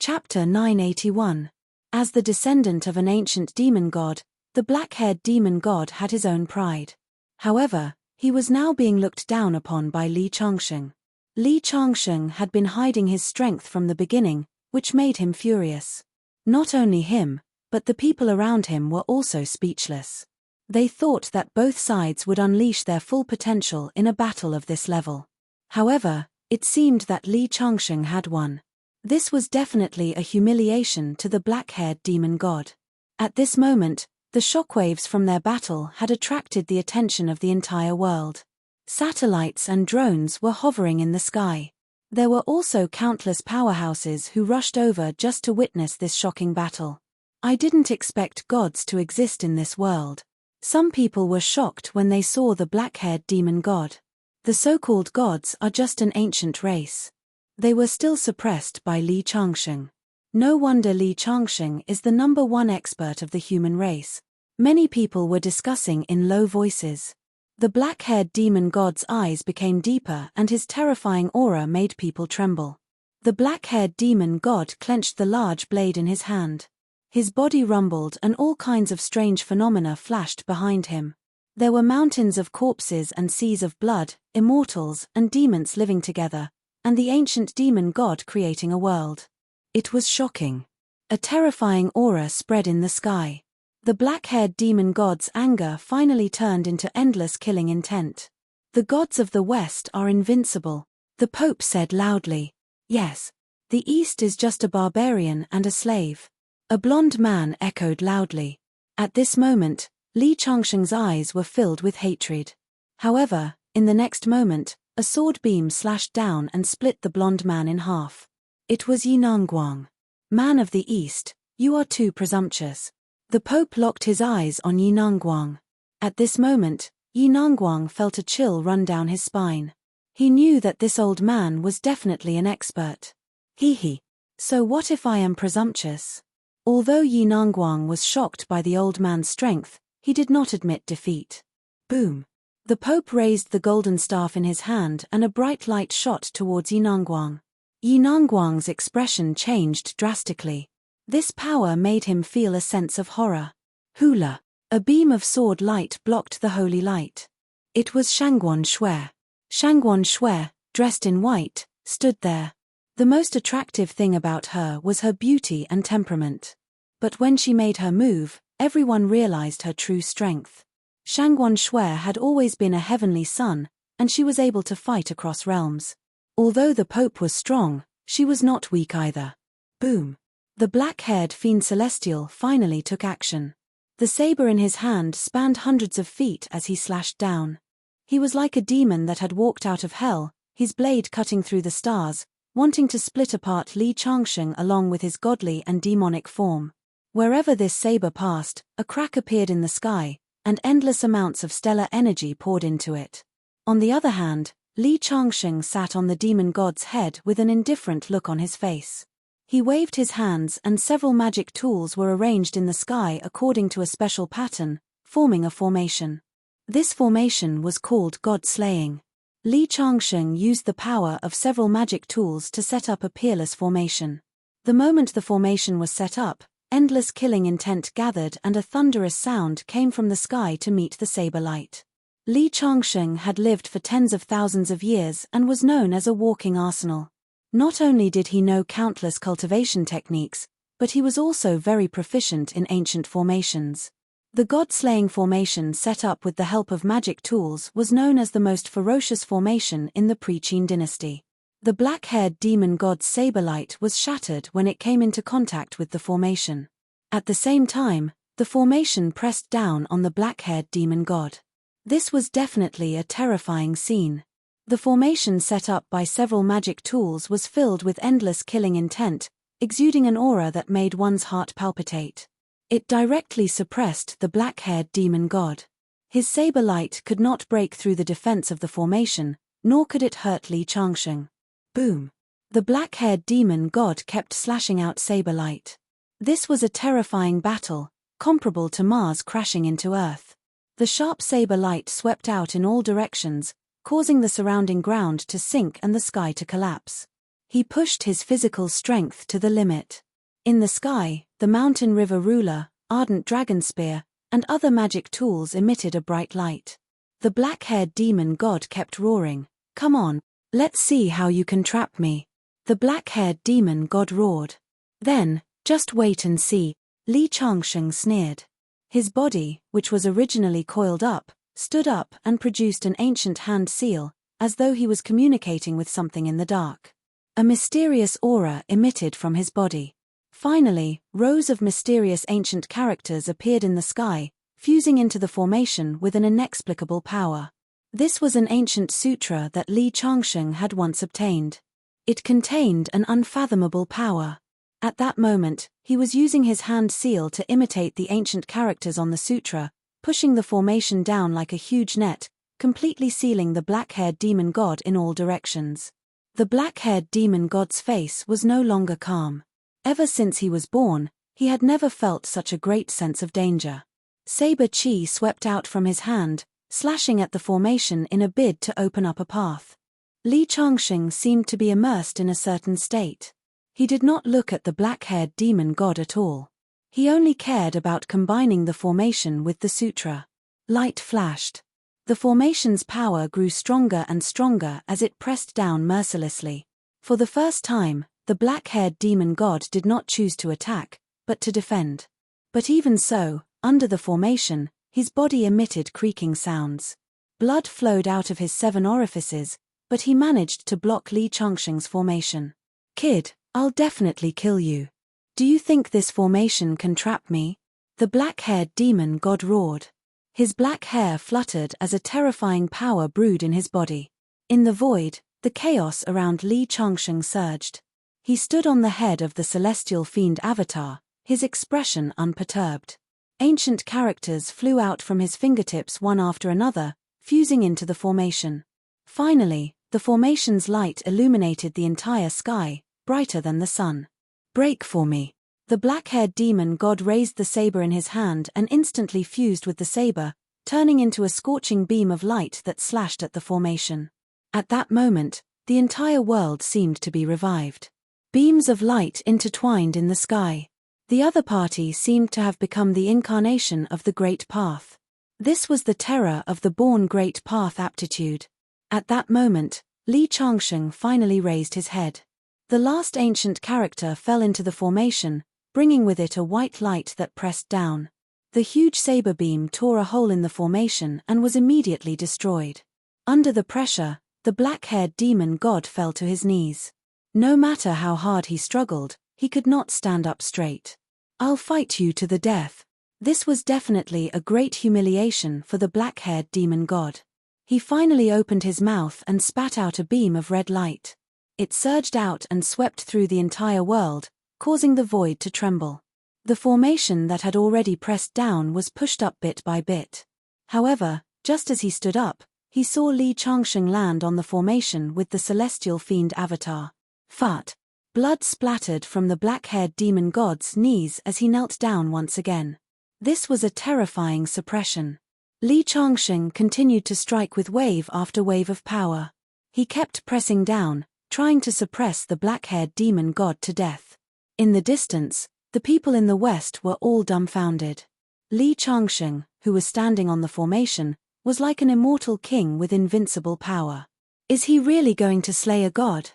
Chapter 981. As the descendant of an ancient demon god, the black-haired demon god had his own pride. However, he was now being looked down upon by Li Changsheng. Li Changsheng had been hiding his strength from the beginning, which made him furious. Not only him, but the people around him were also speechless. They thought that both sides would unleash their full potential in a battle of this level. However, it seemed that Li Changsheng had won. This was definitely a humiliation to the black-haired demon god. At this moment, the shockwaves from their battle had attracted the attention of the entire world. Satellites and drones were hovering in the sky. There were also countless powerhouses who rushed over just to witness this shocking battle. I didn't expect gods to exist in this world. Some people were shocked when they saw the black-haired demon god. The so-called gods are just an ancient race. They were still suppressed by Li Changsheng. No wonder Li Changsheng is the #1 expert of the human race. Many people were discussing in low voices. The black-haired demon god's eyes became deeper and his terrifying aura made people tremble. The black-haired demon god clenched the large blade in his hand. His body rumbled and all kinds of strange phenomena flashed behind him. There were mountains of corpses and seas of blood, immortals and demons living together, and the ancient demon god creating a world. It was shocking. A terrifying aura spread in the sky. The black-haired demon god's anger finally turned into endless killing intent. The gods of the West are invincible, the Pope said loudly. Yes. The East is just a barbarian and a slave. A blonde man echoed loudly. At this moment, Li Changsheng's eyes were filled with hatred. However, in the next moment, a sword beam slashed down and split the blonde man in half. It was Yinanguang. Man of the East, you are too presumptuous. The Pope locked his eyes on Yinanguang. At this moment, Yinanguang felt a chill run down his spine. He knew that this old man was definitely an expert. He. So what if I am presumptuous? Although Yinanguang was shocked by the old man's strength, he did not admit defeat. Boom. The Pope raised the golden staff in his hand and a bright light shot towards Yinanguang. Yinanguang's expression changed drastically. This power made him feel a sense of horror. Hula. A beam of sword light blocked the holy light. It was Shangguan Shui. Shangguan Shui, dressed in white, stood there. The most attractive thing about her was her beauty and temperament. But when she made her move, everyone realized her true strength. Shangguan Shui had always been a heavenly son, and she was able to fight across realms. Although the Pope was strong, she was not weak either. Boom. The black-haired fiend celestial finally took action. The saber in his hand spanned hundreds of feet as he slashed down. He was like a demon that had walked out of hell, his blade cutting through the stars, wanting to split apart Li Changsheng along with his godly and demonic form. Wherever this saber passed, a crack appeared in the sky, and endless amounts of stellar energy poured into it. On the other hand, Li Changsheng sat on the demon god's head with an indifferent look on his face. He waved his hands and several magic tools were arranged in the sky according to a special pattern, forming a formation. This formation was called God-slaying. Li Changsheng used the power of several magic tools to set up a peerless formation. The moment the formation was set up, endless killing intent gathered and a thunderous sound came from the sky to meet the saber light. Li Changsheng had lived for tens of thousands of years and was known as a walking arsenal. Not only did he know countless cultivation techniques, but he was also very proficient in ancient formations. The god-slaying formation set up with the help of magic tools was known as the most ferocious formation in the pre-Qin dynasty. The black-haired demon god's saber light was shattered when it came into contact with the formation. At the same time, the formation pressed down on the black-haired demon god. This was definitely a terrifying scene. The formation set up by several magic tools was filled with endless killing intent, exuding an aura that made one's heart palpitate. It directly suppressed the black-haired demon god. His saber light could not break through the defense of the formation, nor could it hurt Li Changsheng. Boom. The black-haired demon god kept slashing out saber light. This was a terrifying battle, comparable to Mars crashing into Earth. The sharp saber light swept out in all directions, causing the surrounding ground to sink and the sky to collapse. He pushed his physical strength to the limit. In the sky, the mountain river ruler, ardent dragon spear, and other magic tools emitted a bright light. The black-haired demon god kept roaring, "Come on, let's see how you can trap me." The black-haired demon god roared. Then, "Just wait and see," Li Changsheng sneered. His body, which was originally coiled up, stood up and produced an ancient hand seal, as though he was communicating with something in the dark. A mysterious aura emitted from his body. Finally, rows of mysterious ancient characters appeared in the sky, fusing into the formation with an inexplicable power. This was an ancient sutra that Li Changsheng had once obtained. It contained an unfathomable power. At that moment, he was using his hand seal to imitate the ancient characters on the sutra, pushing the formation down like a huge net, completely sealing the black-haired demon god in all directions. The black-haired demon god's face was no longer calm. Ever since he was born, he had never felt such a great sense of danger. Saber chi swept out from his hand, slashing at the formation in a bid to open up a path. Li Changsheng seemed to be immersed in a certain state. He did not look at the black-haired demon god at all. He only cared about combining the formation with the sutra. Light flashed. The formation's power grew stronger and stronger as it pressed down mercilessly. For the first time, the black-haired demon god did not choose to attack, but to defend. But even so, under the formation, his body emitted creaking sounds. Blood flowed out of his 7 orifices, but he managed to block Li Changsheng's formation. "Kid, I'll definitely kill you. Do you think this formation can trap me?" The black-haired demon god roared. His black hair fluttered as a terrifying power brewed in his body. In the void, the chaos around Li Changsheng surged. He stood on the head of the celestial fiend avatar, his expression unperturbed. Ancient characters flew out from his fingertips one after another, fusing into the formation. Finally, the formation's light illuminated the entire sky, brighter than the sun. "Break for me." The black-haired demon god raised the saber in his hand and instantly fused with the saber, turning into a scorching beam of light that slashed at the formation. At that moment, the entire world seemed to be revived. Beams of light intertwined in the sky. The other party seemed to have become the incarnation of the Great Path. This was the terror of the born Great Path aptitude. At that moment, Li Changsheng finally raised his head. The last ancient character fell into the formation, bringing with it a white light that pressed down. The huge saber beam tore a hole in the formation and was immediately destroyed. Under the pressure, the black-haired demon god fell to his knees. No matter how hard he struggled, he could not stand up straight. "I'll fight you to the death." This was definitely a great humiliation for the black-haired demon god. He finally opened his mouth and spat out a beam of red light. It surged out and swept through the entire world, causing the void to tremble. The formation that had already pressed down was pushed up bit by bit. However, just as he stood up, he saw Li Changsheng land on the formation with the celestial fiend avatar. Fart. Blood splattered from the black-haired demon god's knees as he knelt down once again. This was a terrifying suppression. Li Changsheng continued to strike with wave after wave of power. He kept pressing down, trying to suppress the black-haired demon god to death. In the distance, the people in the west were all dumbfounded. Li Changsheng, who was standing on the formation, was like an immortal king with invincible power. Is he really going to slay a god?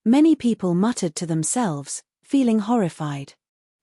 Many people muttered to themselves, feeling horrified.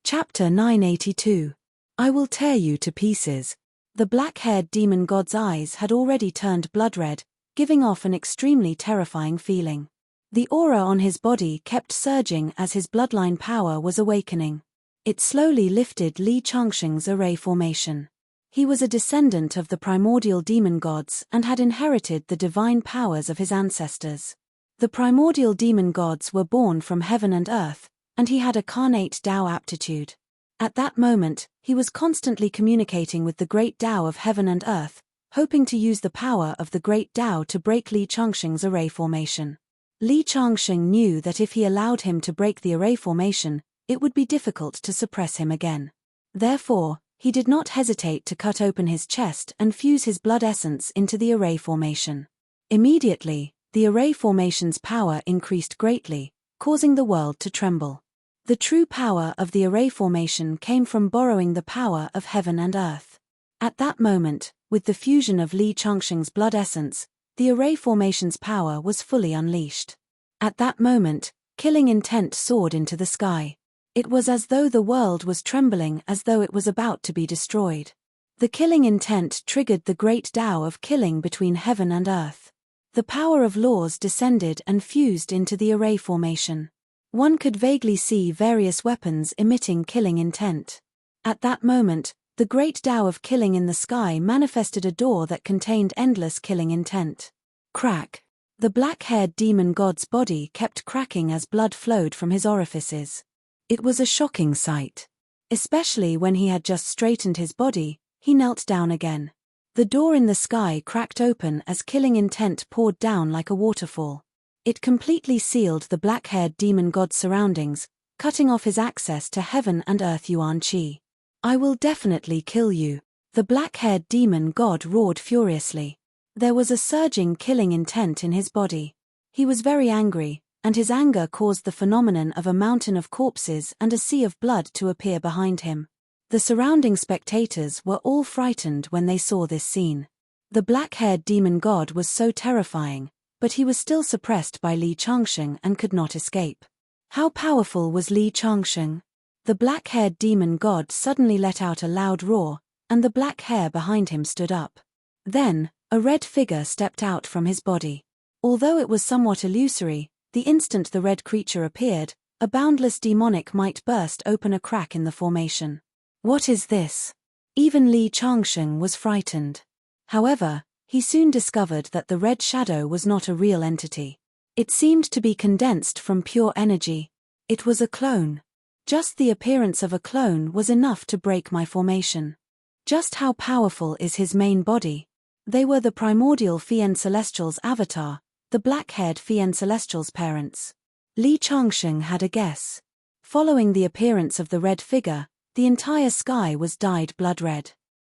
Chapter 982. I will tear you to pieces. The black-haired demon god's eyes had already turned blood red, giving off an extremely terrifying feeling. The aura on his body kept surging as his bloodline power was awakening. It slowly lifted Li Changsheng's array formation. He was a descendant of the primordial demon gods and had inherited the divine powers of his ancestors. The primordial demon gods were born from heaven and earth, and he had a carnate Tao aptitude. At that moment, he was constantly communicating with the great Tao of heaven and earth, hoping to use the power of the great Tao to break Li Changsheng's array formation. Li Changsheng knew that if he allowed him to break the array formation, it would be difficult to suppress him again. Therefore, he did not hesitate to cut open his chest and fuse his blood essence into the array formation. Immediately, the array formation's power increased greatly, causing the world to tremble. The true power of the array formation came from borrowing the power of heaven and earth. At that moment, with the fusion of Li Changsheng's blood essence, the array formation's power was fully unleashed. At that moment, killing intent soared into the sky. It was as though the world was trembling, as though it was about to be destroyed. The killing intent triggered the great Tao of killing between heaven and earth. The power of laws descended and fused into the array formation. One could vaguely see various weapons emitting killing intent. At that moment, the great Tao of killing in the sky manifested a door that contained endless killing intent. Crack. The black-haired demon god's body kept cracking as blood flowed from his orifices. It was a shocking sight. Especially when he had just straightened his body, he knelt down again. The door in the sky cracked open as killing intent poured down like a waterfall. It completely sealed the black-haired demon god's surroundings, cutting off his access to heaven and earth. Yuan Qi. I will definitely kill you. The black-haired demon god roared furiously. There was a surging killing intent in his body. He was very angry, and his anger caused the phenomenon of a mountain of corpses and a sea of blood to appear behind him. The surrounding spectators were all frightened when they saw this scene. The black-haired demon god was so terrifying, but he was still suppressed by Li Changsheng and could not escape. How powerful was Li Changsheng? The black-haired demon god suddenly let out a loud roar, and the black hair behind him stood up. Then, a red figure stepped out from his body. Although it was somewhat illusory, the instant the red creature appeared, a boundless demonic might burst open a crack in the formation. What is this? Even Li Changsheng was frightened. However, he soon discovered that the red shadow was not a real entity. It seemed to be condensed from pure energy. It was a clone. Just the appearance of a clone was enough to break my formation. Just how powerful is his main body? They were the primordial Fian Celestial's avatar, the black-haired Fian Celestial's parents. Li Changsheng had a guess. Following the appearance of the red figure, the entire sky was dyed blood red.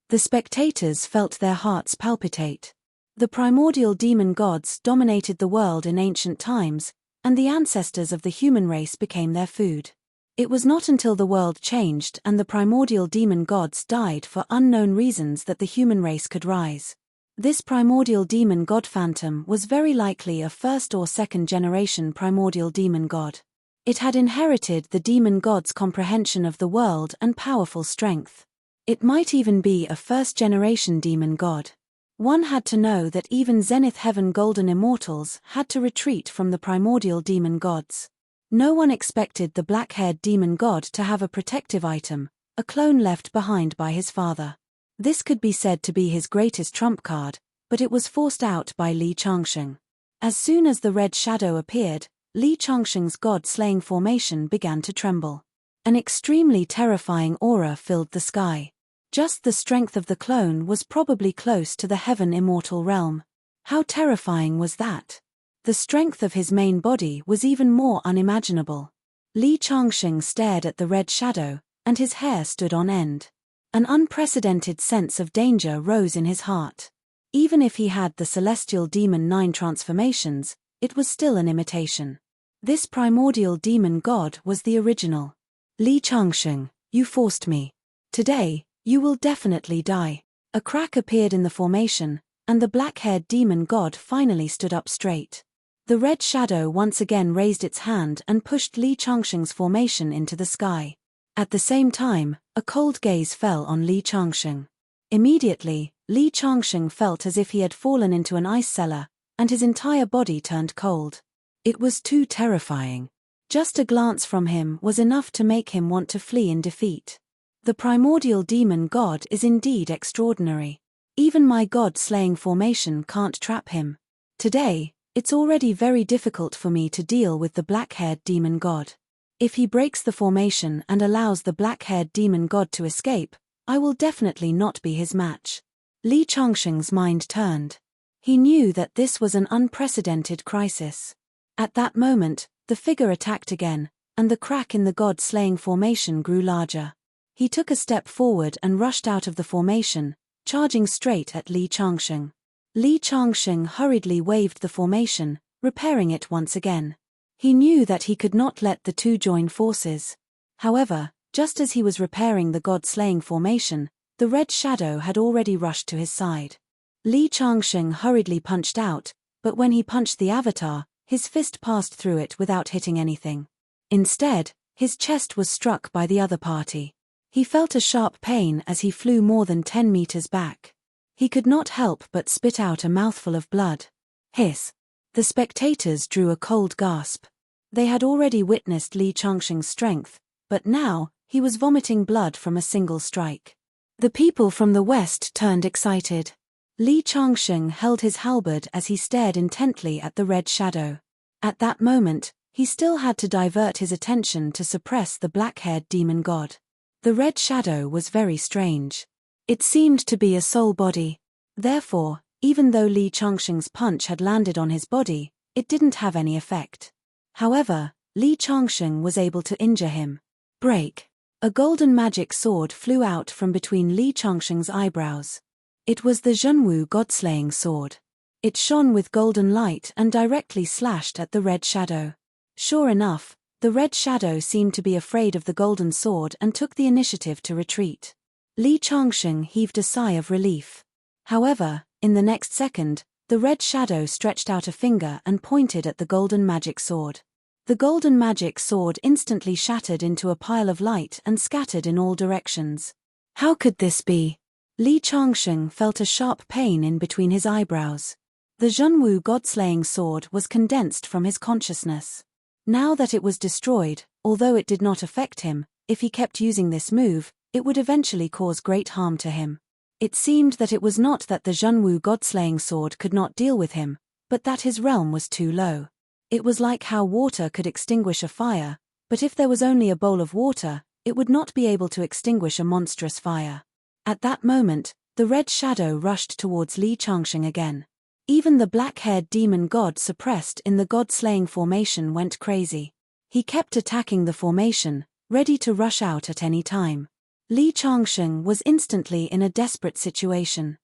The spectators felt their hearts palpitate. The primordial demon gods dominated the world in ancient times, and the ancestors of the human race became their food. It was not until the world changed and the primordial demon gods died for unknown reasons that the human race could rise. This primordial demon god phantom was very likely a first or second generation primordial demon god. It had inherited the demon god's comprehension of the world and powerful strength. It might even be a first generation demon god. One had to know that even Zenith Heaven Golden Immortals had to retreat from the primordial demon gods. No one expected the black-haired demon god to have a protective item, a clone left behind by his father. This could be said to be his greatest trump card, but it was forced out by Li Changsheng. As soon as the red shadow appeared, Li Changsheng's god-slaying formation began to tremble. An extremely terrifying aura filled the sky. Just the strength of the clone was probably close to the heaven immortal realm. How terrifying was that? The strength of his main body was even more unimaginable. Li Changsheng stared at the red shadow, and his hair stood on end. An unprecedented sense of danger rose in his heart. Even if he had the celestial demon 9 transformations, it was still an imitation. This primordial demon god was the original. Li Changsheng, you forced me. Today, you will definitely die. A crack appeared in the formation, and the black-haired demon god finally stood up straight. The red shadow once again raised its hand and pushed Li Changsheng's formation into the sky. At the same time, a cold gaze fell on Li Changsheng. Immediately, Li Changsheng felt as if he had fallen into an ice cellar, and his entire body turned cold. It was too terrifying. Just a glance from him was enough to make him want to flee in defeat. The primordial demon god is indeed extraordinary. Even my god-slaying formation can't trap him. Today, it's already very difficult for me to deal with the black-haired demon god. If he breaks the formation and allows the black-haired demon god to escape, I will definitely not be his match. Li Changsheng's mind turned. He knew that this was an unprecedented crisis. At that moment, the figure attacked again, and the crack in the god-slaying formation grew larger. He took a step forward and rushed out of the formation, charging straight at Li Changsheng. Li Changsheng hurriedly waved the formation, repairing it once again. He knew that he could not let the two join forces. However, just as he was repairing the god-slaying formation, the red shadow had already rushed to his side. Li Changsheng hurriedly punched out, but when he punched the avatar, his fist passed through it without hitting anything. Instead, his chest was struck by the other party. He felt a sharp pain as he flew more than 10 meters back. He could not help but spit out a mouthful of blood. Hiss! The spectators drew a cold gasp. They had already witnessed Li Changsheng's strength, but now, he was vomiting blood from a single strike. The people from the west turned excited. Li Changsheng held his halberd as he stared intently at the red shadow. At that moment, he still had to divert his attention to suppress the black-haired demon god. The red shadow was very strange. It seemed to be a soul body. Therefore, even though Li Changsheng's punch had landed on his body, it didn't have any effect. However, Li Changsheng was able to injure him. Break! A golden magic sword flew out from between Li Changsheng's eyebrows. It was the Zhenwu god-slaying sword. It shone with golden light and directly slashed at the red shadow. Sure enough, the red shadow seemed to be afraid of the golden sword and took the initiative to retreat. Li Changsheng heaved a sigh of relief. However, in the next second, the red shadow stretched out a finger and pointed at the golden magic sword. The golden magic sword instantly shattered into a pile of light and scattered in all directions. How could this be? Li Changsheng felt a sharp pain in between his eyebrows. The Zhenwu god-slaying sword was condensed from his consciousness. Now that it was destroyed, although it did not affect him, if he kept using this move, it would eventually cause great harm to him. It seemed that it was not that the Zhenwu god-slaying sword could not deal with him, but that his realm was too low. It was like how water could extinguish a fire, but if there was only a bowl of water, it would not be able to extinguish a monstrous fire. At that moment, the red shadow rushed towards Li Changsheng again. Even the black-haired demon god suppressed in the god-slaying formation went crazy. He kept attacking the formation, ready to rush out at any time. Li Changsheng was instantly in a desperate situation.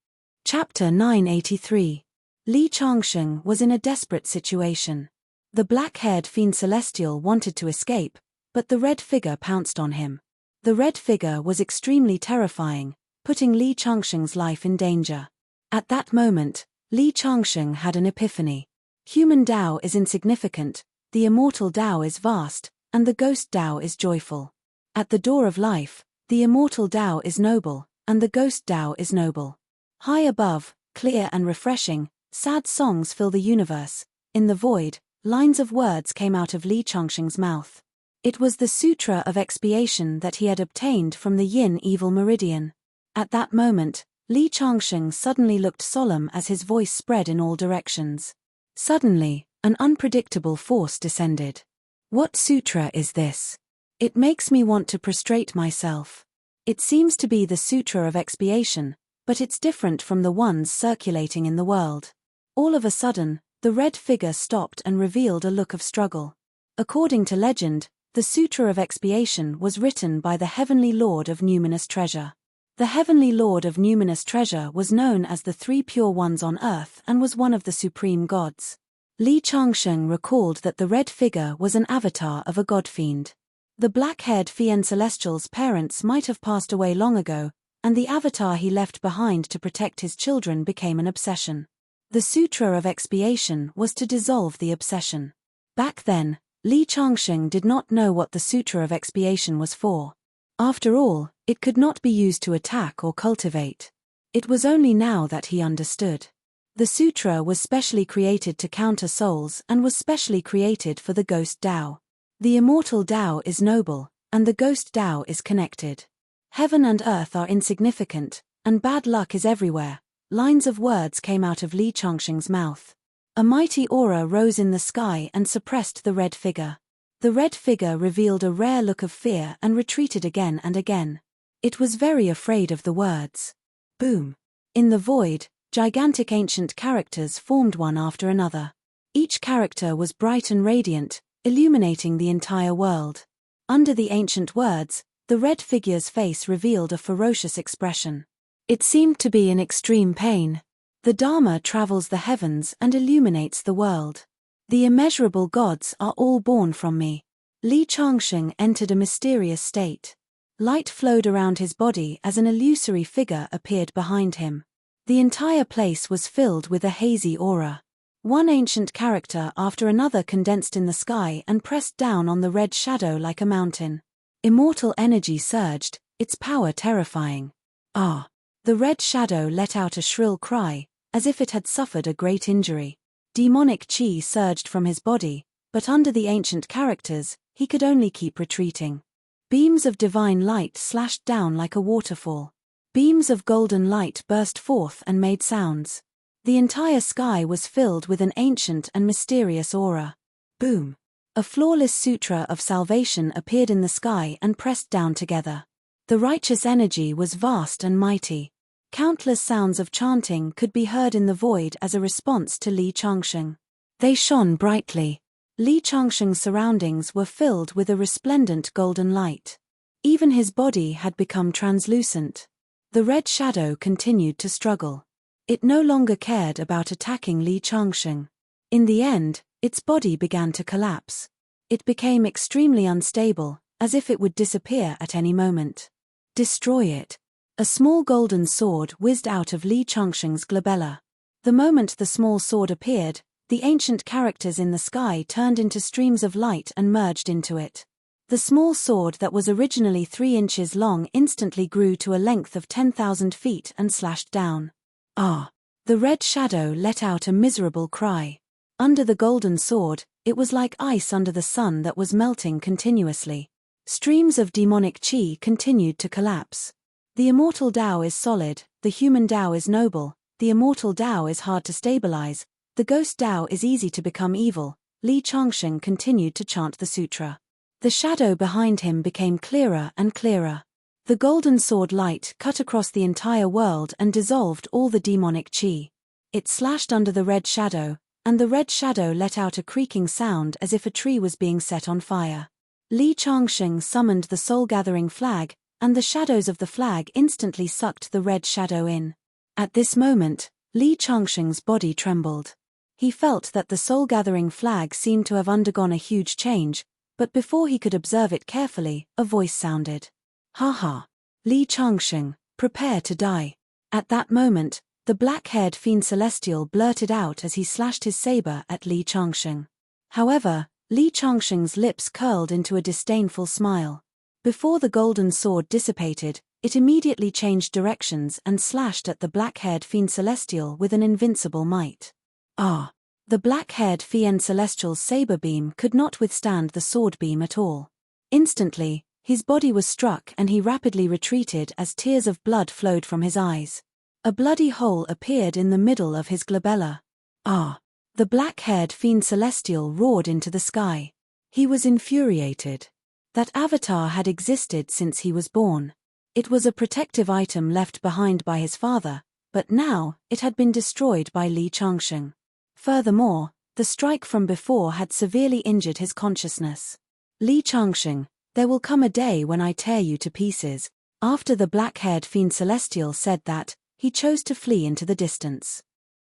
Chapter 983. Li Changsheng was in a desperate situation. The black-haired fiend celestial wanted to escape, but the red figure pounced on him. The red figure was extremely terrifying, putting Li Changsheng's life in danger. At that moment, Li Changsheng had an epiphany. Human Tao is insignificant, the immortal Tao is vast, and the ghost Tao is joyful. At the door of life, the immortal Tao is noble, and the ghost Tao is noble. High above, clear and refreshing, sad songs fill the universe. In the void, lines of words came out of Li Changsheng's mouth. It was the Sutra of Expiation that he had obtained from the Yin-Evil Meridian. At that moment, Li Changsheng suddenly looked solemn as his voice spread in all directions. Suddenly, an unpredictable force descended. What sutra is this? It makes me want to prostrate myself. It seems to be the Sutra of Expiation, but it's different from the ones circulating in the world. All of a sudden, the red figure stopped and revealed a look of struggle. According to legend, the Sutra of Expiation was written by the Heavenly Lord of Numinous Treasure. The Heavenly Lord of Numinous Treasure was known as the Three Pure Ones on earth and was one of the supreme gods. Li Changsheng recalled that the red figure was an avatar of a god-fiend. The black-haired Fiend Celestial's parents might have passed away long ago, and the avatar he left behind to protect his children became an obsession. The Sutra of Expiation was to dissolve the obsession. Back then, Li Changsheng did not know what the Sutra of Expiation was for. After all, it could not be used to attack or cultivate. It was only now that he understood. The sutra was specially created to counter souls and was specially created for the ghost Tao. The immortal Tao is noble, and the ghost Tao is connected. Heaven and earth are insignificant, and bad luck is everywhere. Lines of words came out of Li Changsheng's mouth. A mighty aura rose in the sky and suppressed the red figure. The red figure revealed a rare look of fear and retreated again and again. It was very afraid of the words. Boom! In the void, gigantic ancient characters formed one after another. Each character was bright and radiant, illuminating the entire world. Under the ancient words, the red figure's face revealed a ferocious expression. It seemed to be in extreme pain. The Dharma travels the heavens and illuminates the world. The immeasurable gods are all born from me. Li Changsheng entered a mysterious state. Light flowed around his body as an illusory figure appeared behind him. The entire place was filled with a hazy aura. One ancient character after another condensed in the sky and pressed down on the red shadow like a mountain. Immortal energy surged, its power terrifying. Ah! The red shadow let out a shrill cry, as if it had suffered a great injury. Demonic chi surged from his body, but under the ancient characters, he could only keep retreating. Beams of divine light slashed down like a waterfall. Beams of golden light burst forth and made sounds. The entire sky was filled with an ancient and mysterious aura. Boom! A flawless sutra of salvation appeared in the sky and pressed down together. The righteous energy was vast and mighty. Countless sounds of chanting could be heard in the void as a response to Li Changsheng. They shone brightly. Li Changsheng's surroundings were filled with a resplendent golden light. Even his body had become translucent. The red shadow continued to struggle. It no longer cared about attacking Li Changsheng. In the end, its body began to collapse. It became extremely unstable, as if it would disappear at any moment. Destroy it. A small golden sword whizzed out of Li Changsheng's glabella. The moment the small sword appeared, the ancient characters in the sky turned into streams of light and merged into it. The small sword that was originally 3 inches long instantly grew to a length of 10,000 feet and slashed down. Ah! The red shadow let out a miserable cry. Under the golden sword, it was like ice under the sun that was melting continuously. Streams of demonic chi continued to collapse. The immortal Tao is solid, the human Tao is noble, the immortal Tao is hard to stabilize, the ghost Tao is easy to become evil. Li Changsheng continued to chant the sutra. The shadow behind him became clearer and clearer. The golden sword light cut across the entire world and dissolved all the demonic chi. It slashed under the red shadow, and the red shadow let out a creaking sound as if a tree was being set on fire. Li Changsheng summoned the soul-gathering flag, and the shadows of the flag instantly sucked the red shadow in. At this moment, Li Changsheng's body trembled. He felt that the soul-gathering flag seemed to have undergone a huge change, but before he could observe it carefully, a voice sounded. "Ha ha! Li Changsheng, prepare to die." At that moment, the black-haired fiend celestial blurted out as he slashed his saber at Li Changsheng. However, Li Changsheng's lips curled into a disdainful smile. Before the golden sword dissipated, it immediately changed directions and slashed at the black-haired fiend celestial with an invincible might. Ah! The black-haired fiend celestial's saber beam could not withstand the sword beam at all. Instantly, his body was struck and he rapidly retreated as tears of blood flowed from his eyes. A bloody hole appeared in the middle of his glabella. Ah! The black-haired fiend celestial roared into the sky. He was infuriated. That avatar had existed since he was born. It was a protective item left behind by his father, but now, it had been destroyed by Li Changsheng. Furthermore, the strike from before had severely injured his consciousness. "Li Changsheng, there will come a day when I tear you to pieces." After the black-haired fiend celestial said that, he chose to flee into the distance.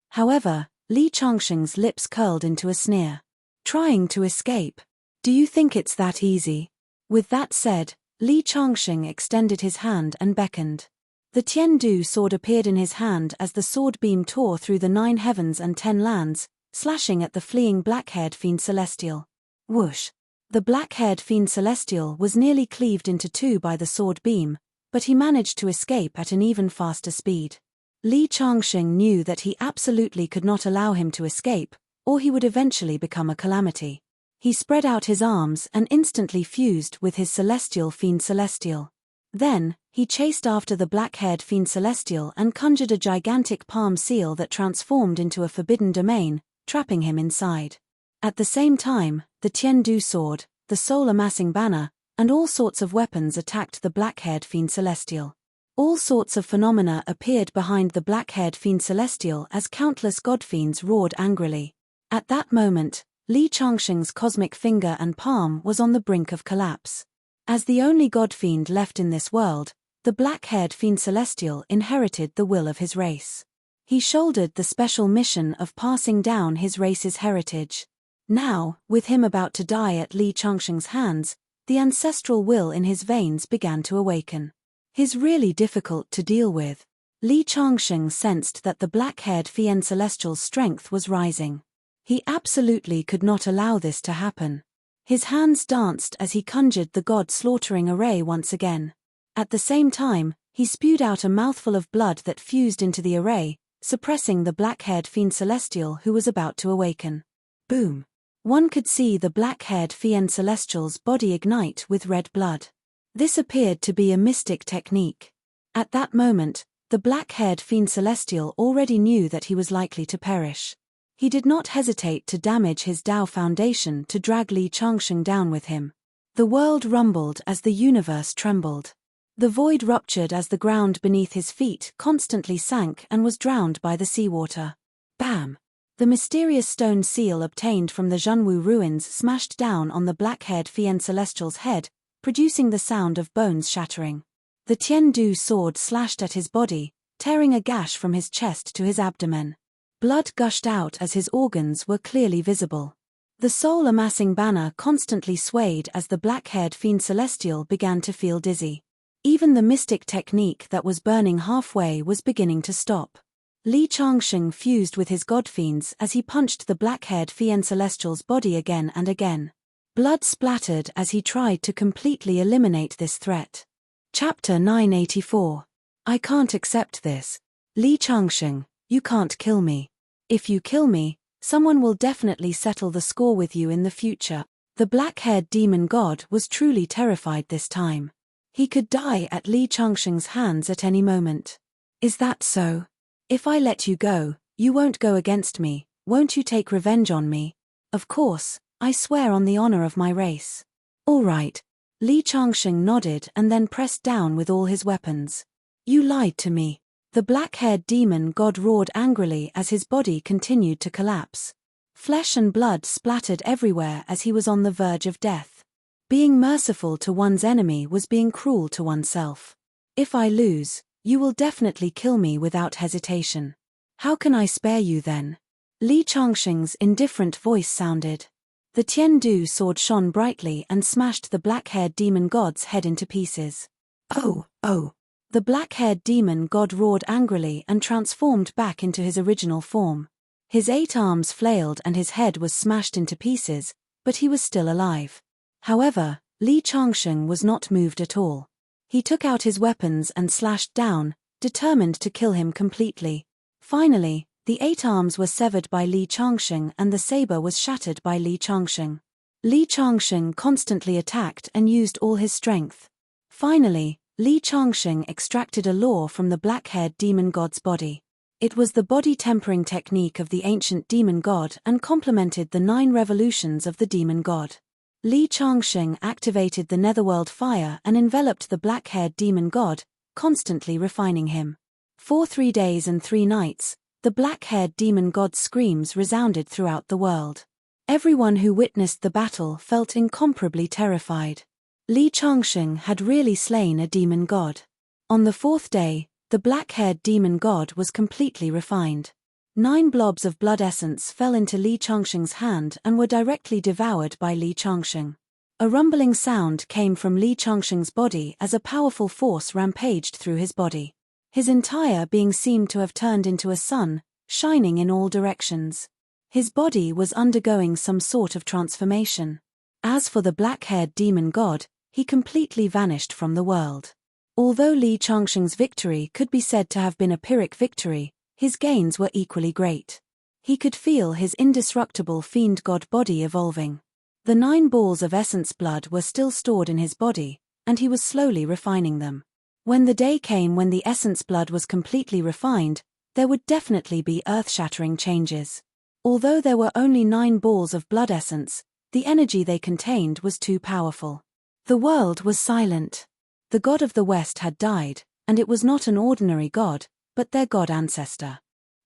However, Li Changsheng's lips curled into a sneer. "Trying to escape? Do you think it's that easy?" With that said, Li Changsheng extended his hand and beckoned. The Tiandu sword appeared in his hand as the sword beam tore through the 9 heavens and 10 lands, slashing at the fleeing black-haired fiend celestial. Whoosh! The black-haired fiend celestial was nearly cleaved into 2 by the sword beam, but he managed to escape at an even faster speed. Li Changsheng knew that he absolutely could not allow him to escape, or he would eventually become a calamity. He spread out his arms and instantly fused with his celestial fiend celestial. Then, he chased after the black-haired fiend celestial and conjured a gigantic palm seal that transformed into a forbidden domain, trapping him inside. At the same time, the Tiandu sword, the soul-amassing banner, and all sorts of weapons attacked the black-haired fiend celestial. All sorts of phenomena appeared behind the black-haired fiend celestial as countless god-fiends roared angrily. At that moment, Li Changsheng's cosmic finger and palm was on the brink of collapse. As the only god-fiend left in this world, the black-haired fiend celestial inherited the will of his race. He shouldered the special mission of passing down his race's heritage. Now, with him about to die at Li Changsheng's hands, the ancestral will in his veins began to awaken. He's really difficult to deal with. Li Changsheng sensed that the black-haired Fian Celestial's strength was rising. He absolutely could not allow this to happen. His hands danced as he conjured the god-slaughtering array once again. At the same time, he spewed out a mouthful of blood that fused into the array, suppressing the black-haired Fian Celestial who was about to awaken. Boom! One could see the black-haired Fian Celestial's body ignite with red blood. This appeared to be a mystic technique. At that moment, the black-haired Fian Celestial already knew that he was likely to perish. He did not hesitate to damage his Tao foundation to drag Li Changsheng down with him. The world rumbled as the universe trembled. The void ruptured as the ground beneath his feet constantly sank and was drowned by the seawater. Bam! The mysterious stone seal obtained from the Zhenwu ruins smashed down on the black-haired Fian Celestial's head, producing the sound of bones shattering. The Tiandu sword slashed at his body, tearing a gash from his chest to his abdomen. Blood gushed out as his organs were clearly visible. The soul-amassing banner constantly swayed as the black-haired Fian Celestial began to feel dizzy. Even the mystic technique that was burning halfway was beginning to stop. Li Changsheng fused with his godfiends as he punched the black-haired Fian Celestial's body again and again. Blood splattered as he tried to completely eliminate this threat. Chapter 984. I can't accept this. Li Changsheng, you can't kill me. If you kill me, someone will definitely settle the score with you in the future. The black-haired demon god was truly terrified this time. He could die at Li Changsheng's hands at any moment. Is that so? If I let you go, you won't go against me, won't you take revenge on me? Of course, I swear on the honor of my race. All right. Li Changsheng nodded and then pressed down with all his weapons. You lied to me. The black-haired demon god roared angrily as his body continued to collapse. Flesh and blood splattered everywhere as he was on the verge of death. Being merciful to one's enemy was being cruel to oneself. If I lose, you will definitely kill me without hesitation. How can I spare you then? Li Changsheng's indifferent voice sounded. The Tiandu sword shone brightly and smashed the black-haired demon god's head into pieces. Oh, oh! The black-haired demon god roared angrily and transformed back into his original form. His 8 arms flailed and his head was smashed into pieces, but he was still alive. However, Li Changsheng was not moved at all. He took out his weapons and slashed down, determined to kill him completely. Finally, the 8 arms were severed by Li Changsheng and the saber was shattered by Li Changsheng. Li Changsheng constantly attacked and used all his strength. Finally, Li Changsheng extracted a law from the black-haired demon god's body. It was the body-tempering technique of the ancient demon god and complemented the 9 revolutions of the demon god. Li Changsheng activated the netherworld fire and enveloped the black-haired demon god, constantly refining him. For 3 days and 3 nights, the black-haired demon god's screams resounded throughout the world. Everyone who witnessed the battle felt incomparably terrified. Li Changsheng had really slain a demon god. On the 4th day, the black-haired demon god was completely refined. 9 blobs of blood essence fell into Li Changsheng's hand and were directly devoured by Li Changsheng. A rumbling sound came from Li Changsheng's body as a powerful force rampaged through his body. His entire being seemed to have turned into a sun, shining in all directions. His body was undergoing some sort of transformation. As for the black-haired demon god, he completely vanished from the world. Although Li Changsheng's victory could be said to have been a Pyrrhic victory, his gains were equally great. He could feel his indestructible fiend god body evolving. The 9 balls of essence blood were still stored in his body, and he was slowly refining them. When the day came when the essence blood was completely refined, there would definitely be earth-shattering changes. Although there were only 9 balls of blood essence, the energy they contained was too powerful. The world was silent. The god of the West had died, and it was not an ordinary god, but their god ancestor.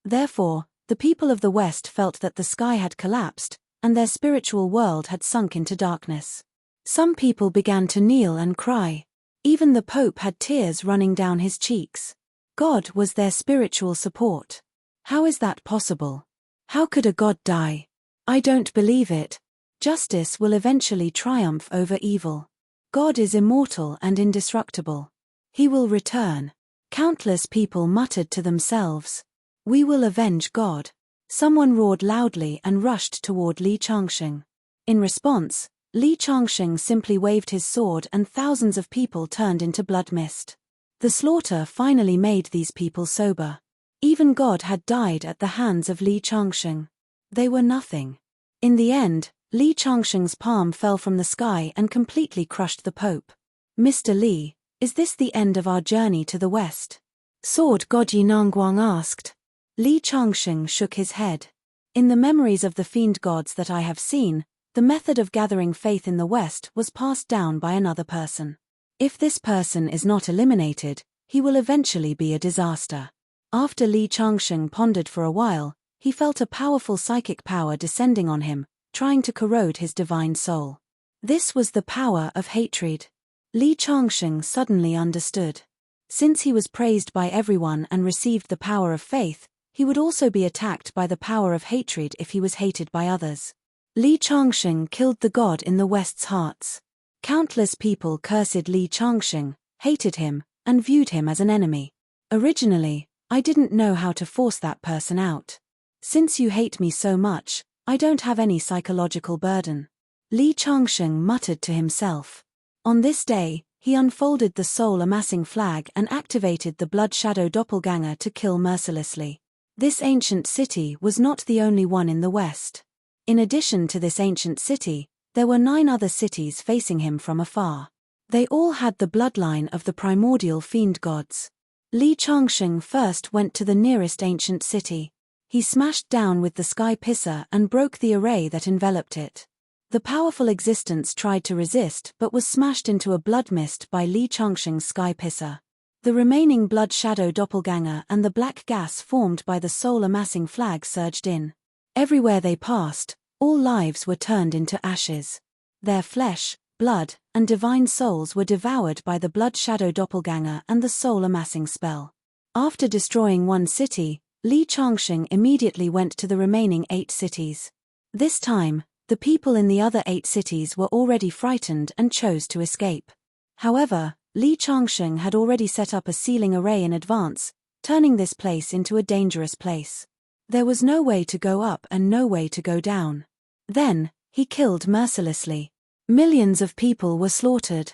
Therefore, the people of the West felt that the sky had collapsed, and their spiritual world had sunk into darkness. Some people began to kneel and cry. Even the Pope had tears running down his cheeks. God was their spiritual support. How is that possible? How could a god die? I don't believe it. Justice will eventually triumph over evil. God is immortal and indestructible. He will return. Countless people muttered to themselves. We will avenge God. Someone roared loudly and rushed toward Li Changsheng. In response, Li Changsheng simply waved his sword and thousands of people turned into blood mist. The slaughter finally made these people sober. Even God had died at the hands of Li Changsheng. They were nothing. In the end, Li Changsheng's palm fell from the sky and completely crushed the Pope. Mr. Li, is this the end of our journey to the west? Sword God Yi Nangguang asked. Li Changsheng shook his head. In the memories of the fiend gods that I have seen, the method of gathering faith in the west was passed down by another person. If this person is not eliminated, he will eventually be a disaster. After Li Changsheng pondered for a while, he felt a powerful psychic power descending on him, trying to corrode his divine soul. This was the power of hatred. Li Changsheng suddenly understood. Since he was praised by everyone and received the power of faith, he would also be attacked by the power of hatred if he was hated by others. Li Changsheng killed the god in the West's hearts. Countless people cursed Li Changsheng, hated him, and viewed him as an enemy. Originally, I didn't know how to force that person out. Since you hate me so much, I don't have any psychological burden. Li Changsheng muttered to himself. On this day, he unfolded the soul-amassing flag and activated the blood shadow doppelganger to kill mercilessly. This ancient city was not the only one in the West. In addition to this ancient city, there were 9 other cities facing him from afar. They all had the bloodline of the primordial fiend gods. Li Changsheng first went to the nearest ancient city. He smashed down with the sky pisser and broke the array that enveloped it. The powerful existence tried to resist but was smashed into a blood mist by Li Changsheng's sky pisser. The remaining blood shadow doppelganger and the black gas formed by the soul-amassing flag surged in. Everywhere they passed, all lives were turned into ashes. Their flesh, blood, and divine souls were devoured by the blood shadow doppelganger and the soul-amassing spell. After destroying one city, Li Changsheng immediately went to the remaining 8 cities. This time, the people in the other 8 cities were already frightened and chose to escape. However, Li Changsheng had already set up a sealing array in advance, turning this place into a dangerous place. There was no way to go up and no way to go down. Then, he killed mercilessly. Millions of people were slaughtered.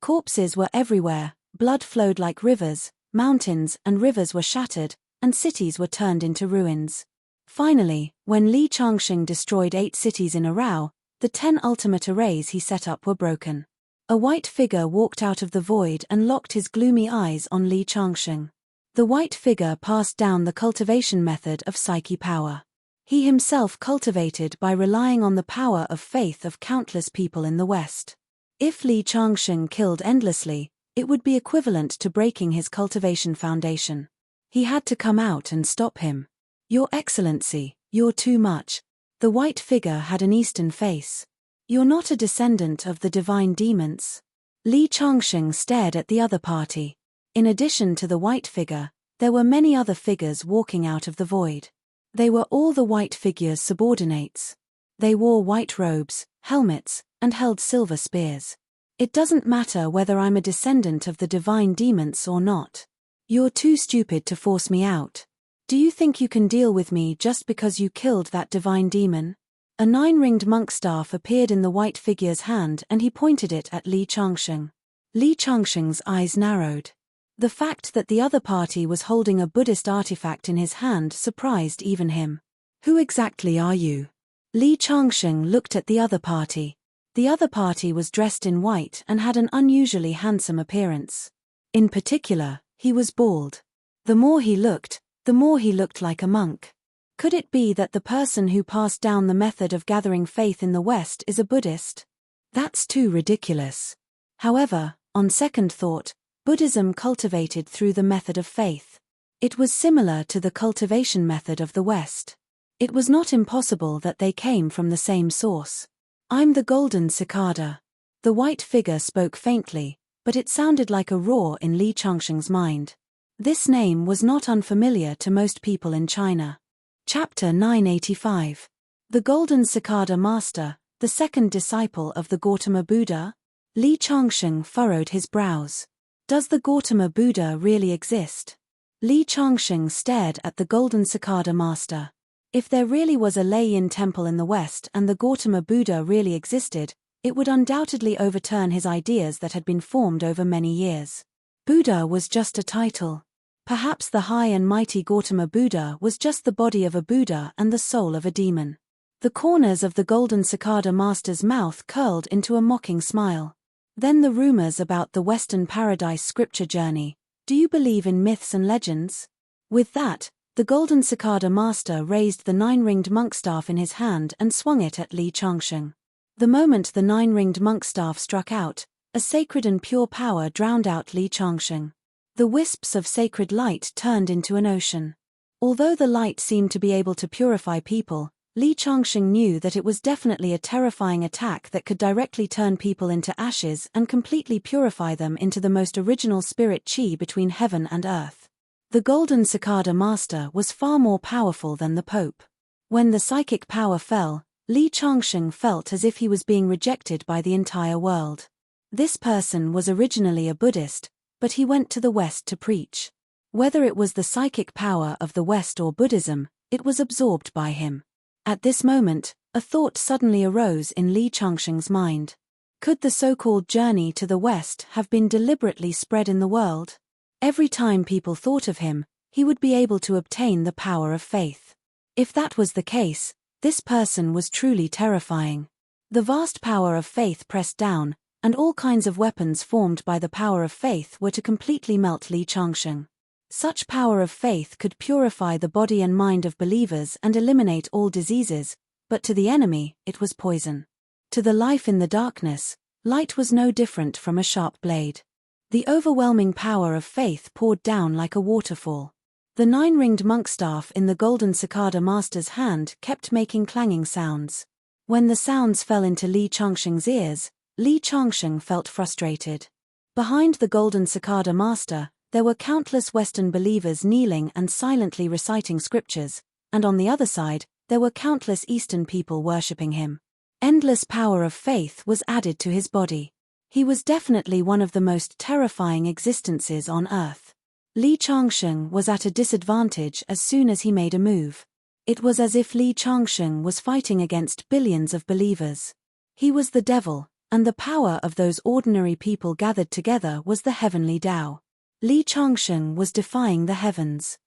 Corpses were everywhere, blood flowed like rivers, mountains and rivers were shattered, and cities were turned into ruins. Finally, when Li Changsheng destroyed 8 cities in a row, the 10 ultimate arrays he set up were broken. A white figure walked out of the void and locked his gloomy eyes on Li Changsheng. The white figure passed down the cultivation method of psyche power. He himself cultivated by relying on the power of faith of countless people in the West. If Li Changsheng killed endlessly, it would be equivalent to breaking his cultivation foundation. He had to come out and stop him. Your Excellency, you're too much. The white figure had an Eastern face. You're not a descendant of the divine demons. Li Changsheng stared at the other party. In addition to the white figure, there were many other figures walking out of the void. They were all the white figure's subordinates. They wore white robes, helmets, and held silver spears. It doesn't matter whether I'm a descendant of the divine demons or not. You're too stupid to force me out. Do you think you can deal with me just because you killed that divine demon? A 9-ringed monk staff appeared in the white figure's hand and he pointed it at Li Changsheng. Li Changsheng's eyes narrowed. The fact that the other party was holding a Buddhist artifact in his hand surprised even him. Who exactly are you? Li Changsheng looked at the other party. The other party was dressed in white and had an unusually handsome appearance. In particular, he was bald. The more he looked like a monk. Could it be that the person who passed down the method of gathering faith in the West is a Buddhist? That's too ridiculous. However, on second thought, Buddhism cultivated through the method of faith. It was similar to the cultivation method of the West. It was not impossible that they came from the same source. I'm the golden cicada. The white figure spoke faintly, but it sounded like a roar in Li Changsheng's mind. This name was not unfamiliar to most people in China. Chapter 985. The Golden Cicada Master, the second disciple of the Gautama Buddha? Li Changsheng furrowed his brows. Does the Gautama Buddha really exist? Li Changsheng stared at the Golden Cicada Master. If there really was a Lei-Yin temple in the West and the Gautama Buddha really existed, it would undoubtedly overturn his ideas that had been formed over many years. Buddha was just a title. Perhaps the high and mighty Gautama Buddha was just the body of a Buddha and the soul of a demon. The corners of the Golden Cicada Master's mouth curled into a mocking smile. Then the rumors about the Western Paradise scripture journey. Do you believe in myths and legends? With that, the Golden Cicada Master raised the nine-ringed monk staff in his hand and swung it at Li Changsheng. The moment the nine-ringed monk staff struck out, a sacred and pure power drowned out Li Changsheng. The wisps of sacred light turned into an ocean. Although the light seemed to be able to purify people, Li Changsheng knew that it was definitely a terrifying attack that could directly turn people into ashes and completely purify them into the most original spirit chi between heaven and earth. The Golden Cicada Master was far more powerful than the Pope. When the psychic power fell, Li Changsheng felt as if he was being rejected by the entire world. This person was originally a Buddhist, but he went to the West to preach. Whether it was the psychic power of the West or Buddhism, it was absorbed by him. At this moment, a thought suddenly arose in Li Changsheng's mind. Could the so-called journey to the West have been deliberately spread in the world? Every time people thought of him, he would be able to obtain the power of faith. If that was the case, this person was truly terrifying. The vast power of faith pressed down, and all kinds of weapons formed by the power of faith were to completely melt Li Changsheng. Such power of faith could purify the body and mind of believers and eliminate all diseases, but to the enemy, it was poison. To the life in the darkness, light was no different from a sharp blade. The overwhelming power of faith poured down like a waterfall. The nine-ringed monk staff in the Golden Cicada Master's hand kept making clanging sounds. When the sounds fell into Li Changsheng's ears, Li Changsheng felt frustrated. Behind the Golden Cicada Master, there were countless Western believers kneeling and silently reciting scriptures, and on the other side, there were countless Eastern people worshipping him. Endless power of faith was added to his body. He was definitely one of the most terrifying existences on earth. Li Changsheng was at a disadvantage as soon as he made a move. It was as if Li Changsheng was fighting against billions of believers. He was the devil, and the power of those ordinary people gathered together was the heavenly Tao. Li Changsheng was defying the heavens.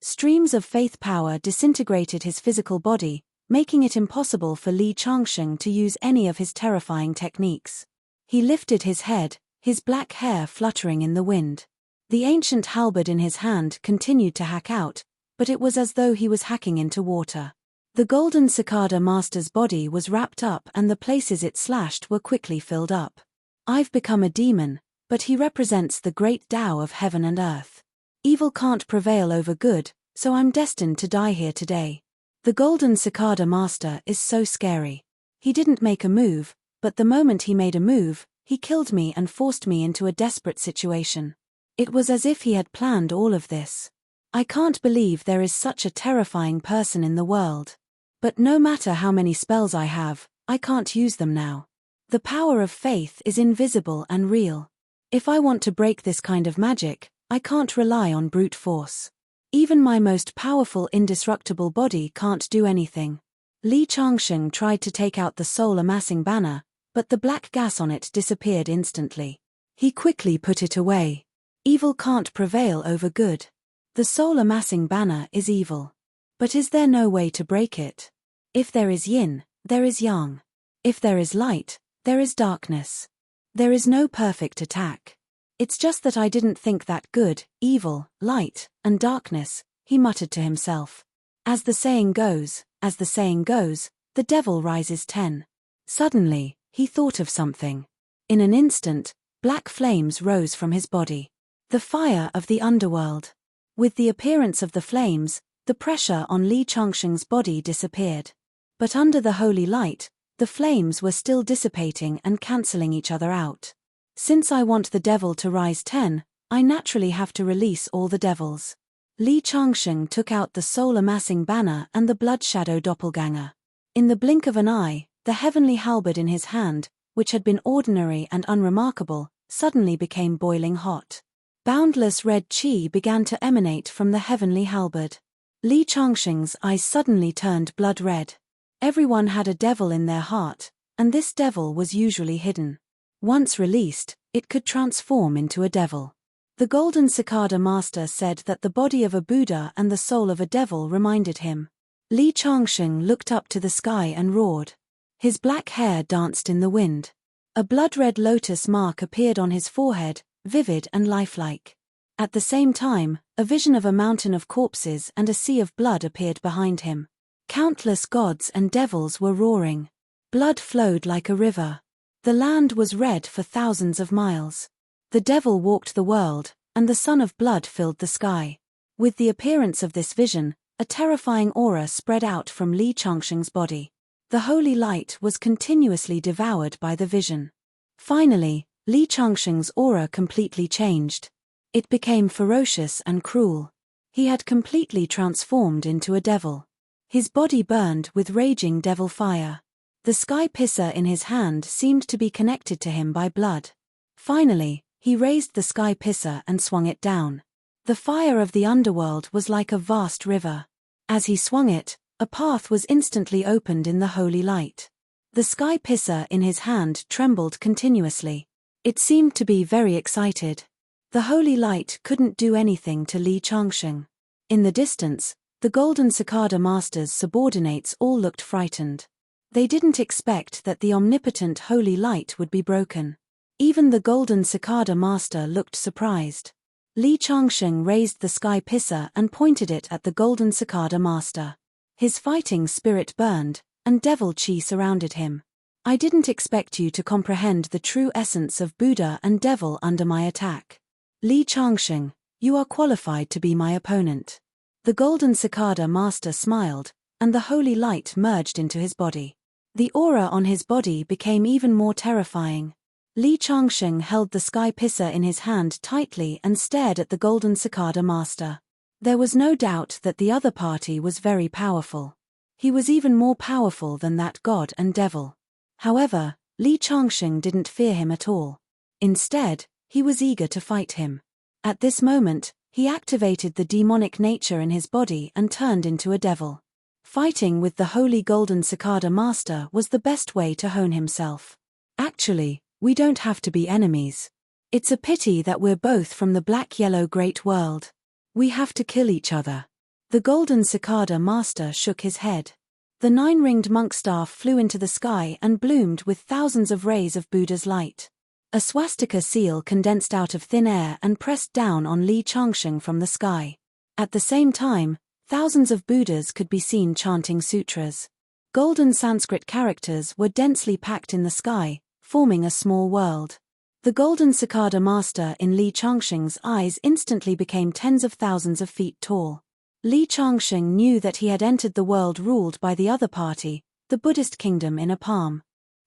Streams of faith power disintegrated his physical body, making it impossible for Li Changsheng to use any of his terrifying techniques. He lifted his head, his black hair fluttering in the wind. The ancient halberd in his hand continued to hack out, but it was as though he was hacking into water. The Golden Cicada Master's body was wrapped up and the places it slashed were quickly filled up. I've become a demon, but he represents the great Tao of heaven and earth. Evil can't prevail over good, so I'm destined to die here today. The Golden Cicada Master is so scary. He didn't make a move, but the moment he made a move, he killed me and forced me into a desperate situation. It was as if he had planned all of this. I can't believe there is such a terrifying person in the world. But no matter how many spells I have, I can't use them now. The power of faith is invisible and real. If I want to break this kind of magic, I can't rely on brute force. Even my most powerful indestructible body can't do anything. Li Changsheng tried to take out the soul-amassing banner, but the black gas on it disappeared instantly. He quickly put it away. Evil can't prevail over good. The soul-amassing banner is evil. But is there no way to break it? If there is yin, there is yang. If there is light, there is darkness. There is no perfect attack. It's just that I didn't think that good, evil, light, and darkness, he muttered to himself. As the saying goes, the devil rises 10. Suddenly, he thought of something. In an instant, black flames rose from his body. The fire of the underworld. With the appearance of the flames, the pressure on Li Changsheng's body disappeared. But under the holy light, the flames were still dissipating and cancelling each other out. Since I want the devil to rise 10, I naturally have to release all the devils. Li Changsheng took out the soul-amassing banner and the blood shadow doppelganger. In the blink of an eye, the heavenly halberd in his hand, which had been ordinary and unremarkable, suddenly became boiling hot. Boundless red chi began to emanate from the heavenly halberd. Li Changxing's eyes suddenly turned blood red. Everyone had a devil in their heart, and this devil was usually hidden. Once released, it could transform into a devil. The Golden Cicada Master said that the body of a Buddha and the soul of a devil reminded him. Li Changxing looked up to the sky and roared. His black hair danced in the wind. A blood-red lotus mark appeared on his forehead, vivid and lifelike. At the same time, a vision of a mountain of corpses and a sea of blood appeared behind him. Countless gods and devils were roaring. Blood flowed like a river. The land was red for thousands of miles. The devil walked the world, and the sun of blood filled the sky. With the appearance of this vision, a terrifying aura spread out from Li Changxing's body. The holy light was continuously devoured by the vision. Finally, Li Changxing's aura completely changed. It became ferocious and cruel. He had completely transformed into a devil. His body burned with raging devil fire. The sky pisser in his hand seemed to be connected to him by blood. Finally, he raised the sky pisser and swung it down. The fire of the underworld was like a vast river. As he swung it, a path was instantly opened in the holy light. The sky pisser in his hand trembled continuously. It seemed to be very excited. The holy light couldn't do anything to Li Changxing. In the distance, the Golden Cicada Master's subordinates all looked frightened. They didn't expect that the omnipotent holy light would be broken. Even the Golden Cicada Master looked surprised. Li Changxing raised the sky pisser and pointed it at the Golden Cicada Master. His fighting spirit burned, and devil chi surrounded him. I didn't expect you to comprehend the true essence of Buddha and devil under my attack. Li Changxing, you are qualified to be my opponent. The Golden Cicada Master smiled, and the holy light merged into his body. The aura on his body became even more terrifying. Li Changxing held the sky pisser in his hand tightly and stared at the Golden Cicada Master. There was no doubt that the other party was very powerful. He was even more powerful than that god and devil. However, Li Changxing didn't fear him at all. Instead, he was eager to fight him. At this moment, he activated the demonic nature in his body and turned into a devil. Fighting with the holy Golden Cicada Master was the best way to hone himself. Actually, we don't have to be enemies. It's a pity that we're both from the black-yellow great world. We have to kill each other. The Golden Cicada Master shook his head. The nine-ringed monk staff flew into the sky and bloomed with thousands of rays of Buddha's light. A swastika seal condensed out of thin air and pressed down on Li Changxing from the sky. At the same time, thousands of Buddhas could be seen chanting sutras. Golden Sanskrit characters were densely packed in the sky, forming a small world. The Golden Cicada Master in Li Changxing's eyes instantly became tens of thousands of feet tall. Li Changxing knew that he had entered the world ruled by the other party, the Buddhist kingdom in a palm.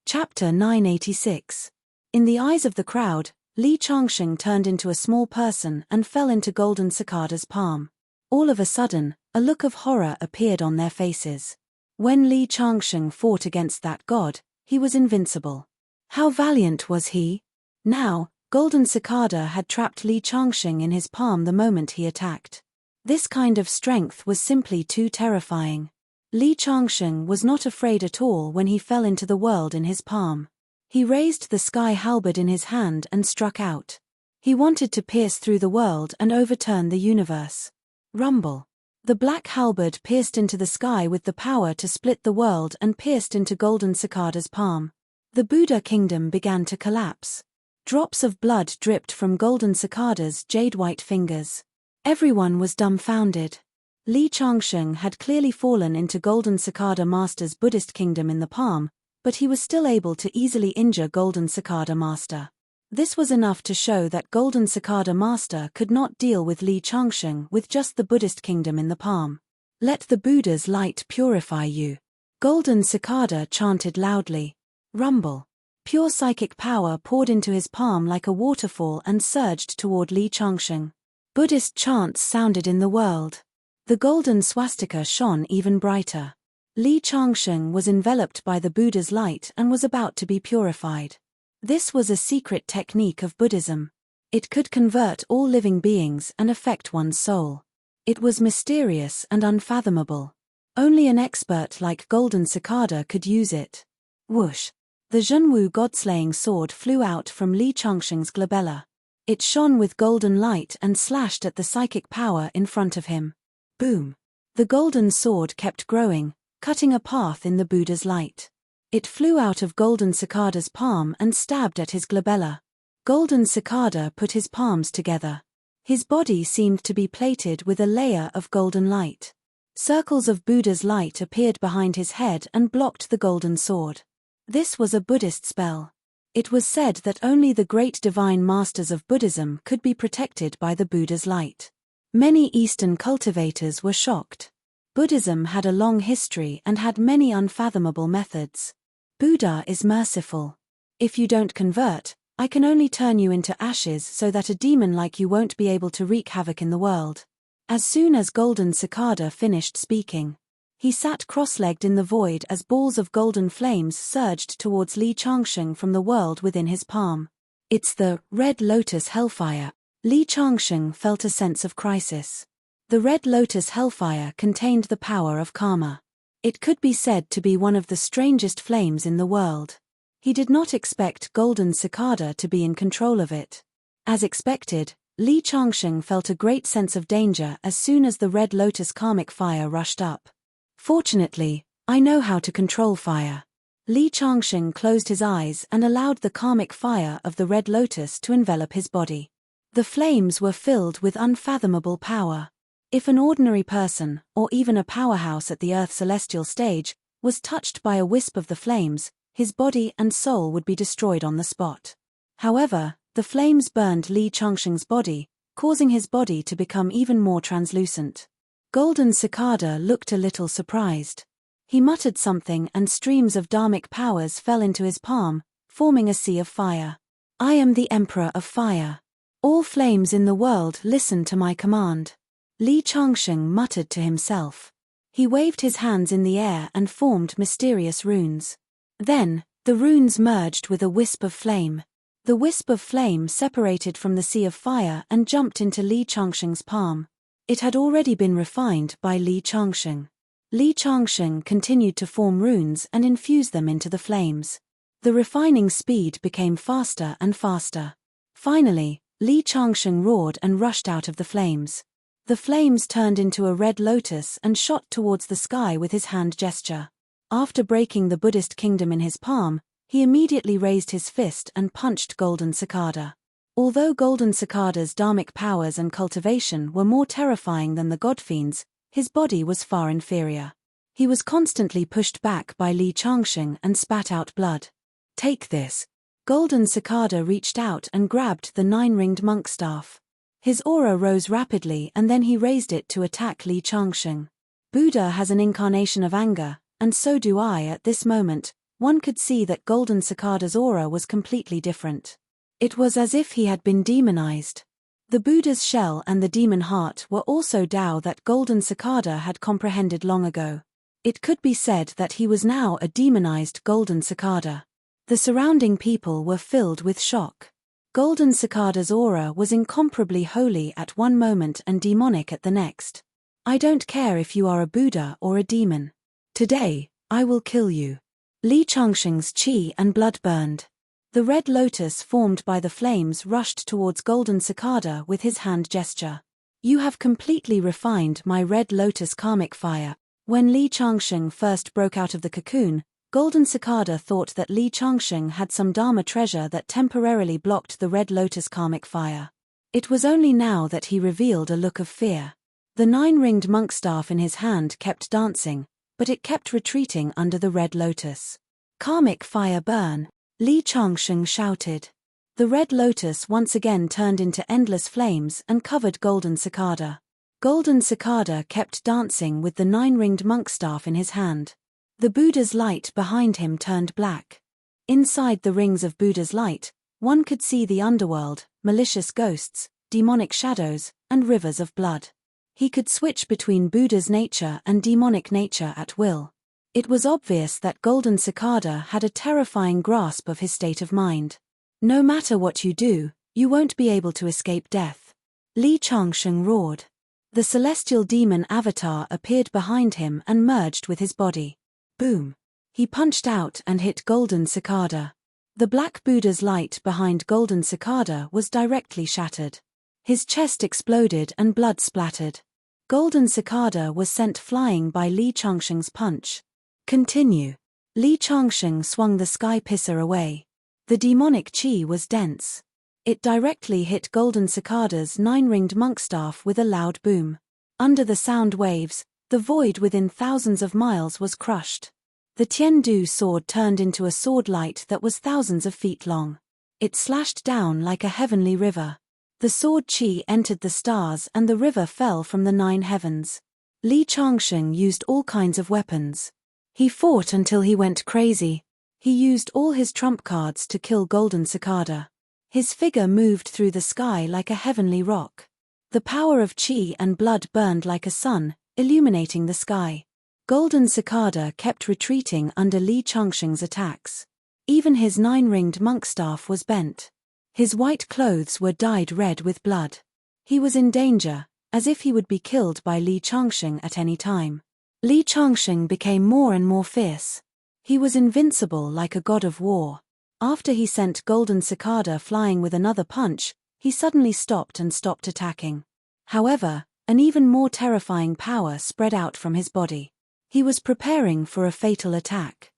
Chapter 986. In the eyes of the crowd, Li Changxing turned into a small person and fell into Golden Cicada's palm. All of a sudden, a look of horror appeared on their faces. When Li Changxing fought against that god, he was invincible. How valiant was he? Now, Golden Cicada had trapped Li Changxing in his palm the moment he attacked. This kind of strength was simply too terrifying. Li Changxing was not afraid at all when he fell into the world in his palm. He raised the sky halberd in his hand and struck out. He wanted to pierce through the world and overturn the universe. Rumble. The black halberd pierced into the sky with the power to split the world and pierced into Golden Cicada's palm. The Buddha kingdom began to collapse. Drops of blood dripped from Golden Cicada's jade-white fingers. Everyone was dumbfounded. Li Changxing had clearly fallen into Golden Cicada Master's Buddhist kingdom in the palm, but he was still able to easily injure Golden Cicada Master. This was enough to show that Golden Cicada Master could not deal with Li Changxing with just the Buddhist kingdom in the palm. Let the Buddha's light purify you. Golden Cicada chanted loudly. Rumble. Pure psychic power poured into his palm like a waterfall and surged toward Li Changxing. Buddhist chants sounded in the world. The golden swastika shone even brighter. Li Changsheng was enveloped by the Buddha's light and was about to be purified. This was a secret technique of Buddhism. It could convert all living beings and affect one's soul. It was mysterious and unfathomable. Only an expert like Golden Cicada could use it. Whoosh! The Zhenwu god-slaying sword flew out from Li Changsheng's glabella. It shone with golden light and slashed at the psychic power in front of him. Boom! The golden sword kept growing, cutting a path in the Buddha's light. It flew out of Golden Cicada's palm and stabbed at his glabella. Golden Cicada put his palms together. His body seemed to be plated with a layer of golden light. Circles of Buddha's light appeared behind his head and blocked the golden sword. This was a Buddhist spell. It was said that only the great divine masters of Buddhism could be protected by the Buddha's light. Many Eastern cultivators were shocked. Buddhism had a long history and had many unfathomable methods. Buddha is merciful. If you don't convert, I can only turn you into ashes so that a demon like you won't be able to wreak havoc in the world. As soon as Golden Cicada finished speaking, he sat cross-legged in the void as balls of golden flames surged towards Li Changsheng from the world within his palm. It's the Red Lotus Hellfire. Li Changsheng felt a sense of crisis. The Red Lotus Hellfire contained the power of karma. It could be said to be one of the strangest flames in the world. He did not expect Golden Cicada to be in control of it. As expected, Li Changsheng felt a great sense of danger as soon as the Red Lotus karmic fire rushed up. Fortunately, I know how to control fire. Li Changsheng closed his eyes and allowed the karmic fire of the Red Lotus to envelop his body. The flames were filled with unfathomable power. If an ordinary person, or even a powerhouse at the Earth's celestial stage, was touched by a wisp of the flames, his body and soul would be destroyed on the spot. However, the flames burned Li Changsheng's body, causing his body to become even more translucent. Golden Cicada looked a little surprised. He muttered something and streams of dharmic powers fell into his palm, forming a sea of fire. I am the Emperor of Fire. All flames in the world listen to my command. Li Changsheng muttered to himself. He waved his hands in the air and formed mysterious runes. Then, the runes merged with a wisp of flame. The wisp of flame separated from the sea of fire and jumped into Li Changsheng's palm. It had already been refined by Li Changsheng. Li Changsheng continued to form runes and infuse them into the flames. The refining speed became faster and faster. Finally, Li Changsheng roared and rushed out of the flames. The flames turned into a red lotus and shot towards the sky with his hand gesture. After breaking the Buddhist kingdom in his palm, he immediately raised his fist and punched Golden Cicada. Although Golden Cicada's dharmic powers and cultivation were more terrifying than the godfiend's, his body was far inferior. He was constantly pushed back by Li Changsheng and spat out blood. Take this. Golden Cicada reached out and grabbed the 9-ringed monk staff. His aura rose rapidly and then he raised it to attack Li Changsheng. Buddha has an incarnation of anger, and so do I at this moment. One could see that Golden Cicada's aura was completely different. It was as if he had been demonized. The Buddha's shell and the demon heart were also Tao that Golden Cicada had comprehended long ago. It could be said that he was now a demonized Golden Cicada. The surrounding people were filled with shock. Golden Cicada's aura was incomparably holy at one moment and demonic at the next. I don't care if you are a Buddha or a demon. Today, I will kill you. Li Changsheng's qi and blood burned. The red lotus formed by the flames rushed towards Golden Cicada with his hand gesture. You have completely refined my red lotus karmic fire. When Li Changsheng first broke out of the cocoon, Golden Cicada thought that Li Changsheng had some dharma treasure that temporarily blocked the red lotus karmic fire. It was only now that he revealed a look of fear. The 9-ringed monk staff in his hand kept dancing, but it kept retreating under the red lotus. Karmic fire burn, Li Changsheng shouted. The red lotus once again turned into endless flames and covered Golden Cicada. Golden Cicada kept dancing with the 9-ringed monk staff in his hand. The Buddha's light behind him turned black. Inside the rings of Buddha's light, one could see the underworld, malicious ghosts, demonic shadows, and rivers of blood. He could switch between Buddha's nature and demonic nature at will. It was obvious that Golden Cicada had a terrifying grasp of his state of mind. No matter what you do, you won't be able to escape death. Li Changsheng roared. The celestial demon avatar appeared behind him and merged with his body. Boom! He punched out and hit Golden Cicada. The Black Buddha's light behind Golden Cicada was directly shattered. His chest exploded and blood splattered. Golden Cicada was sent flying by Li Changsheng's punch. Continue. Li Changsheng swung the sky pisser away. The demonic chi was dense. It directly hit Golden Cicada's 9-ringed monk staff with a loud boom. Under the sound waves, the void within thousands of miles was crushed. The Tiandu sword turned into a sword light that was thousands of feet long. It slashed down like a heavenly river. The sword chi entered the stars and the river fell from the 9 heavens. Li Changsheng used all kinds of weapons. He fought until he went crazy. He used all his trump cards to kill Golden Cicada. His figure moved through the sky like a heavenly rock. The power of chi and blood burned like a sun, illuminating the sky. Golden Cicada kept retreating under Li Changsheng's attacks. Even his 9-ringed monk staff was bent. His white clothes were dyed red with blood. He was in danger, as if he would be killed by Li Changsheng at any time. Li Changsheng became more and more fierce. He was invincible like a god of war. After he sent Golden Cicada flying with another punch, he suddenly stopped attacking. However, an even more terrifying power spread out from his body. He was preparing for a fatal attack.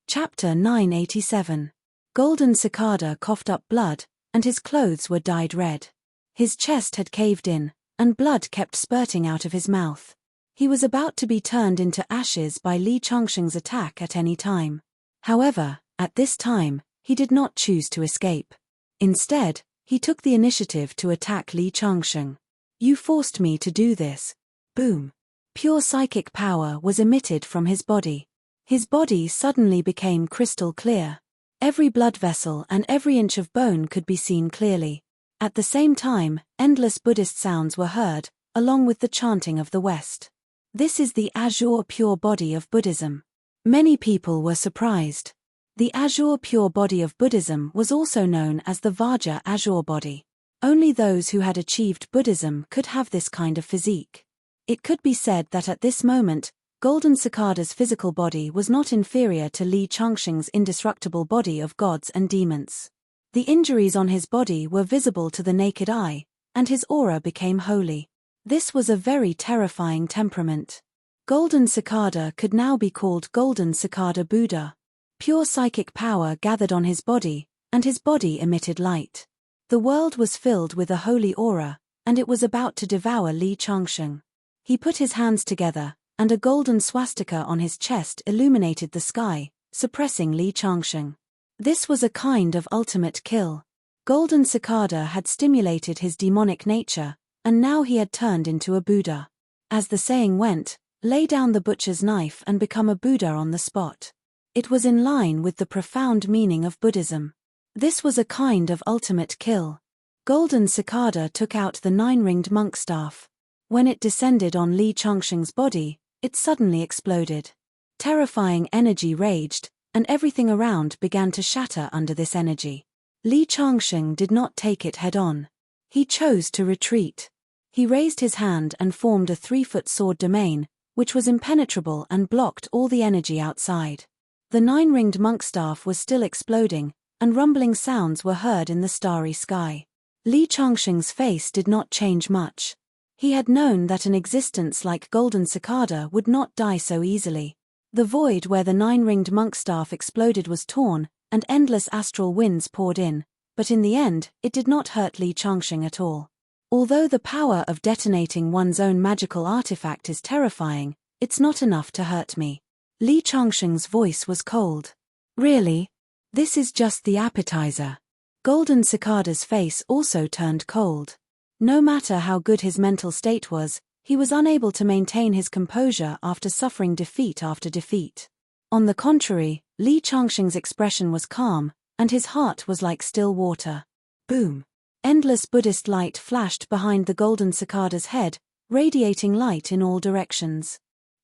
Chapter 987. Golden Cicada coughed up blood, and his clothes were dyed red. His chest had caved in, and blood kept spurting out of his mouth. He was about to be turned into ashes by Li Changsheng's attack at any time. However, at this time, he did not choose to escape. Instead, he took the initiative to attack Li Changsheng. "You forced me to do this." Boom. Pure psychic power was emitted from his body. His body suddenly became crystal clear. Every blood vessel and every inch of bone could be seen clearly. At the same time, endless Buddhist sounds were heard, along with the chanting of the West. This is the azure pure body of Buddhism. Many people were surprised. The azure pure body of Buddhism was also known as the Vajra azure body. Only those who had achieved Buddhism could have this kind of physique. It could be said that at this moment, Golden Cicada's physical body was not inferior to Li Changsheng's indestructible body of gods and demons. The injuries on his body were visible to the naked eye, and his aura became holy. This was a very terrifying temperament. Golden Cicada could now be called Golden Cicada Buddha. Pure psychic power gathered on his body, and his body emitted light. The world was filled with a holy aura, and it was about to devour Li Changsheng. He put his hands together, and a golden swastika on his chest illuminated the sky, suppressing Li Changsheng. This was a kind of ultimate kill. Golden Cicada had stimulated his demonic nature, and now he had turned into a Buddha. As the saying went, lay down the butcher's knife and become a Buddha on the spot. It was in line with the profound meaning of Buddhism. This was a kind of ultimate kill. Golden Cicada took out the 9-ringed monk staff. When it descended on Li Changsheng's body, it suddenly exploded. Terrifying energy raged, and everything around began to shatter under this energy. Li Changsheng did not take it head-on. He chose to retreat. He raised his hand and formed a 3-foot sword domain, which was impenetrable and blocked all the energy outside. The 9-ringed monk staff was still exploding, and rumbling sounds were heard in the starry sky. Li Changsheng's face did not change much. He had known that an existence like Golden Cicada would not die so easily. The void where the 9-ringed monk staff exploded was torn, and endless astral winds poured in, but in the end, it did not hurt Li Changsheng at all. Although the power of detonating one's own magical artifact is terrifying, it's not enough to hurt me. Li Changsheng's voice was cold. Really? This is just the appetizer. Golden Cicada's face also turned cold. No matter how good his mental state was, he was unable to maintain his composure after suffering defeat after defeat. On the contrary, Li Changsheng's expression was calm, and his heart was like still water. Boom! Endless Buddhist light flashed behind the Golden Cicada's head, radiating light in all directions.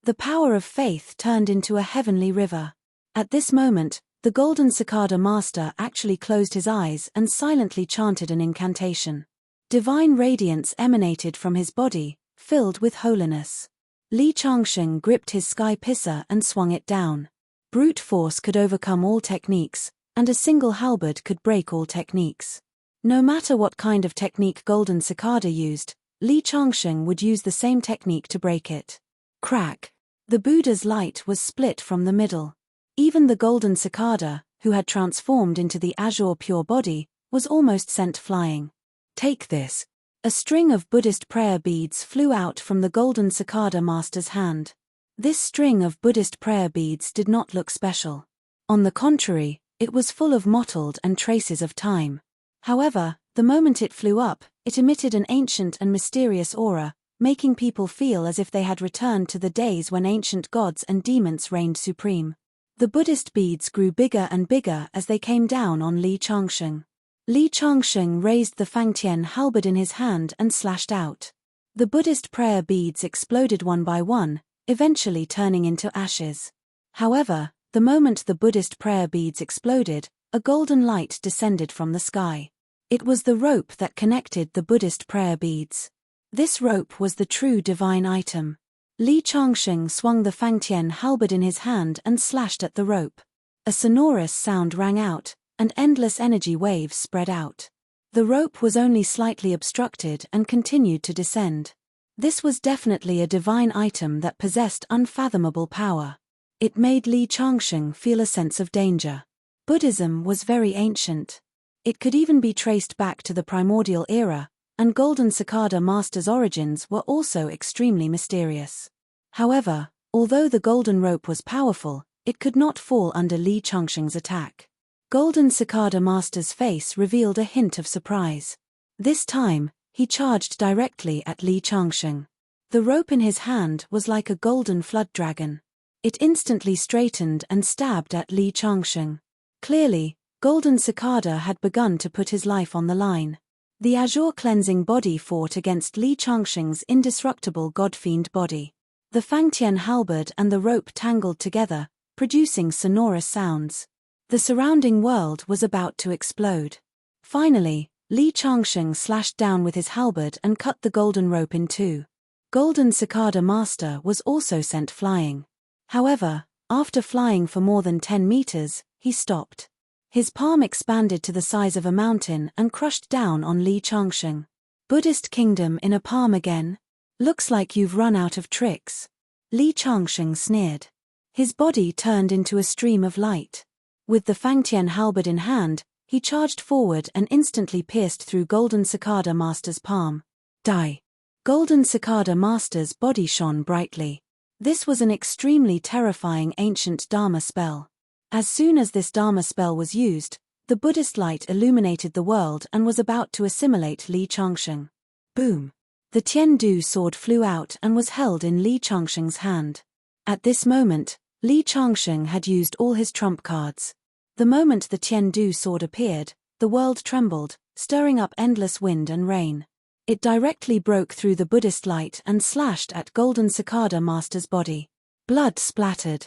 The power of faith turned into a heavenly river. At this moment, the Golden Cicada Master actually closed his eyes and silently chanted an incantation. Divine radiance emanated from his body, filled with holiness. Li Changsheng gripped his sky pisser and swung it down. Brute force could overcome all techniques, and a single halberd could break all techniques. No matter what kind of technique Golden Cicada used, Li Changsheng would use the same technique to break it. Crack! The Buddha's light was split from the middle. Even the Golden Cicada, who had transformed into the azure pure body, was almost sent flying. Take this. A string of Buddhist prayer beads flew out from the Golden Cicada Master's hand. This string of Buddhist prayer beads did not look special. On the contrary, it was full of mottled and traces of time. However, the moment it flew up, it emitted an ancient and mysterious aura, making people feel as if they had returned to the days when ancient gods and demons reigned supreme. The Buddhist beads grew bigger and bigger as they came down on Li Changsheng. Li Changsheng raised the Fangtian halberd in his hand and slashed out. The Buddhist prayer beads exploded one by one, eventually turning into ashes. However, the moment the Buddhist prayer beads exploded, a golden light descended from the sky. It was the rope that connected the Buddhist prayer beads. This rope was the true divine item. Li Changsheng swung the Fangtian halberd in his hand and slashed at the rope. A sonorous sound rang out, and endless energy waves spread out. The rope was only slightly obstructed and continued to descend. This was definitely a divine item that possessed unfathomable power. It made Li Changsheng feel a sense of danger. Buddhism was very ancient. It could even be traced back to the primordial era, and Golden Cicada Master's origins were also extremely mysterious. However, although the golden rope was powerful, it could not fall under Li Changsheng's attack. Golden Cicada Master's face revealed a hint of surprise. This time, he charged directly at Li Changsheng. The rope in his hand was like a golden flood dragon. It instantly straightened and stabbed at Li Changsheng. Clearly, Golden Cicada had begun to put his life on the line. The azure cleansing body fought against Li Changsheng's indestructible god-fiend body. The Fangtian halberd and the rope tangled together, producing sonorous sounds. The surrounding world was about to explode. Finally, Li Changsheng slashed down with his halberd and cut the golden rope in two. Golden Cicada Master was also sent flying. However, after flying for more than 10 meters, he stopped. His palm expanded to the size of a mountain and crushed down on Li Changsheng. Buddhist kingdom in a palm again? Looks like you've run out of tricks. Li Changsheng sneered. His body turned into a stream of light. With the Fangtian halberd in hand, he charged forward and instantly pierced through Golden Cicada Master's palm. Die! Golden Cicada Master's body shone brightly. This was an extremely terrifying ancient Dharma spell. As soon as this Dharma spell was used, the Buddhist light illuminated the world and was about to assimilate Li Changsheng. Boom! The Tian-Du sword flew out and was held in Li Changsheng's hand. At this moment, Li Changsheng had used all his trump cards. The moment the Tian-Du sword appeared, the world trembled, stirring up endless wind and rain. It directly broke through the Buddhist light and slashed at Golden Cicada Master's body. Blood splattered.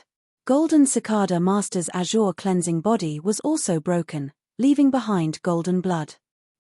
Golden Cicada Master's azure cleansing body was also broken, leaving behind golden blood.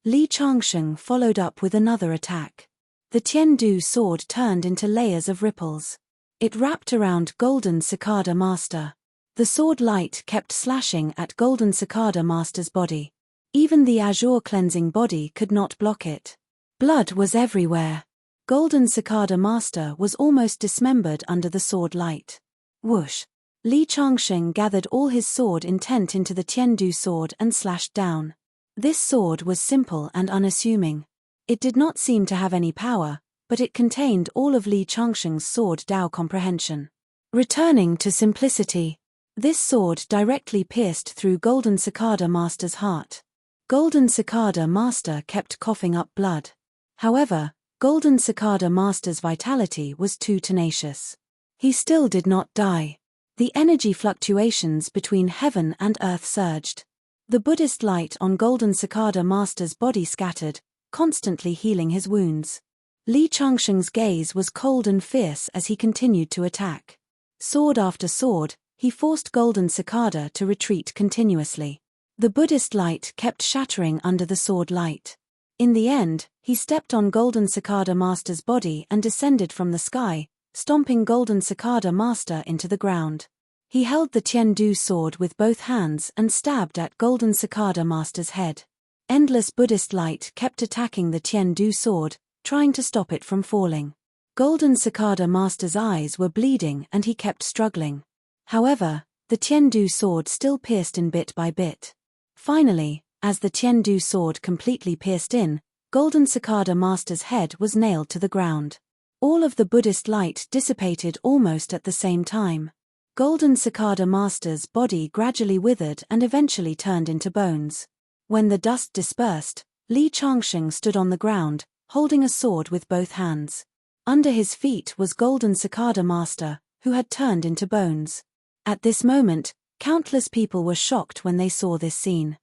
Li Changsheng followed up with another attack. The Tian-Du sword turned into layers of ripples. It wrapped around Golden Cicada Master. The sword light kept slashing at Golden Cicada Master's body. Even the azure cleansing body could not block it. Blood was everywhere. Golden Cicada Master was almost dismembered under the sword light. Whoosh! Li Changsheng gathered all his sword intent into the Tian-Du sword and slashed down. This sword was simple and unassuming. It did not seem to have any power, but it contained all of Li Changsheng's sword Dao comprehension. Returning to simplicity, this sword directly pierced through Golden Cicada Master's heart. Golden Cicada Master kept coughing up blood. However, Golden Cicada Master's vitality was too tenacious. He still did not die. The energy fluctuations between heaven and earth surged. The Buddhist light on Golden Cicada Master's body scattered, constantly healing his wounds. Li Changsheng's gaze was cold and fierce as he continued to attack. Sword after sword, he forced Golden Cicada to retreat continuously. The Buddhist light kept shattering under the sword light. In the end, he stepped on Golden Cicada Master's body and descended from the sky, stomping Golden Cicada Master into the ground. He held the Tian-Du sword with both hands and stabbed at Golden Cicada Master's head. Endless Buddhist light kept attacking the Tian-Du sword, trying to stop it from falling. Golden Cicada Master's eyes were bleeding and he kept struggling. However, the Tian-Du sword still pierced in bit by bit. Finally, as the Tian-Du sword completely pierced in, Golden Cicada Master's head was nailed to the ground. All of the Buddhist light dissipated almost at the same time. Golden Cicada Master's body gradually withered and eventually turned into bones. When the dust dispersed, Li Changsheng stood on the ground, holding a sword with both hands. Under his feet was Golden Cicada Master, who had turned into bones. At this moment, countless people were shocked when they saw this scene.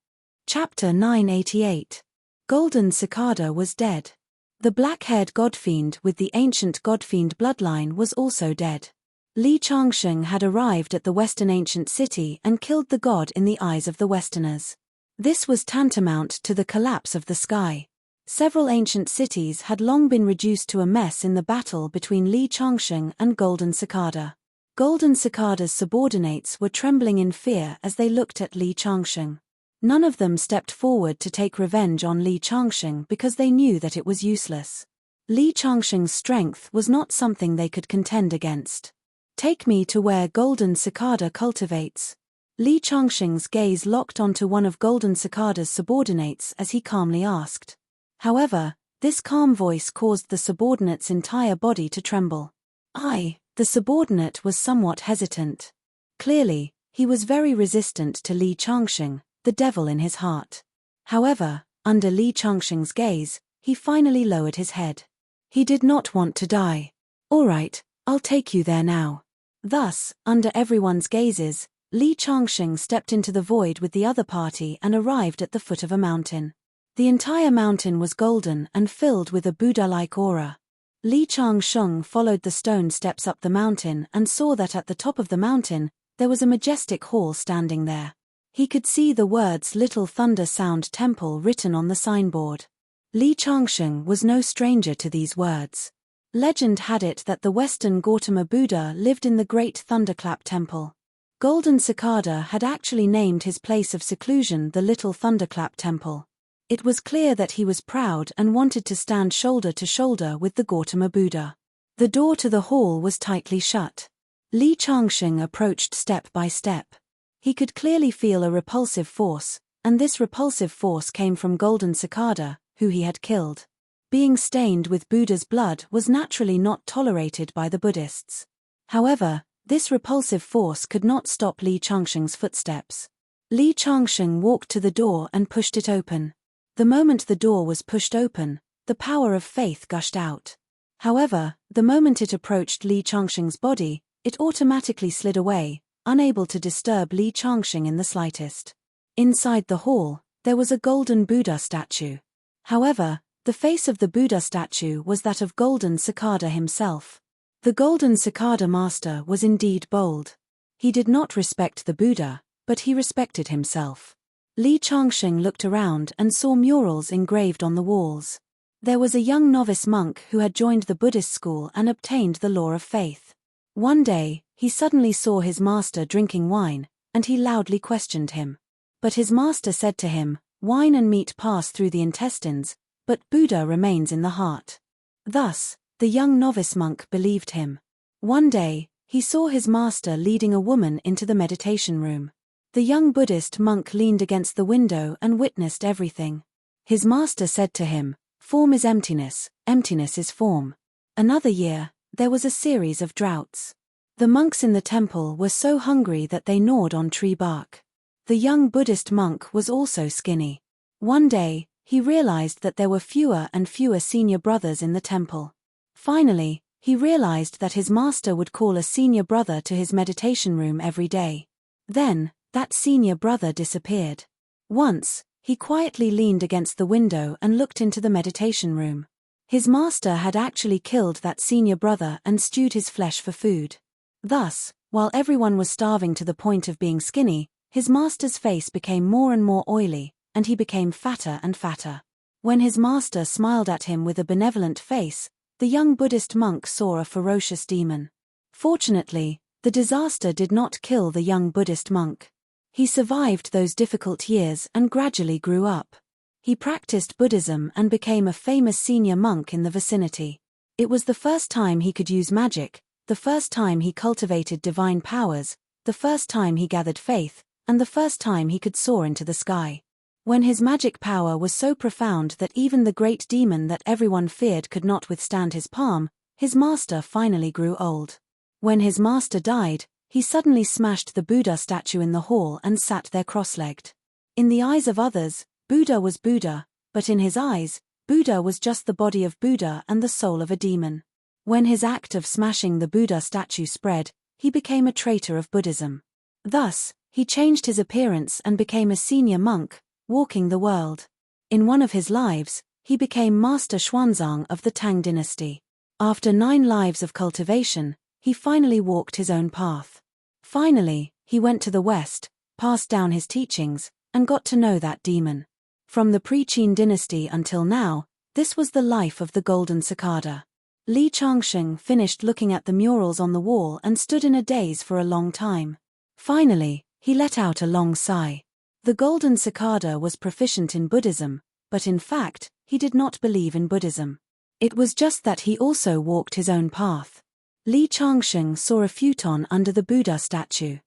Chapter 988. Golden Cicada was dead. The black-haired godfiend with the ancient godfiend bloodline was also dead. Li Changsheng had arrived at the Western ancient city and killed the god in the eyes of the Westerners. This was tantamount to the collapse of the sky. Several ancient cities had long been reduced to a mess in the battle between Li Changsheng and Golden Cicada. Golden Cicada's subordinates were trembling in fear as they looked at Li Changsheng. None of them stepped forward to take revenge on Li Changsheng because they knew that it was useless. Li Changsheng's strength was not something they could contend against. Take me to where Golden Cicada cultivates. Li Changsheng's gaze locked onto one of Golden Cicada's subordinates as he calmly asked. However, this calm voice caused the subordinate's entire body to tremble. The subordinate was somewhat hesitant. Clearly, he was very resistant to Li Changsheng, the devil in his heart. However, under Li Changsheng's gaze, he finally lowered his head. He did not want to die. "All right, I'll take you there now." Thus, under everyone's gazes, Li Changsheng stepped into the void with the other party and arrived at the foot of a mountain. The entire mountain was golden and filled with a Buddha-like aura. Li Changsheng followed the stone steps up the mountain and saw that at the top of the mountain, there was a majestic hall standing there. He could see the words Little Thunder Sound Temple written on the signboard. Li Changsheng was no stranger to these words. Legend had it that the Western Gautama Buddha lived in the Great Thunderclap Temple. Golden Cicada had actually named his place of seclusion the Little Thunderclap Temple. It was clear that he was proud and wanted to stand shoulder to shoulder with the Gautama Buddha. The door to the hall was tightly shut. Li Changsheng approached step by step. He could clearly feel a repulsive force, and this repulsive force came from Golden Cicada, who he had killed. Being stained with Buddha's blood was naturally not tolerated by the Buddhists. However, this repulsive force could not stop Li Changsheng's footsteps. Li Changsheng walked to the door and pushed it open. The moment the door was pushed open, the power of faith gushed out. However, the moment it approached Li Changsheng's body, it automatically slid away, unable to disturb Li Changsheng in the slightest. Inside the hall, there was a golden Buddha statue. However, the face of the Buddha statue was that of Golden Cicada himself. The Golden Cicada Master was indeed bold. He did not respect the Buddha, but he respected himself. Li Changsheng looked around and saw murals engraved on the walls. There was a young novice monk who had joined the Buddhist school and obtained the law of faith. One day, he suddenly saw his master drinking wine, and he loudly questioned him. But his master said to him, "Wine and meat pass through the intestines, but Buddha remains in the heart." Thus, the young novice monk believed him. One day, he saw his master leading a woman into the meditation room. The young Buddhist monk leaned against the window and witnessed everything. His master said to him, "Form is emptiness, emptiness is form." Another year, there was a series of droughts. The monks in the temple were so hungry that they gnawed on tree bark. The young Buddhist monk was also skinny. One day, he realized that there were fewer and fewer senior brothers in the temple. Finally, he realized that his master would call a senior brother to his meditation room every day. Then, that senior brother disappeared. Once, he quietly leaned against the window and looked into the meditation room. His master had actually killed that senior brother and stewed his flesh for food. Thus, While everyone was starving to the point of being skinny, his master's face became more and more oily, and he became fatter and fatter. When his master smiled at him with a benevolent face, the young Buddhist monk saw a ferocious demon. Fortunately, the disaster did not kill the young Buddhist monk. He survived those difficult years and gradually grew up. He practiced Buddhism and became a famous senior monk in the vicinity. It was the first time he could use magic, the first time he cultivated divine powers, the first time he gathered faith, and the first time he could soar into the sky. When his magic power was so profound that even the great demon that everyone feared could not withstand his palm, his master finally grew old. When his master died, he suddenly smashed the Buddha statue in the hall and sat there cross-legged. In the eyes of others, Buddha was Buddha, but in his eyes, Buddha was just the body of Buddha and the soul of a demon. When his act of smashing the Buddha statue spread, he became a traitor of Buddhism. Thus, he changed his appearance and became a senior monk, walking the world. In one of his lives, he became Master Xuanzang of the Tang dynasty. After 9 lives of cultivation, he finally walked his own path. Finally, he went to the West, passed down his teachings, and got to know that demon. From the pre-Qin dynasty until now, this was the life of the golden cicada. Li Changsheng finished looking at the murals on the wall and stood in a daze for a long time. Finally, he let out a long sigh. The golden cicada was proficient in Buddhism, but in fact, he did not believe in Buddhism. It was just that he also walked his own path. Li Changsheng saw a futon under the Buddha statue.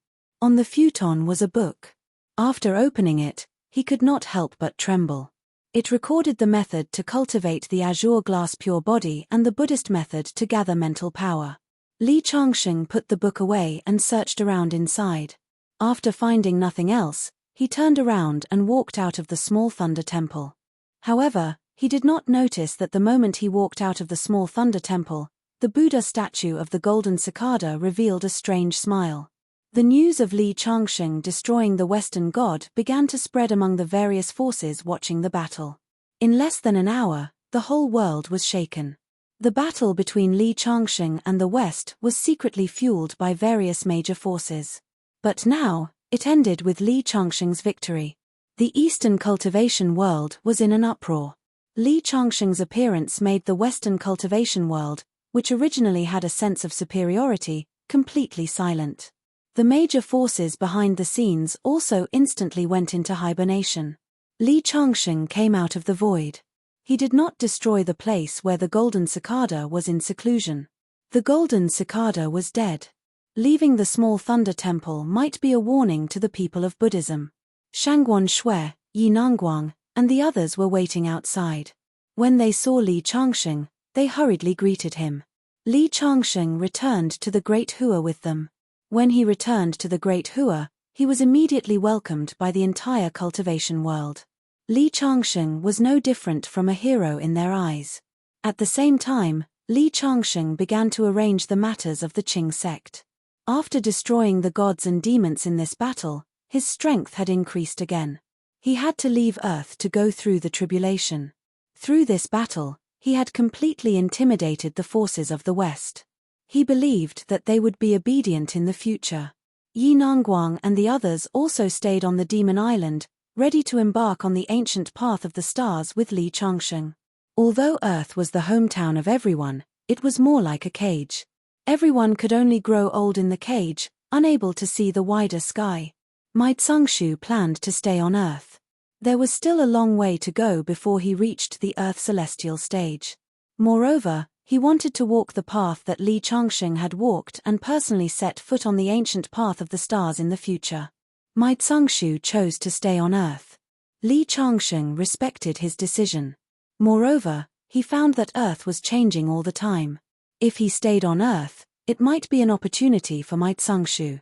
On the futon was a book. After opening it, he could not help but tremble. It recorded the method to cultivate the azure glass pure body and the Buddhist method to gather mental power. Li Changsheng put the book away and searched around inside. After finding nothing else, he turned around and walked out of the small thunder temple. However, he did not notice that the moment he walked out of the small thunder temple, the Buddha statue of the golden cicada revealed a strange smile. The news of Li Changsheng destroying the Western god began to spread among the various forces watching the battle. In less than an hour, the whole world was shaken. The battle between Li Changsheng and the West was secretly fueled by various major forces. But now, it ended with Li Changsheng's victory. The Eastern cultivation world was in an uproar. Li Changsheng's appearance made the Western cultivation world, which originally had a sense of superiority, completely silent. The major forces behind the scenes also instantly went into hibernation. Li Changsheng came out of the void. He did not destroy the place where the golden cicada was in seclusion. The golden cicada was dead. Leaving the small thunder temple might be a warning to the people of Buddhism. Shangguan Shui, Yi Nangguang, and the others were waiting outside. When they saw Li Changsheng, they hurriedly greeted him. Li Changsheng returned to the Great Hua with them. When he returned to the Great Hua, he was immediately welcomed by the entire cultivation world. Li Changsheng was no different from a hero in their eyes. At the same time, Li Changsheng began to arrange the matters of the Qing sect. After destroying the gods and demons in this battle, his strength had increased again. He had to leave Earth to go through the tribulation. Through this battle, he had completely intimidated the forces of the West. He believed that they would be obedient in the future. Yi Nangguang and the others also stayed on the Demon Island, ready to embark on the ancient path of the stars with Li Changsheng. Although Earth was the hometown of everyone, it was more like a cage. Everyone could only grow old in the cage, unable to see the wider sky. Mai Tsungshu planned to stay on Earth. There was still a long way to go before he reached the Earth celestial stage. Moreover, he wanted to walk the path that Li Changsheng had walked and personally set foot on the ancient path of the stars in the future. Mai Tsungshu chose to stay on Earth. Li Changsheng respected his decision. Moreover, he found that Earth was changing all the time. If he stayed on Earth, it might be an opportunity for Mai Tsungshu.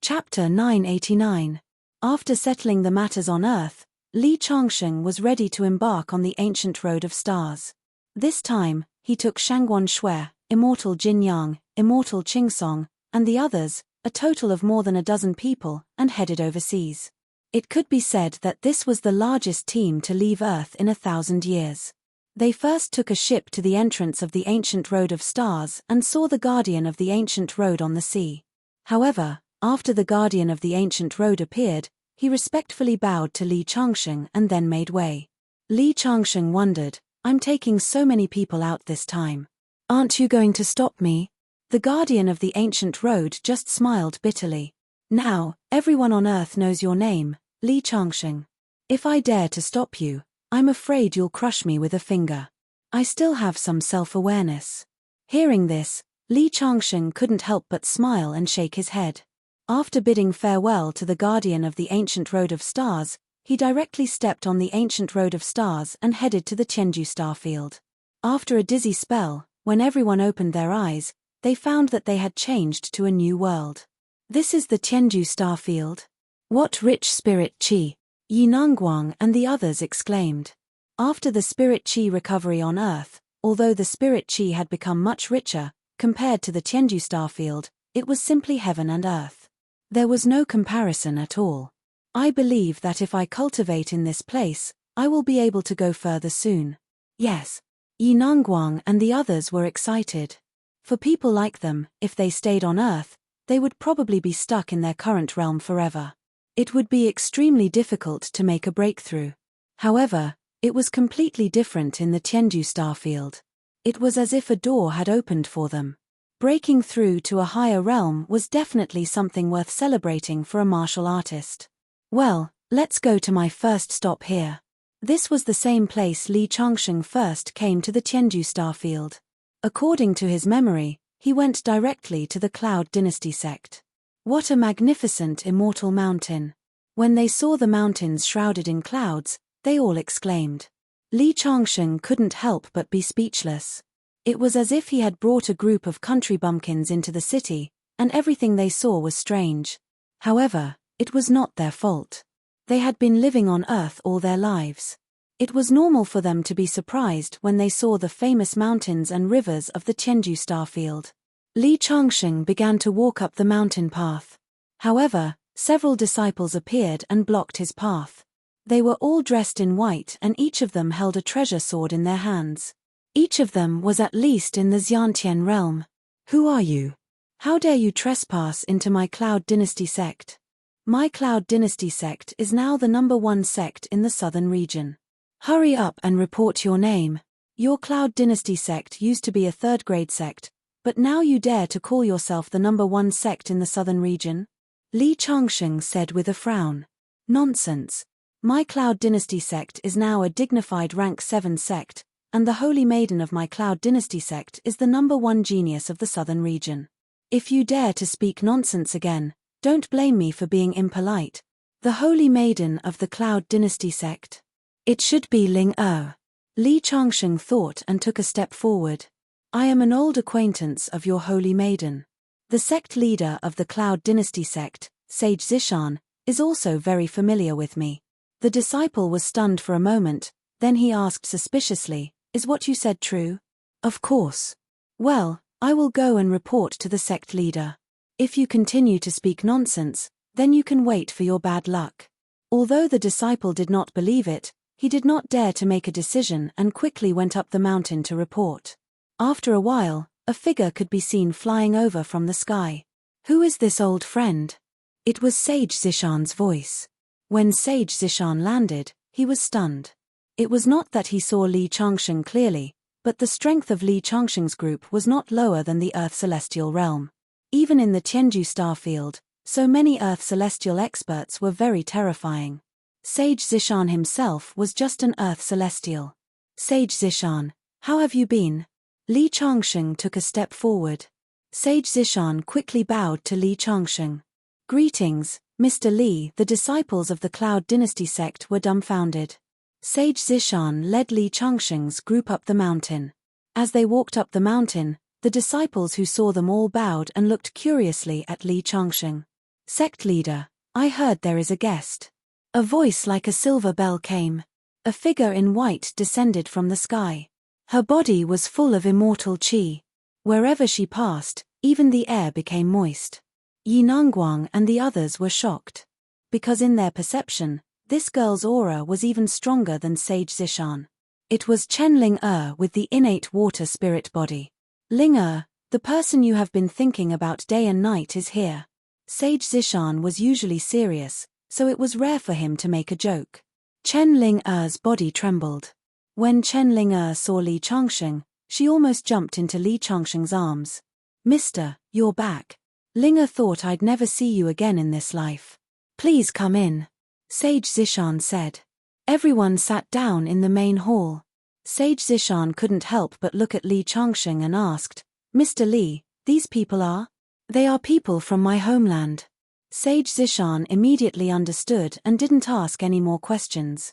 Chapter 989. After settling the matters on Earth, Li Changsheng was ready to embark on the ancient road of stars. This time, he took Shangguan Shui, Immortal Jin Yang, Immortal Qing Song, and the others, a total of more than a dozen people, and headed overseas. It could be said that this was the largest team to leave Earth in 1,000 years. They first took a ship to the entrance of the ancient road of stars and saw the guardian of the ancient road on the sea. However, after the guardian of the ancient road appeared, he respectfully bowed to Li Changsheng and then made way. Li Changsheng wondered, "I'm taking so many people out this time. Aren't you going to stop me?" The guardian of the ancient road just smiled bitterly. "Now, everyone on earth knows your name, Li Changsheng. If I dare to stop you, I'm afraid you'll crush me with a finger. I still have some self-awareness." Hearing this, Li Changsheng couldn't help but smile and shake his head. After bidding farewell to the guardian of the ancient road of stars, he directly stepped on the ancient road of stars and headed to the Tianju starfield. After a dizzy spell, when everyone opened their eyes, they found that they had changed to a new world. "This is the Tianju starfield? What rich spirit qi!" Yi Nangguang and the others exclaimed. After the spirit qi recovery on Earth, although the spirit qi had become much richer, compared to the Tianju starfield, it was simply heaven and earth. There was no comparison at all. "I believe that if I cultivate in this place, I will be able to go further soon." Yes. Yi Nangguang and the others were excited. For people like them, if they stayed on Earth, they would probably be stuck in their current realm forever. It would be extremely difficult to make a breakthrough. However, it was completely different in the Tianju starfield. It was as if a door had opened for them. Breaking through to a higher realm was definitely something worth celebrating for a martial artist. "Well, let's go to my first stop here." This was the same place Li Changsheng first came to the Tianju starfield. According to his memory, he went directly to the Cloud Dynasty sect. What a magnificent immortal mountain! When they saw the mountains shrouded in clouds, they all exclaimed. Li Changsheng couldn't help but be speechless. It was as if he had brought a group of country bumpkins into the city, and everything they saw was strange. However, it was not their fault. They had been living on Earth all their lives. It was normal for them to be surprised when they saw the famous mountains and rivers of the Tianju starfield. Li Changsheng began to walk up the mountain path. However, several disciples appeared and blocked his path. They were all dressed in white and each of them held a treasure sword in their hands. Each of them was at least in the Xiantian realm. "Who are you? How dare you trespass into my Cloud Dynasty sect? My Cloud Dynasty sect is now the #1 sect in the southern region. Hurry up and report your name. Your Cloud Dynasty sect used to be a third-grade sect, but now you dare to call yourself the #1 sect in the southern region?" Li Changsheng said with a frown. "Nonsense. My Cloud Dynasty sect is now a dignified rank 7 sect, and the Holy Maiden of my Cloud Dynasty sect is the #1 genius of the southern region. If you dare to speak nonsense again, don't blame me for being impolite. The Holy Maiden of the Cloud Dynasty sect? It should be Ling Er." Li Changsheng thought and took a step forward. "I am an old acquaintance of your Holy Maiden. The sect leader of the Cloud Dynasty sect, Sage Zishan, is also very familiar with me." The disciple was stunned for a moment, then he asked suspiciously, "Is what you said true?" "Of course." "Well, I will go and report to the sect leader. If you continue to speak nonsense, then you can wait for your bad luck." Although the disciple did not believe it, he did not dare to make a decision and quickly went up the mountain to report. After a while, a figure could be seen flying over from the sky. "Who is this old friend?" It was Sage Zishan's voice. When Sage Zishan landed, he was stunned. It was not that he saw Li Changsheng clearly, but the strength of Li Changsheng's group was not lower than the Earth Celestial realm. Even in the Tianju starfield, so many Earth Celestial experts were very terrifying. Sage Zishan himself was just an Earth Celestial. "Sage Zishan, how have you been?" Li Changsheng took a step forward. Sage Zishan quickly bowed to Li Changsheng. "Greetings, Mr. Li." The disciples of the Cloud Dynasty sect were dumbfounded. Sage Zishan led Li Changsheng's group up the mountain. As they walked up the mountain, the disciples who saw them all bowed and looked curiously at Li Changsheng. "Sect leader, I heard there is a guest." A voice like a silver bell came. A figure in white descended from the sky. Her body was full of immortal qi. Wherever she passed, even the air became moist. Yi Nangguang and the others were shocked. Because in their perception, this girl's aura was even stronger than Sage Zishan. It was Chen Ling Er with the innate water spirit body. "Ling Er, the person you have been thinking about day and night is here." Sage Zishan was usually serious, so it was rare for him to make a joke. Chen Ling-er's body trembled. When Chen Ling-er saw Li Changsheng, she almost jumped into Li Changsheng's arms. "Mister, you're back. Ling-er thought I'd never see you again in this life. Please come in," Sage Zishan said. Everyone sat down in the main hall. Sage Zishan couldn't help but look at Li Changsheng and asked, "Mr. Li, these people are?" "They are people from my homeland." Sage Zishan immediately understood and didn't ask any more questions.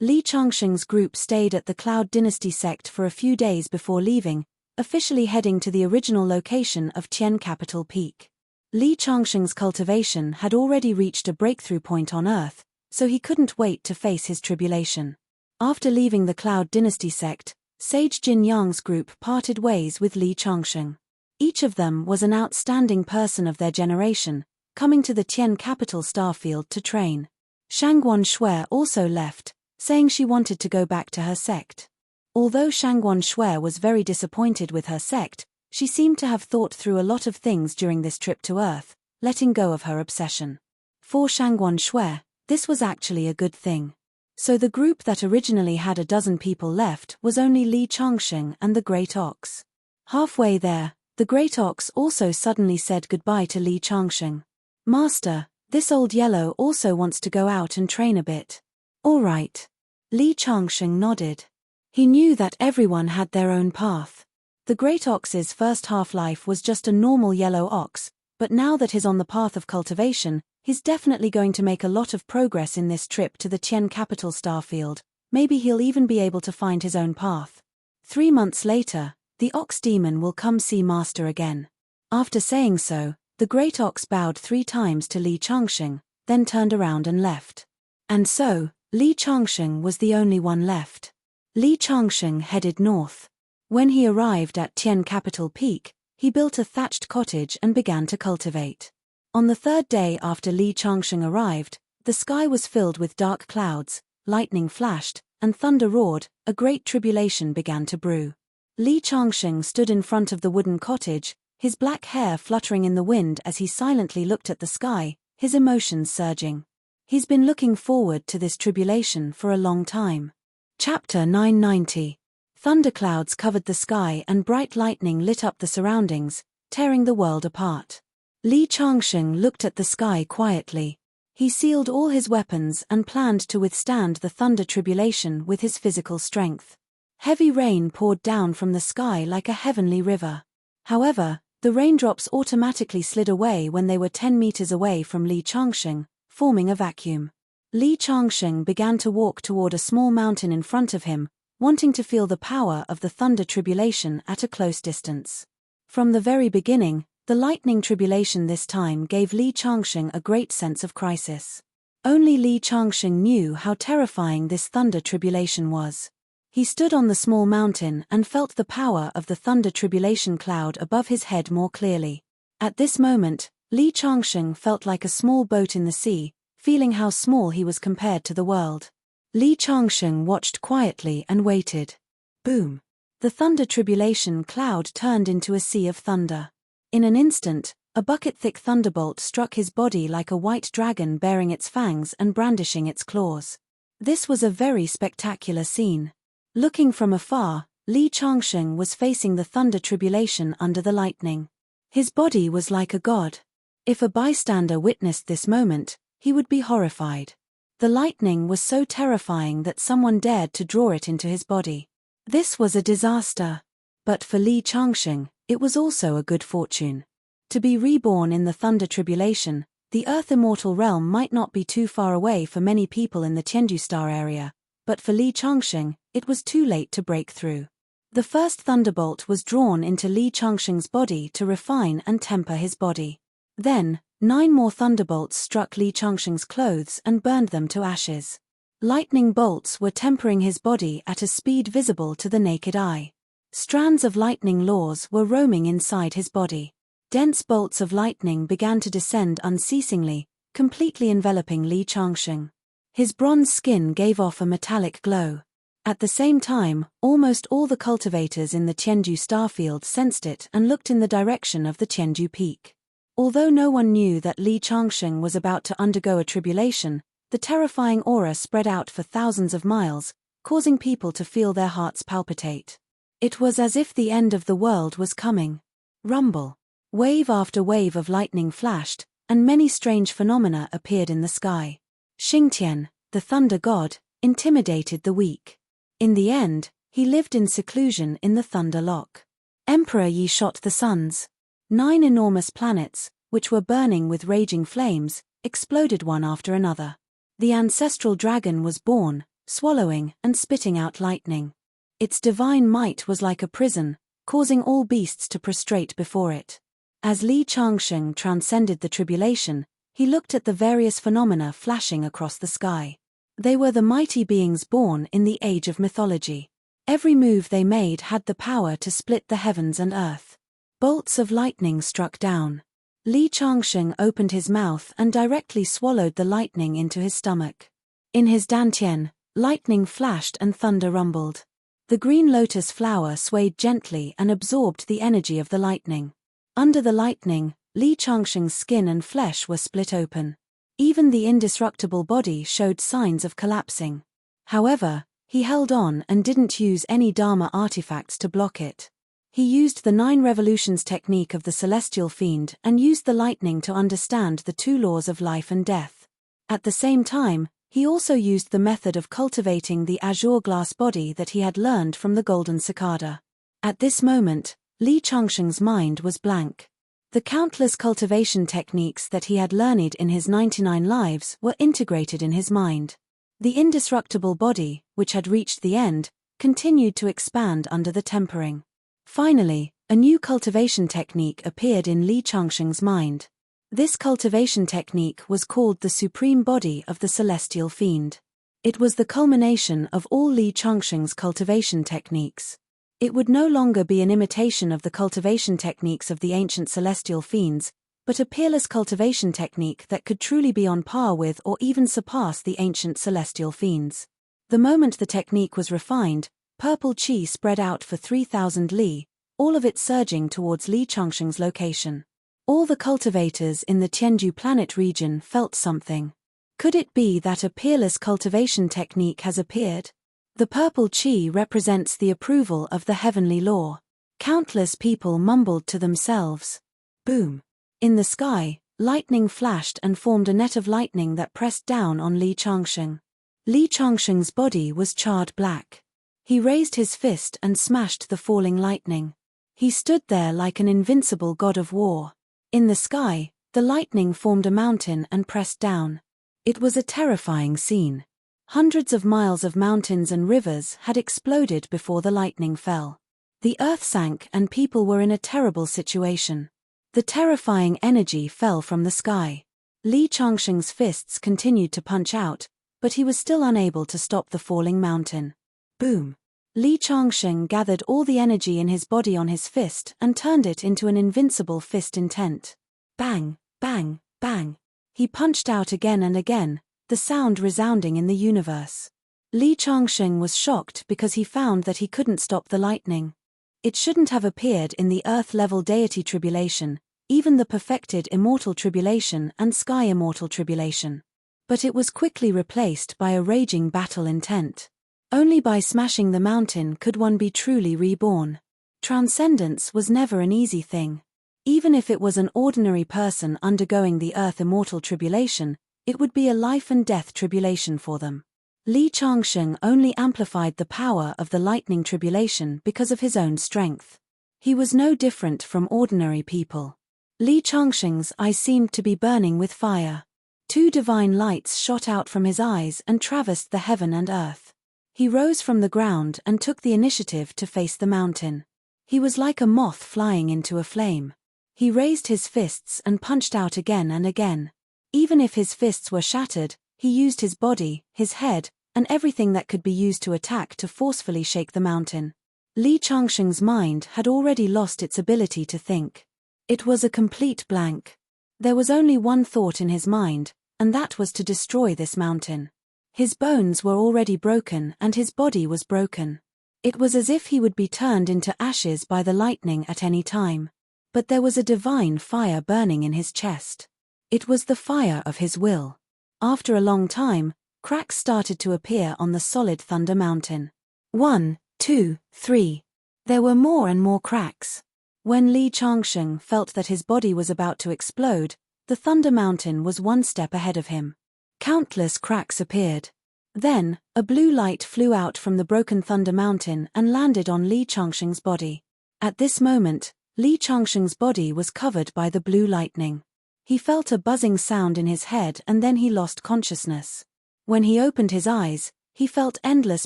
Li Changsheng's group stayed at the Cloud Dynasty sect for a few days before leaving, officially heading to the original location of Tian Capital Peak. Li Changsheng's cultivation had already reached a breakthrough point on Earth, so he couldn't wait to face his tribulation. After leaving the Cloud Dynasty sect, Sage Jin Yang's group parted ways with Li Changsheng. Each of them was an outstanding person of their generation, coming to the Tian Capital Starfield to train. Shangguan Shui also left, saying she wanted to go back to her sect. Although Shangguan Shui was very disappointed with her sect, she seemed to have thought through a lot of things during this trip to Earth, letting go of her obsession. For Shangguan Shui, this was actually a good thing. So the group that originally had a dozen people left was only Li Changsheng and the Great Ox. Halfway there, the Great Ox also suddenly said goodbye to Li Changsheng. "Master, this old yellow also wants to go out and train a bit." "All right." Li Changsheng nodded. He knew that everyone had their own path. The Great Ox's first half-life was just a normal yellow ox, but now that he's on the path of cultivation, he's definitely going to make a lot of progress in this trip to the Tian Capital Starfield. Maybe he'll even be able to find his own path. 3 months later, the Ox Demon will come see Master again. After saying so, the Great Ox bowed 3 times to Li Changsheng, then turned around and left. And so, Li Changsheng was the only one left. Li Changsheng headed north. When he arrived at Tian Capital Peak, he built a thatched cottage and began to cultivate. On the 3rd day after Li Changsheng arrived, the sky was filled with dark clouds, lightning flashed, and thunder roared. A great tribulation began to brew. Li Changsheng stood in front of the wooden cottage, his black hair fluttering in the wind as he silently looked at the sky, his emotions surging. He's been looking forward to this tribulation for a long time. Chapter 990. Thunderclouds covered the sky and bright lightning lit up the surroundings, tearing the world apart. Li Changsheng looked at the sky quietly. He sealed all his weapons and planned to withstand the thunder tribulation with his physical strength. Heavy rain poured down from the sky like a heavenly river. However, the raindrops automatically slid away when they were 10 meters away from Li Changsheng, forming a vacuum. Li Changsheng began to walk toward a small mountain in front of him, wanting to feel the power of the thunder tribulation at a close distance. From the very beginning, the lightning tribulation this time gave Li Changsheng a great sense of crisis. Only Li Changsheng knew how terrifying this thunder tribulation was. He stood on the small mountain and felt the power of the thunder tribulation cloud above his head more clearly. At this moment, Li Changsheng felt like a small boat in the sea, feeling how small he was compared to the world. Li Changsheng watched quietly and waited. Boom! The thunder tribulation cloud turned into a sea of thunder. In an instant, a bucket-thick thunderbolt struck his body like a white dragon baring its fangs and brandishing its claws. This was a very spectacular scene. Looking from afar, Li Changsheng was facing the thunder tribulation under the lightning. His body was like a god. If a bystander witnessed this moment, he would be horrified. The lightning was so terrifying that someone dared to draw it into his body. This was a disaster. But for Li Changsheng, it was also a good fortune. To be reborn in the thunder tribulation, the Earth Immortal realm might not be too far away for many people in the Tiandu Star area, but for Li Changsheng, it was too late to break through. The first thunderbolt was drawn into Li Changsheng's body to refine and temper his body. Then, 9 more thunderbolts struck Li Changsheng's clothes and burned them to ashes. Lightning bolts were tempering his body at a speed visible to the naked eye. Strands of lightning laws were roaming inside his body. Dense bolts of lightning began to descend unceasingly, completely enveloping Li Changsheng. His bronze skin gave off a metallic glow. At the same time, almost all the cultivators in the Tiandu Starfield sensed it and looked in the direction of the Tiandu Peak. Although no one knew that Li Changsheng was about to undergo a tribulation, the terrifying aura spread out for thousands of miles, causing people to feel their hearts palpitate. It was as if the end of the world was coming. Rumble. Wave after wave of lightning flashed, and many strange phenomena appeared in the sky. Xingtian, the thunder god, intimidated the weak. In the end, he lived in seclusion in the Thunder Lock. Emperor Yi shot the suns. 9 enormous planets, which were burning with raging flames, exploded one after another. The ancestral dragon was born, swallowing and spitting out lightning. Its divine might was like a prison, causing all beasts to prostrate before it. As Li Changsheng transcended the tribulation, he looked at the various phenomena flashing across the sky. They were the mighty beings born in the age of mythology. Every move they made had the power to split the heavens and earth. Bolts of lightning struck down. Li Changsheng opened his mouth and directly swallowed the lightning into his stomach. In his dantian, lightning flashed and thunder rumbled. The green lotus flower swayed gently and absorbed the energy of the lightning. Under the lightning, Li Changsheng's skin and flesh were split open. Even the indestructible body showed signs of collapsing. However, he held on and didn't use any Dharma artifacts to block it. He used the 9 revolutions technique of the celestial fiend and used the lightning to understand the 2 laws of life and death. At the same time, he also used the method of cultivating the azure glass body that he had learned from the golden cicada. At this moment, Li Changsheng's mind was blank. The countless cultivation techniques that he had learned in his 99 lives were integrated in his mind. The indestructible body, which had reached the end, continued to expand under the tempering. Finally, a new cultivation technique appeared in Li Changsheng's mind. This cultivation technique was called the Supreme Body of the Celestial Fiend. It was the culmination of all Li Changsheng's cultivation techniques. It would no longer be an imitation of the cultivation techniques of the ancient celestial fiends, but a peerless cultivation technique that could truly be on par with or even surpass the ancient celestial fiends. The moment the technique was refined, purple qi spread out for 3,000 li, all of it surging towards Li Changsheng's location. All the cultivators in the Tianju planet region felt something. Could it be that a peerless cultivation technique has appeared? The purple qi represents the approval of the heavenly law. Countless people mumbled to themselves. Boom. In the sky, lightning flashed and formed a net of lightning that pressed down on Li Changsheng. Li Changsheng's body was charred black. He raised his fist and smashed the falling lightning. He stood there like an invincible god of war. In the sky, the lightning formed a mountain and pressed down. It was a terrifying scene. Hundreds of miles of mountains and rivers had exploded before the lightning fell. The earth sank and people were in a terrible situation. The terrifying energy fell from the sky. Li Changsheng's fists continued to punch out, but he was still unable to stop the falling mountain. Boom. Li Changsheng gathered all the energy in his body on his fist and turned it into an invincible fist intent. Bang, bang, bang. He punched out again and again, the sound resounding in the universe. Li Changsheng was shocked because he found that he couldn't stop the lightning. It shouldn't have appeared in the earth-level deity tribulation, even the perfected immortal tribulation and sky immortal tribulation. But it was quickly replaced by a raging battle intent. Only by smashing the mountain could one be truly reborn. Transcendence was never an easy thing. Even if it was an ordinary person undergoing the earth immortal tribulation, it would be a life and death tribulation for them. Li Changsheng only amplified the power of the lightning tribulation because of his own strength. He was no different from ordinary people. Li Changsheng's eyes seemed to be burning with fire. 2 divine lights shot out from his eyes and traversed the heaven and earth. He rose from the ground and took the initiative to face the mountain. He was like a moth flying into a flame. He raised his fists and punched out again and again. Even if his fists were shattered, he used his body, his head, and everything that could be used to attack to forcefully shake the mountain. Li Changsheng's mind had already lost its ability to think. It was a complete blank. There was only one thought in his mind, and that was to destroy this mountain. His bones were already broken and his body was broken. It was as if he would be turned into ashes by the lightning at any time. But there was a divine fire burning in his chest. It was the fire of his will. After a long time, cracks started to appear on the solid Thunder Mountain. 1, 2, 3. There were more and more cracks. When Li Changsheng felt that his body was about to explode, the Thunder Mountain was one step ahead of him. Countless cracks appeared. Then, a blue light flew out from the broken Thunder Mountain and landed on Li Changsheng's body. At this moment, Li Changsheng's body was covered by the blue lightning. He felt a buzzing sound in his head and then he lost consciousness. When he opened his eyes, he felt endless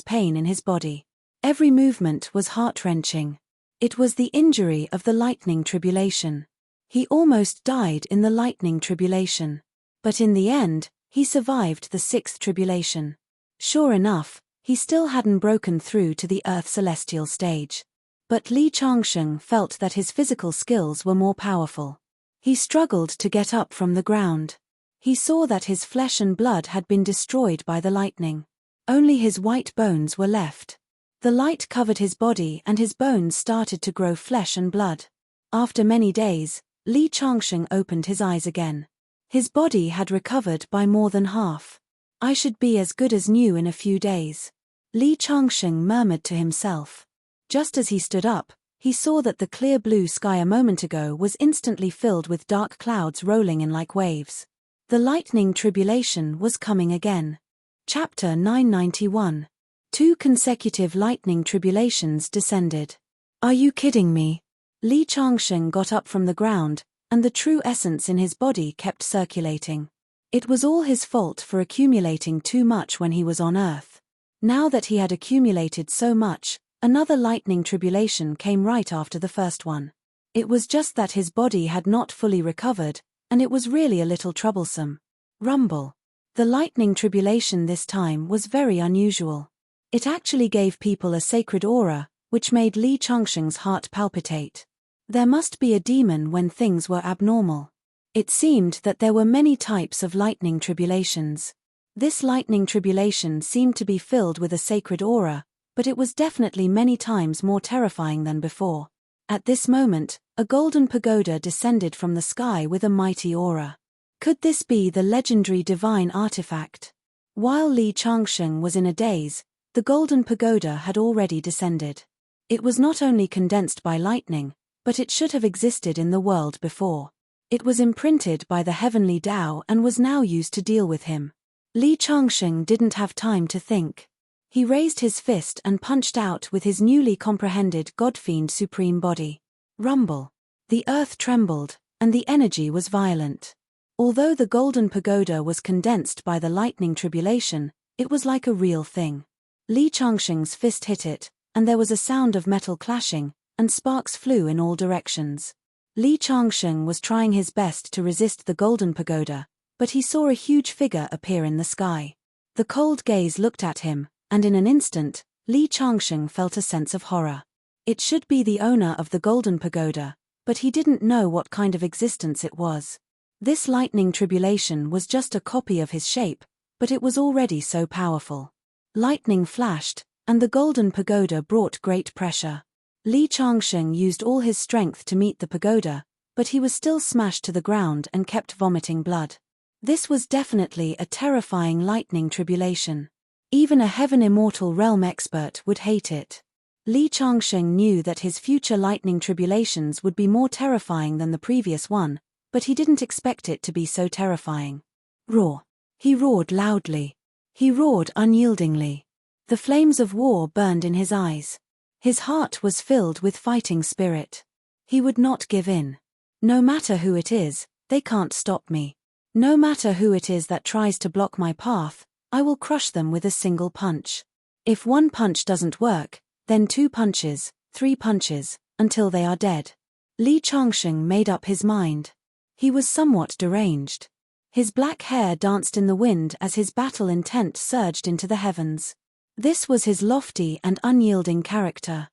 pain in his body. Every movement was heart-wrenching. It was the injury of the lightning tribulation. He almost died in the lightning tribulation. But in the end, he survived the sixth tribulation. Sure enough, he still hadn't broken through to the Earth celestial stage. But Li Changsheng felt that his physical skills were more powerful. He struggled to get up from the ground. He saw that his flesh and blood had been destroyed by the lightning. Only his white bones were left. The light covered his body and his bones started to grow flesh and blood. After many days, Li Changsheng opened his eyes again. His body had recovered by more than half. I should be as good as new in a few days. Li Changsheng murmured to himself. Just as he stood up, he saw that the clear blue sky a moment ago was instantly filled with dark clouds rolling in like waves. The lightning tribulation was coming again. Chapter 991. 2 consecutive lightning tribulations descended. Are you kidding me? Li Changsheng got up from the ground, and the true essence in his body kept circulating. It was all his fault for accumulating too much when he was on Earth. Now that he had accumulated so much, another lightning tribulation came right after the first one. It was just that his body had not fully recovered, and it was really a little troublesome. Rumble. The lightning tribulation this time was very unusual. It actually gave people a sacred aura, which made Li Changsheng's heart palpitate. There must be a demon when things were abnormal. It seemed that there were many types of lightning tribulations. This lightning tribulation seemed to be filled with a sacred aura, but it was definitely many times more terrifying than before. At this moment, a golden pagoda descended from the sky with a mighty aura. Could this be the legendary divine artifact? While Li Changsheng was in a daze, the golden pagoda had already descended. It was not only condensed by lightning, but it should have existed in the world before. It was imprinted by the heavenly Tao and was now used to deal with him. Li Changsheng didn't have time to think. He raised his fist and punched out with his newly comprehended Godfiend supreme body. Rumble. The earth trembled, and the energy was violent. Although the golden pagoda was condensed by the lightning tribulation, it was like a real thing. Li Changsheng's fist hit it, and there was a sound of metal clashing, and sparks flew in all directions. Li Changsheng was trying his best to resist the golden pagoda, but he saw a huge figure appear in the sky. The cold gaze looked at him, and in an instant, Li Changsheng felt a sense of horror. It should be the owner of the golden pagoda, but he didn't know what kind of existence it was. This lightning tribulation was just a copy of his shape, but it was already so powerful. Lightning flashed, and the golden pagoda brought great pressure. Li Changsheng used all his strength to meet the pagoda, but he was still smashed to the ground and kept vomiting blood. This was definitely a terrifying lightning tribulation. Even a heaven immortal realm expert would hate it. Li Changsheng knew that his future lightning tribulations would be more terrifying than the previous one, but he didn't expect it to be so terrifying. Roar. He roared loudly. He roared unyieldingly. The flames of war burned in his eyes. His heart was filled with fighting spirit. He would not give in. No matter who it is, they can't stop me. No matter who it is that tries to block my path, I will crush them with a single punch. If one punch doesn't work, then 2 punches, 3 punches, until they are dead. Li Changsheng made up his mind. He was somewhat deranged. His black hair danced in the wind as his battle intent surged into the heavens. This was his lofty and unyielding character.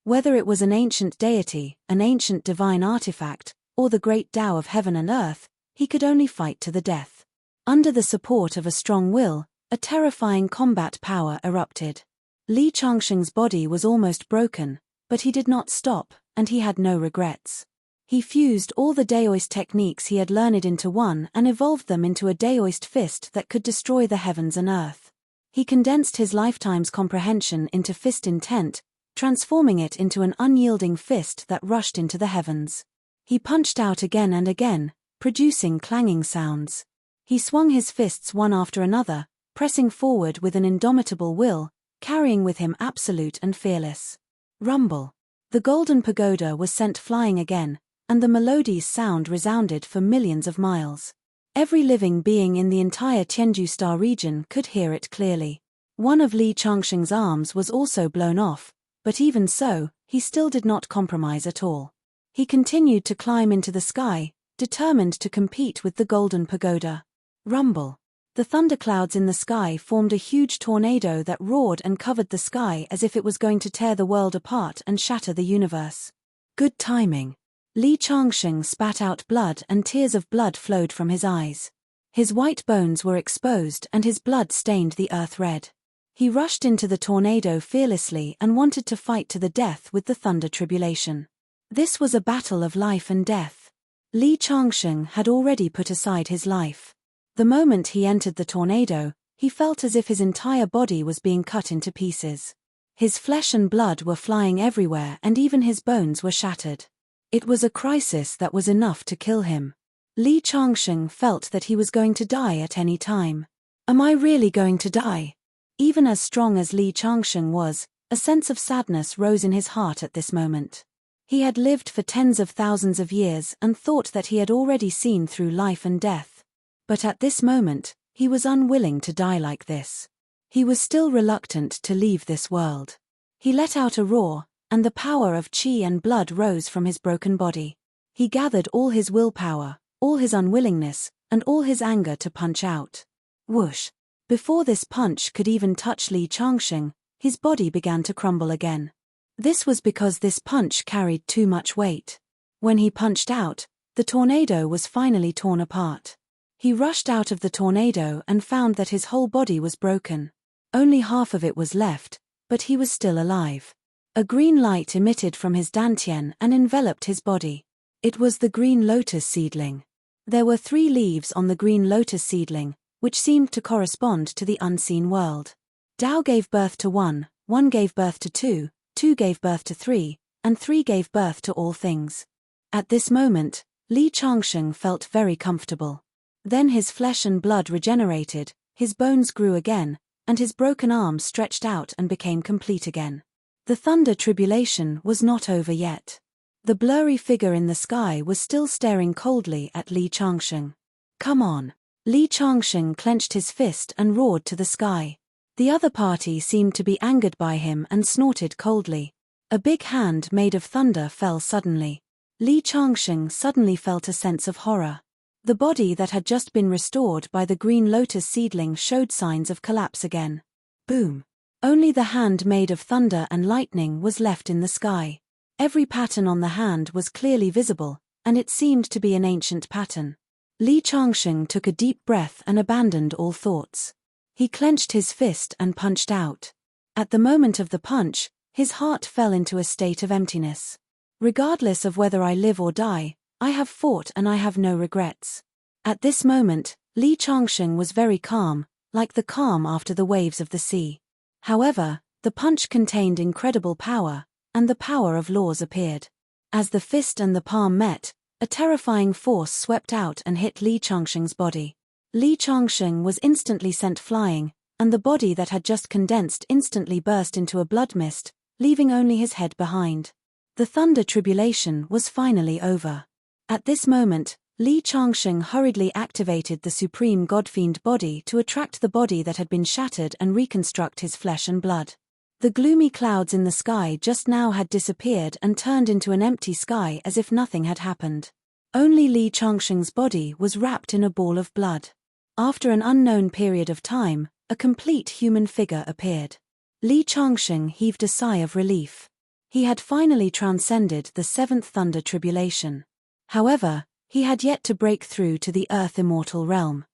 Whether it was an ancient deity, an ancient divine artifact, or the great Tao of heaven and earth, he could only fight to the death. Under the support of a strong will, a terrifying combat power erupted. Li Changsheng's body was almost broken, but he did not stop, and he had no regrets. He fused all the Daoist techniques he had learned into one and evolved them into a Daoist fist that could destroy the heavens and earth. He condensed his lifetime's comprehension into fist intent, transforming it into an unyielding fist that rushed into the heavens. He punched out again and again, producing clanging sounds. He swung his fists one after another, pressing forward with an indomitable will, carrying with him absolute and fearless. Rumble. The golden pagoda was sent flying again, and the melody's sound resounded for millions of miles. Every living being in the entire Tianju Star region could hear it clearly. One of Li Changsheng's arms was also blown off, but even so, he still did not compromise at all. He continued to climb into the sky, determined to compete with the golden pagoda. Rumble. The thunderclouds in the sky formed a huge tornado that roared and covered the sky as if it was going to tear the world apart and shatter the universe. Good timing. Li Changsheng spat out blood and tears of blood flowed from his eyes. His white bones were exposed and his blood stained the earth red. He rushed into the tornado fearlessly and wanted to fight to the death with the thunder tribulation. This was a battle of life and death. Li Changsheng had already put aside his life. The moment he entered the tornado, he felt as if his entire body was being cut into pieces. His flesh and blood were flying everywhere and even his bones were shattered. It was a crisis that was enough to kill him. Li Changsheng felt that he was going to die at any time. Am I really going to die? Even as strong as Li Changsheng was, a sense of sadness rose in his heart at this moment. He had lived for tens of thousands of years and thought that he had already seen through life and death. But at this moment, he was unwilling to die like this. He was still reluctant to leave this world. He let out a roar, and the power of qi and blood rose from his broken body. He gathered all his willpower, all his unwillingness, and all his anger to punch out. Whoosh! Before this punch could even touch Li Changsheng, his body began to crumble again. This was because this punch carried too much weight. When he punched out, the tornado was finally torn apart. He rushed out of the tornado and found that his whole body was broken. Only half of it was left, but he was still alive. A green light emitted from his dantian and enveloped his body. It was the green lotus seedling. There were 3 leaves on the green lotus seedling, which seemed to correspond to the unseen world. Tao gave birth to 1, 1 gave birth to 2, 2 gave birth to 3, and 3 gave birth to all things. At this moment, Li Changsheng felt very comfortable. Then his flesh and blood regenerated, his bones grew again, and his broken arm stretched out and became complete again. The thunder tribulation was not over yet. The blurry figure in the sky was still staring coldly at Li Changsheng. Come on. Li Changsheng clenched his fist and roared to the sky. The other party seemed to be angered by him and snorted coldly. A big hand made of thunder fell suddenly. Li Changsheng suddenly felt a sense of horror. The body that had just been restored by the green lotus seedling showed signs of collapse again. Boom! Only the hand made of thunder and lightning was left in the sky. Every pattern on the hand was clearly visible, and it seemed to be an ancient pattern. Li Changsheng took a deep breath and abandoned all thoughts. He clenched his fist and punched out. At the moment of the punch, his heart fell into a state of emptiness. Regardless of whether I live or die, I have fought and I have no regrets. At this moment, Li Changsheng was very calm, like the calm after the waves of the sea. However, the punch contained incredible power, and the power of laws appeared. As the fist and the palm met, a terrifying force swept out and hit Li Changsheng's body. Li Changsheng was instantly sent flying, and the body that had just condensed instantly burst into a blood mist, leaving only his head behind. The thunder tribulation was finally over. At this moment, Li Changsheng hurriedly activated the supreme godfiend body to attract the body that had been shattered and reconstruct his flesh and blood. The gloomy clouds in the sky just now had disappeared and turned into an empty sky as if nothing had happened. Only Li Changsheng's body was wrapped in a ball of blood. After an unknown period of time, a complete human figure appeared. Li Changsheng heaved a sigh of relief. He had finally transcended the 7th thunder tribulation. However, he had yet to break through to the Earth Immortal realm.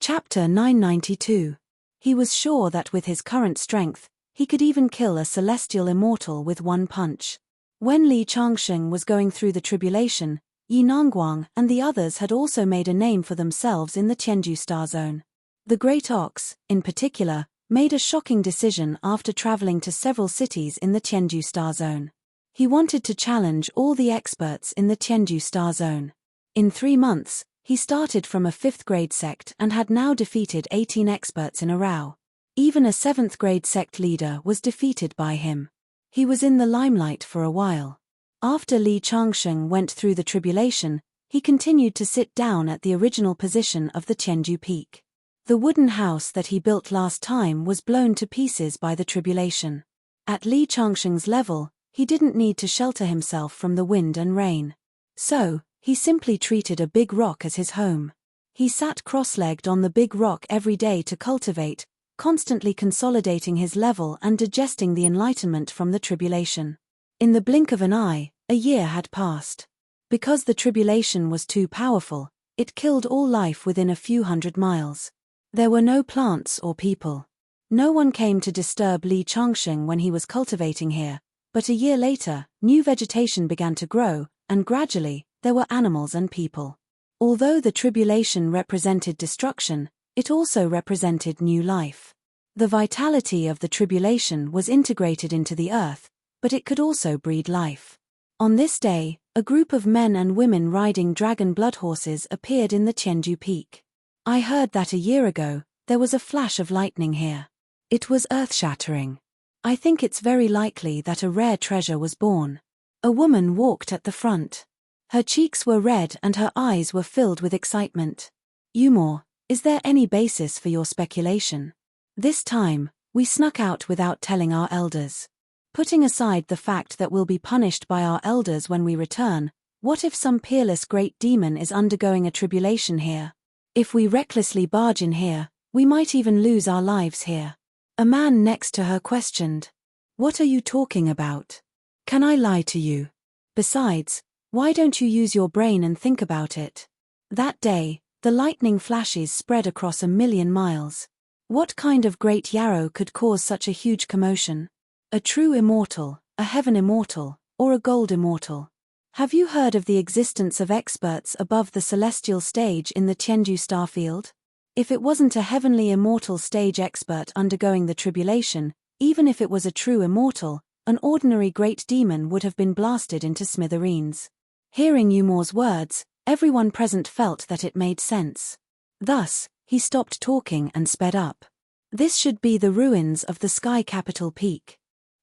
Chapter 992. He was sure that with his current strength, he could even kill a celestial immortal with one punch. When Li Changsheng was going through the tribulation, Yi Nangguang and the others had also made a name for themselves in the Tianju Star Zone. The Great Ox, in particular, made a shocking decision after traveling to several cities in the Tianju Star Zone. He wanted to challenge all the experts in the Tianju Star Zone. In 3 months, he started from a 5th-grade sect and had now defeated 18 experts in a row. Even a 7th-grade sect leader was defeated by him. He was in the limelight for a while. After Li Changsheng went through the tribulation, he continued to sit down at the original position of the Tianju Peak. The wooden house that he built last time was blown to pieces by the tribulation. At Li Changsheng's level, he didn't need to shelter himself from the wind and rain. So, he simply treated a big rock as his home. He sat cross-legged on the big rock every day to cultivate, constantly consolidating his level and digesting the enlightenment from the tribulation. In the blink of an eye, a year had passed. Because the tribulation was too powerful, it killed all life within a few hundred miles. There were no plants or people. No one came to disturb Li Changsheng when he was cultivating here, but a year later, new vegetation began to grow, and gradually, there were animals and people. Although the tribulation represented destruction, it also represented new life. The vitality of the tribulation was integrated into the earth, but it could also breed life. On this day, a group of men and women riding dragon blood horses appeared in the Tianju Peak. I heard that a year ago, there was a flash of lightning here. It was earth-shattering. I think it's very likely that a rare treasure was born. A woman walked at the front. Her cheeks were red and her eyes were filled with excitement. Yumor, is there any basis for your speculation? This time, we snuck out without telling our elders. Putting aside the fact that we'll be punished by our elders when we return, what if some peerless great demon is undergoing a tribulation here? If we recklessly barge in here, we might even lose our lives here. A man next to her questioned. What are you talking about? Can I lie to you? Besides, why don't you use your brain and think about it? That day, the lightning flashes spread across 1,000,000 miles. What kind of great yarrow could cause such a huge commotion? A true immortal, a heaven immortal, or a gold immortal? Have you heard of the existence of experts above the celestial stage in the Tianju star field? If it wasn't a heavenly immortal stage expert undergoing the tribulation, even if it was a true immortal, an ordinary great demon would have been blasted into smithereens. Hearing Yumor's words, everyone present felt that it made sense. Thus, he stopped talking and sped up. This should be the ruins of the Sky Capital Peak.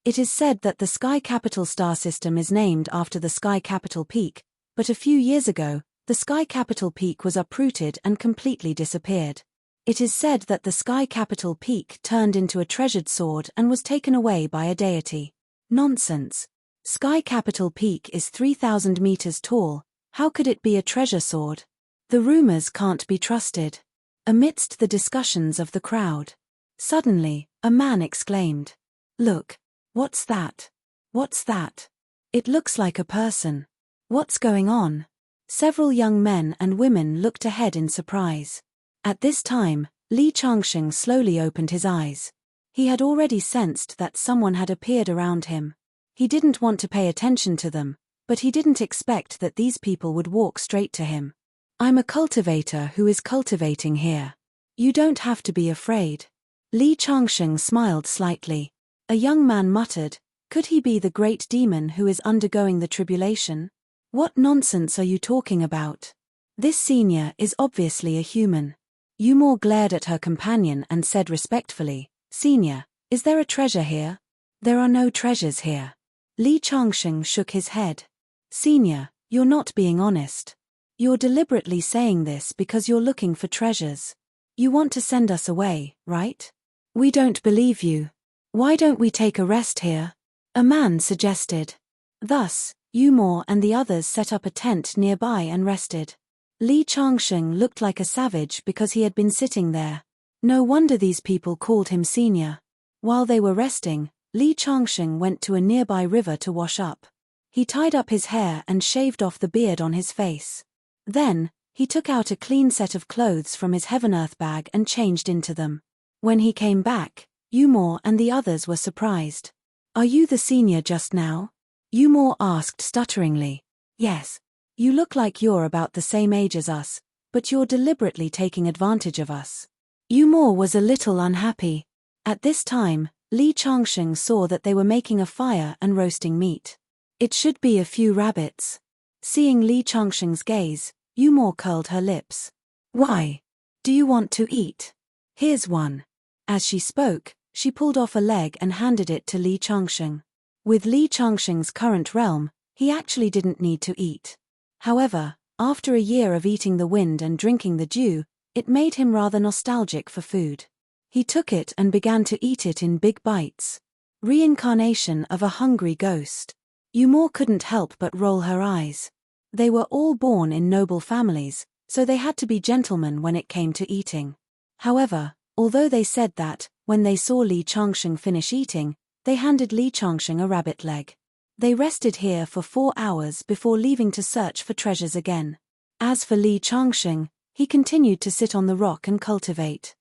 It is said that the Sky Capital star system is named after the Sky Capital Peak, but a few years ago, the Sky Capital Peak was uprooted and completely disappeared. It is said that the Sky Capital Peak turned into a treasured sword and was taken away by a deity. Nonsense. Sky Capital Peak is 3,000 meters tall, how could it be a treasure sword? The rumors can't be trusted. Amidst the discussions of the crowd, suddenly, a man exclaimed, "Look, what's that? What's that? It looks like a person. What's going on?" Several young men and women looked ahead in surprise. At this time, Li Changsheng slowly opened his eyes. He had already sensed that someone had appeared around him. He didn't want to pay attention to them, but he didn't expect that these people would walk straight to him. "I'm a cultivator who is cultivating here. You don't have to be afraid." Li Changsheng smiled slightly. A young man muttered, "Could he be the great demon who is undergoing the tribulation? What nonsense are you talking about? This senior is obviously a human." Yumor glared at her companion and said respectfully, "Senior, is there a treasure here?" "There are no treasures here." Li Changsheng shook his head. "Senior, you're not being honest. You're deliberately saying this because you're looking for treasures. You want to send us away, right? We don't believe you. Why don't we take a rest here?" A man suggested. Thus, Yumor and the others set up a tent nearby and rested. Li Changsheng looked like a savage because he had been sitting there. No wonder these people called him senior. While they were resting, Li Changsheng went to a nearby river to wash up. He tied up his hair and shaved off the beard on his face. Then, he took out a clean set of clothes from his heaven-earth bag and changed into them. When he came back, Yumor and the others were surprised. "Are you the senior just now?" Yumor asked stutteringly. "Yes." You look like you're about the same age as us, but you're deliberately taking advantage of us. Yumor was a little unhappy. At this time, Li Changsheng saw that they were making a fire and roasting meat. It should be a few rabbits. Seeing Li Changsheng's gaze, Yumor curled her lips. Why? Do you want to eat? Here's one. As she spoke, she pulled off a leg and handed it to Li Changsheng. With Li Changsheng's current realm, he actually didn't need to eat. However, after a year of eating the wind and drinking the dew, it made him rather nostalgic for food. He took it and began to eat it in big bites. Reincarnation of a hungry ghost. Yumor couldn't help but roll her eyes. They were all born in noble families, so they had to be gentlemen when it came to eating. However, although they said that, when they saw Li Changsheng finish eating, they handed Li Changsheng a rabbit leg. They rested here for 4 hours before leaving to search for treasures again. As for Li Changsheng, he continued to sit on the rock and cultivate.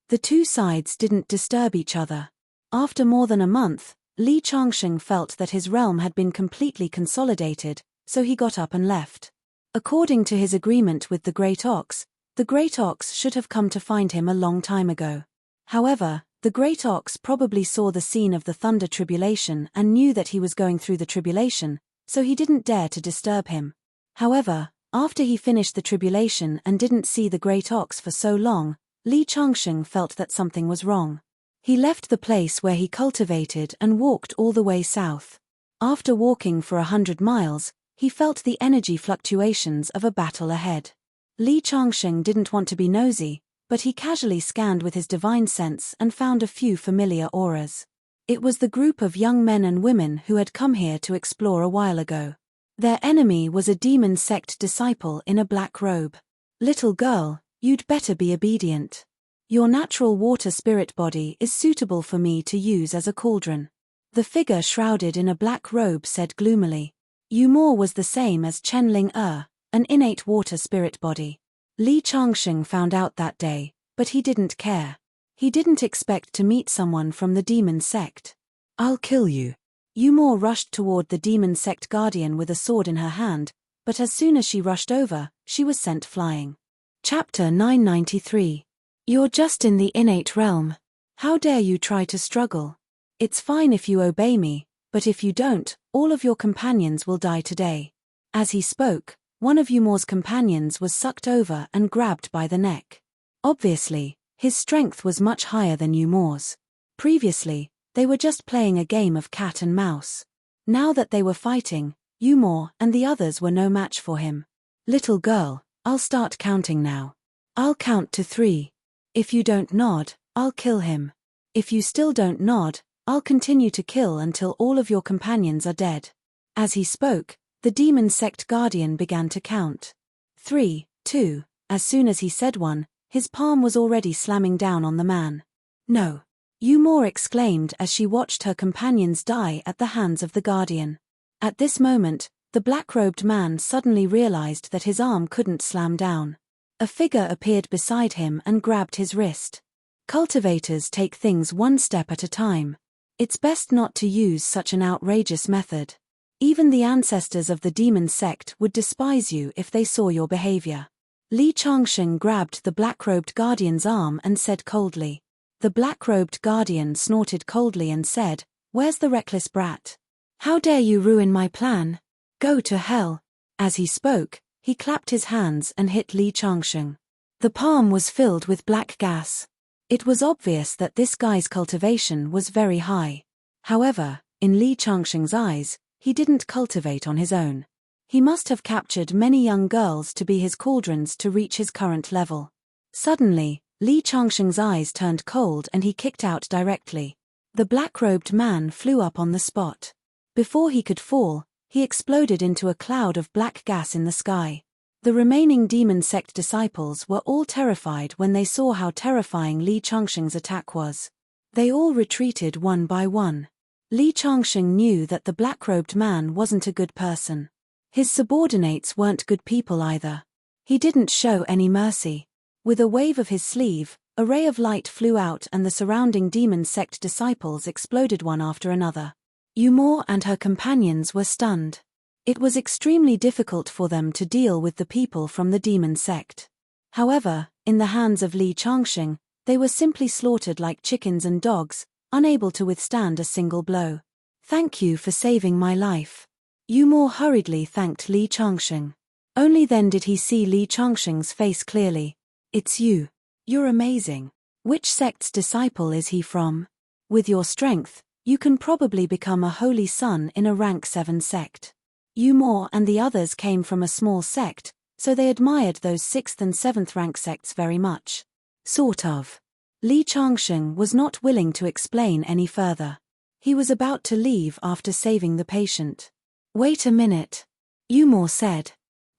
The two sides didn't disturb each other. After more than a month, Li Changsheng felt that his realm had been completely consolidated, so he got up and left. According to his agreement with the Great Ox, the Great Ox should have come to find him a long time ago. However, the Great Ox probably saw the scene of the Thunder Tribulation and knew that he was going through the tribulation, so he didn't dare to disturb him. However, after he finished the tribulation and didn't see the Great Ox for so long, Li Changsheng felt that something was wrong. He left the place where he cultivated and walked all the way south. After walking for 100 miles, he felt the energy fluctuations of a battle ahead. Li Changsheng didn't want to be nosy, but he casually scanned with his divine sense and found a few familiar auras. It was the group of young men and women who had come here to explore a while ago. Their enemy was a demon sect disciple in a black robe. Little girl, you'd better be obedient. Your natural water spirit body is suitable for me to use as a cauldron. The figure shrouded in a black robe said gloomily. Yumor was the same as Chen Ling-er, an innate water spirit body. Li Changsheng found out that day, but he didn't care. He didn't expect to meet someone from the demon sect. I'll kill you. Yumor rushed toward the demon sect guardian with a sword in her hand, but as soon as she rushed over, she was sent flying. Chapter 993. You're just in the innate realm. How dare you try to struggle? It's fine if you obey me, but if you don't, all of your companions will die today. As he spoke, one of Yumor's companions was sucked over and grabbed by the neck. Obviously, his strength was much higher than Yumor's. Previously, they were just playing a game of cat and mouse. Now that they were fighting, Yumor and the others were no match for him. Little girl, I'll start counting now. I'll count to 3. If you don't nod, I'll kill him. If you still don't nod, I'll continue to kill until all of your companions are dead. As he spoke, the demon sect guardian began to count. 3, 2, as soon as he said 1, his palm was already slamming down on the man. No. Yumor exclaimed as she watched her companions die at the hands of the guardian. At this moment, the black-robed man suddenly realized that his arm couldn't slam down. A figure appeared beside him and grabbed his wrist. Cultivators take things one step at a time. It's best not to use such an outrageous method. Even the ancestors of the demon sect would despise you if they saw your behavior. Li Changsheng grabbed the black-robed guardian's arm and said coldly. The black-robed guardian snorted coldly and said, "Where's the reckless brat? How dare you ruin my plan? Go to hell." As he spoke, he clapped his hands and hit Li Changsheng. The palm was filled with black gas. It was obvious that this guy's cultivation was very high. However, in Li Changsheng's eyes, he didn't cultivate on his own. He must have captured many young girls to be his cauldrons to reach his current level. Suddenly, Li Changsheng's eyes turned cold and he kicked out directly. The black-robed man flew up on the spot. Before he could fall, he exploded into a cloud of black gas in the sky. The remaining demon sect disciples were all terrified when they saw how terrifying Li Changsheng's attack was. They all retreated one by one. Li Changsheng knew that the black-robed man wasn't a good person. His subordinates weren't good people either. He didn't show any mercy. With a wave of his sleeve, a ray of light flew out and the surrounding demon sect disciples exploded one after another. Yumor and her companions were stunned. It was extremely difficult for them to deal with the people from the demon sect. However, in the hands of Li Changxing, they were simply slaughtered like chickens and dogs, unable to withstand a single blow. "Thank you for saving my life." Yumor hurriedly thanked Li Changxing. Only then did he see Li Changxing's face clearly. "It's you. You're amazing. Which sect's disciple is he from? With your strength, you can probably become a holy son in a rank 7 sect." Yumor and the others came from a small sect, so they admired those 6th and 7th rank sects very much. Sort of. Li Changxing was not willing to explain any further. He was about to leave after saving the patient. "Wait a minute," Yumor said.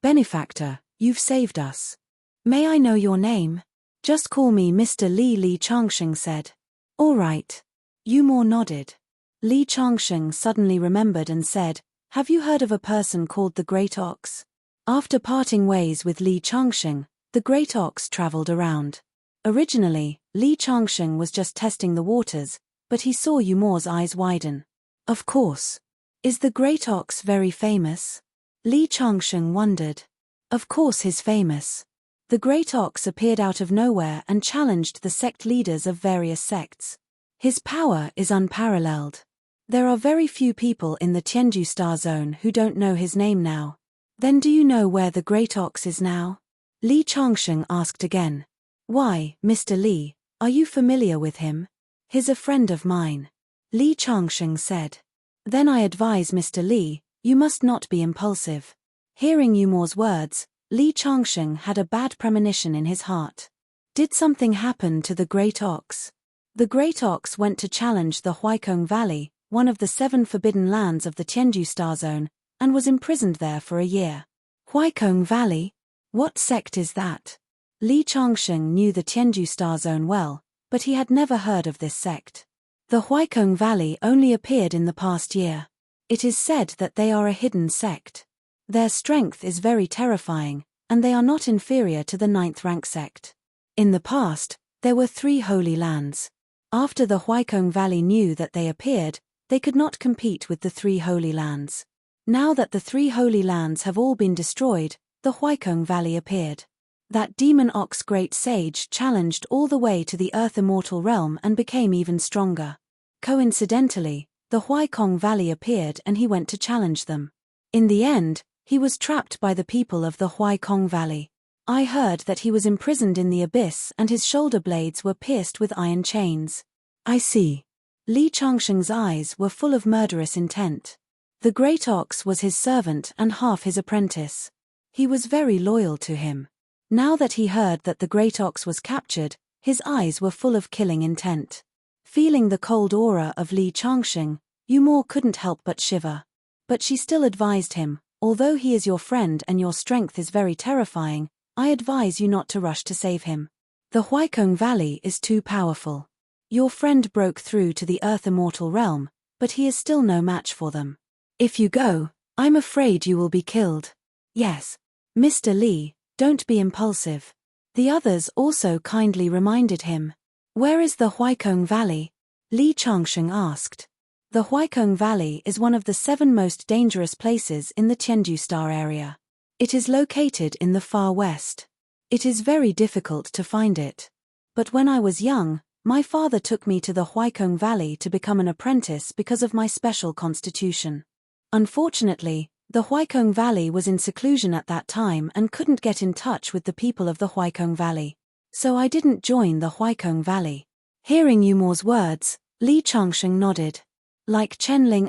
"Benefactor, you've saved us. May I know your name?" "Just call me Mr. Li," Li Changxing said. "All right." Yumor nodded. Li Changxing suddenly remembered and said, "Have you heard of a person called the Great Ox?" After parting ways with Li Changxing, the Great Ox traveled around. Originally, Li Changxing was just testing the waters, but he saw Yumor's eyes widen. "Of course. Is the Great Ox very famous?" Li Changxing wondered. "Of course he's famous." The Great Ox appeared out of nowhere and challenged the sect leaders of various sects. His power is unparalleled. There are very few people in the Tianju Star Zone who don't know his name now. "Then do you know where the Great Ox is now?" Li Changxing asked again. "Why, Mr. Li, are you familiar with him?" "He's a friend of mine," Li Changxing said. "Then I advise Mr. Li, you must not be impulsive." Hearing Yumor's words, Li Changxing had a bad premonition in his heart. Did something happen to the Great Ox? The Great Ox went to challenge the Huaikong Valley, one of the 7 forbidden lands of the Tianju Star Zone, and was imprisoned there for a year. Huaikong Valley? What sect is that? Li Changxing knew the Tianju Star Zone well, but he had never heard of this sect. The Huaikong Valley only appeared in the past year. It is said that they are a hidden sect. Their strength is very terrifying, and they are not inferior to the 9th rank sect. In the past, there were 3 holy lands. After the Huaikong Valley knew that they appeared, they could not compete with the 3 holy lands. Now that the 3 holy lands have all been destroyed, the Huaikong Valley appeared. That demon ox great sage challenged all the way to the earth immortal realm and became even stronger. Coincidentally, the Huaikong Valley appeared and he went to challenge them. In the end, he was trapped by the people of the Huaikong Valley. I heard that he was imprisoned in the abyss and his shoulder blades were pierced with iron chains. I see. Li Changxing's eyes were full of murderous intent. The Great Ox was his servant and half his apprentice. He was very loyal to him. Now that he heard that the Great Ox was captured, his eyes were full of killing intent. Feeling the cold aura of Li Changxing, Yumor couldn't help but shiver. But she still advised him, "Although he is your friend and your strength is very terrifying, I advise you not to rush to save him. The Huaikong Valley is too powerful. Your friend broke through to the earth immortal realm, but he is still no match for them. If you go, I'm afraid you will be killed." "Yes. Mr. Li, don't be impulsive." The others also kindly reminded him. "Where is the Huaikong Valley?" Li Changxing asked. The Huaikong Valley is one of the 7 most dangerous places in the Tianju Star area. It is located in the far west. It is very difficult to find it. But when I was young, my father took me to the Huaikong Valley to become an apprentice because of my special constitution. Unfortunately, the Huaikong Valley was in seclusion at that time and couldn't get in touch with the people of the Huaikong Valley. So I didn't join the Huaikong Valley. Hearing Yumor's words, Li Changxing nodded. Like Chen Ling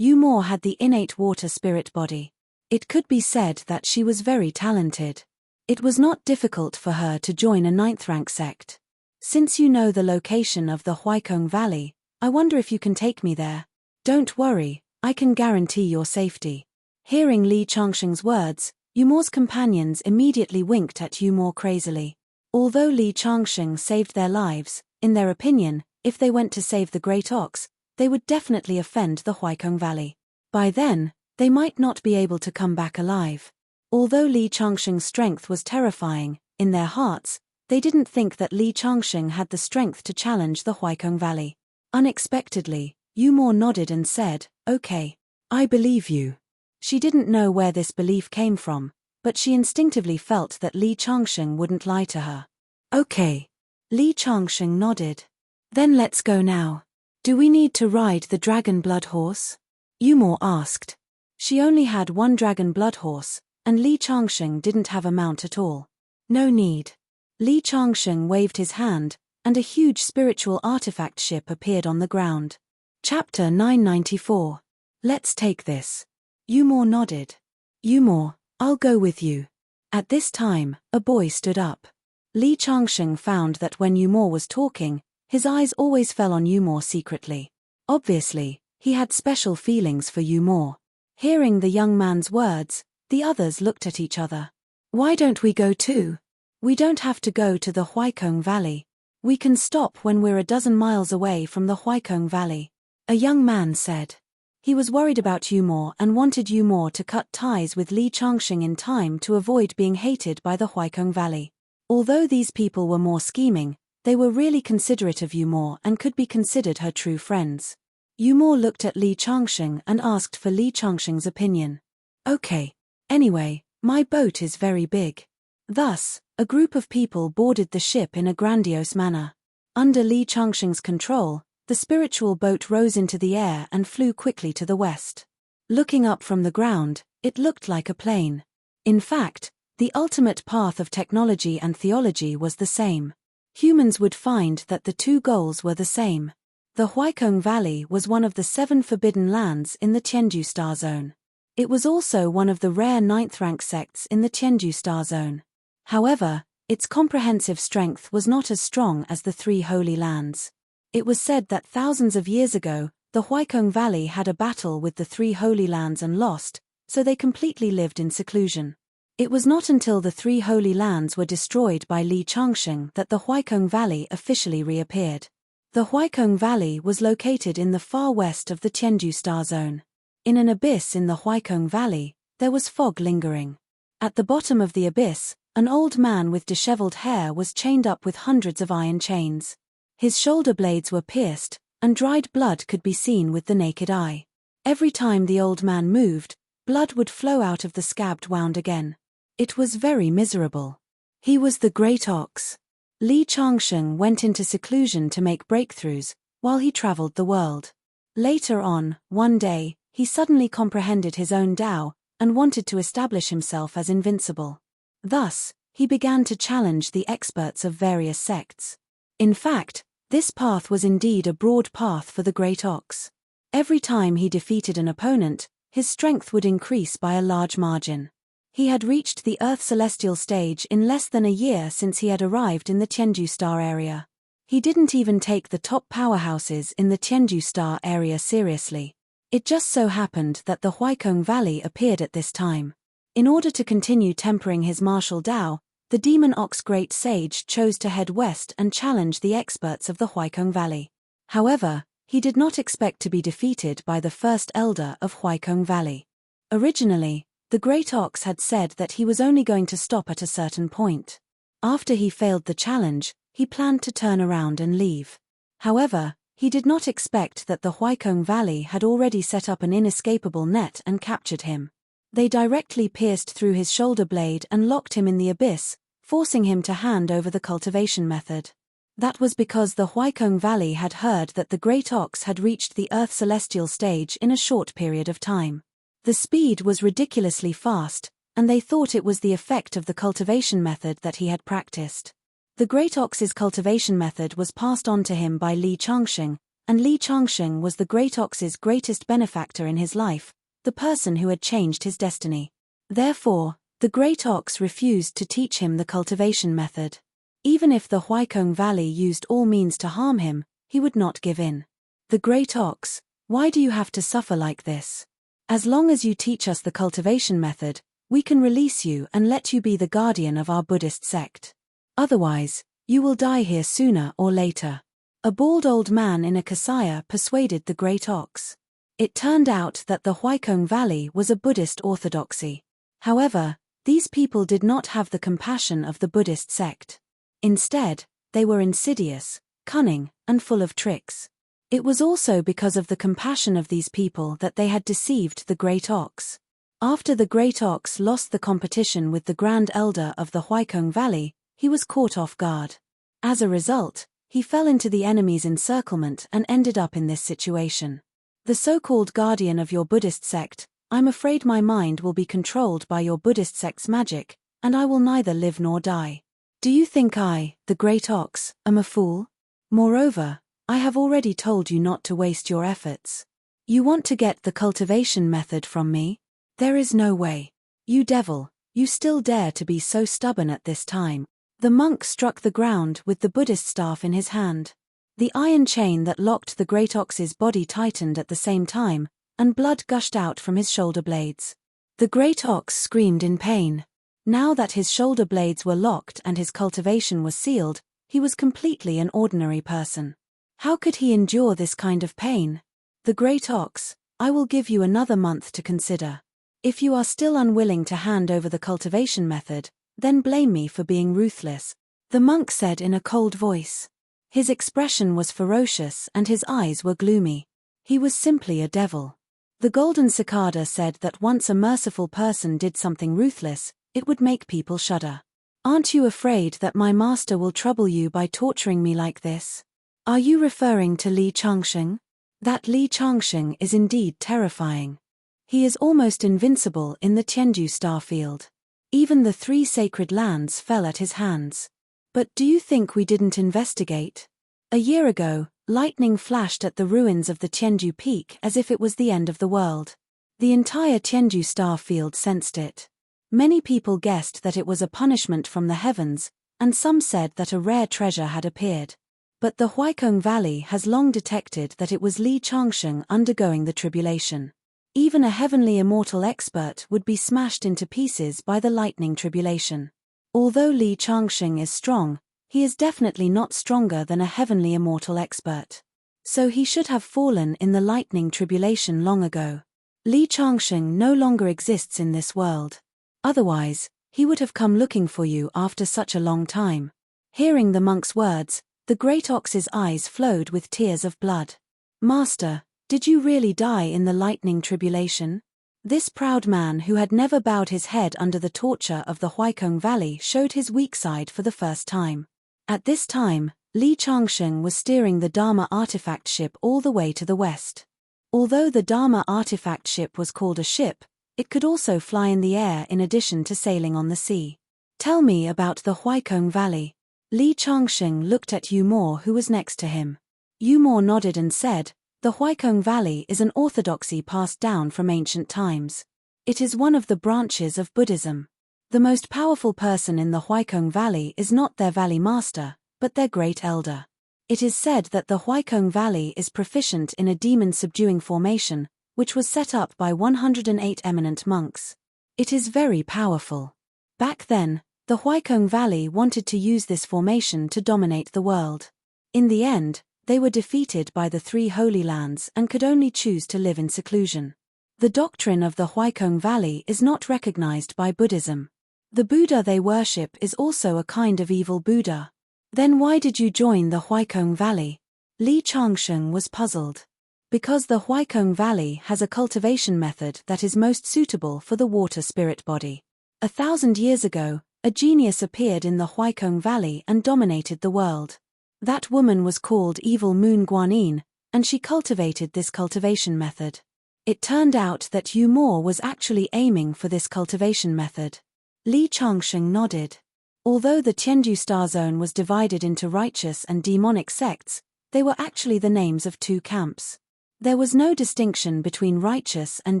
Yumor had the innate water spirit body. It could be said that she was very talented. It was not difficult for her to join a 9th rank sect. "Since you know the location of the Huaikong Valley, I wonder if you can take me there." "Don't worry, I can guarantee your safety." Hearing Li Changxing's words, Yumor's companions immediately winked at Yumor crazily. Although Li Changxing saved their lives, in their opinion, if they went to save the Great Ox, they would definitely offend the Huaikong Valley. By then, they might not be able to come back alive. Although Li Changxing's strength was terrifying, in their hearts, they didn't think that Li Changxing had the strength to challenge the Huaikong Valley. Unexpectedly, Yumor nodded and said, "Okay. I believe you." She didn't know where this belief came from, but she instinctively felt that Li Changsheng wouldn't lie to her. Okay. Li Changsheng nodded. Then let's go now. Do we need to ride the dragon blood horse? Yumor asked. She only had one dragon blood horse, and Li Changsheng didn't have a mount at all. No need. Li Changsheng waved his hand, and a huge spiritual artifact ship appeared on the ground. Chapter 994. Let's take this. Yumor nodded. Yumor, I'll go with you. At this time, a boy stood up. Li Changsheng found that when Yumor was talking, his eyes always fell on Yumor secretly. Obviously, he had special feelings for Yumor. Hearing the young man's words, the others looked at each other. Why don't we go too? We don't have to go to the Huaikong Valley. We can stop when we're a dozen miles away from the Huaikong Valley. A young man said. He was worried about Yumor and wanted Yumor to cut ties with Li Changsheng in time to avoid being hated by the Huaikong Valley. Although these people were more scheming, they were really considerate of Yumor and could be considered her true friends. Yumor looked at Li Changsheng and asked for Li Changsheng's opinion. Okay. Anyway, my boat is very big. Thus, a group of people boarded the ship in a grandiose manner. Under Li Changsheng's control, the spiritual boat rose into the air and flew quickly to the west. Looking up from the ground, it looked like a plane. In fact, the ultimate path of technology and theology was the same. Humans would find that the two goals were the same. The Huaikong Valley was one of the 7 forbidden lands in the Tianju Star Zone. It was also one of the rare 9th-rank sects in the Tianju Star Zone. However, its comprehensive strength was not as strong as the 3 Holy Lands. It was said that thousands of years ago, the Huaikong Valley had a battle with the 3 Holy Lands and lost, so they completely lived in seclusion. It was not until the 3 Holy Lands were destroyed by Li Changsheng that the Huaikong Valley officially reappeared. The Huaikong Valley was located in the far west of the Tianju Star Zone. In an abyss in the Huaikong Valley, there was fog lingering. At the bottom of the abyss, an old man with disheveled hair was chained up with hundreds of iron chains. His shoulder blades were pierced, and dried blood could be seen with the naked eye. Every time the old man moved, blood would flow out of the scabbed wound again. It was very miserable. He was the Great Ox. Li Changsheng went into seclusion to make breakthroughs, while he traveled the world. Later on, one day, he suddenly comprehended his own Tao, and wanted to establish himself as invincible. Thus, he began to challenge the experts of various sects. In fact, this path was indeed a broad path for the Great Ox. Every time he defeated an opponent, his strength would increase by a large margin. He had reached the Earth Celestial stage in less than a year since he had arrived in the Tianju Star area. He didn't even take the top powerhouses in the Tianju Star area seriously. It just so happened that the Huaikong Valley appeared at this time. In order to continue tempering his martial Tao, the Demon Ox Great Sage chose to head west and challenge the experts of the Huaikong Valley. However, he did not expect to be defeated by the first elder of Huaikong Valley. Originally, the Great Ox had said that he was only going to stop at a certain point. After he failed the challenge, he planned to turn around and leave. However, he did not expect that the Huaikong Valley had already set up an inescapable net and captured him. They directly pierced through his shoulder blade and locked him in the abyss, forcing him to hand over the cultivation method. That was because the Huaikong Valley had heard that the Great Ox had reached the Earth Celestial stage in a short period of time. The speed was ridiculously fast, and they thought it was the effect of the cultivation method that he had practiced. The Great Ox's cultivation method was passed on to him by Li Changsheng, and Li Changsheng was the Great Ox's greatest benefactor in his life, the person who had changed his destiny. Therefore, the Great Ox refused to teach him the cultivation method. Even if the Huaikong Valley used all means to harm him, he would not give in. The Great Ox, why do you have to suffer like this? As long as you teach us the cultivation method, we can release you and let you be the guardian of our Buddhist sect. Otherwise, you will die here sooner or later. A bald old man in a kasaya persuaded the Great Ox. It turned out that the Huaikong Valley was a Buddhist orthodoxy. However, these people did not have the compassion of the Buddhist sect. Instead, they were insidious, cunning, and full of tricks. It was also because of the compassion of these people that they had deceived the Great Ox. After the Great Ox lost the competition with the Grand Elder of the Huaikong Valley, he was caught off guard. As a result, he fell into the enemy's encirclement and ended up in this situation. The so-called guardian of your Buddhist sect, I'm afraid my mind will be controlled by your Buddhist sect's magic, and I will neither live nor die. Do you think I, the Great Ox, am a fool? Moreover, I have already told you not to waste your efforts. You want to get the cultivation method from me? There is no way. You devil, you still dare to be so stubborn at this time. The monk struck the ground with the Buddhist staff in his hand. The iron chain that locked the Great Ox's body tightened at the same time, and blood gushed out from his shoulder blades. The Great Ox screamed in pain. Now that his shoulder blades were locked and his cultivation was sealed, he was completely an ordinary person. How could he endure this kind of pain? The Great Ox, I will give you another month to consider. If you are still unwilling to hand over the cultivation method, then blame me for being ruthless, the monk said in a cold voice. His expression was ferocious and his eyes were gloomy. He was simply a devil. The golden cicada said that once a merciful person did something ruthless, it would make people shudder. Aren't you afraid that my master will trouble you by torturing me like this? Are you referring to Li Changsheng? That Li Changsheng is indeed terrifying. He is almost invincible in the Tianju star field. Even the 3 sacred lands fell at his hands. But do you think we didn't investigate? A year ago, lightning flashed at the ruins of the Tianju Peak as if it was the end of the world. The entire Tianju star field sensed it. Many people guessed that it was a punishment from the heavens, and some said that a rare treasure had appeared. But the Huaikong Valley has long detected that it was Li Changsheng undergoing the tribulation. Even a heavenly immortal expert would be smashed into pieces by the lightning tribulation. Although Li Changsheng is strong, he is definitely not stronger than a heavenly immortal expert. So he should have fallen in the lightning tribulation long ago. Li Changsheng no longer exists in this world. Otherwise, he would have come looking for you after such a long time. Hearing the monk's words, the Great Ox's eyes flowed with tears of blood. Master, did you really die in the lightning tribulation? This proud man who had never bowed his head under the torture of the Huaikong Valley showed his weak side for the first time. At this time, Li Changsheng was steering the Dharma artifact ship all the way to the west. Although the Dharma artifact ship was called a ship, it could also fly in the air in addition to sailing on the sea. Tell me about the Huaikong Valley. Li Changsheng looked at Yu Mo, who was next to him. Yu Mo nodded and said, the Huaikong Valley is an orthodoxy passed down from ancient times. It is one of the branches of Buddhism. The most powerful person in the Huaikong Valley is not their valley master, but their great elder. It is said that the Huaikong Valley is proficient in a demon-subduing formation, which was set up by 108 eminent monks. It is very powerful. Back then, the Huaikong Valley wanted to use this formation to dominate the world. In the end, they were defeated by the 3 Holy Lands and could only choose to live in seclusion. The doctrine of the Huaikong Valley is not recognized by Buddhism. The Buddha they worship is also a kind of evil Buddha. Then why did you join the Huaikong Valley? Li Changsheng was puzzled. Because the Huaikong Valley has a cultivation method that is most suitable for the water spirit body. 1,000 years ago, a genius appeared in the Huaikong Valley and dominated the world. That woman was called Evil Moon Guanyin, and she cultivated this cultivation method. It turned out that Yu Mo was actually aiming for this cultivation method. Li Changsheng nodded. Although the Tianju Star Zone was divided into righteous and demonic sects, they were actually the names of 2 camps. There was no distinction between righteous and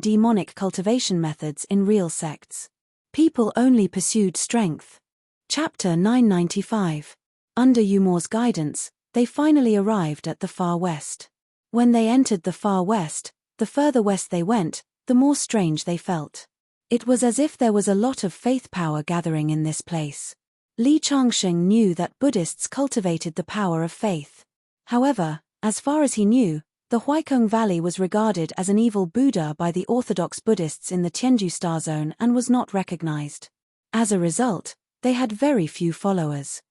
demonic cultivation methods in real sects. People only pursued strength. Chapter 995. Under Yu Mo's guidance, they finally arrived at the far west. When they entered the far west, the further west they went, the more strange they felt. It was as if there was a lot of faith power gathering in this place. Li Changsheng knew that Buddhists cultivated the power of faith. However, as far as he knew, the Huaikong Valley was regarded as an evil Buddha by the orthodox Buddhists in the Tianju Star Zone and was not recognized. As a result, they had very few followers.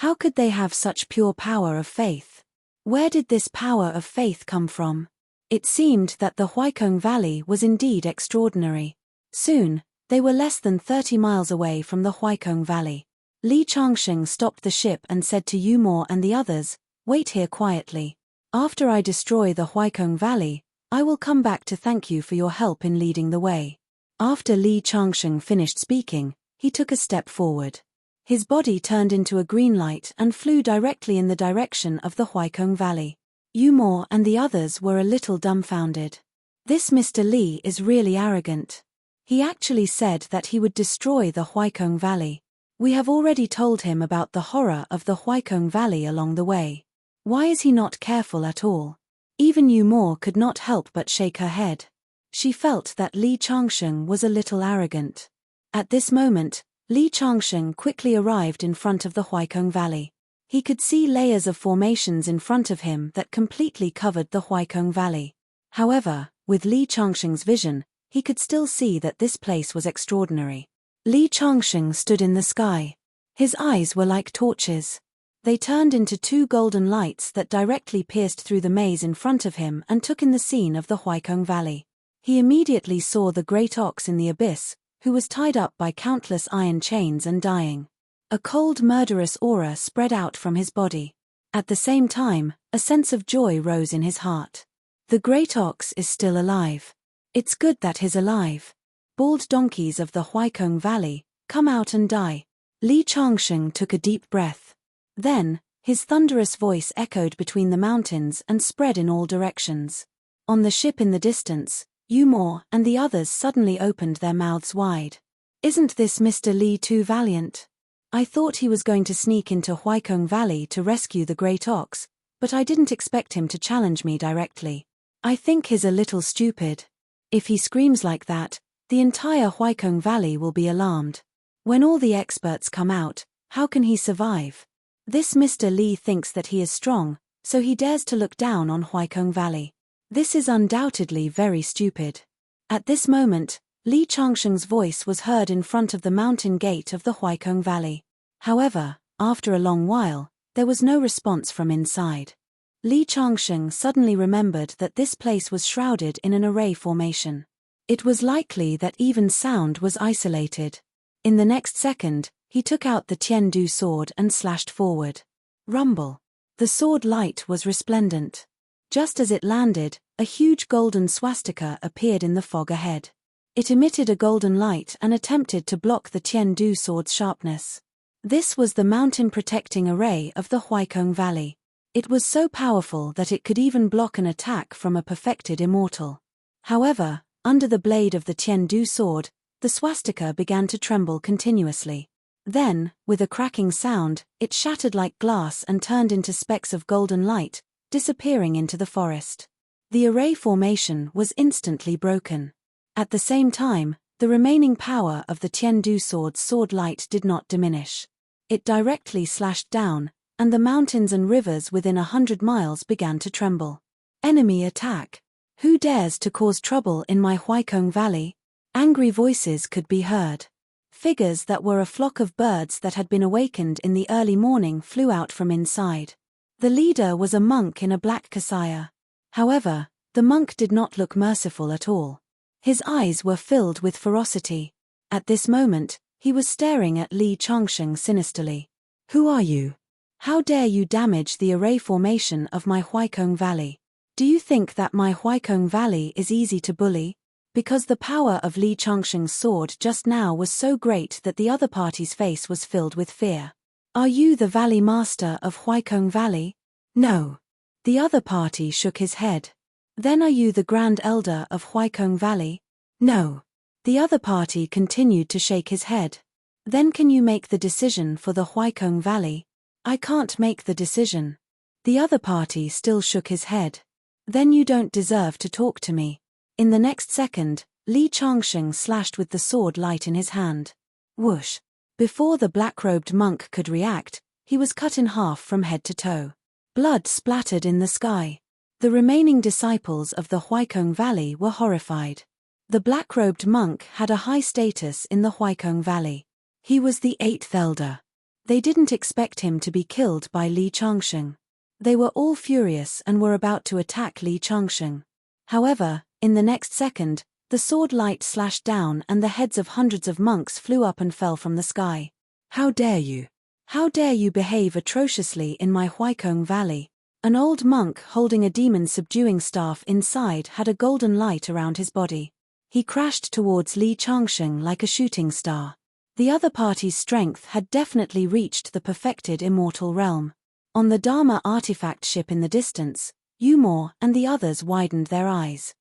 How could they have such pure power of faith? Where did this power of faith come from? It seemed that the Huaikong Valley was indeed extraordinary. Soon, they were less than 30 miles away from the Huaikong Valley. Li Changsheng stopped the ship and said to Yumor and the others, "Wait here quietly. After I destroy the Huaikong Valley, I will come back to thank you for your help in leading the way." After Li Changsheng finished speaking, he took a step forward. His body turned into a green light and flew directly in the direction of the Huaikong Valley. Yumor and the others were a little dumbfounded. This Mr. Li is really arrogant. He actually said that he would destroy the Huaikong Valley. We have already told him about the horror of the Huaikong Valley along the way. Why is he not careful at all? Even Yumor could not help but shake her head. She felt that Li Changsheng was a little arrogant. At this moment, Li Changsheng quickly arrived in front of the Huaikong Valley. He could see layers of formations in front of him that completely covered the Huaikong Valley. However, with Li Changsheng's vision, he could still see that this place was extraordinary. Li Changsheng stood in the sky. His eyes were like torches. They turned into two golden lights that directly pierced through the maze in front of him and took in the scene of the Huaikong Valley. He immediately saw the great ox in the abyss, who was tied up by countless iron chains and dying. A cold, murderous aura spread out from his body. At the same time, a sense of joy rose in his heart. The great ox is still alive. It's good that he's alive. Bald donkeys of the Huaikong Valley, come out and die. Li Changsheng took a deep breath. Then, his thunderous voice echoed between the mountains and spread in all directions. On the ship in the distance, Yumor and the others suddenly opened their mouths wide. Isn't this Mr. Li too valiant? I thought he was going to sneak into Huaikong Valley to rescue the great ox, but I didn't expect him to challenge me directly. I think he's a little stupid. If he screams like that, the entire Huaikong Valley will be alarmed. When all the experts come out, how can he survive? This Mr. Li thinks that he is strong, so he dares to look down on Huaikong Valley. This is undoubtedly very stupid. At this moment, Li Changsheng's voice was heard in front of the mountain gate of the Huaikong Valley. However, after a long while, there was no response from inside. Li Changsheng suddenly remembered that this place was shrouded in an array formation. It was likely that even sound was isolated. In the next second, he took out the Tiandu sword and slashed forward. Rumble. The sword light was resplendent. Just as it landed, a huge golden swastika appeared in the fog ahead. It emitted a golden light and attempted to block the Tiandu sword's sharpness. This was the mountain-protecting array of the Huaikong Valley. It was so powerful that it could even block an attack from a perfected immortal. However, under the blade of the Tiandu sword, the swastika began to tremble continuously. Then, with a cracking sound, it shattered like glass and turned into specks of golden light, disappearing into the forest. The array formation was instantly broken. At the same time, the remaining power of the Tiandu sword's sword light did not diminish. It directly slashed down, and the mountains and rivers within 100 miles began to tremble. Enemy attack. Who dares to cause trouble in my Huaikong Valley? Angry voices could be heard. Figures that were a flock of birds that had been awakened in the early morning flew out from inside. The leader was a monk in a black kasaya. However, the monk did not look merciful at all. His eyes were filled with ferocity. At this moment, he was staring at Li Changsheng sinisterly. Who are you? How dare you damage the array formation of my Huaikong Valley? Do you think that my Huaikong Valley is easy to bully? Because the power of Li Changsheng's sword just now was so great that the other party's face was filled with fear. Are you the Valley Master of Huaikong Valley? No. The other party shook his head. Then are you the Grand Elder of Huaikong Valley? No. The other party continued to shake his head. Then can you make the decision for the Huaikong Valley? I can't make the decision. The other party still shook his head. Then you don't deserve to talk to me. In the next second, Li Changsheng slashed with the sword light in his hand. Whoosh. Before the black-robed monk could react, he was cut in half from head to toe. Blood splattered in the sky. The remaining disciples of the Huaikong Valley were horrified. The black-robed monk had a high status in the Huaikong Valley. He was the 8th elder. They didn't expect him to be killed by Li Changsheng. They were all furious and were about to attack Li Changsheng. However, in the next second, The sword light slashed down and the heads of hundreds of monks flew up and fell from the sky. How dare you? How dare you behave atrociously in my Huaikong Valley? An old monk holding a demon-subduing staff inside had a golden light around his body. He crashed towards Li Changsheng like a shooting star. The other party's strength had definitely reached the perfected immortal realm. On the Dharma artifact ship in the distance, Yumor and the others widened their eyes.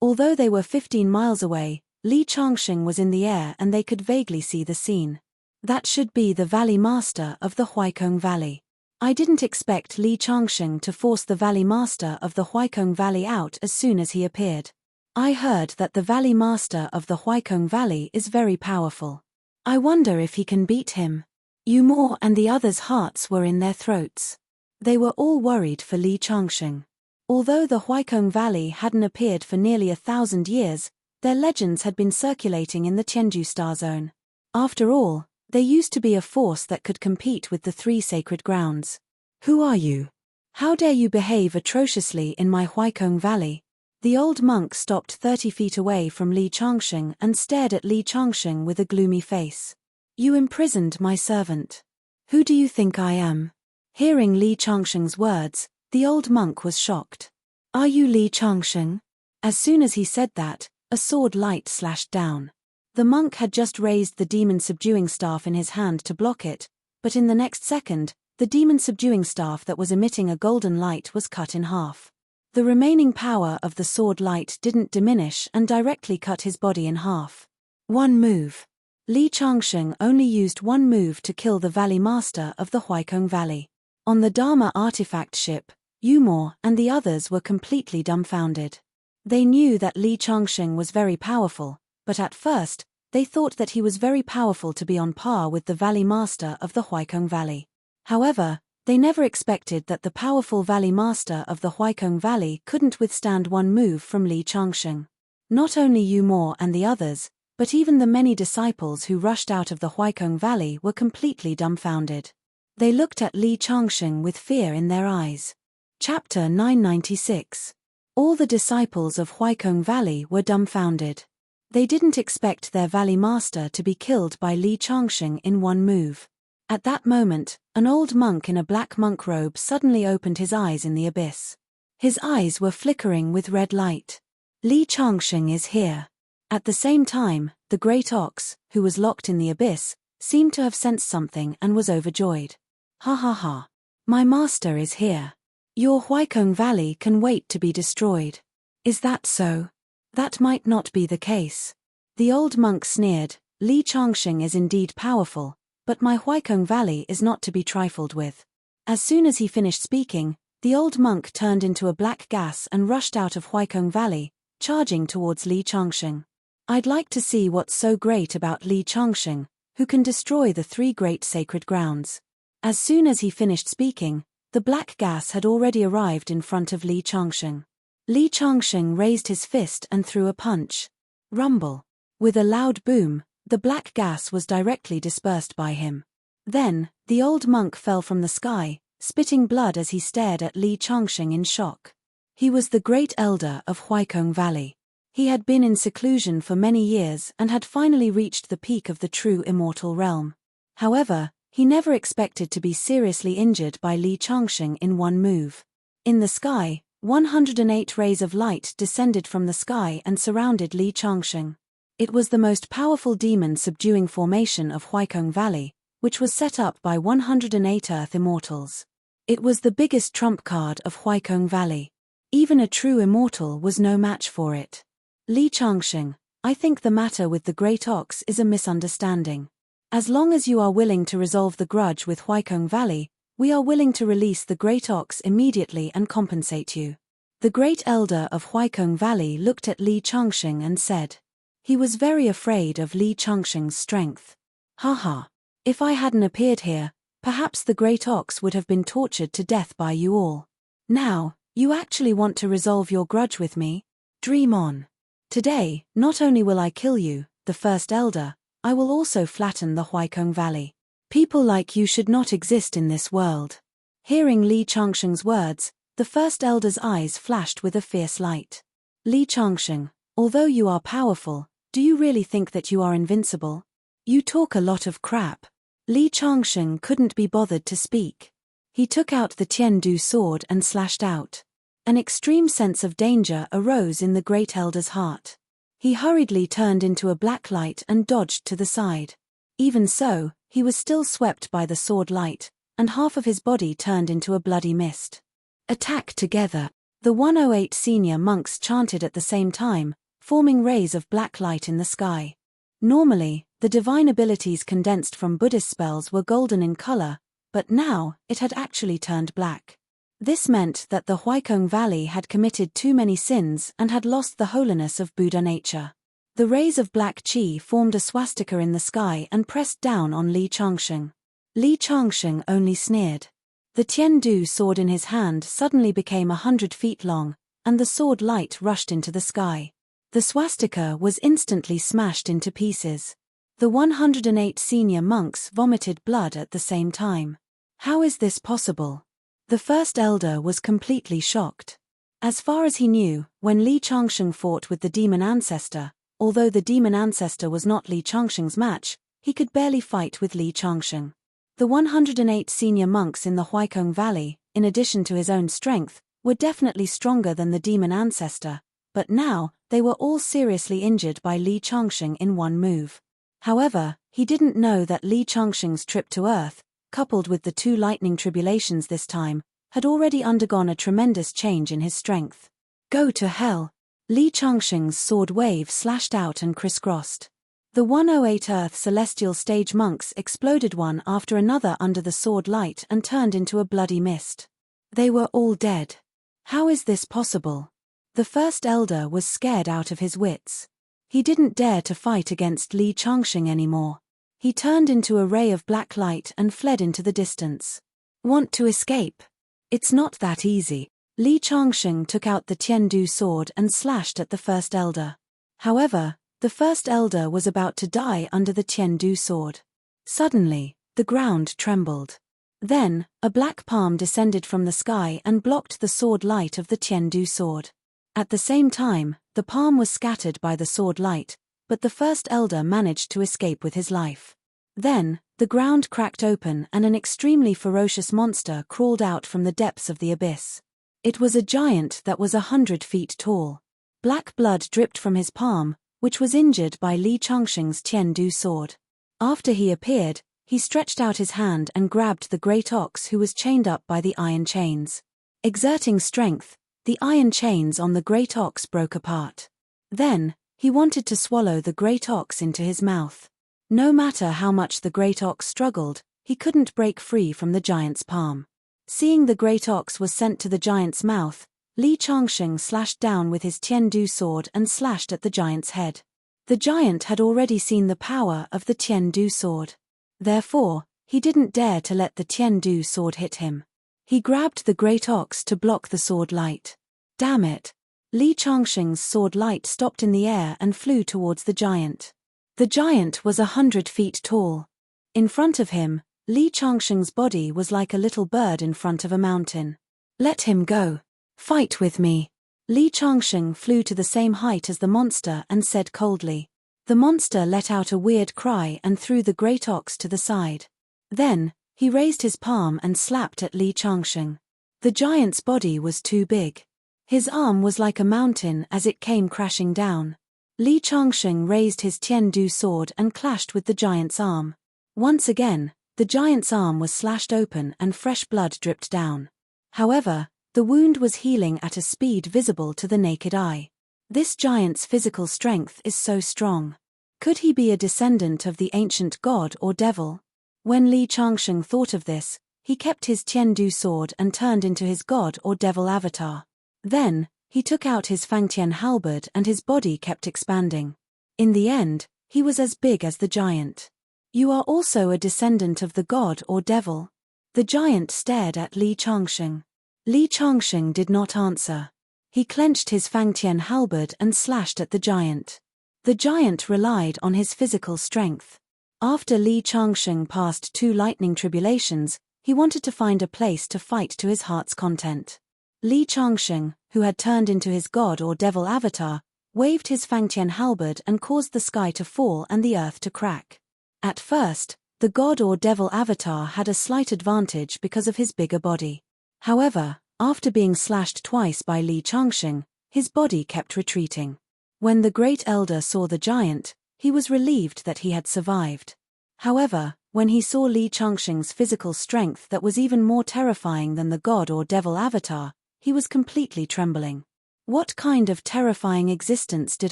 Although they were 15 miles away, Li Changsheng was in the air and they could vaguely see the scene. That should be the Valley Master of the Huaikong Valley. I didn't expect Li Changsheng to force the Valley Master of the Huaikong Valley out as soon as he appeared. I heard that the Valley Master of the Huaikong Valley is very powerful. I wonder if he can beat him. Yumor and the others' hearts were in their throats. They were all worried for Li Changsheng. Although the Huaikong Valley hadn't appeared for nearly 1,000 years, their legends had been circulating in the Tianju star zone. After all, there used to be a force that could compete with the 3 sacred grounds. Who are you? How dare you behave atrociously in my Huaikong Valley? The old monk stopped 30 feet away from Li Changsheng and stared at Li Changsheng with a gloomy face. You imprisoned my servant. Who do you think I am? Hearing Li Changsheng's words, the old monk was shocked. Are you Li Changsheng? As soon as he said that, a sword light slashed down. The monk had just raised the demon-subduing staff in his hand to block it, but in the next second, the demon-subduing staff that was emitting a golden light was cut in half. The remaining power of the sword light didn't diminish and directly cut his body in half. One move. Li Changsheng only used one move to kill the Valley Master of the Huaikong Valley. On the Dharma artifact ship, Yumor and the others were completely dumbfounded. They knew that Li Changsheng was very powerful, but at first, they thought that he was very powerful to be on par with the Valley Master of the Huaikong Valley. However, they never expected that the powerful Valley Master of the Huaikong Valley couldn't withstand one move from Li Changsheng. Not only Yumor and the others, but even the many disciples who rushed out of the Huaikong Valley were completely dumbfounded. They looked at Li Changsheng with fear in their eyes. Chapter 996. All the disciples of Huaikong Valley were dumbfounded. They didn't expect their Valley Master to be killed by Li Changsheng in one move. At that moment, an old monk in a black monk robe suddenly opened his eyes in the abyss. His eyes were flickering with red light. Li Changsheng is here. At the same time, the great ox, who was locked in the abyss, seemed to have sensed something and was overjoyed. Ha ha ha. My master is here. Your Huaikong Valley can wait to be destroyed. Is that so? That might not be the case. The old monk sneered. Li Changsheng is indeed powerful, but my Huaikong Valley is not to be trifled with. As soon as he finished speaking, the old monk turned into a black gas and rushed out of Huaikong Valley, charging towards Li Changsheng. I'd like to see what's so great about Li Changsheng, who can destroy the 3 great sacred grounds. As soon as he finished speaking, the black gas had already arrived in front of Li Changsheng. Li Changsheng raised his fist and threw a punch. Rumble. With a loud boom, the black gas was directly dispersed by him. Then, the old monk fell from the sky, spitting blood as he stared at Li Changsheng in shock. He was the great elder of Huaikong Valley. He had been in seclusion for many years and had finally reached the peak of the true immortal realm. However, he never expected to be seriously injured by Li Changsheng in one move. In the sky, 108 rays of light descended from the sky and surrounded Li Changsheng. It was the most powerful demon-subduing formation of Huaikong Valley, which was set up by 108 Earth Immortals. It was the biggest trump card of Huaikong Valley. Even a true immortal was no match for it. Li Changsheng, I think the matter with the Great Ox is a misunderstanding. As long as you are willing to resolve the grudge with Huaikong Valley, we are willing to release the Great Ox immediately and compensate you. The Great Elder of Huaikong Valley looked at Li Changsheng and said. He was very afraid of Li Changsheng's strength. Haha. If I hadn't appeared here, perhaps the Great Ox would have been tortured to death by you all. Now, you actually want to resolve your grudge with me? Dream on. Today, not only will I kill you, the First Elder, I will also flatten the Huaikong Valley. People like you should not exist in this world. Hearing Li Changsheng's words, the First Elder's eyes flashed with a fierce light. Li Changsheng, Although you are powerful, do you really think that you are invincible? You talk a lot of crap. Li Changsheng couldn't be bothered to speak. He took out the Tiandu sword and slashed out. An extreme sense of danger arose in the Great Elder's heart. He hurriedly turned into a black light and dodged to the side. Even so, he was still swept by the sword light, and half of his body turned into a bloody mist. Attack together! The 108 senior monks chanted at the same time, forming rays of black light in the sky. Normally, the divine abilities condensed from Buddhist spells were golden in color, but now, it had actually turned black. This meant that the Huaikong Valley had committed too many sins and had lost the holiness of Buddha nature. The rays of black qi formed a swastika in the sky and pressed down on Li Changsheng. Li Changsheng only sneered. The Tiandu sword in his hand suddenly became 100 feet long, and the sword light rushed into the sky. The swastika was instantly smashed into pieces. The 108 senior monks vomited blood at the same time. How is this possible? The first elder was completely shocked. As far as he knew, when Li Changsheng fought with the demon ancestor, although the demon ancestor was not Li Changsheng's match, he could barely fight with Li Changsheng. The 108 senior monks in the Huaikong Valley, in addition to his own strength, were definitely stronger than the demon ancestor, but now, they were all seriously injured by Li Changsheng in one move. However, he didn't know that Li Changsheng's trip to Earth, coupled with the 2 lightning tribulations this time, had already undergone a tremendous change in his strength. Go to hell! Li Changsheng's sword wave slashed out and crisscrossed. The 108 Earth celestial stage monks exploded one after another under the sword light and turned into a bloody mist. They were all dead. How is this possible? The first elder was scared out of his wits. He didn't dare to fight against Li Changsheng anymore. He turned into a ray of black light and fled into the distance. Want to escape? It's not that easy. Li Changsheng took out the Tiandu sword and slashed at the first elder. However, the first elder was about to die under the Tiandu sword. Suddenly, the ground trembled. Then, a black palm descended from the sky and blocked the sword light of the Tiandu sword. At the same time, the palm was scattered by the sword light, but the first elder managed to escape with his life. Then, the ground cracked open and an extremely ferocious monster crawled out from the depths of the abyss. It was a giant that was 100 feet tall. Black blood dripped from his palm, which was injured by Li Changsheng's Tiandu sword. After he appeared, he stretched out his hand and grabbed the great ox who was chained up by the iron chains. Exerting strength, the iron chains on the great ox broke apart. Then, he wanted to swallow the great ox into his mouth. No matter how much the great ox struggled, he couldn't break free from the giant's palm. Seeing the great ox was sent to the giant's mouth, Li Changsheng slashed down with his Tiandu sword and slashed at the giant's head. The giant had already seen the power of the Tiandu sword. Therefore, he didn't dare to let the Tiandu sword hit him. He grabbed the great ox to block the sword light. Damn it! Li Changsheng's sword light stopped in the air and flew towards the giant. The giant was 100 feet tall. In front of him, Li Changsheng's body was like a little bird in front of a mountain. Let him go. Fight with me. Li Changsheng flew to the same height as the monster and said coldly. The monster let out a weird cry and threw the great ox to the side. Then, he raised his palm and slapped at Li Changsheng. The giant's body was too big. His arm was like a mountain as it came crashing down. Li Changsheng raised his Tiandu sword and clashed with the giant's arm. Once again, the giant's arm was slashed open and fresh blood dripped down. However, the wound was healing at a speed visible to the naked eye. This giant's physical strength is so strong. Could he be a descendant of the ancient god or devil? When Li Changsheng thought of this, he kept his Tiandu sword and turned into his god or devil avatar. Then, he took out his Fangtian halberd and his body kept expanding. In the end, he was as big as the giant. You are also a descendant of the god or devil? The giant stared at Li Changsheng. Li Changsheng did not answer. He clenched his Fangtian halberd and slashed at the giant. The giant relied on his physical strength. After Li Changsheng passed 2 lightning tribulations, he wanted to find a place to fight to his heart's content. Li Changsheng, who had turned into his god or devil avatar, waved his Fangtian halberd and caused the sky to fall and the earth to crack. At first, the god or devil avatar had a slight advantage because of his bigger body. However, after being slashed twice by Li Changsheng, his body kept retreating. When the great elder saw the giant, he was relieved that he had survived. However, when he saw Li Changsheng's physical strength that was even more terrifying than the god or devil avatar, he was completely trembling. What kind of terrifying existence did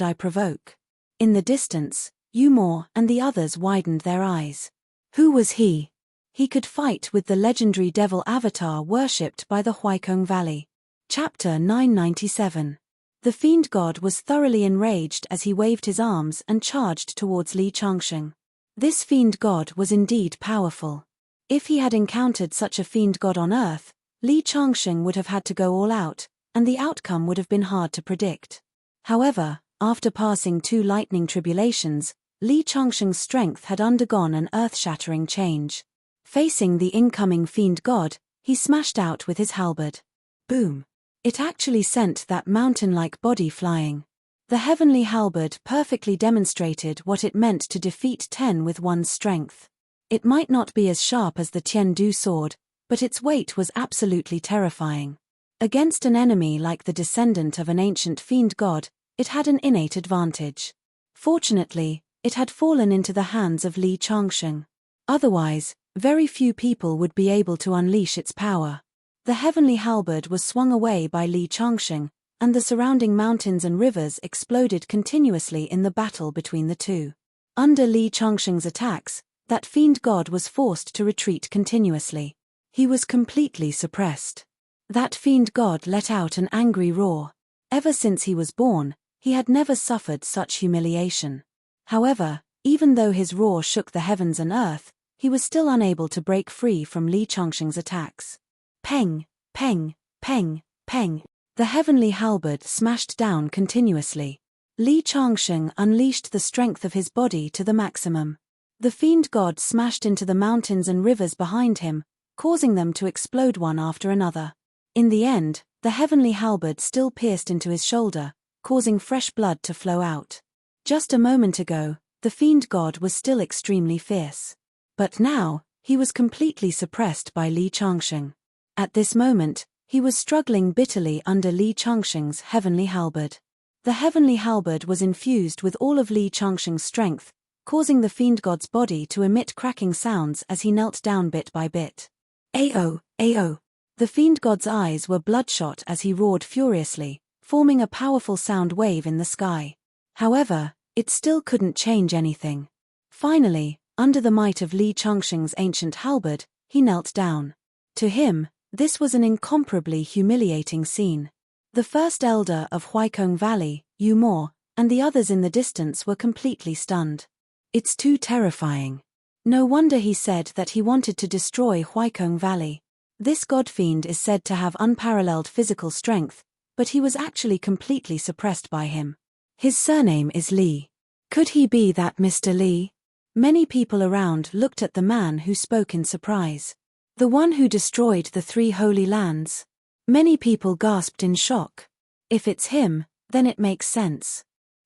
I provoke? In the distance, Yumor and the others widened their eyes. Who was he? He could fight with the legendary devil avatar worshipped by the Huaikong Valley. Chapter 997. The fiend god was thoroughly enraged as he waved his arms and charged towards Li Changsheng. This fiend god was indeed powerful. If he had encountered such a fiend god on Earth, Li Changsheng would have had to go all out, and the outcome would have been hard to predict. However, after passing 2 lightning tribulations, Li Changsheng's strength had undergone an earth-shattering change. Facing the incoming fiend god, he smashed out with his halberd. Boom! It actually sent that mountain-like body flying. The heavenly halberd perfectly demonstrated what it meant to defeat 10 with one's strength. It might not be as sharp as the Tian-Du sword, but its weight was absolutely terrifying. Against an enemy like the descendant of an ancient fiend god, it had an innate advantage. Fortunately, it had fallen into the hands of Li Changsheng. Otherwise, very few people would be able to unleash its power. The heavenly halberd was swung away by Li Changsheng, and the surrounding mountains and rivers exploded continuously in the battle between the two. Under Li Changsheng's attacks, that fiend god was forced to retreat continuously. He was completely suppressed. That fiend god let out an angry roar. Ever since he was born, he had never suffered such humiliation. However, even though his roar shook the heavens and earth, he was still unable to break free from Li Changsheng's attacks. Peng, peng, peng, peng. The heavenly halberd smashed down continuously. Li Changsheng unleashed the strength of his body to the maximum. The fiend god smashed into the mountains and rivers behind him, causing them to explode one after another. In the end, the heavenly halberd still pierced into his shoulder, causing fresh blood to flow out. Just a moment ago, the fiend god was still extremely fierce. But now, he was completely suppressed by Li Changsheng. At this moment, he was struggling bitterly under Li Changsheng's heavenly halberd. The heavenly halberd was infused with all of Li Changsheng's strength, causing the fiend god's body to emit cracking sounds as he knelt down bit by bit. Ao, ao. The fiend god's eyes were bloodshot as he roared furiously, forming a powerful sound wave in the sky. However, it still couldn't change anything. Finally, under the might of Li Changsheng's ancient halberd, he knelt down. To him, this was an incomparably humiliating scene. The first elder of Huaikong Valley, Yumor, and the others in the distance were completely stunned. It's too terrifying. No wonder he said that he wanted to destroy Huaikong Valley. This godfiend is said to have unparalleled physical strength, but he was actually completely suppressed by him. His surname is Li. Could he be that Mr. Li? Many people around looked at the man who spoke in surprise. The one who destroyed the 3 holy lands. Many people gasped in shock. If it's him, then it makes sense.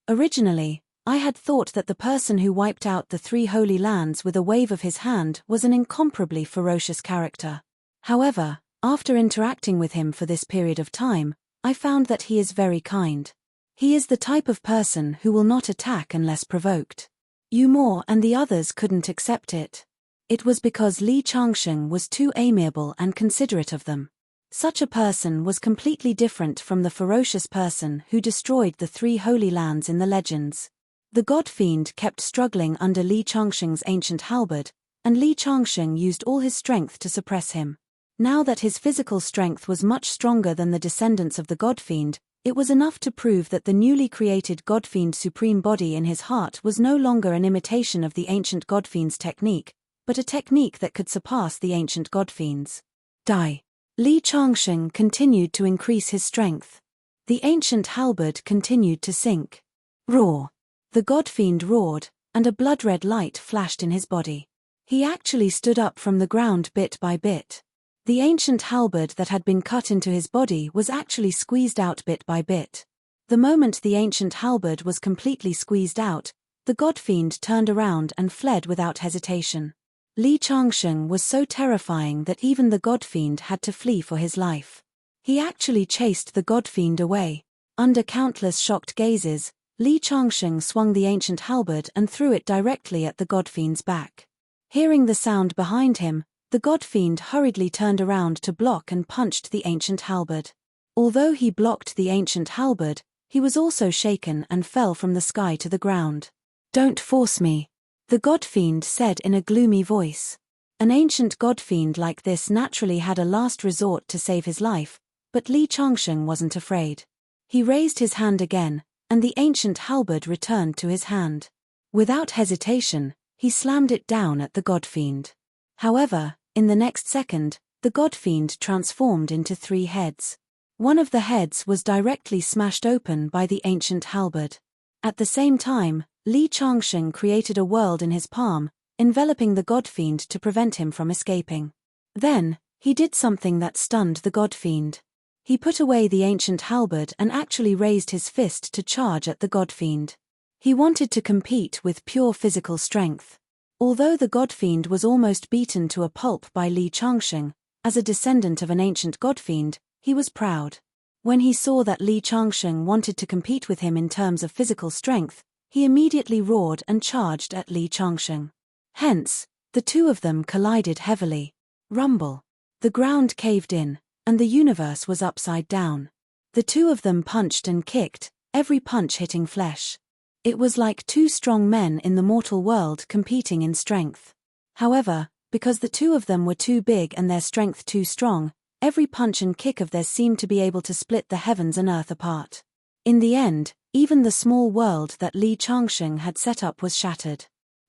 Originally, I had thought that the person who wiped out the 3 holy lands with a wave of his hand was an incomparably ferocious character. However, after interacting with him for this period of time, I found that he is very kind. He is the type of person who will not attack unless provoked. Yumor and the others couldn't accept it. It was because Li Changsheng was too amiable and considerate of them. Such a person was completely different from the ferocious person who destroyed the 3 holy lands in the legends. The god-fiend kept struggling under Li Changsheng's ancient halberd, and Li Changsheng used all his strength to suppress him. Now that his physical strength was much stronger than the descendants of the god-fiend, it was enough to prove that the newly created god-fiend supreme body in his heart was no longer an imitation of the ancient god-fiend's technique, but a technique that could surpass the ancient godfiends. Die. Li Changsheng continued to increase his strength. The ancient halberd continued to sink. Roar. The godfiend roared, and a blood-red light flashed in his body. He actually stood up from the ground bit by bit. The ancient halberd that had been cut into his body was actually squeezed out bit by bit. The moment the ancient halberd was completely squeezed out, the god-fiend turned around and fled without hesitation. Li Changsheng was so terrifying that even the god-fiend had to flee for his life. He actually chased the god-fiend away. Under countless shocked gazes, Li Changsheng swung the ancient halberd and threw it directly at the god-fiend's back. Hearing the sound behind him, the god-fiend hurriedly turned around to block and punched the ancient halberd. Although he blocked the ancient halberd, he was also shaken and fell from the sky to the ground. "Don't force me," the god-fiend said in a gloomy voice. An ancient god-fiend like this naturally had a last resort to save his life, but Li Changsheng wasn't afraid. He raised his hand again, and the ancient halberd returned to his hand. Without hesitation, he slammed it down at the god-fiend. However, in the next second, the god-fiend transformed into 3 heads. One of the heads was directly smashed open by the ancient halberd. At the same time, Li Changsheng created a world in his palm, enveloping the god-fiend to prevent him from escaping. Then, he did something that stunned the god-fiend. He put away the ancient halberd and actually raised his fist to charge at the god-fiend. He wanted to compete with pure physical strength. Although the god-fiend was almost beaten to a pulp by Li Changsheng, as a descendant of an ancient god-fiend, he was proud. When he saw that Li Changsheng wanted to compete with him in terms of physical strength, he immediately roared and charged at Li Changsheng. Hence, the two of them collided heavily. Rumble. The ground caved in, and the universe was upside down. The two of them punched and kicked, every punch hitting flesh. It was like 2 strong men in the mortal world competing in strength. However, because the two of them were too big and their strength too strong, every punch and kick of theirs seemed to be able to split the heavens and earth apart. In the end, even the small world that Li Changsheng had set up was shattered.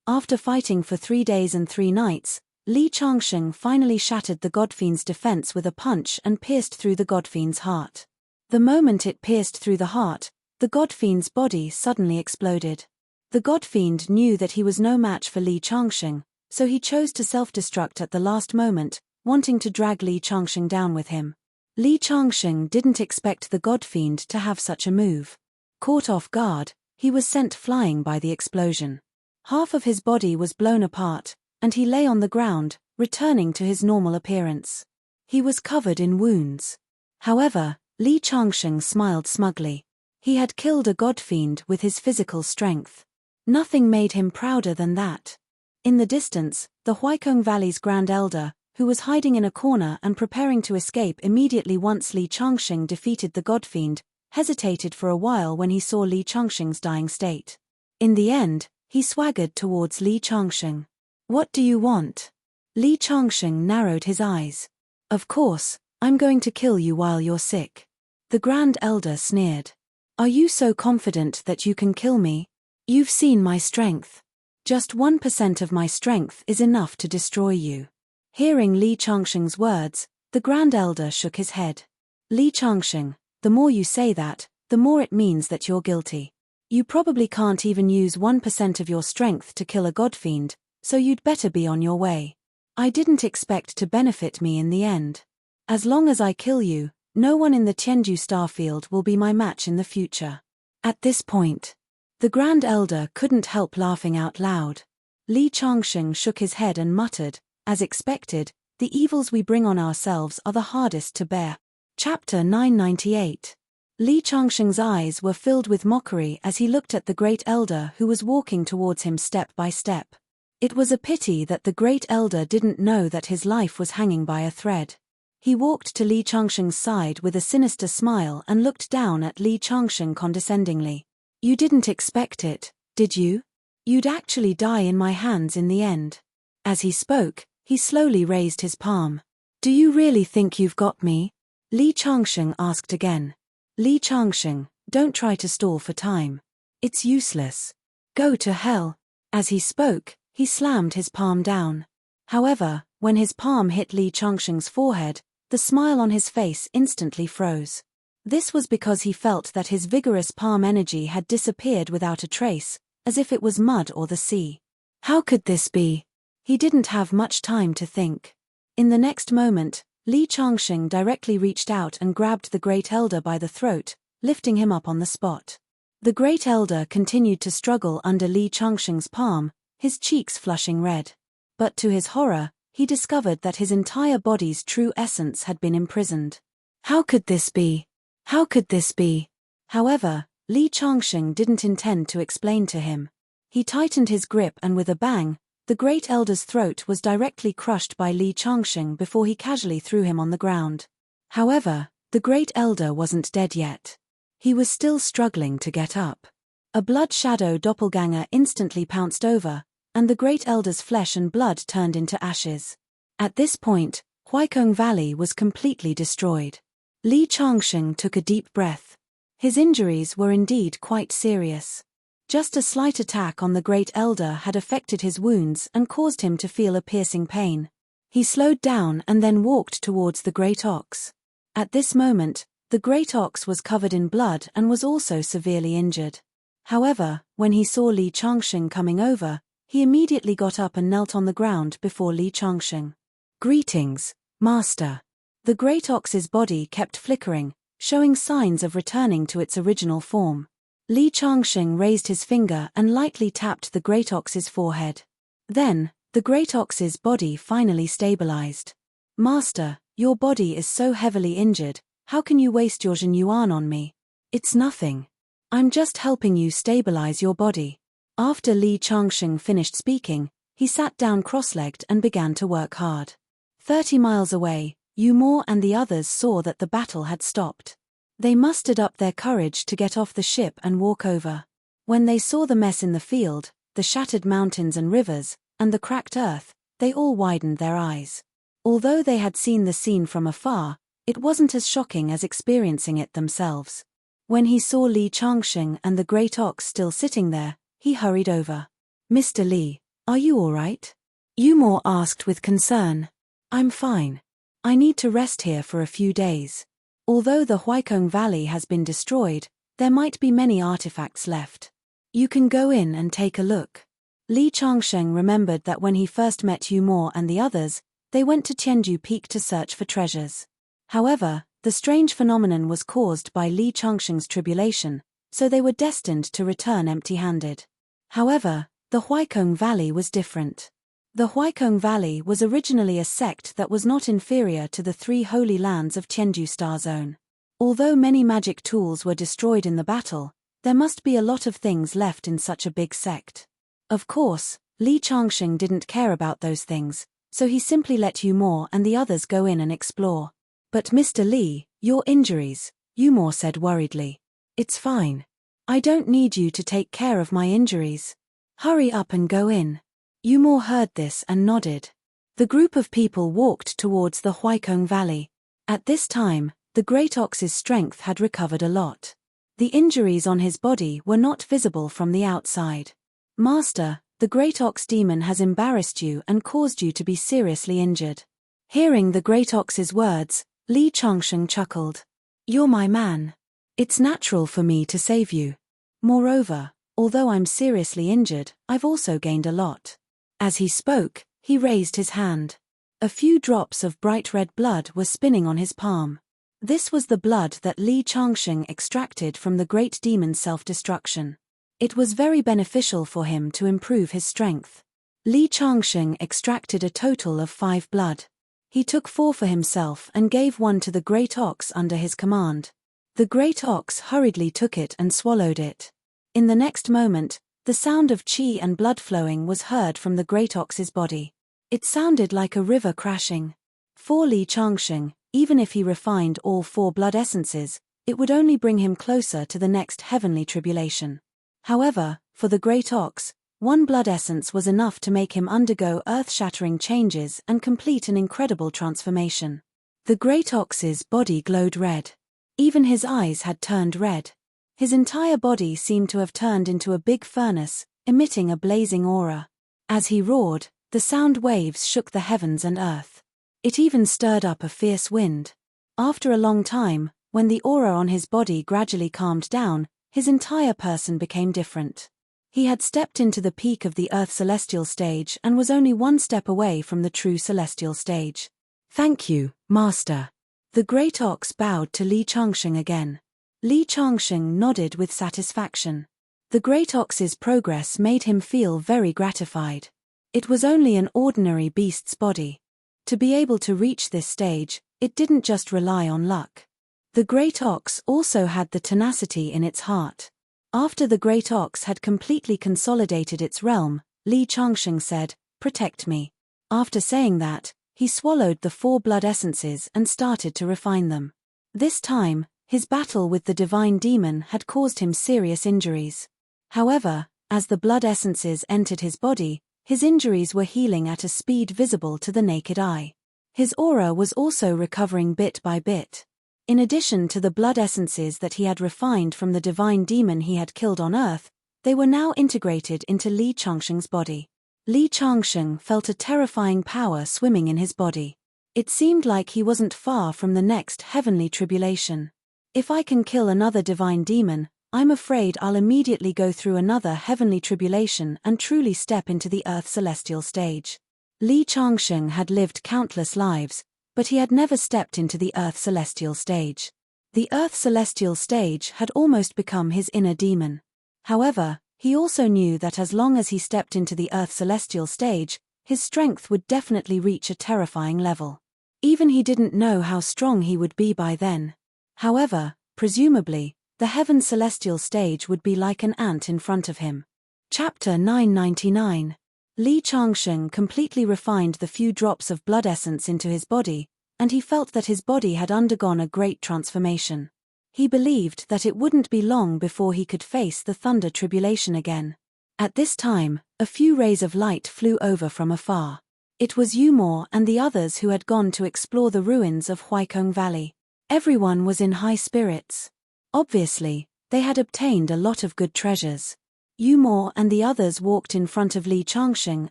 After fighting for 3 days and 3 nights, Li Changsheng finally shattered the godfiend's defense with a punch and pierced through the godfiend's heart. The moment it pierced through the heart, the godfiend's body suddenly exploded. The godfiend knew that he was no match for Li Changsheng, so he chose to self-destruct at the last moment, wanting to drag Li Changsheng down with him. Li Changsheng didn't expect the godfiend to have such a move. Caught off guard, he was sent flying by the explosion. Half of his body was blown apart, and he lay on the ground, returning to his normal appearance. He was covered in wounds. However, Li Changsheng smiled smugly. He had killed a godfiend with his physical strength. Nothing made him prouder than that. In the distance, the Huaikong Valley's Grand Elder, who was hiding in a corner and preparing to escape immediately once Li Changsheng defeated the godfiend, hesitated for a while when he saw Li Changsheng's dying state. In the end, he swaggered towards Li Changsheng. "What do you want?" Li Changsheng narrowed his eyes. "Of course, I'm going to kill you while you're sick." The Grand Elder sneered. "Are you so confident that you can kill me? You've seen my strength. Just 1% of my strength is enough to destroy you." Hearing Li Changsheng's words, the Grand Elder shook his head. "Li Changsheng, the more you say that, the more it means that you're guilty. You probably can't even use 1% of your strength to kill a godfiend, so you'd better be on your way. I didn't expect to benefit me in the end. As long as I kill you, no one in the Tianju starfield will be my match in the future." At this point, the Grand Elder couldn't help laughing out loud. Li Changsheng shook his head and muttered, "As expected, the evils we bring on ourselves are the hardest to bear." Chapter 998. Li Changsheng's eyes were filled with mockery as he looked at the Great Elder who was walking towards him step by step. It was a pity that the Great Elder didn't know that his life was hanging by a thread. He walked to Li Changsheng's side with a sinister smile and looked down at Li Changsheng condescendingly. "You didn't expect it, did you? You'd actually die in my hands in the end." As he spoke, he slowly raised his palm. "Do you really think you've got me?" Li Changsheng asked again. "Li Changsheng, don't try to stall for time. It's useless. Go to hell." As he spoke, he slammed his palm down. However, when his palm hit Li Changsheng's forehead, the smile on his face instantly froze. This was because he felt that his vigorous palm energy had disappeared without a trace, as if it was mud or the sea. How could this be? He didn't have much time to think. In the next moment, Li Changsheng directly reached out and grabbed the Great Elder by the throat, lifting him up on the spot. The Great Elder continued to struggle under Li Changsheng's palm, his cheeks flushing red. But to his horror, he discovered that his entire body's true essence had been imprisoned. How could this be? How could this be? However, Li Changsheng didn't intend to explain to him. He tightened his grip and with a bang, the Great Elder's throat was directly crushed by Li Changsheng before he casually threw him on the ground. However, the Great Elder wasn't dead yet. He was still struggling to get up. A blood shadow doppelganger instantly pounced over, and the Great Elder's flesh and blood turned into ashes. At this point, Huaikong Valley was completely destroyed. Li Changsheng took a deep breath. His injuries were indeed quite serious. Just a slight attack on the Great Elder had affected his wounds and caused him to feel a piercing pain. He slowed down and then walked towards the Great Ox. At this moment, the Great Ox was covered in blood and was also severely injured. However, when he saw Li Changsheng coming over, he immediately got up and knelt on the ground before Li Changsheng. "Greetings, Master." The Great Ox's body kept flickering, showing signs of returning to its original form. Li Changsheng raised his finger and lightly tapped the Great Ox's forehead. Then, the Great Ox's body finally stabilized. "Master, your body is so heavily injured, how can you waste your Zhen Yuan on me? It's nothing. I'm just helping you stabilize your body." After Li Changsheng finished speaking, he sat down cross-legged and began to work hard. 30 miles away, Yu and the others saw that the battle had stopped. They mustered up their courage to get off the ship and walk over. When they saw the mess in the field, the shattered mountains and rivers, and the cracked earth, they all widened their eyes. Although they had seen the scene from afar, it wasn't as shocking as experiencing it themselves. When he saw Li Changsheng and the Great Ox still sitting there, he hurried over. "Mr. Li, are you all right?" Yu asked with concern. "I'm fine. I need to rest here for a few days. Although the Huaikong Valley has been destroyed, there might be many artifacts left. You can go in and take a look." Li Changsheng remembered that when he first met Yu and the others, they went to Tianju Peak to search for treasures. However, the strange phenomenon was caused by Li Changsheng's tribulation, so they were destined to return empty-handed. However, the Huaikong Valley was different. The Huaikong Valley was originally a sect that was not inferior to the 3 holy lands of Tianju Star Zone. Although many magic tools were destroyed in the battle, there must be a lot of things left in such a big sect. Of course, Li Changsheng didn't care about those things, so he simply let Yu and the others go in and explore. "But Mr. Li, your injuries," Yu said worriedly. "It's fine. I don't need you to take care of my injuries. Hurry up and go in." Yu heard this and nodded. The group of people walked towards the Huaikong Valley. At this time, the Great Ox's strength had recovered a lot. The injuries on his body were not visible from the outside. "Master, the Great Ox demon has embarrassed you and caused you to be seriously injured." Hearing the Great Ox's words, Li Changsheng chuckled. "You're my man. It's natural for me to save you. Moreover, although I'm seriously injured, I've also gained a lot." As he spoke, he raised his hand. A few drops of bright red blood were spinning on his palm. This was the blood that Li Changsheng extracted from the great demon's self-destruction. It was very beneficial for him to improve his strength. Li Changsheng extracted a total of 5 blood. He took 4 for himself and gave 1 to the Great Ox under his command. The Great Ox hurriedly took it and swallowed it. In the next moment, the sound of qi and blood flowing was heard from the Great Ox's body. It sounded like a river crashing. For Li Changsheng, even if he refined all 4 blood essences, it would only bring him closer to the next heavenly tribulation. However, for the Great Ox, 1 blood essence was enough to make him undergo earth-shattering changes and complete an incredible transformation. The Great Ox's body glowed red. Even his eyes had turned red. His entire body seemed to have turned into a big furnace, emitting a blazing aura. As he roared, the sound waves shook the heavens and earth. It even stirred up a fierce wind. After a long time, when the aura on his body gradually calmed down, his entire person became different. He had stepped into the peak of the Earth celestial stage and was only 1 step away from the true celestial stage. "Thank you, Master." The Great Ox bowed to Li Changsheng again. Li Changsheng nodded with satisfaction. The great ox's progress made him feel very gratified. It was only an ordinary beast's body. To be able to reach this stage, it didn't just rely on luck. The great ox also had the tenacity in its heart. After the great ox had completely consolidated its realm, Li Changsheng said, "Protect me." After saying that, he swallowed the 4 blood essences and started to refine them. This time, his battle with the divine demon had caused him serious injuries. However, as the blood essences entered his body, his injuries were healing at a speed visible to the naked eye. His aura was also recovering bit by bit. In addition to the blood essences that he had refined from the divine demon he had killed on Earth, they were now integrated into Li Changsheng's body. Li Changsheng felt a terrifying power swimming in his body. It seemed like he wasn't far from the next heavenly tribulation. If I can kill another divine demon, I'm afraid I'll immediately go through another heavenly tribulation and truly step into the Earth celestial stage. Li Changsheng had lived countless lives, but he had never stepped into the Earth celestial stage. The Earth celestial stage had almost become his inner demon. However, he also knew that as long as he stepped into the Earth celestial stage, his strength would definitely reach a terrifying level. Even he didn't know how strong he would be by then. However, presumably, the heaven celestial stage would be like an ant in front of him. Chapter 999. Li Changsheng completely refined the few drops of blood essence into his body, and he felt that his body had undergone a great transformation. He believed that it wouldn't be long before he could face the thunder tribulation again. At this time, a few rays of light flew over from afar. It was Yumor and the others who had gone to explore the ruins of Huaikong Valley. Everyone was in high spirits. Obviously, they had obtained a lot of good treasures. Yumor and the others walked in front of Li Changsheng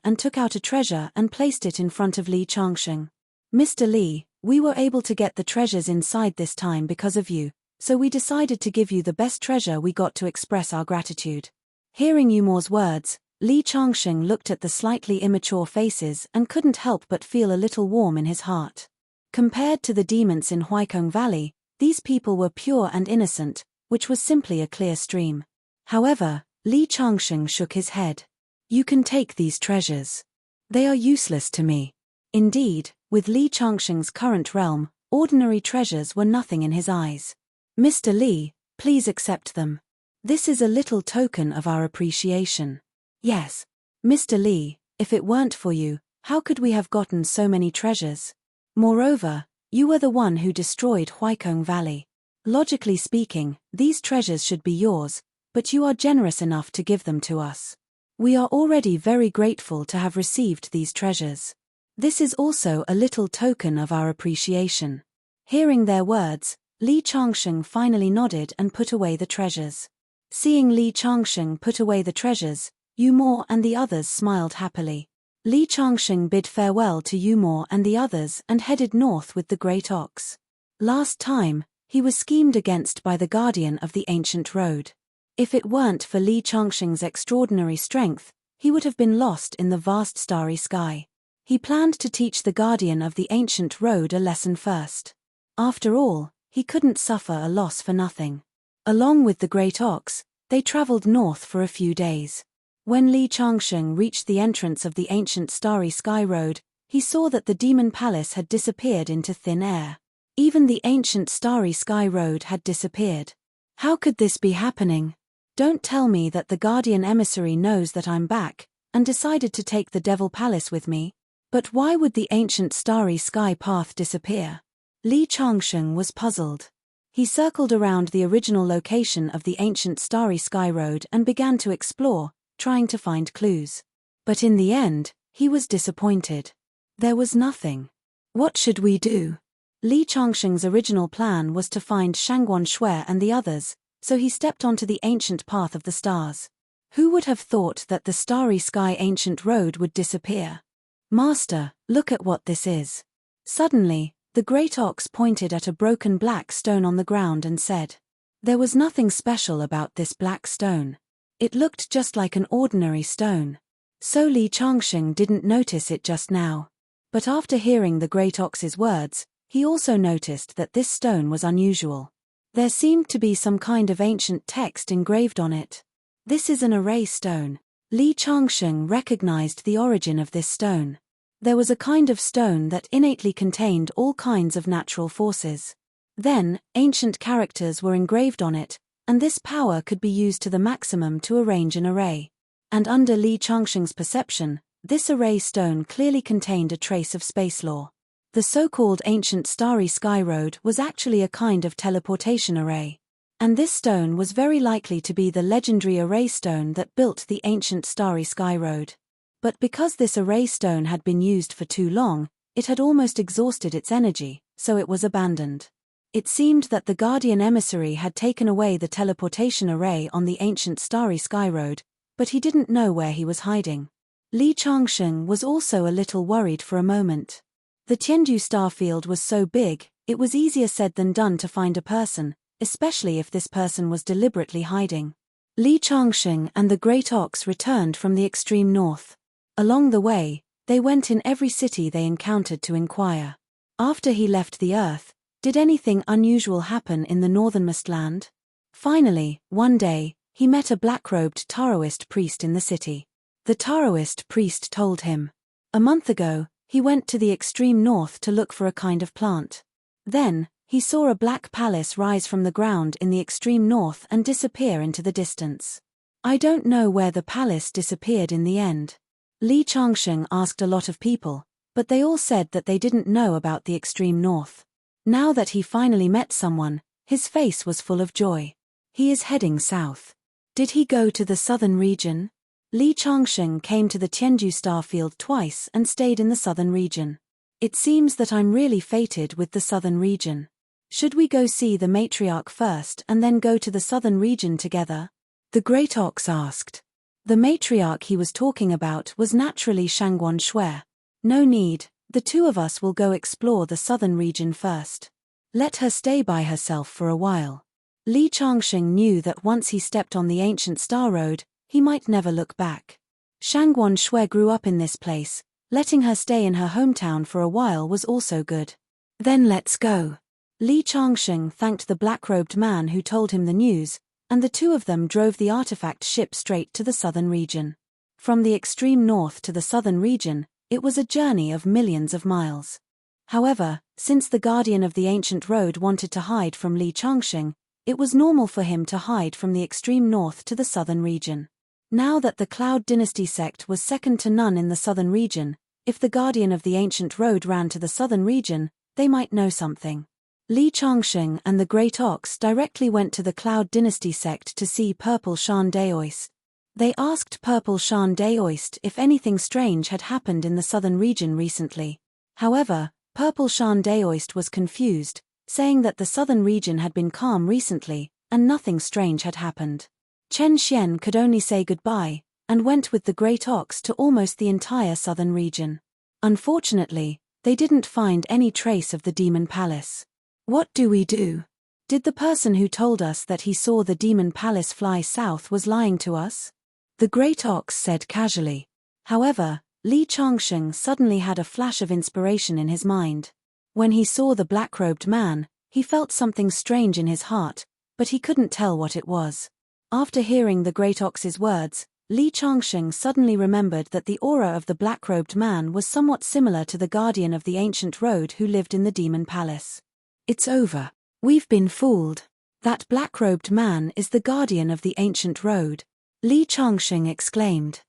and took out a treasure and placed it in front of Li Changsheng. "Mr. Li, we were able to get the treasures inside this time because of you, so we decided to give you the best treasure we got to express our gratitude." Hearing Yumor's words, Li Changsheng looked at the slightly immature faces and couldn't help but feel a little warm in his heart. Compared to the demons in Huaikong Valley, these people were pure and innocent, which was simply a clear stream. However, Li Changsheng shook his head. "You can take these treasures. They are useless to me." Indeed, with Li Changsheng's current realm, ordinary treasures were nothing in his eyes. "Mr. Li, please accept them. This is a little token of our appreciation." "Yes. Mr. Li, if it weren't for you, how could we have gotten so many treasures? Moreover, you were the one who destroyed Huaikong Valley. Logically speaking, these treasures should be yours, but you are generous enough to give them to us. We are already very grateful to have received these treasures. This is also a little token of our appreciation." Hearing their words, Li Changsheng finally nodded and put away the treasures. Seeing Li Changsheng put away the treasures, Yumor and the others smiled happily. Li Changsheng bid farewell to Yumor and the others and headed north with the great ox. Last time, he was schemed against by the guardian of the ancient road. If it weren't for Li Changsheng's extraordinary strength, he would have been lost in the vast starry sky. He planned to teach the guardian of the ancient road a lesson first. After all, he couldn't suffer a loss for nothing. Along with the great ox, they traveled north for a few days. When Li Changsheng reached the entrance of the ancient starry sky road, he saw that the demon palace had disappeared into thin air. Even the ancient starry sky road had disappeared. How could this be happening? Don't tell me that the guardian emissary knows that I'm back, and decided to take the devil palace with me. But why would the ancient starry sky path disappear? Li Changsheng was puzzled. He circled around the original location of the ancient starry sky road and began to explore, trying to find clues. But in the end, he was disappointed. There was nothing. What should we do? Li Changsheng's original plan was to find Shangguan Shui and the others, so he stepped onto the ancient path of the stars. Who would have thought that the starry sky ancient road would disappear? "Master, look at what this is." Suddenly, the great ox pointed at a broken black stone on the ground and said. There was nothing special about this black stone. It looked just like an ordinary stone. So Li Changsheng didn't notice it just now. But after hearing the great ox's words, he also noticed that this stone was unusual. There seemed to be some kind of ancient text engraved on it. This is an array stone. Li Changsheng recognized the origin of this stone. There was a kind of stone that innately contained all kinds of natural forces. Then, ancient characters were engraved on it, and this power could be used to the maximum to arrange an array. And under Li Changsheng's perception, this array stone clearly contained a trace of space law. The so-called ancient starry sky road was actually a kind of teleportation array. And this stone was very likely to be the legendary array stone that built the ancient starry sky road. But because this array stone had been used for too long, it had almost exhausted its energy, so it was abandoned. It seemed that the guardian emissary had taken away the teleportation array on the ancient starry sky road, but he didn't know where he was hiding. Li Changsheng was also a little worried for a moment. The Tiandu starfield was so big, it was easier said than done to find a person, especially if this person was deliberately hiding. Li Changsheng and the Great Ox returned from the extreme north. Along the way, they went in every city they encountered to inquire. After he left the earth, did anything unusual happen in the northernmost land? Finally, one day, he met a black-robed Taoist priest in the city. The Taoist priest told him. A month ago, he went to the extreme north to look for a kind of plant. Then, he saw a black palace rise from the ground in the extreme north and disappear into the distance. I don't know where the palace disappeared in the end. Li Changsheng asked a lot of people, but they all said that they didn't know about the extreme north. Now that he finally met someone, his face was full of joy. He is heading south. Did he go to the southern region? Li Changsheng came to the Tiandu starfield twice and stayed in the southern region. It seems that I'm really fated with the southern region. Should we go see the matriarch first and then go to the southern region together? The Great Ox asked. The matriarch he was talking about was naturally Shangguan Shui. No need, the two of us will go explore the southern region first. Let her stay by herself for a while. Li Changsheng knew that once he stepped on the ancient star road, he might never look back. Shangguan Shui grew up in this place, letting her stay in her hometown for a while was also good. Then let's go. Li Changsheng thanked the black-robed man who told him the news, and the two of them drove the artifact ship straight to the southern region. From the extreme north to the southern region, it was a journey of millions of miles. However, since the guardian of the ancient road wanted to hide from Li Changsheng, it was normal for him to hide from the extreme north to the southern region. Now that the Cloud Dynasty sect was second to none in the southern region, if the guardian of the ancient road ran to the southern region, they might know something. Li Changsheng and the Great Ox directly went to the Cloud Dynasty sect to see Purple Shan Daoist. They asked Purple Shan Daoist if anything strange had happened in the southern region recently. However, Purple Shan Daoist was confused, saying that the southern region had been calm recently, and nothing strange had happened. Chen Xian could only say goodbye, and went with the Great Ox to almost the entire southern region. Unfortunately, they didn't find any trace of the Demon Palace. What do we do? Did the person who told us that he saw the Demon Palace fly south was lying to us? The Great Ox said casually. However, Li Changsheng suddenly had a flash of inspiration in his mind. When he saw the black-robed man, he felt something strange in his heart, but he couldn't tell what it was. After hearing the Great Ox's words, Li Changsheng suddenly remembered that the aura of the black-robed man was somewhat similar to the guardian of the ancient road who lived in the Demon Palace. It's over. We've been fooled. That black-robed man is the guardian of the ancient road. Li Changsheng exclaimed.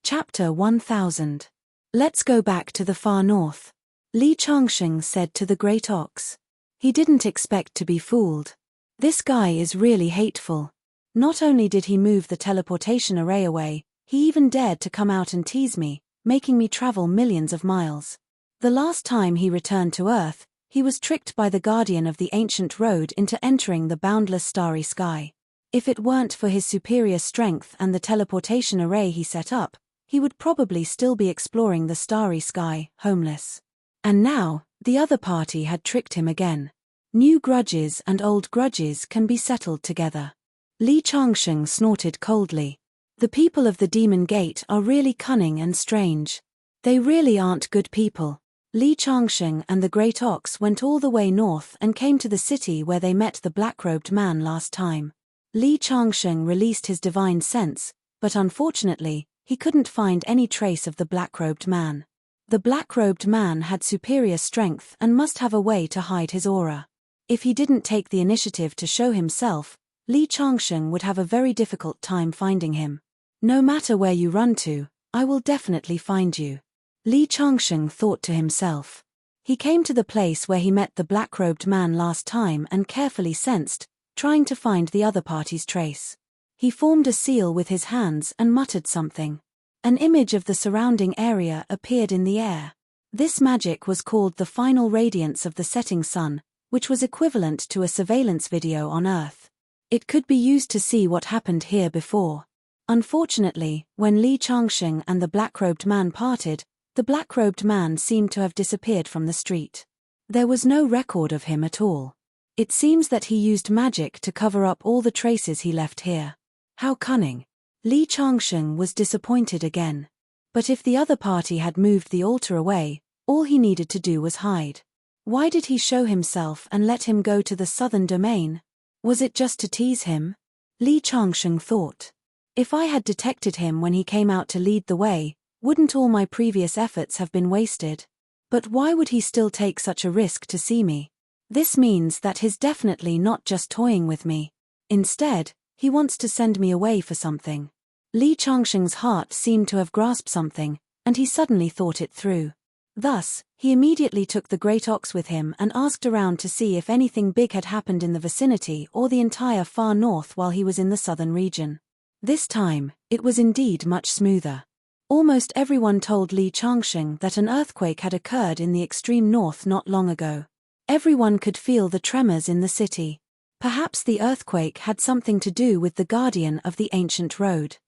Chapter 1000. Let's go back to the far north. Li Changsheng said to the Great Ox. He didn't expect to be fooled. This guy is really hateful. Not only did he move the teleportation array away, he even dared to come out and tease me, making me travel millions of miles. The last time he returned to Earth, he was tricked by the guardian of the ancient road into entering the boundless starry sky. If it weren't for his superior strength and the teleportation array he set up, he would probably still be exploring the starry sky, homeless. And now, the other party had tricked him again. New grudges and old grudges can be settled together. Li Changsheng snorted coldly. The people of the Demon Gate are really cunning and strange. They really aren't good people. Li Changsheng and the Great Ox went all the way north and came to the city where they met the black-robed man last time. Li Changsheng released his divine sense, but unfortunately, he couldn't find any trace of the black-robed man. The black-robed man had superior strength and must have a way to hide his aura. If he didn't take the initiative to show himself, Li Changsheng would have a very difficult time finding him. No matter where you run to, I will definitely find you. Li Changsheng thought to himself. He came to the place where he met the black-robed man last time and carefully sensed, trying to find the other party's trace. He formed a seal with his hands and muttered something. An image of the surrounding area appeared in the air. This magic was called the final radiance of the setting sun, which was equivalent to a surveillance video on Earth. It could be used to see what happened here before. Unfortunately, when Li Changsheng and the black-robed man parted, the black-robed man seemed to have disappeared from the street. There was no record of him at all. It seems that he used magic to cover up all the traces he left here. How cunning. Li Changsheng was disappointed again. But if the other party had moved the altar away, all he needed to do was hide. Why did he show himself and let him go to the southern domain? Was it just to tease him? Li Changsheng thought. If I had detected him when he came out to lead the way, wouldn't all my previous efforts have been wasted? But why would he still take such a risk to see me? This means that he's definitely not just toying with me. Instead, he wants to send me away for something. Li Changsheng's heart seemed to have grasped something, and he suddenly thought it through. Thus, he immediately took the Great Ox with him and asked around to see if anything big had happened in the vicinity or the entire far north while he was in the southern region. This time, it was indeed much smoother. Almost everyone told Li Changsheng that an earthquake had occurred in the extreme north not long ago. Everyone could feel the tremors in the city. Perhaps the earthquake had something to do with the guardian of the ancient road.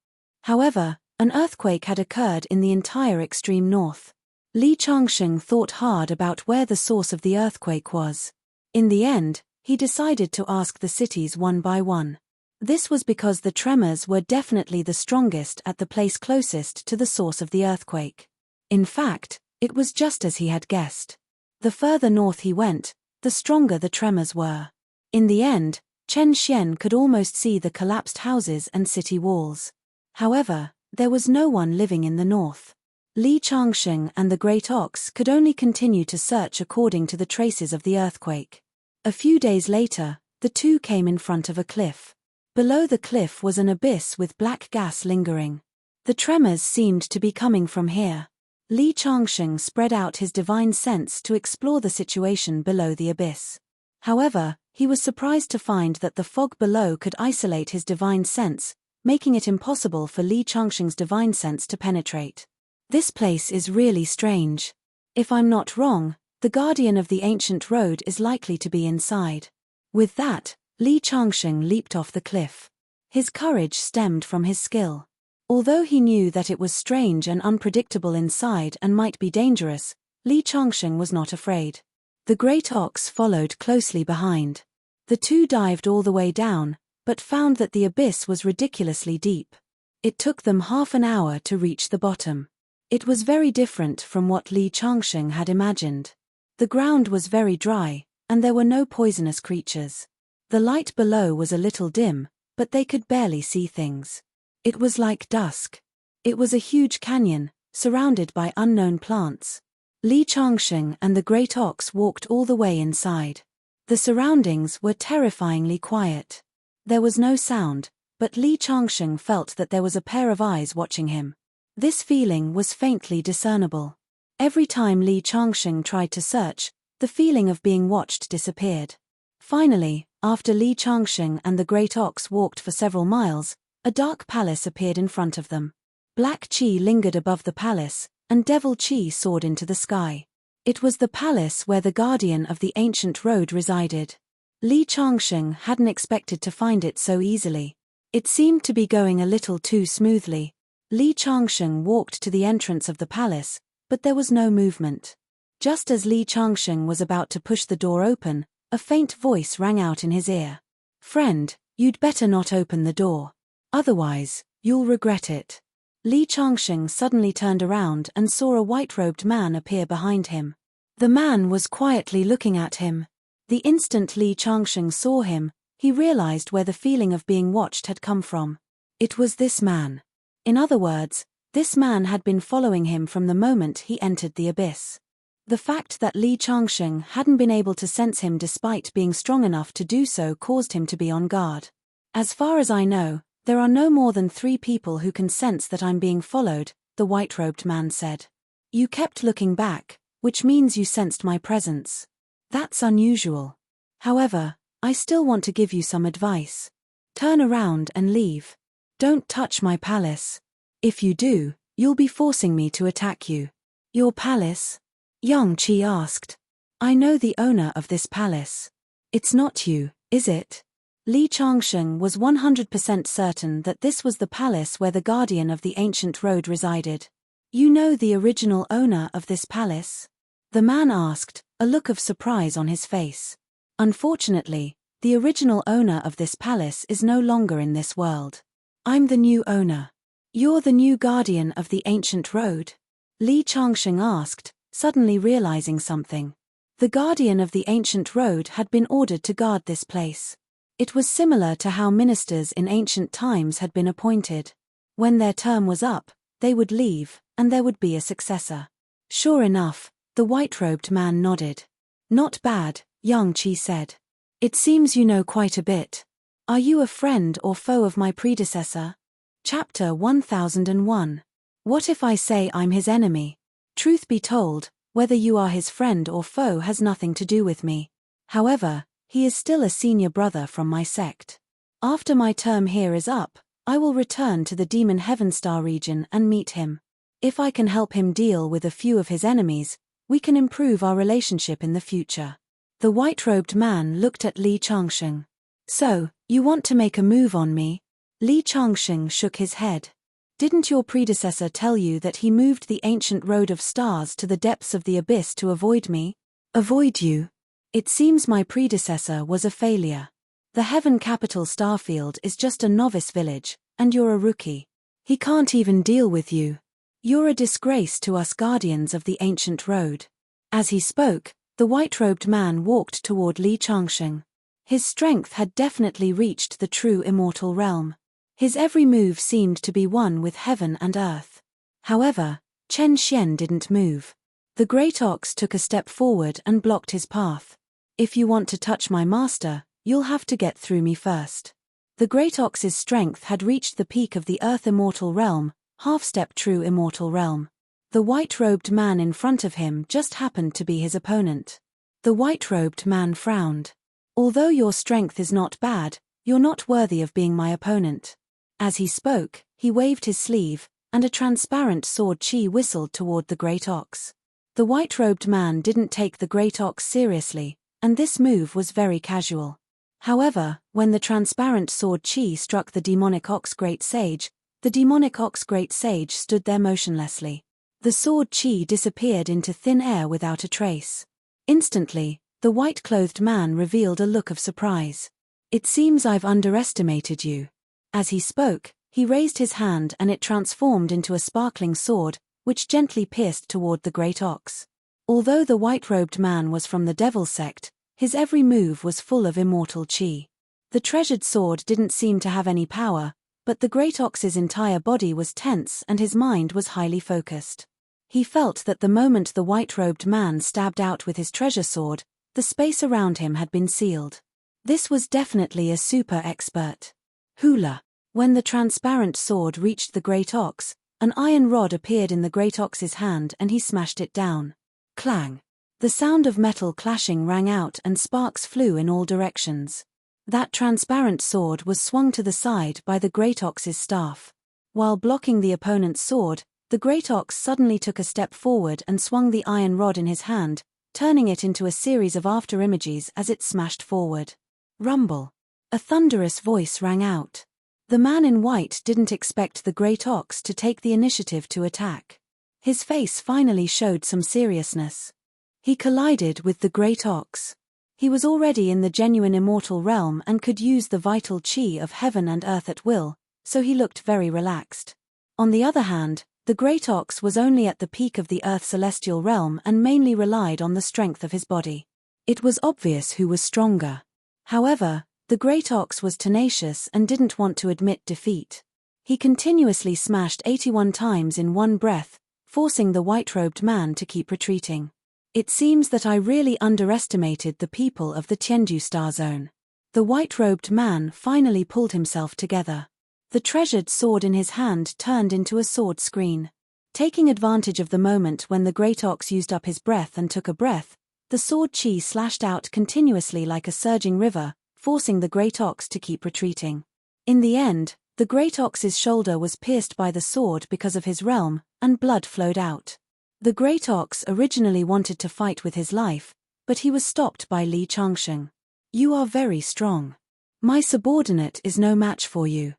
However, an earthquake had occurred in the entire extreme north. Li Changsheng thought hard about where the source of the earthquake was. In the end, he decided to ask the cities one by one. This was because the tremors were definitely the strongest at the place closest to the source of the earthquake. In fact, it was just as he had guessed. The further north he went, the stronger the tremors were. In the end, Chen Xian could almost see the collapsed houses and city walls. However, there was no one living in the north. Li Changsheng and the Great Ox could only continue to search according to the traces of the earthquake. A few days later, the two came in front of a cliff. Below the cliff was an abyss with black gas lingering. The tremors seemed to be coming from here. Li Changsheng spread out his divine sense to explore the situation below the abyss. However, he was surprised to find that the fog below could isolate his divine sense, making it impossible for Li Changsheng's divine sense to penetrate. This place is really strange. If I'm not wrong, the guardian of the ancient road is likely to be inside. With that, Li Changsheng leaped off the cliff. His courage stemmed from his skill. Although he knew that it was strange and unpredictable inside and might be dangerous, Li Changsheng was not afraid. The Great Ox followed closely behind. The two dived all the way down, but found that the abyss was ridiculously deep. It took them half an hour to reach the bottom. It was very different from what Li Changsheng had imagined. The ground was very dry, and there were no poisonous creatures. The light below was a little dim, but they could barely see things. It was like dusk. It was a huge canyon, surrounded by unknown plants. Li Changsheng and the Great Ox walked all the way inside. The surroundings were terrifyingly quiet. There was no sound, but Li Changsheng felt that there was a pair of eyes watching him. This feeling was faintly discernible. Every time Li Changsheng tried to search, the feeling of being watched disappeared. Finally, after Li Changsheng and the Great Ox walked for several miles, a dark palace appeared in front of them. Black chi lingered above the palace, and devil chi soared into the sky. It was the palace where the guardian of the ancient road resided. Li Changsheng hadn't expected to find it so easily. It seemed to be going a little too smoothly. Li Changsheng walked to the entrance of the palace, but there was no movement. Just as Li Changsheng was about to push the door open, a faint voice rang out in his ear. "Friend, you'd better not open the door. Otherwise, you'll regret it." Li Changsheng suddenly turned around and saw a white-robed man appear behind him. The man was quietly looking at him. The instant Li Changsheng saw him, he realized where the feeling of being watched had come from. It was this man. In other words, this man had been following him from the moment he entered the abyss. The fact that Li Changsheng hadn't been able to sense him despite being strong enough to do so caused him to be on guard. As far as I know, there are no more than 3 people who can sense that I'm being followed, the white-robed man said. You kept looking back, which means you sensed my presence. That's unusual. However, I still want to give you some advice. Turn around and leave. Don't touch my palace. If you do, you'll be forcing me to attack you. Your palace? Yang Qi asked. I know the owner of this palace. It's not you, is it? Li Changsheng was 100% certain that this was the palace where the guardian of the ancient road resided. You know the original owner of this palace? The man asked, a look of surprise on his face. Unfortunately, the original owner of this palace is no longer in this world. I'm the new owner. You're the new guardian of the ancient road? Li Changsheng asked, suddenly realizing something. The guardian of the ancient road had been ordered to guard this place. It was similar to how ministers in ancient times had been appointed. When their term was up, they would leave, and there would be a successor. Sure enough, the white-robed man nodded. Not bad, Yang Qi said. It seems you know quite a bit. Are you a friend or foe of my predecessor? Chapter 1001. What if I say I'm his enemy? Truth be told, whether you are his friend or foe has nothing to do with me. However, he is still a senior brother from my sect. After my term here is up, I will return to the Demon Heavenstar region and meet him. If I can help him deal with a few of his enemies, we can improve our relationship in the future. The white-robed man looked at Li Changsheng. So, you want to make a move on me? Li Changsheng shook his head. Didn't your predecessor tell you that he moved the ancient road of stars to the depths of the abyss to avoid me? Avoid you? It seems my predecessor was a failure. The heaven capital Starfield is just a novice village, and you're a rookie. He can't even deal with you. You're a disgrace to us guardians of the ancient road. As he spoke, the white-robed man walked toward Li Changsheng. His strength had definitely reached the true immortal realm. His every move seemed to be one with heaven and earth. However, Chen Xian didn't move. The great ox took a step forward and blocked his path. If you want to touch my master, you'll have to get through me first. The great ox's strength had reached the peak of the earth immortal realm, half-step true immortal realm. The white-robed man in front of him just happened to be his opponent. The white-robed man frowned. Although your strength is not bad, you're not worthy of being my opponent. As he spoke, he waved his sleeve, and a transparent sword chi whistled toward the great ox. The white-robed man didn't take the great ox seriously, and this move was very casual. However, when the transparent sword chi struck the demonic ox great sage, the demonic ox great sage stood there motionlessly. The sword chi disappeared into thin air without a trace. Instantly, the white-clothed man revealed a look of surprise. It seems I've underestimated you. As he spoke, he raised his hand and it transformed into a sparkling sword, which gently pierced toward the great ox. Although the white-robed man was from the devil sect, his every move was full of immortal chi. The treasured sword didn't seem to have any power, but the great ox's entire body was tense and his mind was highly focused. He felt that the moment the white-robed man stabbed out with his treasure sword, the space around him had been sealed. This was definitely a super expert. Hula. When the transparent sword reached the great ox, an iron rod appeared in the great ox's hand and he smashed it down. Clang. The sound of metal clashing rang out and sparks flew in all directions. That transparent sword was swung to the side by the great ox's staff. While blocking the opponent's sword, the great ox suddenly took a step forward and swung the iron rod in his hand, turning it into a series of afterimages as it smashed forward. Rumble. A thunderous voice rang out. The man in white didn't expect the great ox to take the initiative to attack. His face finally showed some seriousness. He collided with the great ox. He was already in the genuine immortal realm and could use the vital chi of heaven and earth at will, so he looked very relaxed. On the other hand, The great ox was only at the peak of the Earth's celestial realm and mainly relied on the strength of his body. It was obvious who was stronger. However, the great ox was tenacious and didn't want to admit defeat. He continuously smashed 81 times in one breath, forcing the white-robed man to keep retreating. It seems that I really underestimated the people of the Tianju Star Zone. The white-robed man finally pulled himself together. The treasured sword in his hand turned into a sword screen. Taking advantage of the moment when the great ox used up his breath and took a breath, the sword chi slashed out continuously like a surging river, forcing the great ox to keep retreating. In the end, the great ox's shoulder was pierced by the sword because of his realm, and blood flowed out. The great ox originally wanted to fight with his life, but he was stopped by Li Changsheng. "You are very strong. My subordinate is no match for you.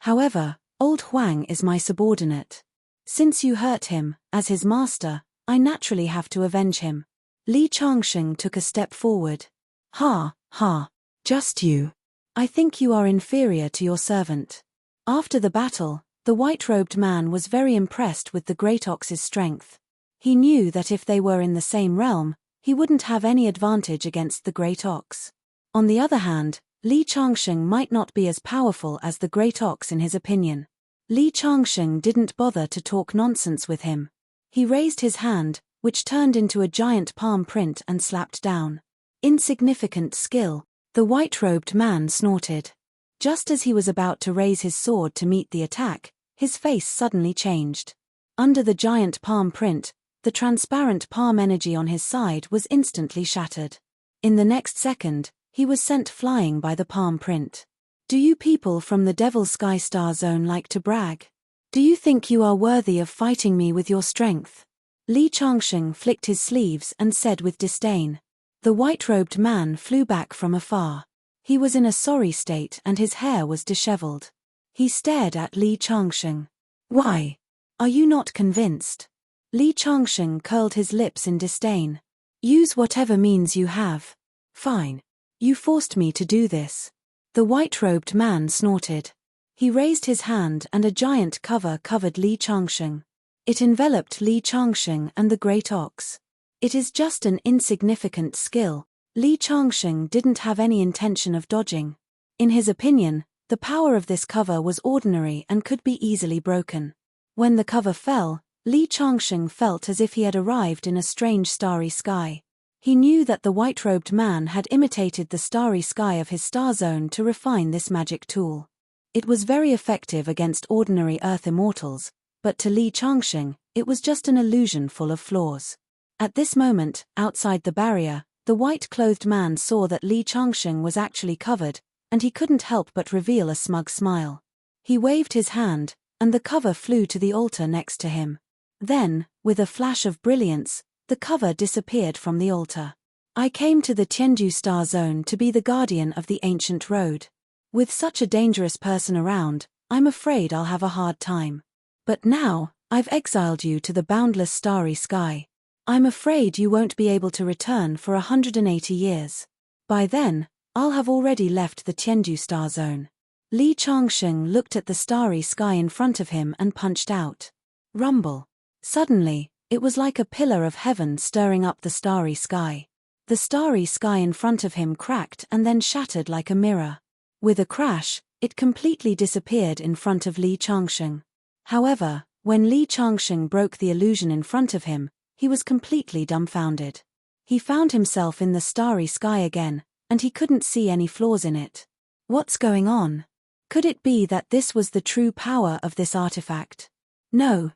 However, old Huang is my subordinate. Since you hurt him, as his master, I naturally have to avenge him." Li Changsheng took a step forward. "Ha, ha. Just you. I think you are inferior to your servant." After the battle, the white-robed man was very impressed with the great ox's strength. He knew that if they were in the same realm, he wouldn't have any advantage against the great ox. On the other hand, Li Changsheng might not be as powerful as the great ox in his opinion. Li Changsheng didn't bother to talk nonsense with him. He raised his hand, which turned into a giant palm print, and slapped down. "Insignificant skill," the white-robed man snorted. Just as he was about to raise his sword to meet the attack, his face suddenly changed. Under the giant palm print, the transparent palm energy on his side was instantly shattered. In the next second, he was sent flying by the palm print. "Do you people from the Devil Sky Star Zone like to brag? Do you think you are worthy of fighting me with your strength?" Li Changsheng flicked his sleeves and said with disdain. The white-robed man flew back from afar. He was in a sorry state and his hair was disheveled. He stared at Li Changsheng. "Why? Are you not convinced?" Li Changsheng curled his lips in disdain. "Use whatever means you have." "Fine. You forced me to do this." The white-robed man snorted. He raised his hand and a giant cover covered Li Changsheng. It enveloped Li Changsheng and the great ox. "It is just an insignificant skill." Li Changsheng didn't have any intention of dodging. In his opinion, the power of this cover was ordinary and could be easily broken. When the cover fell, Li Changsheng felt as if he had arrived in a strange starry sky. He knew that the white-robed man had imitated the starry sky of his star zone to refine this magic tool. It was very effective against ordinary Earth immortals, but to Li Changsheng, it was just an illusion full of flaws. At this moment, outside the barrier, the white-clothed man saw that Li Changsheng was actually covered, and he couldn't help but reveal a smug smile. He waved his hand, and the cover flew to the altar next to him. Then, with a flash of brilliance, the cover disappeared from the altar. "I came to the Tianju Star Zone to be the guardian of the ancient road. With such a dangerous person around, I'm afraid I'll have a hard time. But now, I've exiled you to the boundless starry sky. I'm afraid you won't be able to return for 180 years. By then, I'll have already left the Tianju Star Zone." Li Changsheng looked at the starry sky in front of him and punched out. Rumble. Suddenly, it was like a pillar of heaven stirring up the starry sky. The starry sky in front of him cracked and then shattered like a mirror. With a crash, it completely disappeared in front of Li Changsheng. However, when Li Changsheng broke the illusion in front of him, he was completely dumbfounded. He found himself in the starry sky again, and he couldn't see any flaws in it. What's going on? Could it be that this was the true power of this artifact? No,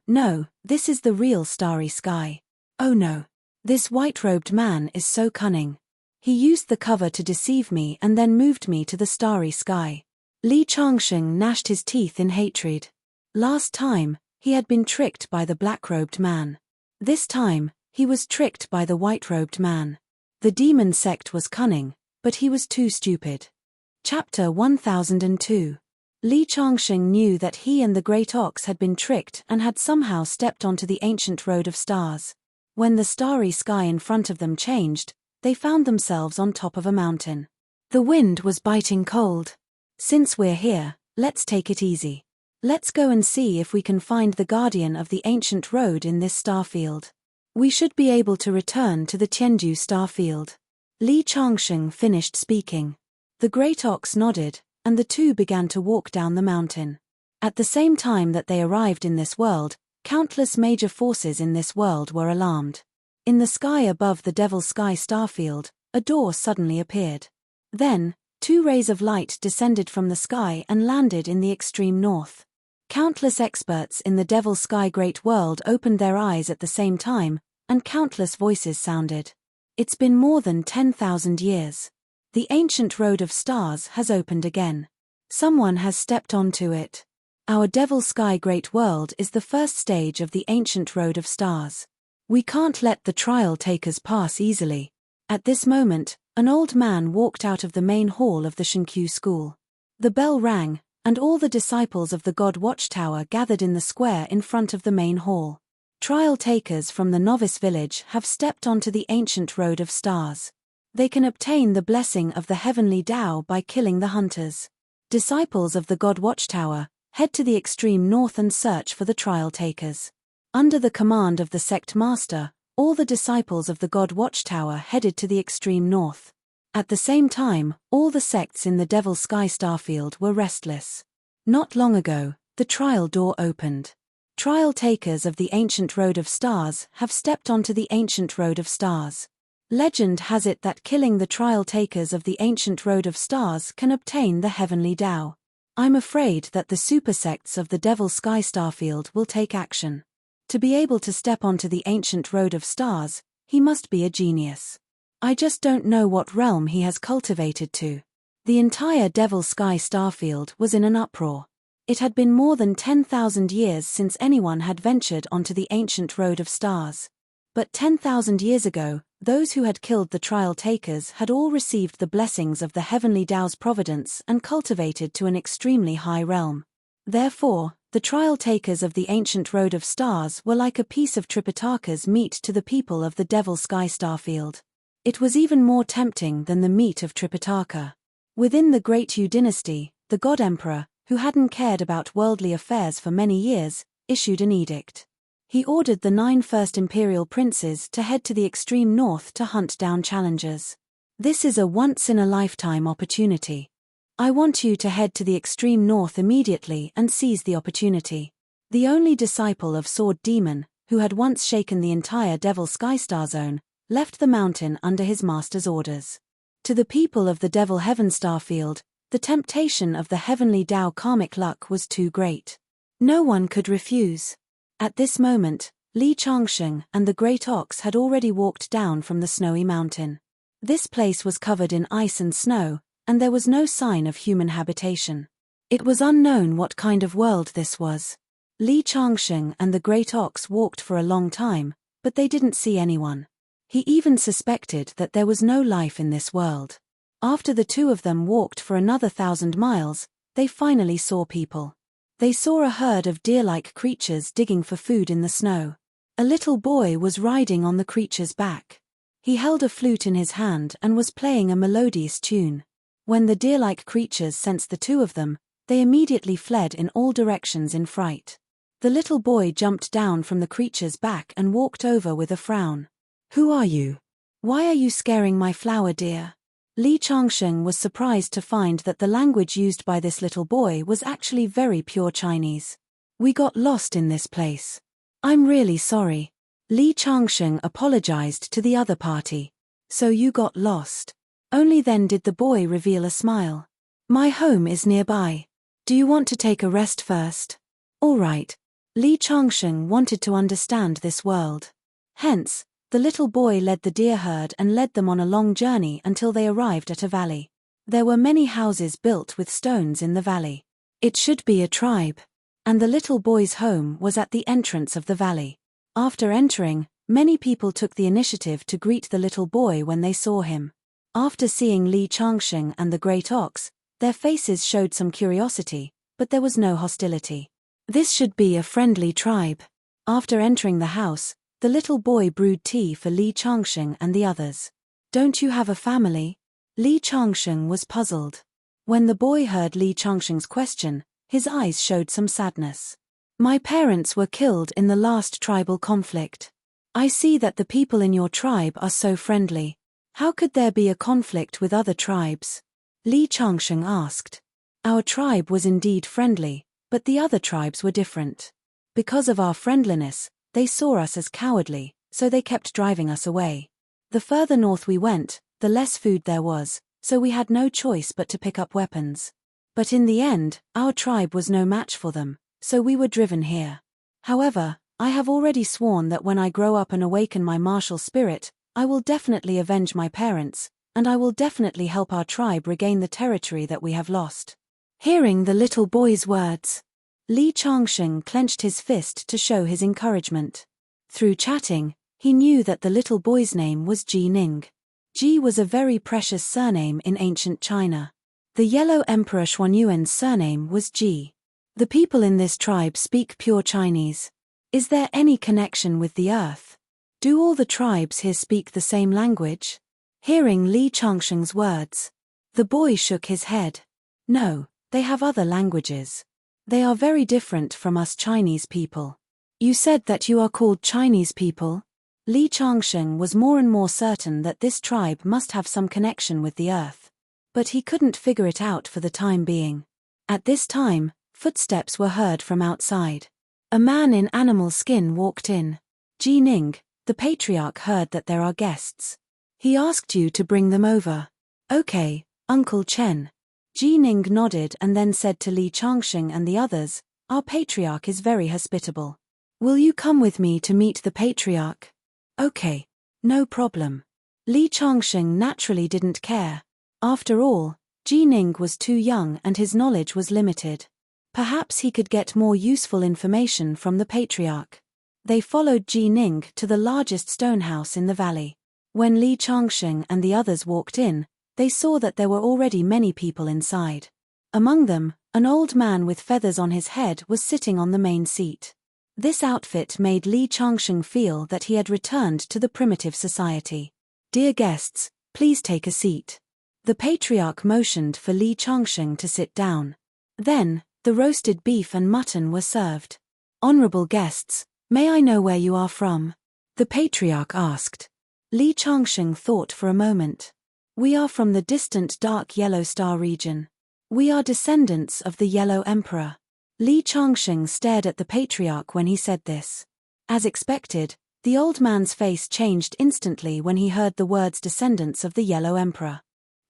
this is the real starry sky. Oh no. This white-robed man is so cunning. He used the cover to deceive me and then moved me to the starry sky. Li Changsheng gnashed his teeth in hatred. Last time, he had been tricked by the black-robed man. This time, he was tricked by the white-robed man. The demon sect was cunning, but he was too stupid. Chapter 1002. Li Changsheng knew that he and the great ox had been tricked and had somehow stepped onto the ancient road of stars. When the starry sky in front of them changed, they found themselves on top of a mountain. The wind was biting cold. "Since we're here, let's take it easy. Let's go and see if we can find the guardian of the ancient road in this starfield. We should be able to return to the Tianju starfield. Li Changsheng finished speaking. The great ox nodded, and the two began to walk down the mountain. At the same time that they arrived in this world, countless major forces in this world were alarmed. In the sky above the Devil Sky starfield, a door suddenly appeared. Then, two rays of light descended from the sky and landed in the extreme north. Countless experts in the Devil Sky Great World opened their eyes at the same time, and countless voices sounded. It's been more than 10,000 years. The ancient road of stars has opened again. Someone has stepped onto it. Our Devil Sky Great World is the first stage of the ancient road of stars. We can't let the trial takers pass easily. At this moment, an old man walked out of the main hall of the Shenkyu school. The bell rang, and all the disciples of the God Watchtower gathered in the square in front of the main hall. Trial takers from the novice village have stepped onto the ancient road of stars. They can obtain the blessing of the heavenly Tao by killing the hunters. Disciples of the God Watchtower, head to the extreme north and search for the trial takers. Under the command of the sect master, all the disciples of the God Watchtower headed to the extreme north. At the same time, all the sects in the Devil Sky starfield were restless. Not long ago, the trial door opened. Trial takers of the ancient road of stars have stepped onto the ancient road of stars. Legend has it that killing the trial takers of the ancient road of stars can obtain the heavenly Tao. I'm afraid that the super sects of the Devil Sky starfield will take action. To be able to step onto the ancient road of stars, he must be a genius. I just don't know what realm he has cultivated to. The entire Devil Sky starfield was in an uproar. It had been more than 10,000 years since anyone had ventured onto the ancient road of stars. But 10,000 years ago, those who had killed the trial takers had all received the blessings of the heavenly Tao's providence and cultivated to an extremely high realm. Therefore, the trial takers of the ancient road of stars were like a piece of Tripitaka's meat to the people of the Devil Sky starfield. It was even more tempting than the meat of Tripitaka. Within the Great Yu dynasty, the God Emperor, who hadn't cared about worldly affairs for many years, issued an edict. He ordered the 9 first imperial princes to head to the extreme north to hunt down challengers. This is a once-in-a-lifetime opportunity. I want you to head to the extreme north immediately and seize the opportunity. The only disciple of Sword Demon, who had once shaken the entire Devil Sky Star Zone, left the mountain under his master's orders. To the people of the Devil Heaven Starfield, the temptation of the heavenly Tao karmic luck was too great. No one could refuse. At this moment, Li Changsheng and the Great Ox had already walked down from the snowy mountain. This place was covered in ice and snow, and there was no sign of human habitation. It was unknown what kind of world this was. Li Changsheng and the Great Ox walked for a long time, but they didn't see anyone. He even suspected that there was no life in this world. After the two of them walked for another 1,000 miles, they finally saw people. They saw a herd of deer-like creatures digging for food in the snow. A little boy was riding on the creature's back. He held a flute in his hand and was playing a melodious tune. When the deer-like creatures sensed the two of them, they immediately fled in all directions in fright. The little boy jumped down from the creature's back and walked over with a frown. "Who are you? Why are you scaring my flower deer?" Li Changsheng was surprised to find that the language used by this little boy was actually very pure Chinese. "We got lost in this place. I'm really sorry." Li Changsheng apologized to the other party. "So you got lost?" Only then did the boy reveal a smile. "My home is nearby. Do you want to take a rest first?" "All right." Li Changsheng wanted to understand this world. Hence, the little boy led the deer herd and led them on a long journey until they arrived at a valley. There were many houses built with stones in the valley. It should be a tribe. And the little boy's home was at the entrance of the valley. After entering, many people took the initiative to greet the little boy when they saw him. After seeing Li Changsheng and the Great Ox, their faces showed some curiosity, but there was no hostility. This should be a friendly tribe. After entering the house, the little boy brewed tea for Li Changsheng and the others. "Don't you have a family?" Li Changsheng was puzzled. When the boy heard Li Changsheng's question, His eyes showed some sadness. My parents were killed in the last tribal conflict. I see that the people in your tribe are so friendly. How could there be a conflict with other tribes? Li Changsheng asked. Our tribe was indeed friendly, but the other tribes were different. Because of our friendliness, they saw us as cowardly, so they kept driving us away. The further north we went, the less food there was, so we had no choice but to pick up weapons. But in the end, our tribe was no match for them, so we were driven here. However, I have already sworn that when I grow up and awaken my martial spirit, I will definitely avenge my parents, and I will definitely help our tribe regain the territory that we have lost. Hearing the little boy's words, Li Changsheng clenched his fist to show his encouragement. Through chatting, he knew that the little boy's name was Ji Ning. Ji was a very precious surname in ancient China. The Yellow Emperor Xuanyuan's surname was Ji. The people in this tribe speak pure Chinese. Is there any connection with the earth? Do all the tribes here speak the same language? Hearing Li Changsheng's words, the boy shook his head. No, they have other languages. They are very different from us Chinese people. You said that you are called Chinese people? Li Changsheng was more and more certain that this tribe must have some connection with the earth. But he couldn't figure it out for the time being. At this time, footsteps were heard from outside. A man in animal skin walked in. Ji Ning, the patriarch, heard that there are guests. He asked you to bring them over. Okay, Uncle Chen. Ji Ning nodded and then said to Li Changsheng and the others, our patriarch is very hospitable. Will you come with me to meet the patriarch? Okay, no problem. Li Changsheng naturally didn't care. After all, Ji Ning was too young and his knowledge was limited. Perhaps he could get more useful information from the patriarch. They followed Ji Ning to the largest stone house in the valley. When Li Changsheng and the others walked in, they saw that there were already many people inside. Among them, an old man with feathers on his head was sitting on the main seat. This outfit made Li Changsheng feel that he had returned to the primitive society. Dear guests, please take a seat. The patriarch motioned for Li Changsheng to sit down. Then, the roasted beef and mutton were served. Honorable guests, may I know where you are from? The patriarch asked. Li Changsheng thought for a moment. We are from the distant dark Yellow Star region. We are descendants of the Yellow Emperor. Li Changsheng stared at the patriarch when he said this. As expected, the old man's face changed instantly when he heard the words descendants of the Yellow Emperor.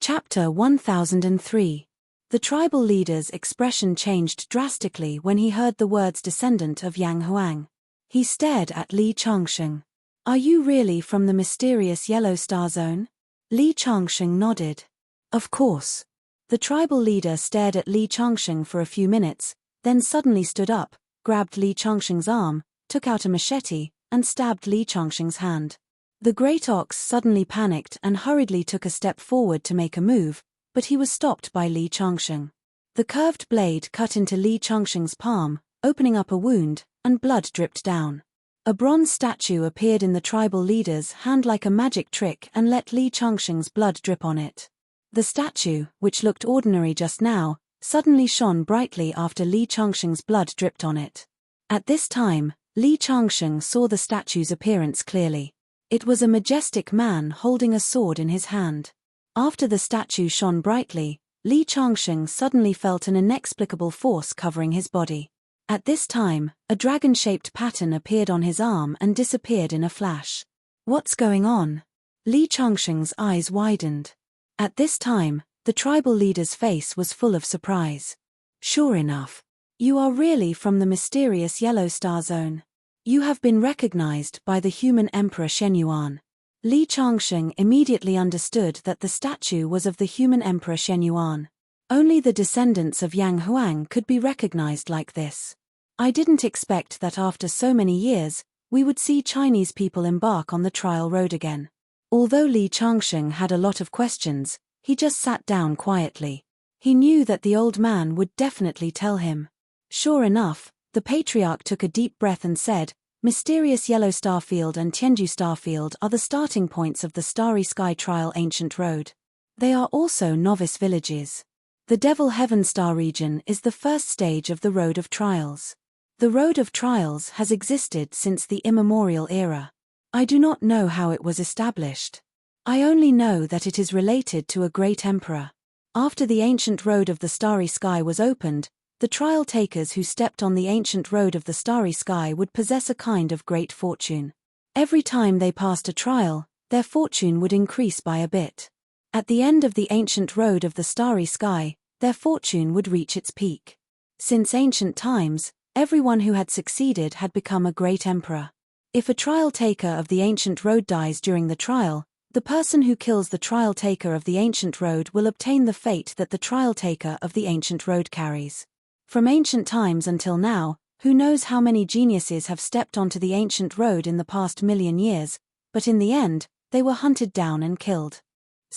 Chapter 1003. The tribal leader's expression changed drastically when he heard the words descendant of Yang Huang. He stared at Li Changsheng. Are you really from the mysterious Yellow Star Zone? Li Changsheng nodded. Of course. The tribal leader stared at Li Changsheng for a few minutes, then suddenly stood up, grabbed Li Changsheng's arm, took out a machete, and stabbed Li Changsheng's hand. The great ox suddenly panicked and hurriedly took a step forward to make a move, but he was stopped by Li Changsheng. The curved blade cut into Li Changsheng's palm, opening up a wound, and blood dripped down. A bronze statue appeared in the tribal leader's hand like a magic trick and let Li Changsheng's blood drip on it. The statue, which looked ordinary just now, suddenly shone brightly after Li Changsheng's blood dripped on it. At this time, Li Changsheng saw the statue's appearance clearly. It was a majestic man holding a sword in his hand. After the statue shone brightly, Li Changsheng suddenly felt an inexplicable force covering his body. At this time, a dragon-shaped pattern appeared on his arm and disappeared in a flash. What's going on? Li Changsheng's eyes widened. At this time, the tribal leader's face was full of surprise. Sure enough. You are really from the mysterious Yellow Star Zone. You have been recognized by the human Emperor Shenyuan. Li Changsheng immediately understood that the statue was of the human Emperor Shenyuan. Only the descendants of Yang Huang could be recognized like this. I didn't expect that after so many years, we would see Chinese people embark on the trial road again. Although Li Changsheng had a lot of questions, he just sat down quietly. He knew that the old man would definitely tell him. Sure enough, the patriarch took a deep breath and said, Mysterious Yellow Starfield and Tianju Starfield are the starting points of the Starry Sky Trial Ancient Road. They are also novice villages. The Devil Heaven Star region is the first stage of the Road of Trials. The Road of Trials has existed since the immemorial era. I do not know how it was established. I only know that it is related to a great emperor. After the ancient road of the starry sky was opened, the trial takers who stepped on the ancient road of the starry sky would possess a kind of great fortune. Every time they passed a trial, their fortune would increase by a bit. At the end of the ancient road of the starry sky, their fortune would reach its peak. Since ancient times, everyone who had succeeded had become a great emperor. If a trial taker of the ancient road dies during the trial, the person who kills the trial taker of the ancient road will obtain the fate that the trial taker of the ancient road carries. From ancient times until now, who knows how many geniuses have stepped onto the ancient road in the past million years, but in the end, they were hunted down and killed.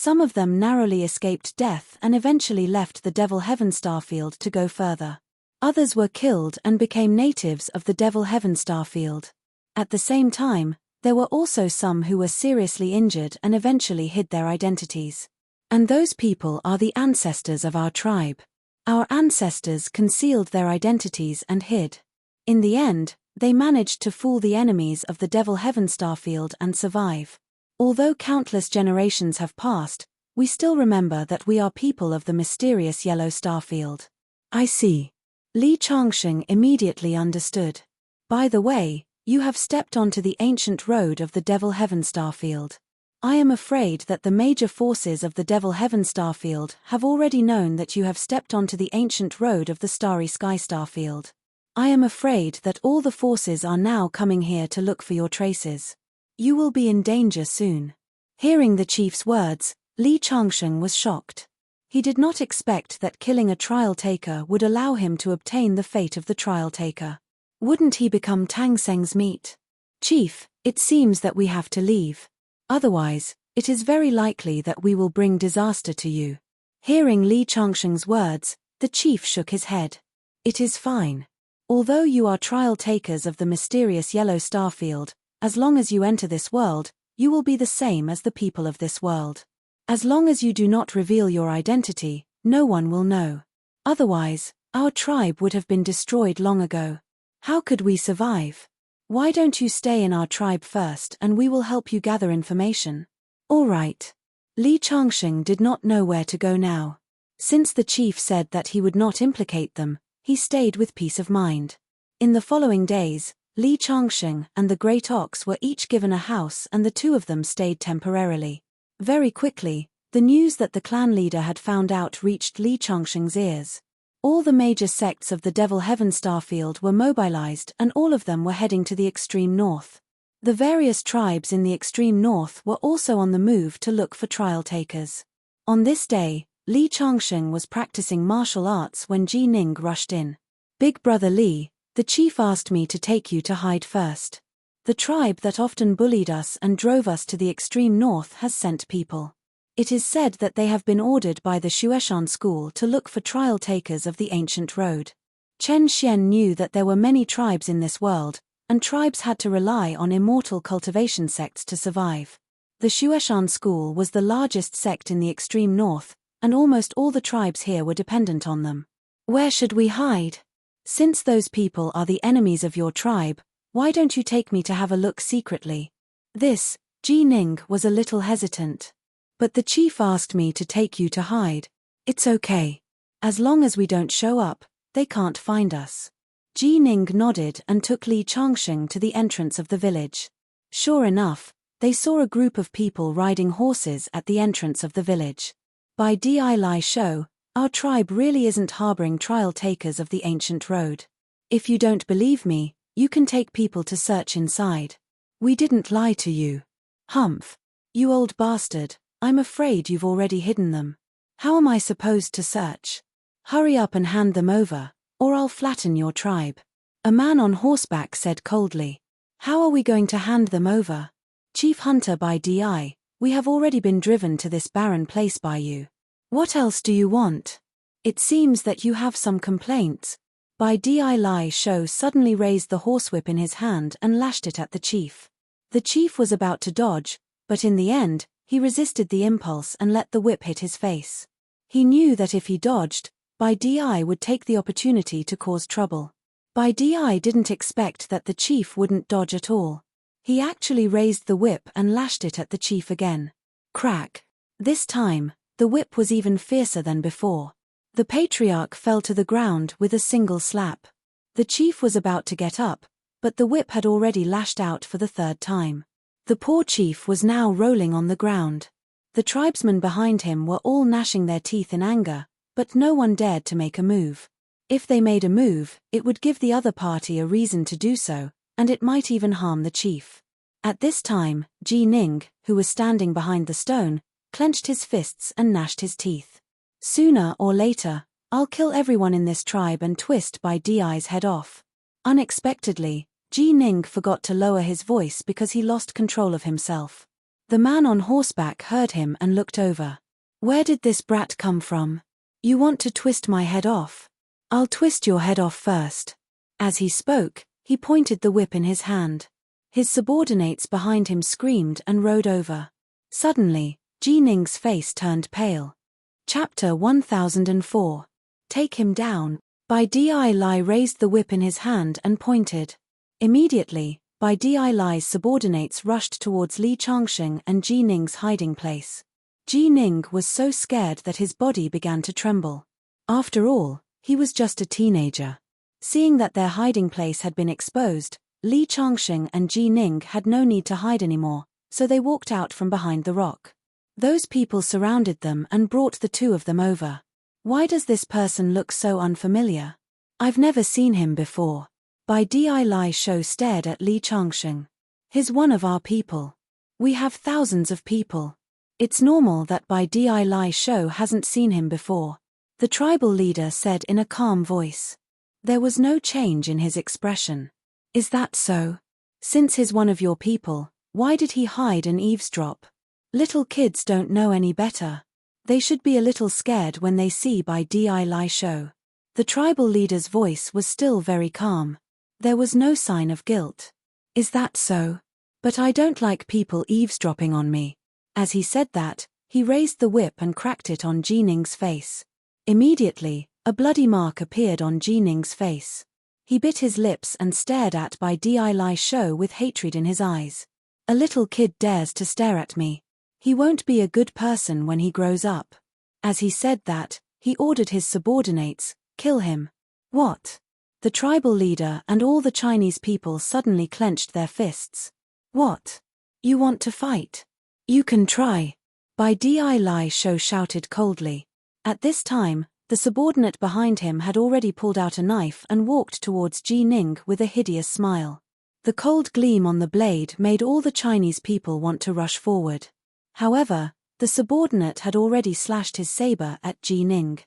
Some of them narrowly escaped death and eventually left the Devil Heaven Starfield to go further. Others were killed and became natives of the Devil Heaven Starfield. At the same time, there were also some who were seriously injured and eventually hid their identities. And those people are the ancestors of our tribe. Our ancestors concealed their identities and hid. In the end, they managed to fool the enemies of the Devil Heaven Starfield and survive. Although countless generations have passed, we still remember that we are people of the mysterious yellow starfield. I see. Li Changsheng immediately understood. By the way, you have stepped onto the ancient road of the Devil Heaven Starfield. I am afraid that the major forces of the Devil Heaven Starfield have already known that you have stepped onto the ancient road of the Starry Sky Starfield. I am afraid that all the forces are now coming here to look for your traces. You will be in danger soon. Hearing the chief's words, Li Changsheng was shocked. He did not expect that killing a trial taker would allow him to obtain the fate of the trial taker. Wouldn't he become Tang Seng's meat? Chief, it seems that we have to leave. Otherwise, it is very likely that we will bring disaster to you. Hearing Li Changsheng's words, the chief shook his head. It is fine. Although you are trial takers of the mysterious yellow starfield, as long as you enter this world, you will be the same as the people of this world. As long as you do not reveal your identity, no one will know. Otherwise, our tribe would have been destroyed long ago. How could we survive? Why don't you stay in our tribe first and we will help you gather information? All right. Li Changsheng did not know where to go now. Since the chief said that he would not implicate them, he stayed with peace of mind. In the following days, Li Changsheng and the Great Ox were each given a house and the two of them stayed temporarily. Very quickly, the news that the clan leader had found out reached Li Changsheng's ears. All the major sects of the Devil Heaven Starfield were mobilized and all of them were heading to the extreme north. The various tribes in the extreme north were also on the move to look for trial takers. On this day, Li Changsheng was practicing martial arts when Ji Ning rushed in. Big brother Li, the chief asked me to take you to hide first. The tribe that often bullied us and drove us to the extreme north has sent people. It is said that they have been ordered by the Xueshan school to look for trial takers of the ancient road. Chen Xian knew that there were many tribes in this world, and tribes had to rely on immortal cultivation sects to survive. The Xueshan school was the largest sect in the extreme north, and almost all the tribes here were dependent on them. Where should we hide? Since those people are the enemies of your tribe, why don't you take me to have a look secretly? This, Ji Ning was a little hesitant. But the chief asked me to take you to hide. It's okay. As long as we don't show up, they can't find us. Ji Ning nodded and took Li Changsheng to the entrance of the village. Sure enough, they saw a group of people riding horses at the entrance of the village. By Di Lai Shou, our tribe really isn't harboring trial takers of the ancient road. If you don't believe me, you can take people to search inside. We didn't lie to you. Humph. You old bastard, I'm afraid you've already hidden them. How am I supposed to search? Hurry up and hand them over, or I'll flatten your tribe. A man on horseback said coldly. How are we going to hand them over? Chief Hunter by Di, we have already been driven to this barren place by you. What else do you want? It seems that you have some complaints. By Di Lai Shou suddenly raised the horsewhip in his hand and lashed it at the chief. The chief was about to dodge, but in the end, he resisted the impulse and let the whip hit his face. He knew that if he dodged, Bai Di would take the opportunity to cause trouble. Bai Di didn't expect that the chief wouldn't dodge at all. He actually raised the whip and lashed it at the chief again. Crack. This time, the whip was even fiercer than before. The patriarch fell to the ground with a single slap. The chief was about to get up, but the whip had already lashed out for the third time. The poor chief was now rolling on the ground. The tribesmen behind him were all gnashing their teeth in anger, but no one dared to make a move. If they made a move, it would give the other party a reason to do so, and it might even harm the chief. At this time, Ji Ning, who was standing behind the stone, clenched his fists and gnashed his teeth. Sooner or later, I'll kill everyone in this tribe and twist Bai Di's head off. Unexpectedly, Ji Ning forgot to lower his voice because he lost control of himself. The man on horseback heard him and looked over. Where did this brat come from? You want to twist my head off? I'll twist your head off first. As he spoke, he pointed the whip in his hand. His subordinates behind him screamed and rode over. Suddenly, Ji Ning's face turned pale. Chapter 1004. Take him down. Bai Di raised the whip in his hand and pointed. Immediately, Bai Di's subordinates rushed towards Li Changxing and Ji Ning's hiding place. Ji Ning was so scared that his body began to tremble. After all, he was just a teenager. Seeing that their hiding place had been exposed, Li Changxing and Ji Ning had no need to hide anymore, so they walked out from behind the rock. Those people surrounded them and brought the two of them over. Why does this person look so unfamiliar? I've never seen him before. Bai Di Shou stared at Li Changxing. He's one of our people. We have thousands of people. It's normal that Bai Di Shou hasn't seen him before. The tribal leader said in a calm voice. There was no change in his expression. Is that so? Since he's one of your people, why did he hide and eavesdrop? Little kids don't know any better. They should be a little scared when they see Bai Di Shou. The tribal leader's voice was still very calm. There was no sign of guilt. Is that so? But I don't like people eavesdropping on me. As he said that, he raised the whip and cracked it on Ji Ning's face. Immediately, a bloody mark appeared on Ji Ning's face. He bit his lips and stared at Bai Di Shou with hatred in his eyes. A little kid dares to stare at me. He won't be a good person when he grows up. As he said that, he ordered his subordinates, kill him. What? The tribal leader and all the Chinese people suddenly clenched their fists. What? You want to fight? You can try. Bai Di Shou shouted coldly. At this time, the subordinate behind him had already pulled out a knife and walked towards Ji Ning with a hideous smile. The cold gleam on the blade made all the Chinese people want to rush forward. However, the subordinate had already slashed his saber at Ji Ning.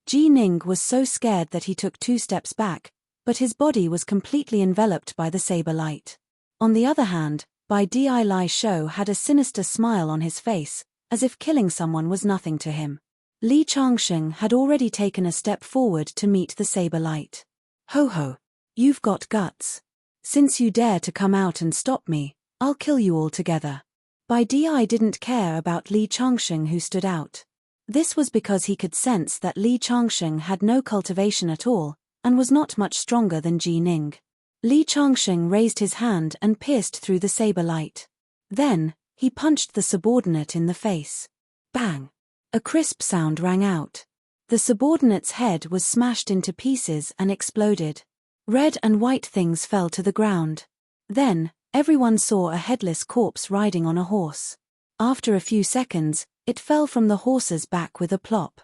Ji Ning was so scared that he took 2 steps back, but his body was completely enveloped by the saber light. On the other hand, Bai Di Shou had a sinister smile on his face, as if killing someone was nothing to him. Li Changxing had already taken a step forward to meet the saber light. Ho ho! You've got guts. Since you dare to come out and stop me, I'll kill you all together. Bai Di didn't care about Li Changxing who stood out. This was because he could sense that Li Changxing had no cultivation at all, and was not much stronger than Ji Ning. Li Changxing raised his hand and pierced through the saber light. Then, he punched the subordinate in the face. Bang! A crisp sound rang out. The subordinate's head was smashed into pieces and exploded. Red and white things fell to the ground. Then, everyone saw a headless corpse riding on a horse. After a few seconds, it fell from the horse's back with a plop.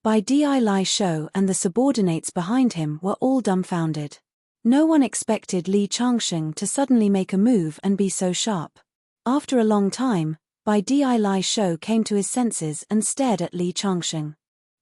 Bai Di Shou and the subordinates behind him were all dumbfounded. No one expected Li Changxing to suddenly make a move and be so sharp. After a long time, Bai Di Shou came to his senses and stared at Li Changxing.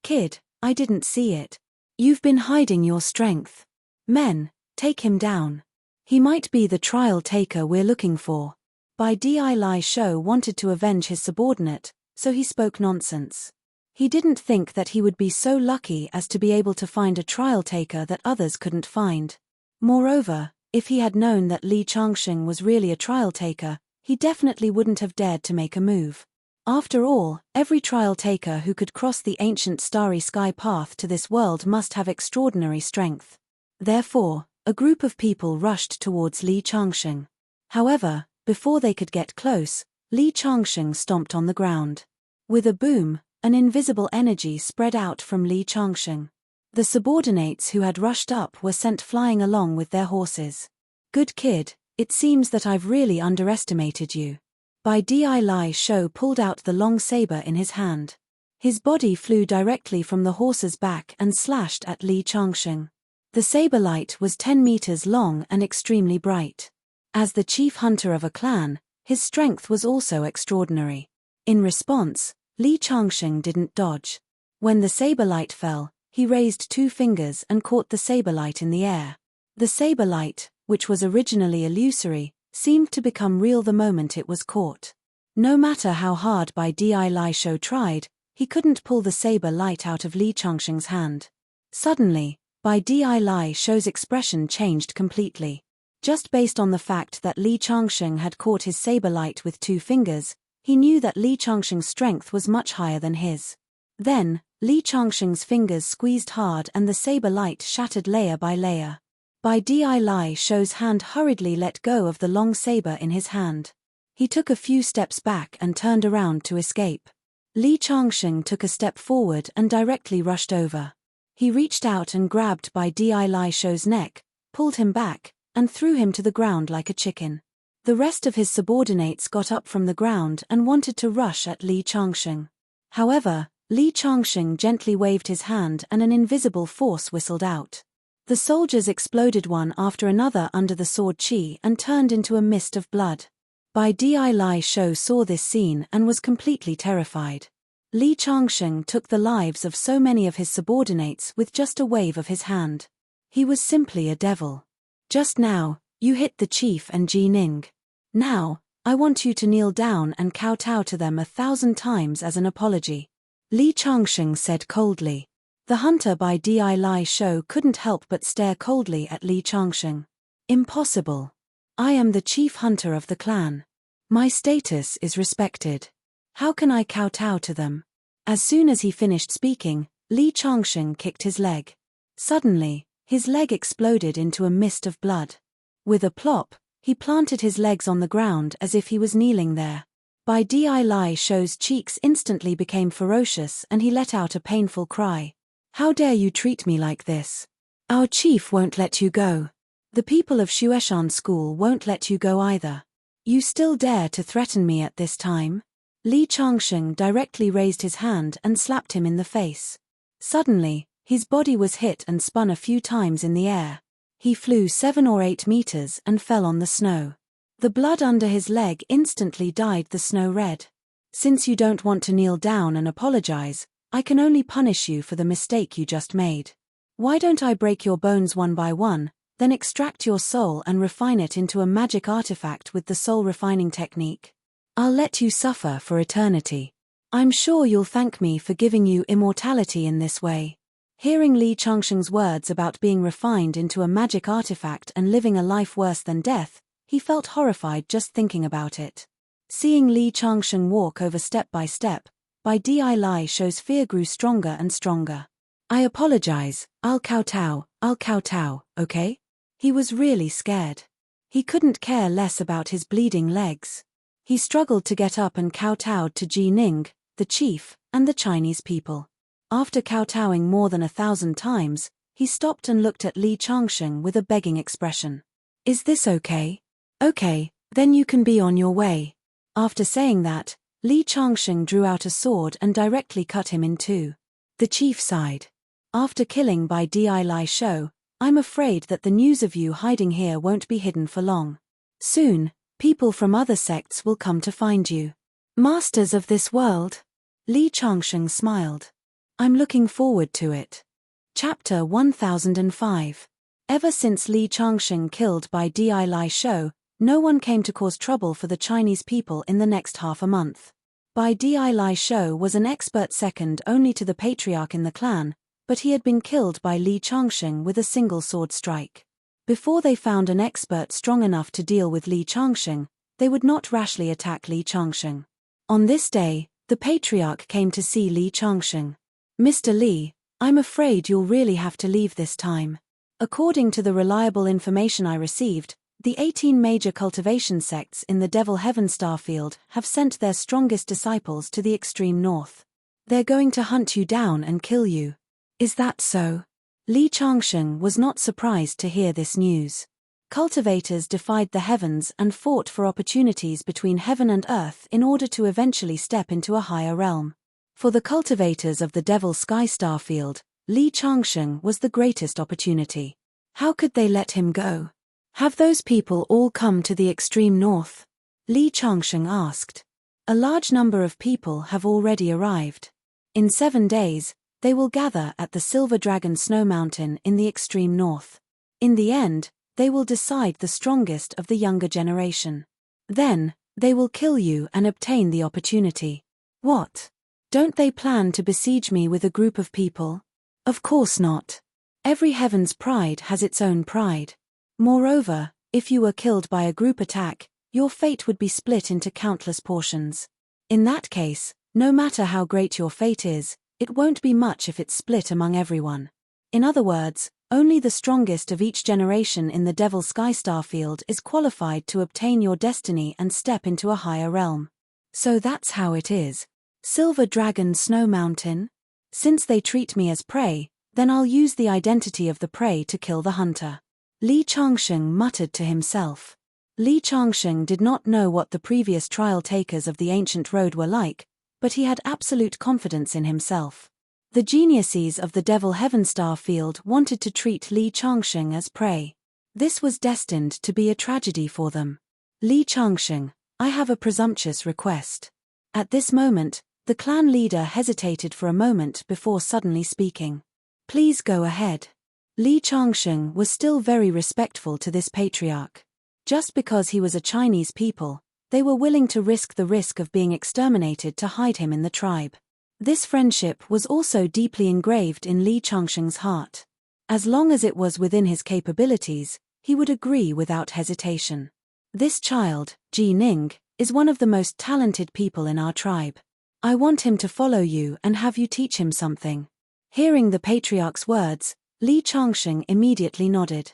Kid, I didn't see it. You've been hiding your strength. Men, take him down. He might be the trial taker we're looking for. Bai Di Shou wanted to avenge his subordinate, so he spoke nonsense. He didn't think that he would be so lucky as to be able to find a trial taker that others couldn't find. Moreover, if he had known that Li Changxing was really a trial taker, he definitely wouldn't have dared to make a move. After all, every trial taker who could cross the ancient starry sky path to this world must have extraordinary strength. Therefore, a group of people rushed towards Li Changsheng. However, before they could get close, Li Changsheng stomped on the ground. With a boom, an invisible energy spread out from Li Changsheng. The subordinates who had rushed up were sent flying along with their horses. Good kid, it seems that I've really underestimated you. Bai Lai Shou pulled out the long saber in his hand. His body flew directly from the horse's back and slashed at Li Changsheng. The saber light was 10 meters long and extremely bright. As the chief hunter of a clan, his strength was also extraordinary. In response, Li Changsheng didn't dodge. When the saber light fell, he raised 2 fingers and caught the saber light in the air. The saber light, which was originally illusory, seemed to become real the moment it was caught. No matter how hard Bai Lai Shou tried, he couldn't pull the saber light out of Li Changsheng's hand. Suddenly, Bai Lai Shou's expression changed completely. Just based on the fact that Li Changsheng had caught his saber light with 2 fingers, he knew that Li Changsheng's strength was much higher than his. Then, Li Changsheng's fingers squeezed hard and the saber light shattered layer by layer. Bai Lai Shou's hand hurriedly let go of the long saber in his hand. He took a few steps back and turned around to escape. Li Changsheng took a step forward and directly rushed over. He reached out and grabbed Bai Lai Shou's neck, pulled him back, and threw him to the ground like a chicken. The rest of his subordinates got up from the ground and wanted to rush at Li Changsheng. However, Li Changsheng gently waved his hand and an invisible force whistled out. The soldiers exploded one after another under the sword chi and turned into a mist of blood. Bai Lai Shou saw this scene and was completely terrified. Li Changsheng took the lives of so many of his subordinates with just a wave of his hand. He was simply a devil. Just now, you hit the chief and Ji Ning. Now, I want you to kneel down and kowtow to them 1,000 times as an apology. Li Changsheng said coldly. The hunter Bai Lai Shou couldn't help but stare coldly at Li Changsheng. Impossible. I am the chief hunter of the clan. My status is respected. How can I kowtow to them? As soon as he finished speaking, Li Changsheng kicked his leg. Suddenly, his leg exploded into a mist of blood. With a plop, he planted his legs on the ground as if he was kneeling there. Bai Lai Shou's cheeks instantly became ferocious and he let out a painful cry. How dare you treat me like this? Our chief won't let you go. The people of Shueshan School won't let you go either. You still dare to threaten me at this time? Li Changsheng directly raised his hand and slapped him in the face. Suddenly, his body was hit and spun a few times in the air. He flew 7 or 8 meters and fell on the snow. The blood under his leg instantly dyed the snow red. Since you don't want to kneel down and apologize, I can only punish you for the mistake you just made. Why don't I break your bones one by one, then extract your soul and refine it into a magic artifact with the soul refining technique? I'll let you suffer for eternity. I'm sure you'll thank me for giving you immortality in this way. Hearing Li Changsheng's words about being refined into a magic artifact and living a life worse than death, he felt horrified just thinking about it. Seeing Li Changsheng walk over step by step, Bai Lai Shou's fear grew stronger and stronger. I apologize, I'll kowtow, okay? He was really scared. He couldn't care less about his bleeding legs. He struggled to get up and kowtowed to Ji Ning, the chief, and the Chinese people. After kowtowing more than 1,000 times, he stopped and looked at Li Changsheng with a begging expression. Is this okay? Okay, then you can be on your way. After saying that, Li Changsheng drew out a sword and directly cut him in 2. The chief sighed. After killing Bai Lai Shou, I'm afraid that the news of you hiding here won't be hidden for long. Soon, people from other sects will come to find you. Masters of this world? Li Changsheng smiled. I'm looking forward to it. Chapter 1005. Ever since Li Changsheng killed Bai Lai Shou, no one came to cause trouble for the Chinese people in the next half a month. Bai Lai Shou was an expert second only to the patriarch in the clan, but he had been killed by Li Changsheng with a single sword strike. Before they found an expert strong enough to deal with Li Changsheng, they would not rashly attack Li Changsheng. On this day, The patriarch came to see Li Changsheng. "Mr. Li, I'm afraid you'll really have to leave this time. According to the reliable information I received, the 18 major cultivation sects in the Devil Heaven starfield have sent their strongest disciples to the extreme north. They're going to hunt you down and kill you." "Is that so?" Li Changsheng was not surprised to hear this news. Cultivators defied the heavens and fought for opportunities between heaven and earth in order to eventually step into a higher realm. For the cultivators of the Devil Sky starfield, Li Changsheng was the greatest opportunity. How could they let him go? "Have those people all come to the extreme north?" Li Changsheng asked. "A large number of people have already arrived. In 7 days, they will gather at the Silver Dragon Snow Mountain in the extreme north. In the end, they will decide the strongest of the younger generation. Then, they will kill you and obtain the opportunity." "What? Don't they plan to besiege me with a group of people?" "Of course not. Every heaven's pride has its own pride. Moreover, if you were killed by a group attack, your fate would be split into countless portions. In that case, no matter how great your fate is, it won't be much if it's split among everyone. In other words, only the strongest of each generation in the Devil Sky starfield is qualified to obtain your destiny and step into a higher realm." "So that's how it is. Silver Dragon Snow Mountain? Since they treat me as prey, then I'll use the identity of the prey to kill the hunter." Li Changsheng muttered to himself. Li Changsheng did not know what the previous trial takers of the ancient road were like, but he had absolute confidence in himself. The geniuses of the Devil Heaven starfield wanted to treat Li Changsheng as prey. This was destined to be a tragedy for them. "Li Changsheng, I have a presumptuous request." At this moment, the clan leader hesitated for a moment before suddenly speaking. "Please go ahead." Li Changsheng was still very respectful to this patriarch. Just because he was a Chinese people, they were willing to risk the risk of being exterminated to hide him in the tribe. This friendship was also deeply engraved in Li Changsheng's heart. As long as it was within his capabilities, he would agree without hesitation. "This child, Ji Ning, is one of the most talented people in our tribe. I want him to follow you and have you teach him something." Hearing the patriarch's words, Li Changsheng immediately nodded.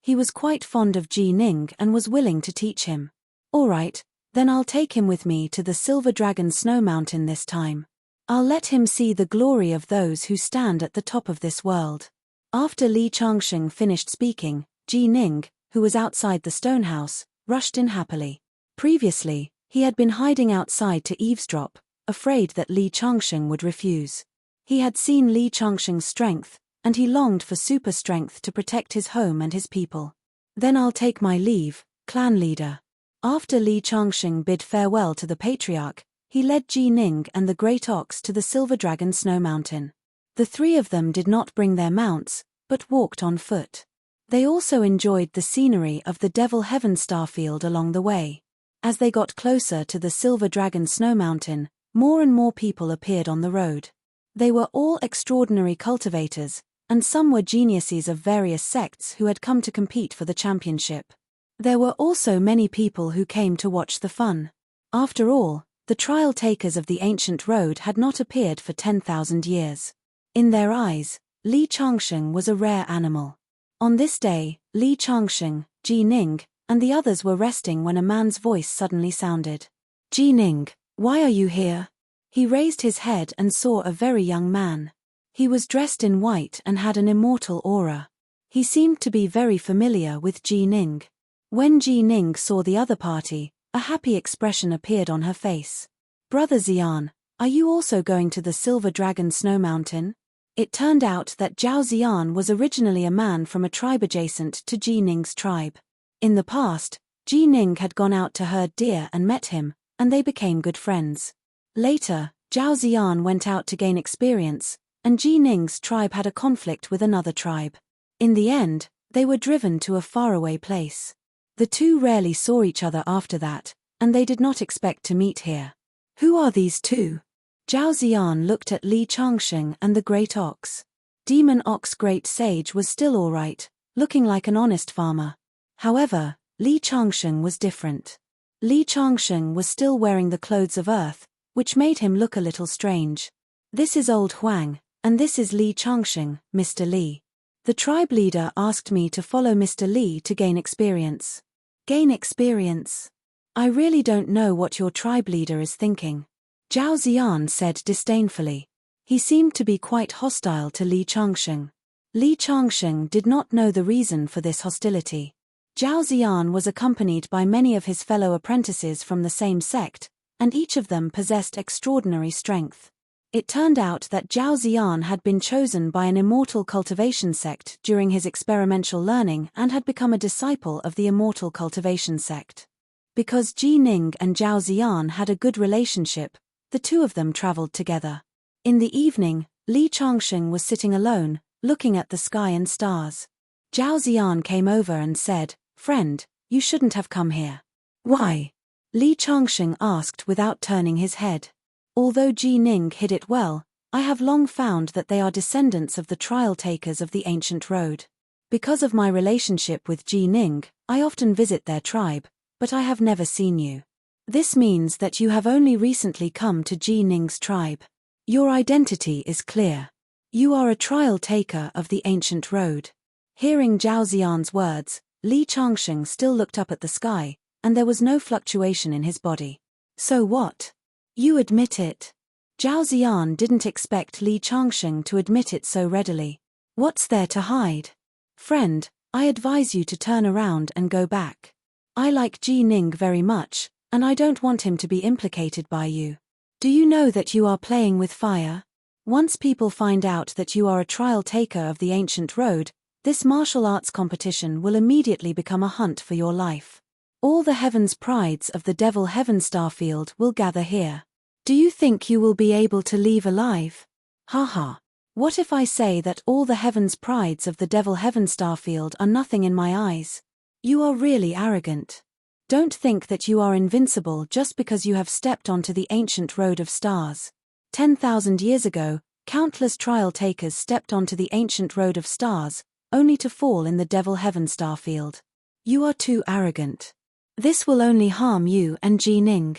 He was quite fond of Ji Ning and was willing to teach him. "All right, then I'll take him with me to the Silver Dragon Snow Mountain this time. I'll let him see the glory of those who stand at the top of this world." After Li Changsheng finished speaking, Ji Ning, who was outside the stone house, rushed in happily. Previously, he had been hiding outside to eavesdrop, afraid that Li Changsheng would refuse. He had seen Li Changsheng's strength, and he longed for super strength to protect his home and his people. "Then I'll take my leave, clan leader." After Li Changsheng bid farewell to the patriarch, he led Ji Ning and the great ox to the Silver Dragon Snow Mountain. The 3 of them did not bring their mounts, but walked on foot. They also enjoyed the scenery of the Devil Heaven starfield along the way. As they got closer to the Silver Dragon Snow Mountain, more and more people appeared on the road. They were all extraordinary cultivators, and some were geniuses of various sects who had come to compete for the championship. There were also many people who came to watch the fun. After all, the trial takers of the ancient road had not appeared for 10,000 years. In their eyes, Li Changsheng was a rare animal. On this day, Li Changsheng, Ji Ning, and the others were resting when a man's voice suddenly sounded. "Ji Ning, why are you here?" He raised his head and saw a very young man. He was dressed in white and had an immortal aura. He seemed to be very familiar with Ji Ning. When Ji Ning saw the other party, a happy expression appeared on her face. "Brother Xian, are you also going to the Silver Dragon Snow Mountain?" It turned out that Zhao Xian was originally a man from a tribe adjacent to Ji Ning's tribe. In the past, Ji Ning had gone out to herd deer and met him, and they became good friends. Later, Zhao Xian went out to gain experience, and Ji Ning's tribe had a conflict with another tribe. In the end, they were driven to a faraway place. The two rarely saw each other after that, and they did not expect to meet here. "Who are these two?" Zhao Xian looked at Li Changsheng and the great ox. Demon Ox Great Sage was still all right, looking like an honest farmer. However, Li Changsheng was different. Li Changsheng was still wearing the clothes of earth, which made him look a little strange. "This is old Huang, and this is Li Changxing, Mr. Li. The tribe leader asked me to follow Mr. Li to gain experience." "Gain experience? I really don't know what your tribe leader is thinking," Zhao Ziyan said disdainfully. He seemed to be quite hostile to Li Changxing. Li Changxing did not know the reason for this hostility. Zhao Ziyan was accompanied by many of his fellow apprentices from the same sect, and each of them possessed extraordinary strength. It turned out that Zhao Ziyan had been chosen by an immortal cultivation sect during his experimental learning and had become a disciple of the immortal cultivation sect. Because Ji Ning and Zhao Ziyan had a good relationship, the two of them traveled together. In the evening, Li Changxing was sitting alone, looking at the sky and stars. Zhao Ziyan came over and said, "Friend, you shouldn't have come here." "Why?" Li Changxing asked without turning his head. "Although Ji Ning hid it well, I have long found that they are descendants of the trial takers of the ancient road. Because of my relationship with Ji Ning, I often visit their tribe, but I have never seen you. This means that you have only recently come to Ji Ning's tribe. Your identity is clear. You are a trial taker of the ancient road." Hearing Zhao Ziyan's words, Li Changxing still looked up at the sky, and there was no fluctuation in his body. "So what? You admit it?" Zhao Ziyan didn't expect Li Changxing to admit it so readily. "What's there to hide? Friend, I advise you to turn around and go back. I like Ji Ning very much, and I don't want him to be implicated by you. Do you know that you are playing with fire? Once people find out that you are a trial taker of the ancient road, this martial arts competition will immediately become a hunt for your life. All the heavens prides of the Devil Heaven Starfield will gather here. Do you think you will be able to leave alive? Haha. What if I say that all the heavens prides of the Devil Heaven Starfield are nothing in my eyes? You are really arrogant. Don't think that you are invincible just because you have stepped onto the ancient road of stars. 10,000 years ago, countless trial takers stepped onto the ancient road of stars, only to fall in the Devil Heaven Starfield. You are too arrogant. This will only harm you and Ji Ning."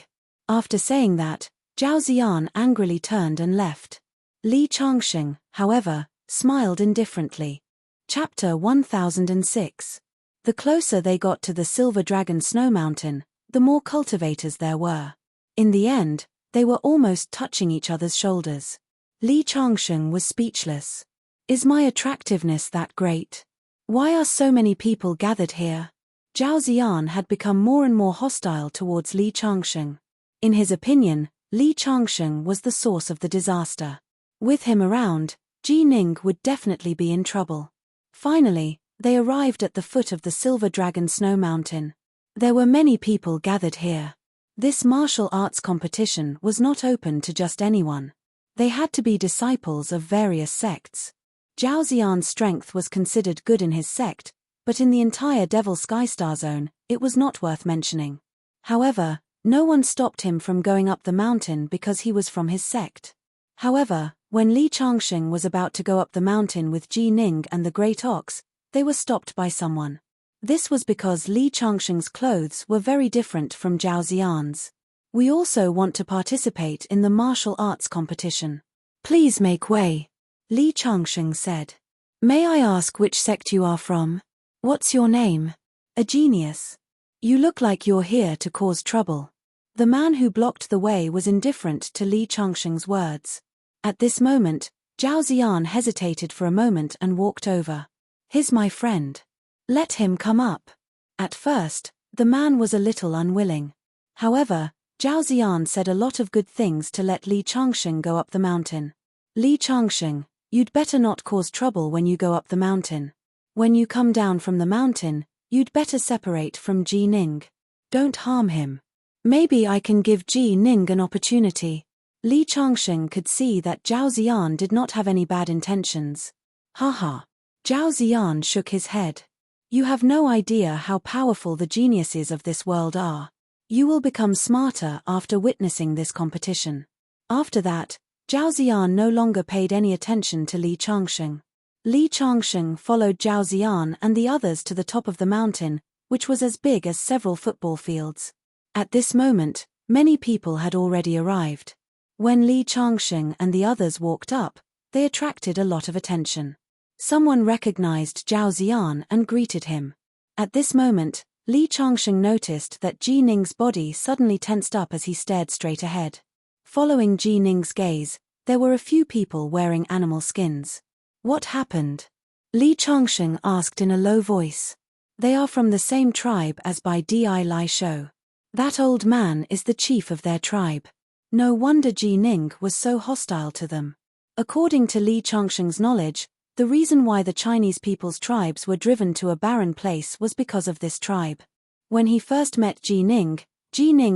After saying that, Zhao Ziyan angrily turned and left. Li Changxing, however, smiled indifferently. Chapter 1006. The closer they got to the Silver Dragon Snow Mountain, the more cultivators there were. In the end, they were almost touching each other's shoulders. Li Changxing was speechless. "Is my attractiveness that great? Why are so many people gathered here?" Zhao Ziyan had become more and more hostile towards Li Changxing. In his opinion, Li Changxing was the source of the disaster. With him around, Ji Ning would definitely be in trouble. Finally, they arrived at the foot of the Silver Dragon Snow Mountain. There were many people gathered here. This martial arts competition was not open to just anyone. They had to be disciples of various sects. Zhao Ziyan's strength was considered good in his sect, but in the entire Devil Skystar Zone, it was not worth mentioning. However, no one stopped him from going up the mountain because he was from his sect. However, when Li Changxing was about to go up the mountain with Ji Ning and the Great Ox, they were stopped by someone. This was because Li Changxing's clothes were very different from Zhao Ziyan's. "We also want to participate in the martial arts competition. Please make way," Li Changxing said. "May I ask which sect you are from? What's your name?" "A genius. You look like you're here to cause trouble." The man who blocked the way was indifferent to Li Changxing's words. At this moment, Zhao Ziyan hesitated for a moment and walked over. "He's my friend. Let him come up." At first, the man was a little unwilling. However, Zhao Ziyan said a lot of good things to let Li Changxing go up the mountain. "Li Changxing, you'd better not cause trouble when you go up the mountain. When you come down from the mountain, you'd better separate from Ji Ning. Don't harm him. Maybe I can give Ji Ning an opportunity." Li Changxing could see that Zhao Ziyan did not have any bad intentions. Haha. Zhao Ziyan shook his head. "You have no idea how powerful the geniuses of this world are. You will become smarter after witnessing this competition." After that, Zhao Ziyan no longer paid any attention to Li Changxing. Li Changxing followed Zhao Ziyan and the others to the top of the mountain, which was as big as several football fields. At this moment, many people had already arrived. When Li Changsheng and the others walked up, they attracted a lot of attention. Someone recognized Zhao Ziyan and greeted him. At this moment, Li Changsheng noticed that Ji Ning's body suddenly tensed up as he stared straight ahead. Following Ji Ning's gaze, there were a few people wearing animal skins. What happened? Li Changsheng asked in a low voice. They are from the same tribe as Bai Di Lai Shou. That old man is the chief of their tribe. No wonder Ji Ning was so hostile to them. According to Li Changsheng's knowledge, the reason why the Chinese people's tribes were driven to a barren place was because of this tribe. When he first met Ji Ning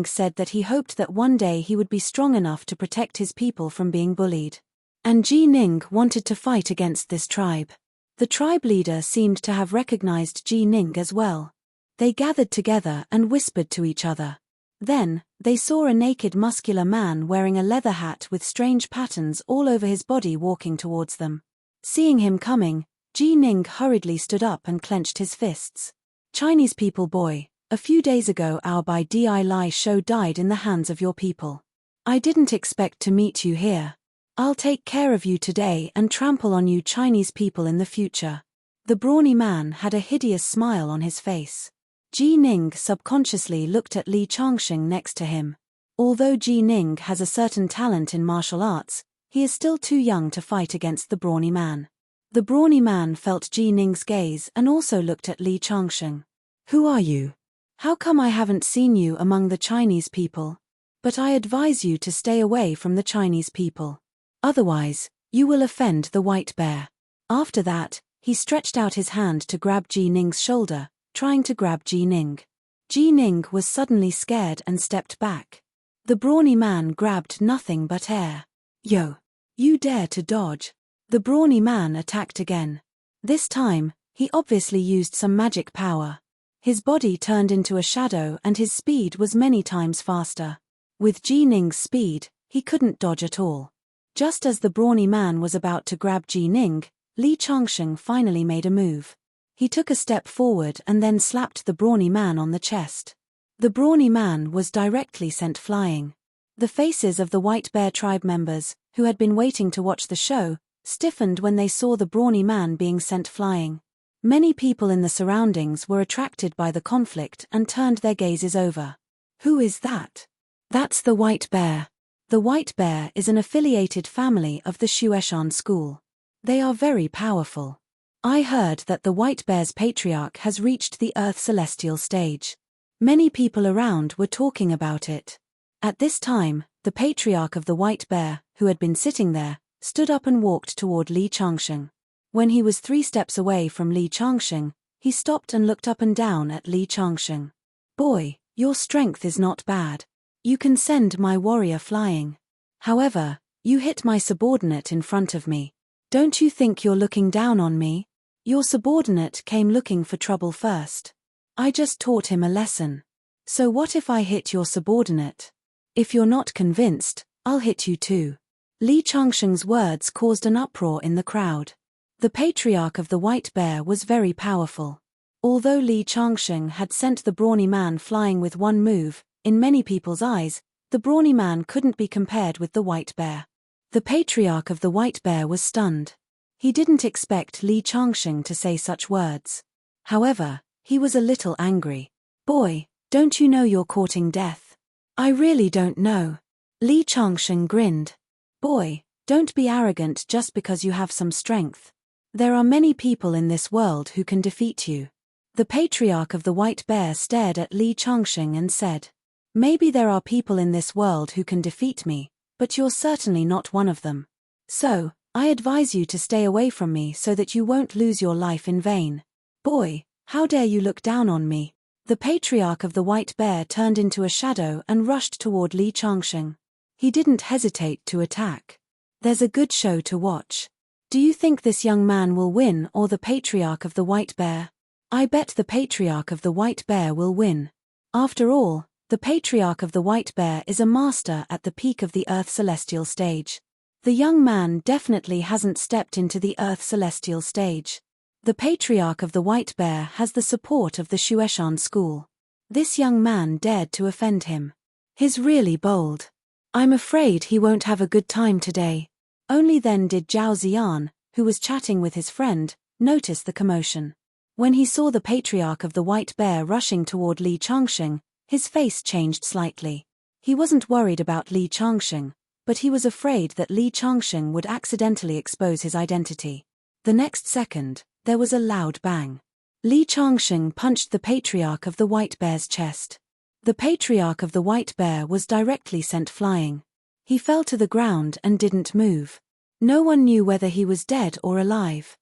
said that he hoped that one day he would be strong enough to protect his people from being bullied. And Ji Ning wanted to fight against this tribe. The tribe leader seemed to have recognized Ji Ning as well. They gathered together and whispered to each other. Then, they saw a naked muscular man wearing a leather hat with strange patterns all over his body walking towards them. Seeing him coming, Ji Ning hurriedly stood up and clenched his fists. Chinese people boy, a few days ago our Bai Di Lai Shou died in the hands of your people. I didn't expect to meet you here. I'll take care of you today and trample on you Chinese people in the future. The brawny man had a hideous smile on his face. Ji Ning subconsciously looked at Li Changsheng next to him. Although Ji Ning has a certain talent in martial arts, he is still too young to fight against the brawny man. The brawny man felt Ji Ning's gaze and also looked at Li Changsheng. Who are you? How come I haven't seen you among the Chinese people? But I advise you to stay away from the Chinese people. Otherwise, you will offend the white bear. After that, he stretched out his hand to grab Ji Ning's shoulder, trying to grab Ji Ning. Ji Ning was suddenly scared and stepped back. The brawny man grabbed nothing but air. Yo! You dare to dodge. The brawny man attacked again. This time, he obviously used some magic power. His body turned into a shadow and his speed was many times faster. With Ji Ning's speed, he couldn't dodge at all. Just as the brawny man was about to grab Ji Ning, Li Changsheng finally made a move. He took a step forward and then slapped the brawny man on the chest. The brawny man was directly sent flying. The faces of the White Bear tribe members, who had been waiting to watch the show, stiffened when they saw the brawny man being sent flying. Many people in the surroundings were attracted by the conflict and turned their gazes over. Who is that? That's the White Bear. The White Bear is an affiliated family of the Shueshan school. They are very powerful. I heard that the White Bear's patriarch has reached the Earth celestial stage. Many people around were talking about it. At this time, the patriarch of the White Bear, who had been sitting there, stood up and walked toward Li Changsheng. When he was 3 steps away from Li Changsheng, he stopped and looked up and down at Li Changsheng. Boy, your strength is not bad. You can send my warrior flying. However, you hit my subordinate in front of me. Don't you think you're looking down on me? Your subordinate came looking for trouble first. I just taught him a lesson. So what if I hit your subordinate? If you're not convinced, I'll hit you too. Li Changsheng's words caused an uproar in the crowd. The patriarch of the White Bear was very powerful. Although Li Changsheng had sent the brawny man flying with one move, in many people's eyes, the brawny man couldn't be compared with the White Bear. The patriarch of the White Bear was stunned. He didn't expect Li Changsheng to say such words. However, he was a little angry. Boy, don't you know you're courting death? I really don't know. Li Changsheng grinned. Boy, don't be arrogant just because you have some strength. There are many people in this world who can defeat you. The patriarch of the White Bear stared at Li Changsheng and said, maybe there are people in this world who can defeat me, but you're certainly not one of them. So, I advise you to stay away from me so that you won't lose your life in vain. Boy, how dare you look down on me? The patriarch of the White Bear turned into a shadow and rushed toward Li Changsheng. He didn't hesitate to attack. There's a good show to watch. Do you think this young man will win or the patriarch of the White Bear? I bet the patriarch of the White Bear will win. After all, the patriarch of the White Bear is a master at the peak of the Earth celestial stage. The young man definitely hasn't stepped into the Earth celestial stage. The patriarch of the White Bear has the support of the Shueshan school. This young man dared to offend him. He's really bold. I'm afraid he won't have a good time today. Only then did Zhao Ziyan, who was chatting with his friend, notice the commotion. When he saw the patriarch of the White Bear rushing toward Li Changsheng, his face changed slightly. He wasn't worried about Li Changsheng, but he was afraid that Li Changsheng would accidentally expose his identity. The next second, there was a loud bang. Li Changsheng punched the patriarch of the White Bear's chest. The patriarch of the White Bear was directly sent flying. He fell to the ground and didn't move. No one knew whether he was dead or alive.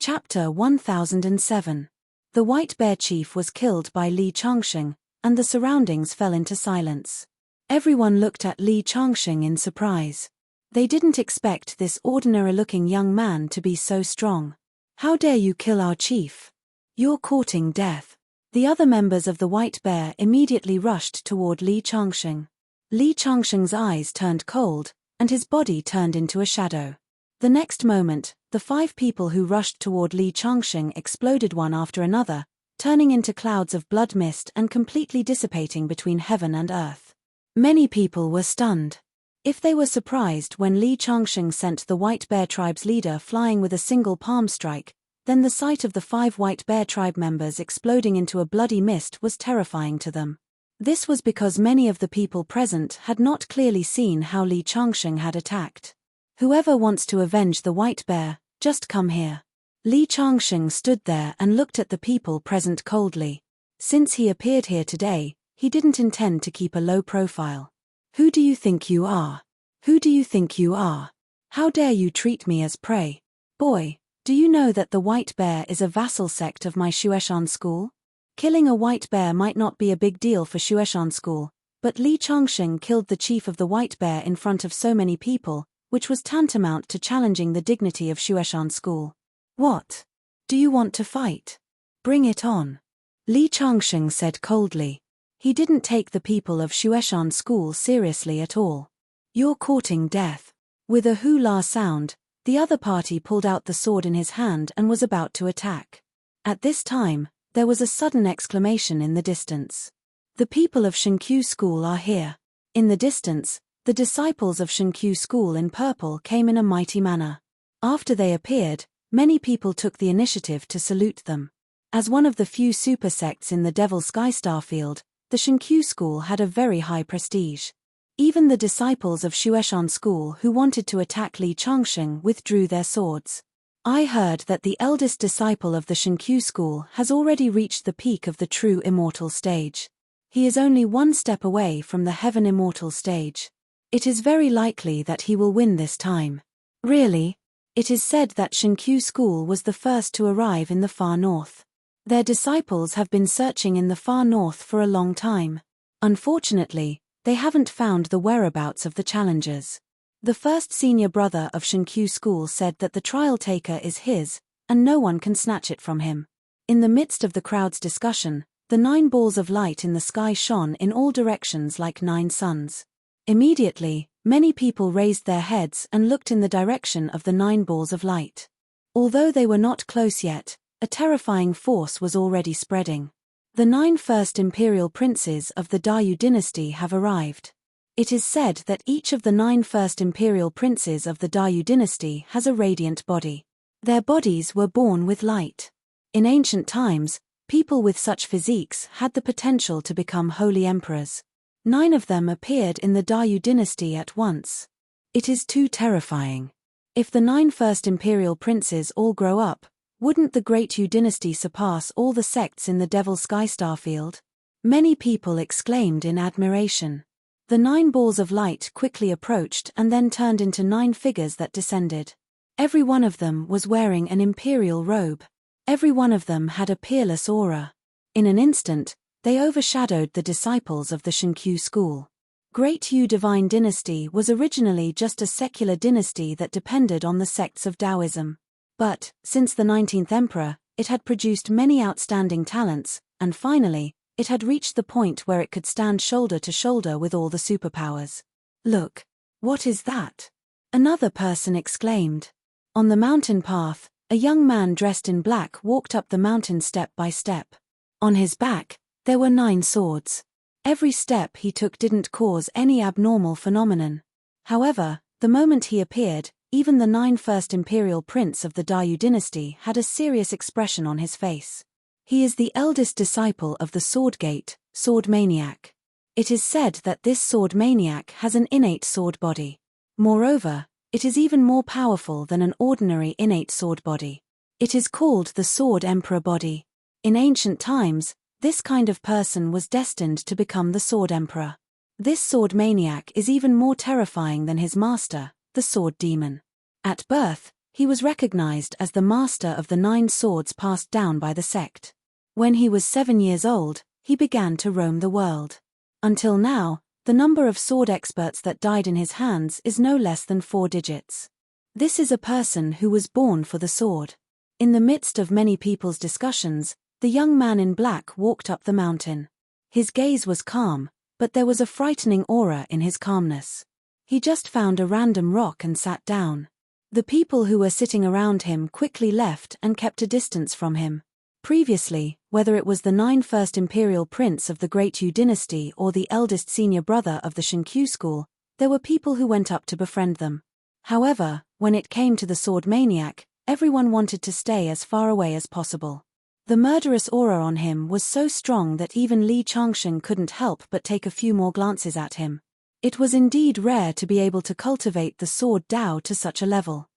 Chapter 1007. The White Bear chief was killed by Li Changsheng, and the surroundings fell into silence. Everyone looked at Li Changsheng in surprise. They didn't expect this ordinary-looking young man to be so strong. How dare you kill our chief? You're courting death. The other members of the White Bear immediately rushed toward Li Changsheng. Li Changsheng's eyes turned cold, and his body turned into a shadow. The next moment, the 5 people who rushed toward Li Changsheng exploded one after another, turning into clouds of blood mist and completely dissipating between heaven and earth. Many people were stunned. If they were surprised when Li Changsheng sent the White Bear tribe's leader flying with a single palm strike, then the sight of the 5 White Bear tribe members exploding into a bloody mist was terrifying to them. This was because many of the people present had not clearly seen how Li Changsheng had attacked. Whoever wants to avenge the White Bear, just come here. Li Changsheng stood there and looked at the people present coldly. Since he appeared here today, he didn't intend to keep a low profile. Who do you think you are? Who do you think you are? How dare you treat me as prey? Boy, do you know that the White Bear is a vassal sect of my Shueshan school? Killing a White Bear might not be a big deal for Shueshan school, but Li Changsheng killed the chief of the White Bear in front of so many people, which was tantamount to challenging the dignity of Shueshan school. What? Do you want to fight? Bring it on. Li Changsheng said coldly. He didn't take the people of Shueshan school seriously at all. You're courting death. With a hula sound, the other party pulled out the sword in his hand and was about to attack. At this time, there was a sudden exclamation in the distance. The people of Shenkyu school are here. In the distance, the disciples of Shenkyu school in purple came in a mighty manner. After they appeared, many people took the initiative to salute them. As one of the few super sects in the Devil Sky Star field, the Shenkyu school had a very high prestige. Even the disciples of Shueshan school who wanted to attack Li Changsheng withdrew their swords. I heard that the eldest disciple of the Shenkyu school has already reached the peak of the true immortal stage. He is only 1 step away from the heaven immortal stage. It is very likely that he will win this time. Really? It is said that Shenkyu school was the first to arrive in the far north. Their disciples have been searching in the far north for a long time. Unfortunately, they haven't found the whereabouts of the challengers. The first senior brother of Shenkyu school said that the trial taker is his, and no one can snatch it from him. In the midst of the crowd's discussion, the 9 balls of light in the sky shone in all directions like 9 suns. Immediately, many people raised their heads and looked in the direction of the 9 balls of light. Although they were not close yet, a terrifying force was already spreading. The 9 first imperial princes of the Dayu dynasty have arrived. It is said that each of the 9 first imperial princes of the Dayu dynasty has a radiant body. Their bodies were born with light. In ancient times, people with such physiques had the potential to become holy emperors. 9 of them appeared in the Dayu dynasty at once. It is too terrifying. If the 9 first imperial princes all grow up, wouldn't the Great Yu dynasty surpass all the sects in the Devil Sky Star field? Many people exclaimed in admiration. The 9 balls of light quickly approached and then turned into 9 figures that descended. Every one of them was wearing an imperial robe. Every one of them had a peerless aura. In an instant, they overshadowed the disciples of the Shenkyu school. Great Yu Divine Dynasty was originally just a secular dynasty that depended on the sects of Taoism. But, since the 19th emperor, it had produced many outstanding talents, and finally, it had reached the point where it could stand shoulder to shoulder with all the superpowers. Look! What is that? Another person exclaimed. On the mountain path, a young man dressed in black walked up the mountain step by step. On his back, there were 9 swords. Every step he took didn't cause any abnormal phenomenon. However, the moment he appeared, even the 9th imperial prince of the Dayu dynasty had a serious expression on his face. He is the eldest disciple of the sword gate, sword maniac. It is said that this sword maniac has an innate sword body. Moreover, it is even more powerful than an ordinary innate sword body. It is called the sword emperor body. In ancient times, this kind of person was destined to become the sword emperor. This sword maniac is even more terrifying than his master, the sword demon. At birth, he was recognized as the master of the 9 swords passed down by the sect. When he was 7 years old, he began to roam the world. Until now, the number of sword experts that died in his hands is no less than 4 digits. This is a person who was born for the sword. In the midst of many people's discussions, the young man in black walked up the mountain. His gaze was calm, but there was a frightening aura in his calmness. He just found a random rock and sat down. The people who were sitting around him quickly left and kept a distance from him. Previously, whether it was the 9th imperial prince of the Great Yu dynasty or the eldest senior brother of the Shinkyu school, there were people who went up to befriend them. However, when it came to the sword maniac, everyone wanted to stay as far away as possible. The murderous aura on him was so strong that even Li Changsheng couldn't help but take a few more glances at him. It was indeed rare to be able to cultivate the sword Dao to such a level.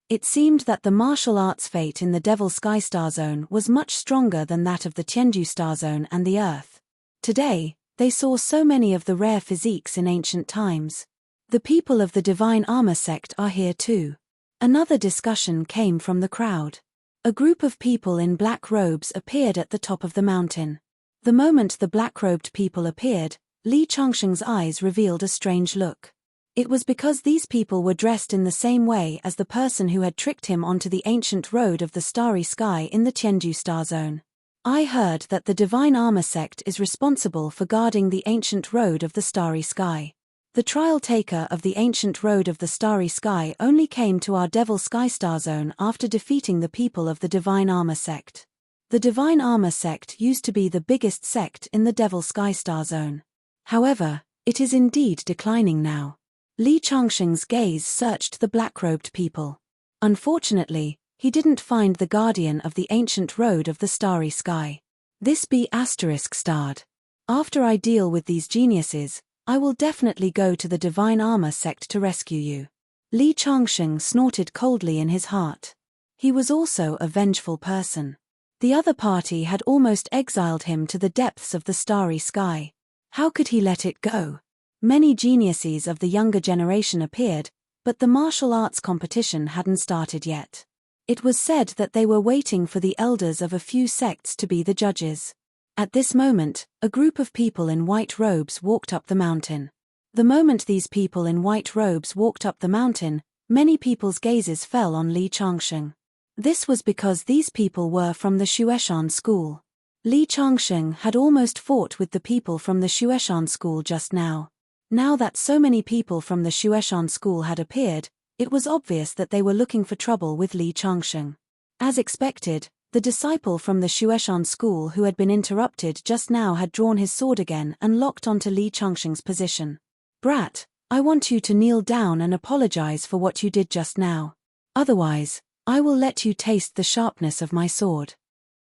It seemed that the martial arts fate in the Devil Sky Star Zone was much stronger than that of the Tianju Star Zone and the Earth. Today, they saw so many of the rare physiques in ancient times. The people of the Divine Armor sect are here too. Another discussion came from the crowd. A group of people in black robes appeared at the top of the mountain. The moment the black-robed people appeared, Li Changsheng's eyes revealed a strange look. It was because these people were dressed in the same way as the person who had tricked him onto the ancient road of the starry sky in the Tianju Star Zone. I heard that the Divine Armor sect is responsible for guarding the ancient road of the starry sky. The trial taker of the ancient road of the starry sky only came to our Devil Sky Star Zone after defeating the people of the Divine Armor sect. The Divine Armor sect used to be the biggest sect in the Devil Sky Star Zone. However, it is indeed declining now. Li Changsheng's gaze searched the black-robed people. Unfortunately, he didn't find the guardian of the ancient road of the starry sky. This be asterisk starred. After I deal with these geniuses, I will definitely go to the Divine Armor sect to rescue you. Li Changsheng snorted coldly in his heart. He was also a vengeful person. The other party had almost exiled him to the depths of the starry sky. How could he let it go? Many geniuses of the younger generation appeared, but the martial arts competition hadn't started yet. It was said that they were waiting for the elders of a few sects to be the judges. At this moment, a group of people in white robes walked up the mountain. The moment these people in white robes walked up the mountain, many people's gazes fell on Li Changsheng. This was because these people were from the Shueshan school. Li Changsheng had almost fought with the people from the Shueshan school just now. Now that so many people from the Shueshan school had appeared, it was obvious that they were looking for trouble with Li Changsheng. As expected, the disciple from the Shueshan school who had been interrupted just now had drawn his sword again and locked onto Li Changsheng's position. "Brat, I want you to kneel down and apologize for what you did just now. Otherwise, I will let you taste the sharpness of my sword."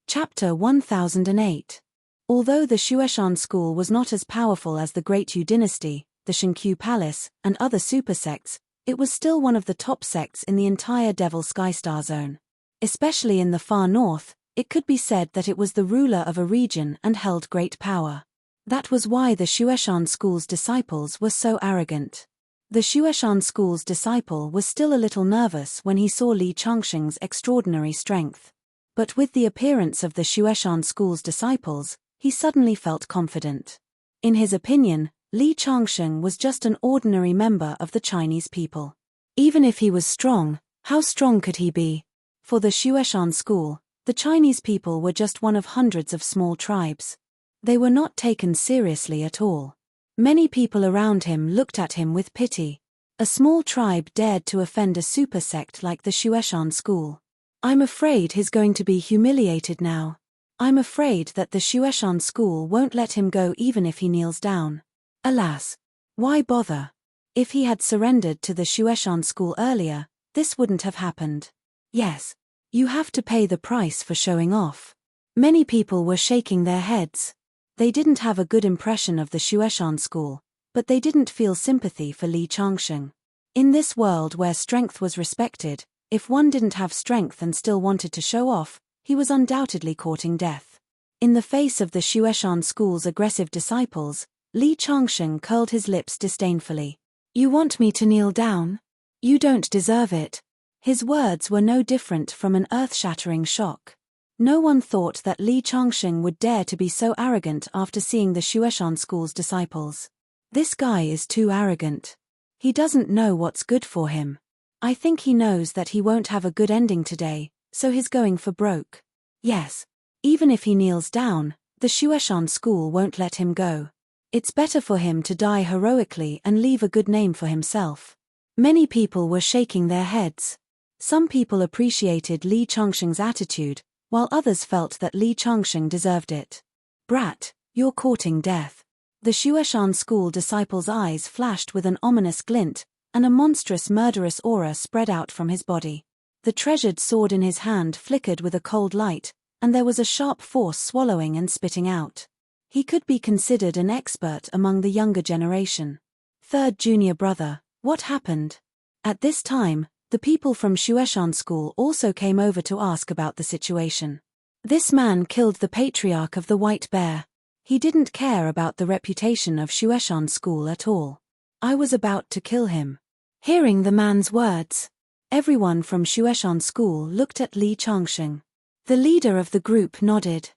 Chapter 1008. Although the Shueshan school was not as powerful as the Great Yu dynasty, the Shinkyu Palace, and other super sects, it was still one of the top sects in the entire Devil Sky Star Zone. Especially in the far north, it could be said that it was the ruler of a region and held great power. That was why the Shueshan school's disciples were so arrogant. The Shueshan school's disciple was still a little nervous when he saw Li Changsheng's extraordinary strength. But with the appearance of the Shueshan school's disciples, he suddenly felt confident. In his opinion, Li Changsheng was just an ordinary member of the Chinese people. Even if he was strong, how strong could he be? For the Shueshan school, the Chinese people were just one of hundreds of small tribes. They were not taken seriously at all. Many people around him looked at him with pity. A small tribe dared to offend a super sect like the Shueshan school. "I'm afraid he's going to be humiliated now. I'm afraid that the Shueshan school won't let him go even if he kneels down. Alas! Why bother? If he had surrendered to the Shueshan school earlier, this wouldn't have happened. Yes. You have to pay the price for showing off. Many people were shaking their heads. They didn't have a good impression of the Shueshan school, but they didn't feel sympathy for Li Changsheng. In this world where strength was respected, if one didn't have strength and still wanted to show off, he was undoubtedly courting death. In the face of the Shueshan school's aggressive disciples, Li Changsheng curled his lips disdainfully. You want me to kneel down? You don't deserve it. His words were no different from an earth-shattering shock. No one thought that Li Changsheng would dare to be so arrogant after seeing the Shueshan school's disciples. This guy is too arrogant. He doesn't know what's good for him. I think he knows that he won't have a good ending today, so he's going for broke. Yes. Even if he kneels down, the Shueshan school won't let him go. It's better for him to die heroically and leave a good name for himself. Many people were shaking their heads. Some people appreciated Li Changsheng's attitude, while others felt that Li Changsheng deserved it. Brat, you're courting death. The Shueshan school disciple's eyes flashed with an ominous glint, and a monstrous murderous aura spread out from his body. The treasured sword in his hand flickered with a cold light, and there was a sharp force swallowing and spitting out. He could be considered an expert among the younger generation. Third junior brother, what happened? At this time, the people from Shueshan school also came over to ask about the situation. This man killed the patriarch of the White Bear. He didn't care about the reputation of Shueshan school at all. I was about to kill him. Hearing the man's words, everyone from Shueshan school looked at Li Changsheng. The leader of the group nodded.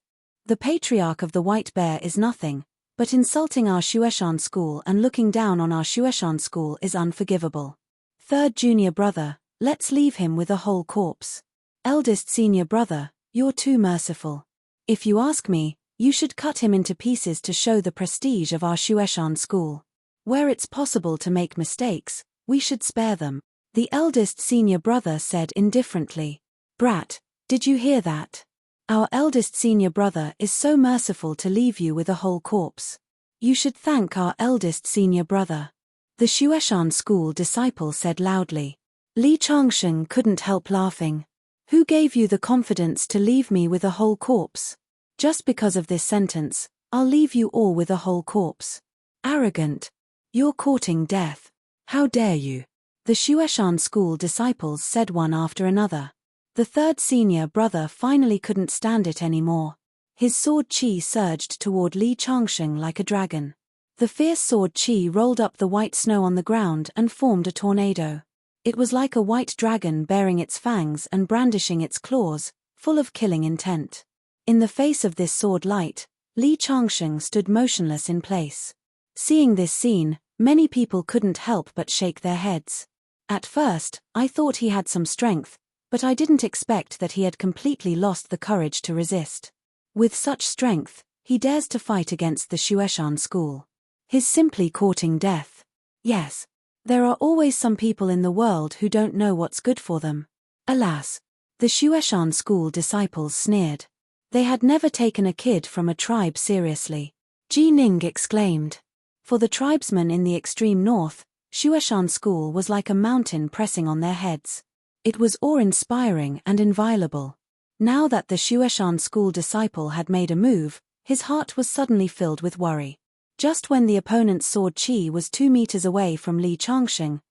The patriarch of the White Bear is nothing, but insulting our Shueshan school and looking down on our Shueshan school is unforgivable. Third junior brother, let's leave him with a whole corpse. Eldest senior brother, you're too merciful. If you ask me, you should cut him into pieces to show the prestige of our Shueshan school. Where it's possible to make mistakes, we should spare them. The eldest senior brother said indifferently. Brat, did you hear that? Our eldest senior brother is so merciful to leave you with a whole corpse. You should thank our eldest senior brother. The Shueshan school disciple said loudly. Li Changsheng couldn't help laughing. Who gave you the confidence to leave me with a whole corpse? Just because of this sentence, I'll leave you all with a whole corpse. Arrogant. You're courting death. How dare you? The Shueshan school disciples said one after another. The third senior brother finally couldn't stand it anymore. His sword chi surged toward Li Changsheng like a dragon. The fierce sword chi rolled up the white snow on the ground and formed a tornado. It was like a white dragon baring its fangs and brandishing its claws, full of killing intent. In the face of this sword light, Li Changsheng stood motionless in place. Seeing this scene, many people couldn't help but shake their heads. At first, I thought he had some strength, but I didn't expect that he had completely lost the courage to resist. With such strength, he dares to fight against the Shueshan school. He's simply courting death. Yes. There are always some people in the world who don't know what's good for them. Alas. The Shueshan school disciples sneered. They had never taken a kid from a tribe seriously. Ji Ning exclaimed. For the tribesmen in the extreme north, Shueshan school was like a mountain pressing on their heads. It was awe-inspiring and inviolable. Now that the Shueshan school disciple had made a move, his heart was suddenly filled with worry. Just when the opponent's sword chi was 2 meters away from Li Changsheng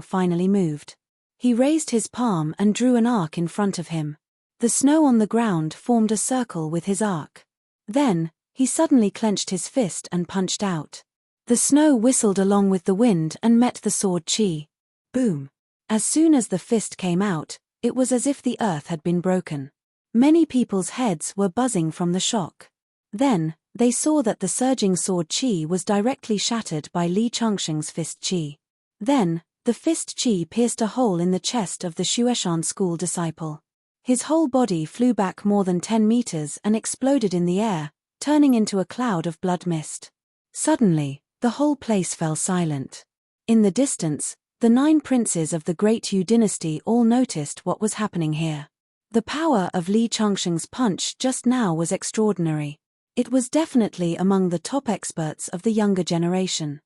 finally moved. He raised his palm and drew an arc in front of him. The snow on the ground formed a circle with his arc. Then, he suddenly clenched his fist and punched out. The snow whistled along with the wind and met the sword chi. Boom! As soon as the fist came out, it was as if the earth had been broken. Many people's heads were buzzing from the shock. Then, they saw that the surging sword chi was directly shattered by Li Changsheng's fist chi. Then, the fist chi pierced a hole in the chest of the Shueshan school disciple. His whole body flew back more than 10 meters and exploded in the air, turning into a cloud of blood mist. Suddenly, the whole place fell silent. In the distance, the 9 princes of the Great Yu dynasty all noticed what was happening here. The power of Li Changsheng's punch just now was extraordinary. It was definitely among the top experts of the younger generation.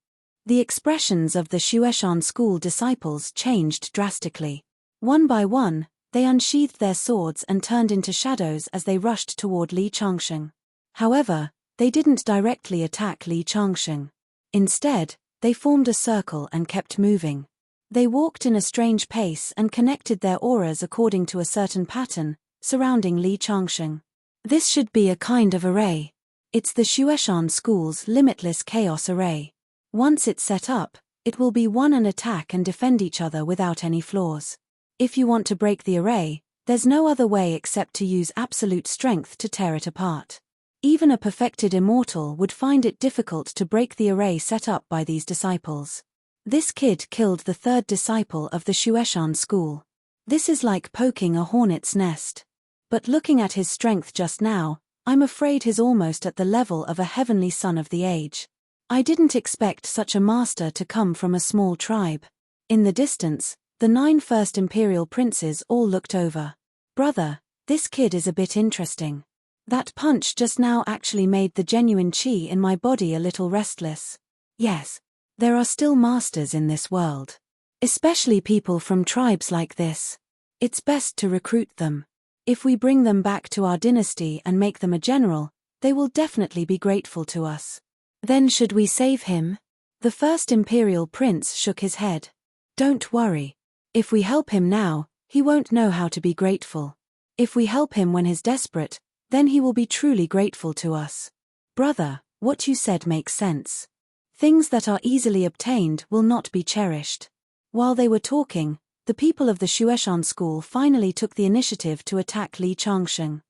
The expressions of the Xueshan school disciples changed drastically. One by one, they unsheathed their swords and turned into shadows as they rushed toward Li Changsheng. However, they didn't directly attack Li Changsheng. Instead, they formed a circle and kept moving. They walked in a strange pace and connected their auras according to a certain pattern, surrounding Li Changsheng. This should be a kind of array. It's the Xueshan school's limitless chaos array. Once it's set up, it will be one and attack and defend each other without any flaws. If you want to break the array, there's no other way except to use absolute strength to tear it apart. Even a perfected immortal would find it difficult to break the array set up by these disciples. This kid killed the third disciple of the Xueshan school. This is like poking a hornet's nest. But looking at his strength just now, I'm afraid he's almost at the level of a heavenly son of the age. I didn't expect such a master to come from a small tribe. In the distance, the 9 first imperial princes all looked over. Brother, this kid is a bit interesting. That punch just now actually made the genuine chi in my body a little restless. Yes. There are still masters in this world. Especially people from tribes like this. It's best to recruit them. If we bring them back to our dynasty and make them a general, they will definitely be grateful to us. Then should we save him? The first imperial prince shook his head. Don't worry. If we help him now, he won't know how to be grateful. If we help him when he's desperate, then he will be truly grateful to us. Brother, what you said makes sense. Things that are easily obtained will not be cherished. While they were talking, the people of the Xueshan school finally took the initiative to attack Li Changsheng.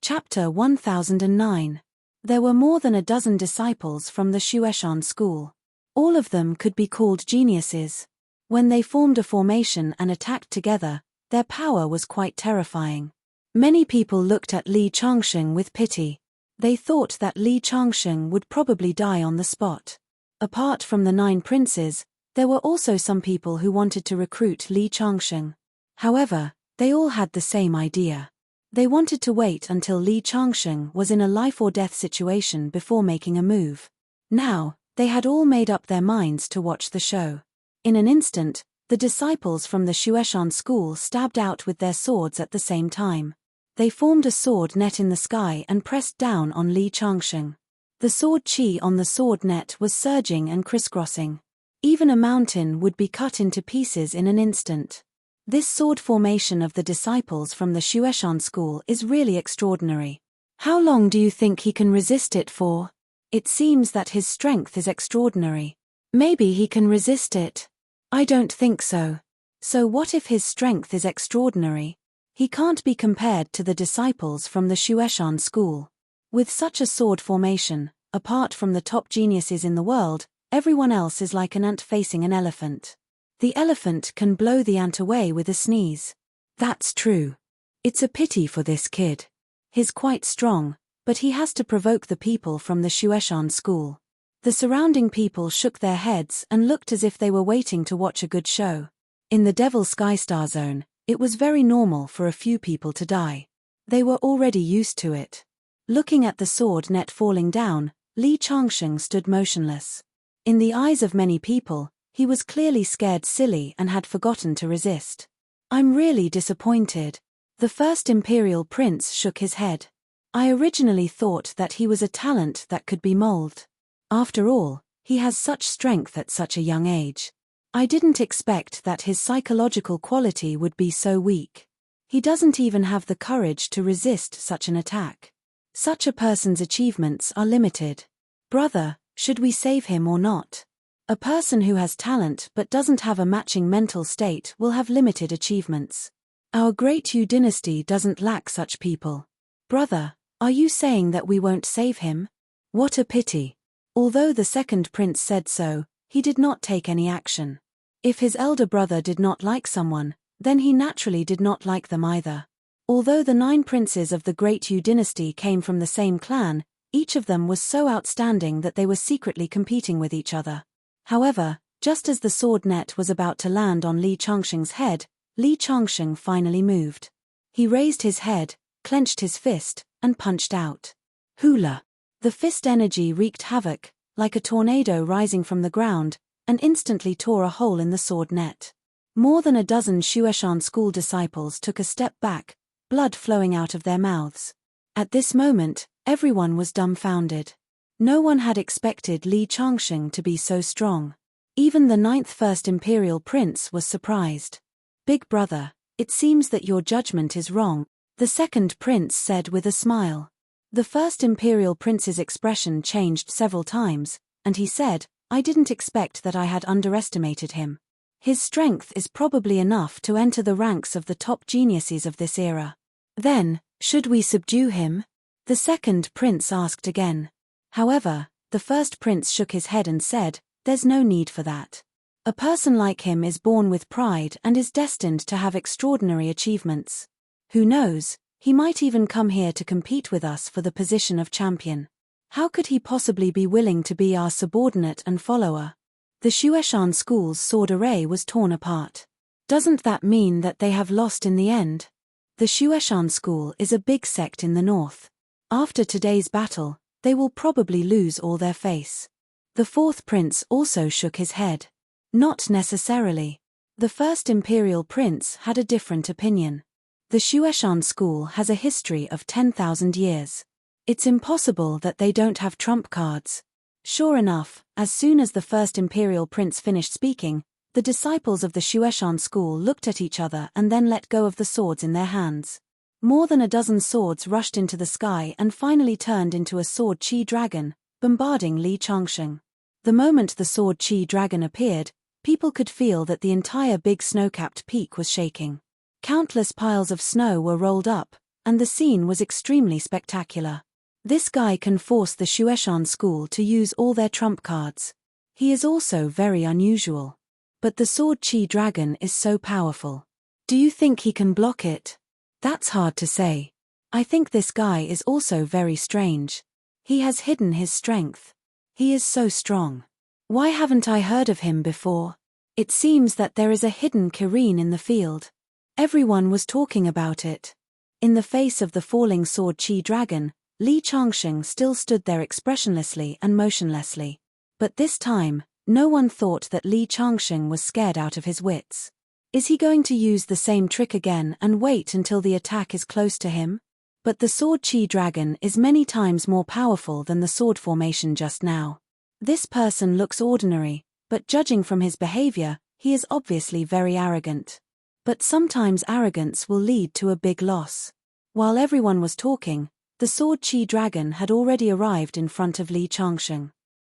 Chapter 1009. There were more than a dozen disciples from the Xueshan school. All of them could be called geniuses. When they formed a formation and attacked together, their power was quite terrifying. Many people looked at Li Changsheng with pity. They thought that Li Changsheng would probably die on the spot. Apart from the 9 princes, there were also some people who wanted to recruit Li Changsheng. However, they all had the same idea. They wanted to wait until Li Changsheng was in a life-or-death situation before making a move. Now, they had all made up their minds to watch the show. In an instant, the disciples from the Xueshan school stabbed out with their swords at the same time. They formed a sword net in the sky and pressed down on Li Changsheng. The sword chi on the sword net was surging and crisscrossing. Even a mountain would be cut into pieces in an instant. This sword formation of the disciples from the Xueshan school is really extraordinary. How long do you think he can resist it for? It seems that his strength is extraordinary. Maybe he can resist it. I don't think so. So what if his strength is extraordinary? He can't be compared to the disciples from the Xueshan school. With such a sword formation, apart from the top geniuses in the world, everyone else is like an ant facing an elephant. The elephant can blow the ant away with a sneeze. That's true. It's a pity for this kid. He's quite strong, but he has to provoke the people from the Xueshan school. The surrounding people shook their heads and looked as if they were waiting to watch a good show. In the Devil Sky Star Zone, it was very normal for a few people to die. They were already used to it. Looking at the sword net falling down, Li Changsheng stood motionless. In the eyes of many people, he was clearly scared silly and had forgotten to resist. I'm really disappointed. The first imperial prince shook his head. I originally thought that he was a talent that could be molded. After all, he has such strength at such a young age. I didn't expect that his psychological quality would be so weak. He doesn't even have the courage to resist such an attack. Such a person's achievements are limited. Brother, should we save him or not? A person who has talent but doesn't have a matching mental state will have limited achievements. Our great Yu dynasty doesn't lack such people. Brother, are you saying that we won't save him? What a pity. Although the second prince said so, he did not take any action. If his elder brother did not like someone, then he naturally did not like them either. Although the 9 princes of the Great Yu dynasty came from the same clan, each of them was so outstanding that they were secretly competing with each other. However, just as the sword net was about to land on Li Changsheng's head, Li Changsheng finally moved. He raised his head, clenched his fist, and punched out. Hula! The fist energy wreaked havoc, like a tornado rising from the ground, and instantly tore a hole in the sword net. More than a dozen Shueshan school disciples took a step back, blood flowing out of their mouths. At this moment, everyone was dumbfounded. No one had expected Li Changsheng to be so strong. Even the 9th First Imperial Prince was surprised. "Big brother, it seems that your judgment is wrong," the second prince said with a smile. The first Imperial Prince's expression changed several times, and he said, "I didn't expect that I had underestimated him. His strength is probably enough to enter the ranks of the top geniuses of this era." "Then, should we subdue him?" the second prince asked again. However, the first prince shook his head and said, "There's no need for that. A person like him is born with pride and is destined to have extraordinary achievements. Who knows, he might even come here to compete with us for the position of champion. How could he possibly be willing to be our subordinate and follower?" The Shueshan school's sword array was torn apart. "Doesn't that mean that they have lost in the end?" The Shueshan school is a big sect in the north. After today's battle, they will probably lose all their face. The fourth prince also shook his head. Not necessarily. The first imperial prince had a different opinion. The Shueshan school has a history of 10,000 years. It's impossible that they don't have trump cards. Sure enough, as soon as the first imperial prince finished speaking, the disciples of the Shueshan school looked at each other and then let go of the swords in their hands. More than a dozen swords rushed into the sky and finally turned into a sword chi dragon, bombarding Li Changsheng. The moment the sword chi dragon appeared, people could feel that the entire big snow-capped peak was shaking. Countless piles of snow were rolled up, and the scene was extremely spectacular. This guy can force the Shueshan school to use all their trump cards. He is also very unusual. But the sword chi dragon is so powerful. Do you think he can block it? That's hard to say. I think this guy is also very strange. He has hidden his strength. He is so strong. Why haven't I heard of him before? It seems that there is a hidden Kirin in the field. Everyone was talking about it. In the face of the falling sword chi dragon, Li Changsheng still stood there expressionlessly and motionlessly. But this time, no one thought that Li Changsheng was scared out of his wits. Is he going to use the same trick again and wait until the attack is close to him? But the sword chi dragon is many times more powerful than the sword formation just now. This person looks ordinary, but judging from his behavior, he is obviously very arrogant. But sometimes arrogance will lead to a big loss. While everyone was talking, the sword chi dragon had already arrived in front of Li Changsheng.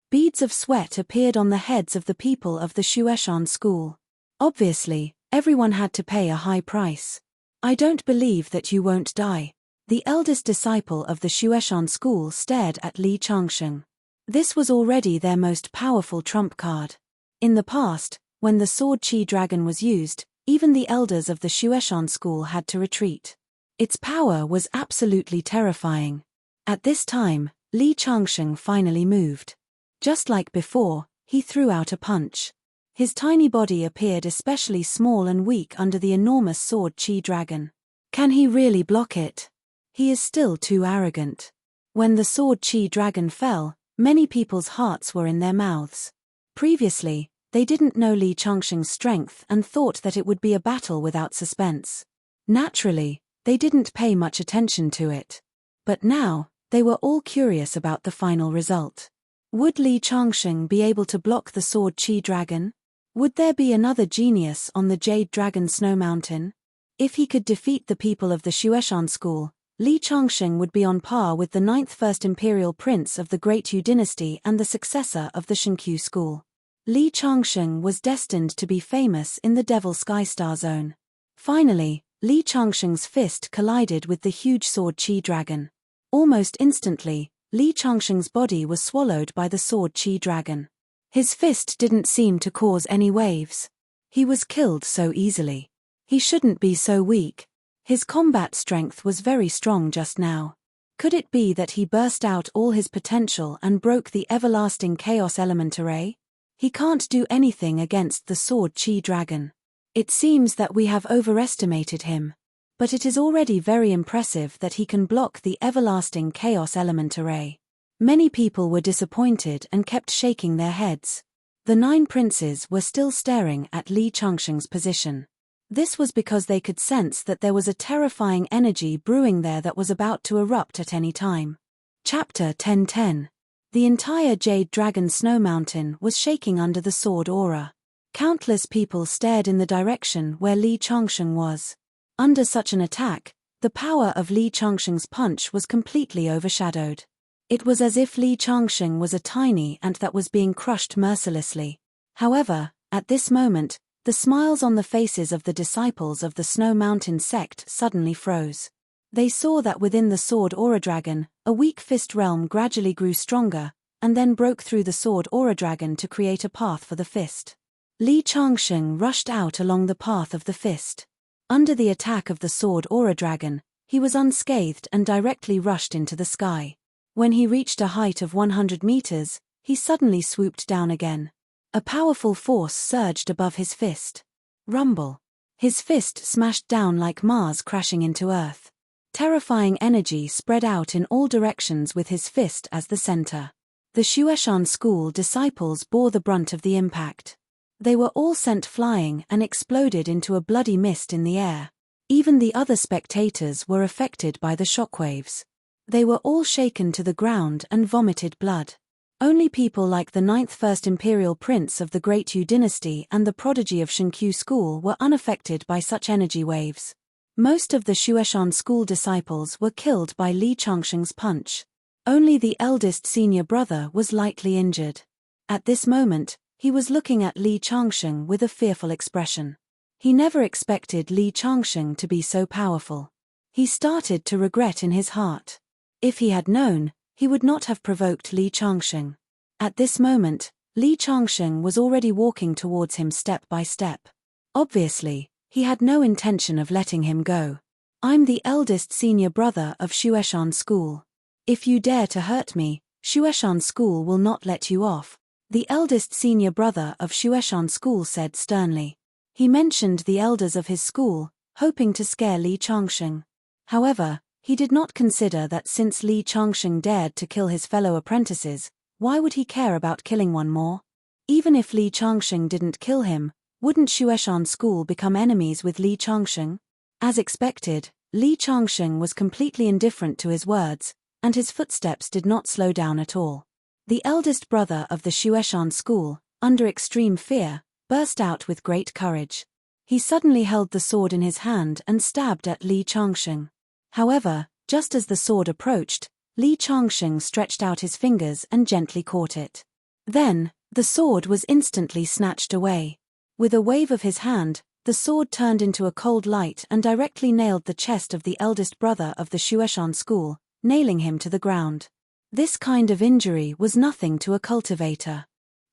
Beads of sweat appeared on the heads of the people of the Shueshan school. Obviously, everyone had to pay a high price. "I don't believe that you won't die." The eldest disciple of the Shueshan school stared at Li Changsheng. This was already their most powerful trump card. In the past, when the sword chi dragon was used, even the elders of the Shueshan school had to retreat. Its power was absolutely terrifying. At this time, Li Changsheng finally moved. Just like before, he threw out a punch. His tiny body appeared especially small and weak under the enormous sword chi dragon. Can he really block it? He is still too arrogant. When the sword chi dragon fell, many people's hearts were in their mouths. Previously, they didn't know Li Changsheng's strength and thought that it would be a battle without suspense. Naturally, they didn't pay much attention to it. But now, they were all curious about the final result. Would Li Changsheng be able to block the sword chi dragon? Would there be another genius on the Jade Dragon Snow Mountain? If he could defeat the people of the Shueshan school, Li Changsheng would be on par with the 9th First Imperial Prince of the Great Yu dynasty and the successor of the Shenkyu school. Li Changsheng was destined to be famous in the Devil Sky Star Zone. Finally, Li Changsheng's fist collided with the huge sword chi dragon. Almost instantly, Li Changsheng's body was swallowed by the sword chi dragon. His fist didn't seem to cause any waves. He was killed so easily. He shouldn't be so weak. His combat strength was very strong just now. Could it be that he burst out all his potential and broke the everlasting chaos element array? He can't do anything against the sword chi dragon. It seems that we have overestimated him. But it is already very impressive that he can block the everlasting chaos element array. Many people were disappointed and kept shaking their heads. The 9 princes were still staring at Li Changsheng's position. This was because they could sense that there was a terrifying energy brewing there that was about to erupt at any time. Chapter 10:10. The entire Jade Dragon Snow Mountain was shaking under the sword aura. Countless people stared in the direction where Li Changsheng was. Under such an attack, the power of Li Changsheng's punch was completely overshadowed. It was as if Li Changsheng was a tiny ant that was being crushed mercilessly. However, at this moment, the smiles on the faces of the disciples of the Snow Mountain sect suddenly froze. They saw that within the sword aura dragon, a weak fist realm gradually grew stronger, and then broke through the sword aura dragon to create a path for the fist. Li Changsheng rushed out along the path of the fist. Under the attack of the sword aura dragon, he was unscathed and directly rushed into the sky. When he reached a height of 100 meters, he suddenly swooped down again. A powerful force surged above his fist. Rumble. His fist smashed down like Mars crashing into Earth. Terrifying energy spread out in all directions with his fist as the center. The Xueshan school disciples bore the brunt of the impact. They were all sent flying and exploded into a bloody mist in the air. Even the other spectators were affected by the shockwaves. They were all shaken to the ground and vomited blood. Only people like the 9th First Imperial Prince of the Great Yu dynasty and the prodigy of Shinkyu school were unaffected by such energy waves. Most of the Xueshan school disciples were killed by Li Changsheng's punch. Only the eldest senior brother was lightly injured. At this moment, he was looking at Li Changsheng with a fearful expression. He never expected Li Changsheng to be so powerful. He started to regret in his heart. If he had known, he would not have provoked Li Changsheng. At this moment, Li Changsheng was already walking towards him step by step. Obviously, he had no intention of letting him go. I'm the eldest senior brother of Xueshan school. If you dare to hurt me, Xueshan school will not let you off, the eldest senior brother of Xueshan school said sternly. He mentioned the elders of his school, hoping to scare Li Changsheng. However, he did not consider that since Li Changsheng dared to kill his fellow apprentices, why would he care about killing one more? Even if Li Changsheng didn't kill him, wouldn't Xueshan school become enemies with Li Changsheng? As expected, Li Changsheng was completely indifferent to his words, and his footsteps did not slow down at all. The eldest brother of the Xueshan school, under extreme fear, burst out with great courage. He suddenly held the sword in his hand and stabbed at Li Changsheng. However, just as the sword approached, Li Changsheng stretched out his fingers and gently caught it. Then, the sword was instantly snatched away. With a wave of his hand, the sword turned into a cold light and directly nailed the chest of the eldest brother of the Xueshan school, nailing him to the ground. This kind of injury was nothing to a cultivator.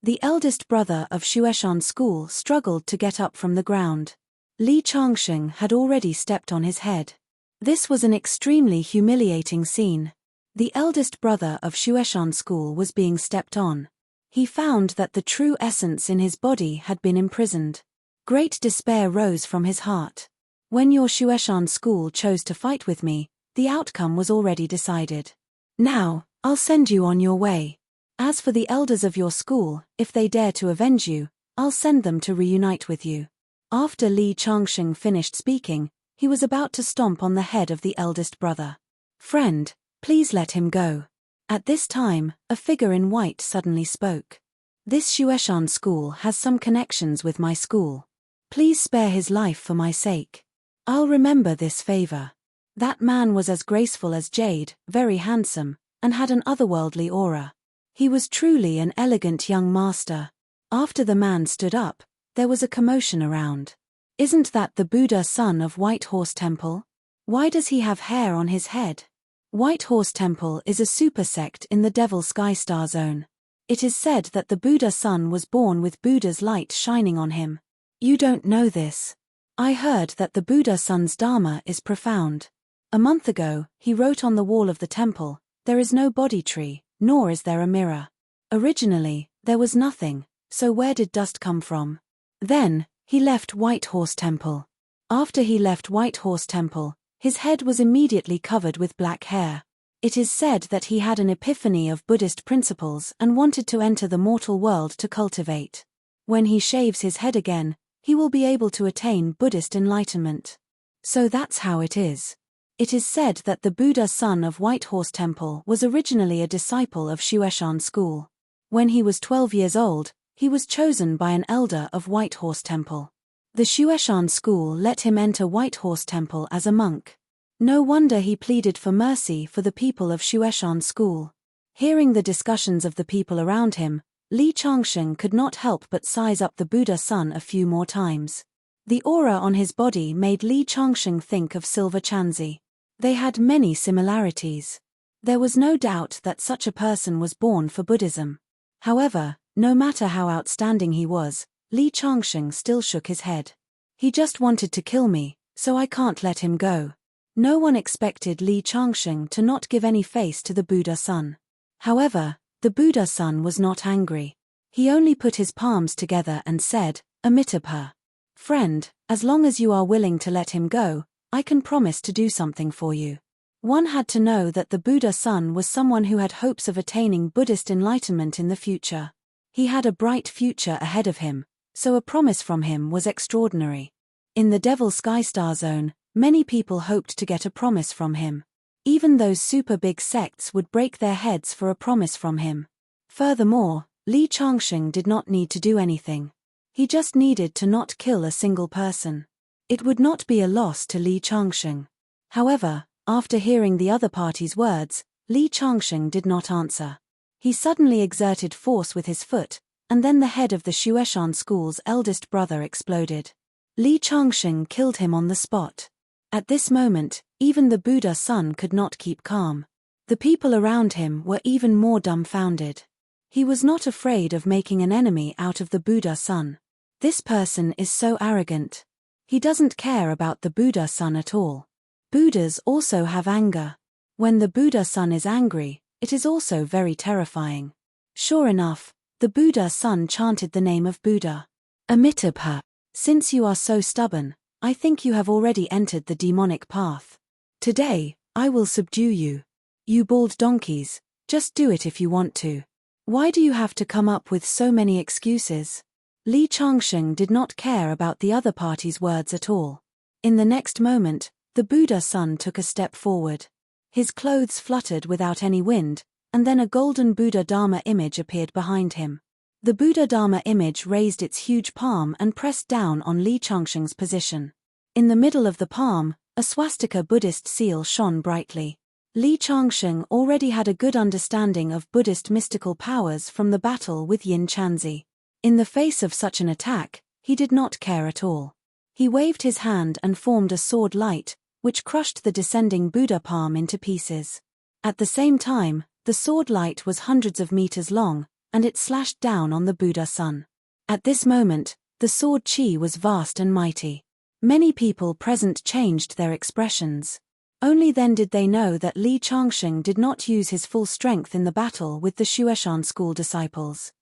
The eldest brother of Xueshan school struggled to get up from the ground. Li Changsheng had already stepped on his head. This was an extremely humiliating scene. The eldest brother of Xueshan school was being stepped on. He found that the true essence in his body had been imprisoned. Great despair rose from his heart. When your Xueshan school chose to fight with me, the outcome was already decided. Now, I'll send you on your way. As for the elders of your school, if they dare to avenge you, I'll send them to reunite with you. After Li Changsheng finished speaking, he was about to stomp on the head of the eldest brother. Friend, please let him go. At this time, a figure in white suddenly spoke. This Xueshan school has some connections with my school. Please spare his life for my sake. I'll remember this favor. That man was as graceful as jade, very handsome, and had an otherworldly aura. He was truly an elegant young master. After the man stood up, there was a commotion around. Isn't that the Buddha son of White Horse Temple? Why does he have hair on his head? White Horse Temple is a super sect in the Devil Sky Star Zone. It is said that the Buddha son was born with Buddha's light shining on him. You don't know this. I heard that the Buddha son's dharma is profound. A month ago, he wrote on the wall of the temple, "There is no body tree, nor is there a mirror." Originally, there was nothing, so where did dust come from? Then, he left White Horse Temple. After he left White Horse Temple, his head was immediately covered with black hair. It is said that he had an epiphany of Buddhist principles and wanted to enter the mortal world to cultivate. When he shaves his head again, he will be able to attain Buddhist enlightenment. So that's how it is. It is said that the Buddha son of White Horse Temple was originally a disciple of Shueshan school. When he was 12 years old, he was chosen by an elder of White Horse Temple. The Shueshan school let him enter White Horse Temple as a monk. No wonder he pleaded for mercy for the people of Shueshan school. Hearing the discussions of the people around him, Li Changsheng could not help but size up the Buddha son a few more times. The aura on his body made Li Changsheng think of Silver Chanzi. They had many similarities. There was no doubt that such a person was born for Buddhism. However, no matter how outstanding he was, Li Changsheng still shook his head. He just wanted to kill me, so I can't let him go. No one expected Li Changsheng to not give any face to the Buddha son. However, the Buddha son was not angry. He only put his palms together and said, Amitabha. Friend, as long as you are willing to let him go, I can promise to do something for you. One had to know that the Buddha son was someone who had hopes of attaining Buddhist enlightenment in the future. He had a bright future ahead of him, so a promise from him was extraordinary. In the Devil Sky Star Zone, many people hoped to get a promise from him. Even those super big sects would break their heads for a promise from him. Furthermore, Li Changsheng did not need to do anything. He just needed to not kill a single person. It would not be a loss to Li Changsheng. However, after hearing the other party's words, Li Changsheng did not answer. He suddenly exerted force with his foot, and then the head of the Shueshan school's eldest brother exploded. Li Changsheng killed him on the spot. At this moment, even the Buddha son could not keep calm. The people around him were even more dumbfounded. He was not afraid of making an enemy out of the Buddha son. This person is so arrogant. He doesn't care about the Buddha son at all. Buddhas also have anger. When the Buddha son is angry, it is also very terrifying. Sure enough, the Buddha son chanted the name of Buddha. Amitabha. Since you are so stubborn, I think you have already entered the demonic path. Today, I will subdue you. You bald donkeys, just do it if you want to. Why do you have to come up with so many excuses? Li Changsheng did not care about the other party's words at all. In the next moment, the Buddha son took a step forward. His clothes fluttered without any wind, and then a golden Buddha Dharma image appeared behind him. The Buddha Dharma image raised its huge palm and pressed down on Li Changsheng's position. In the middle of the palm, a swastika Buddhist seal shone brightly. Li Changsheng already had a good understanding of Buddhist mystical powers from the battle with Yin Chanzi. In the face of such an attack, he did not care at all. He waved his hand and formed a sword light, which crushed the descending Buddha palm into pieces. At the same time, the sword light was hundreds of meters long, and it slashed down on the Buddha son. At this moment, the sword chi was vast and mighty. Many people present changed their expressions. Only then did they know that Li Changsheng did not use his full strength in the battle with the Shueshan school disciples.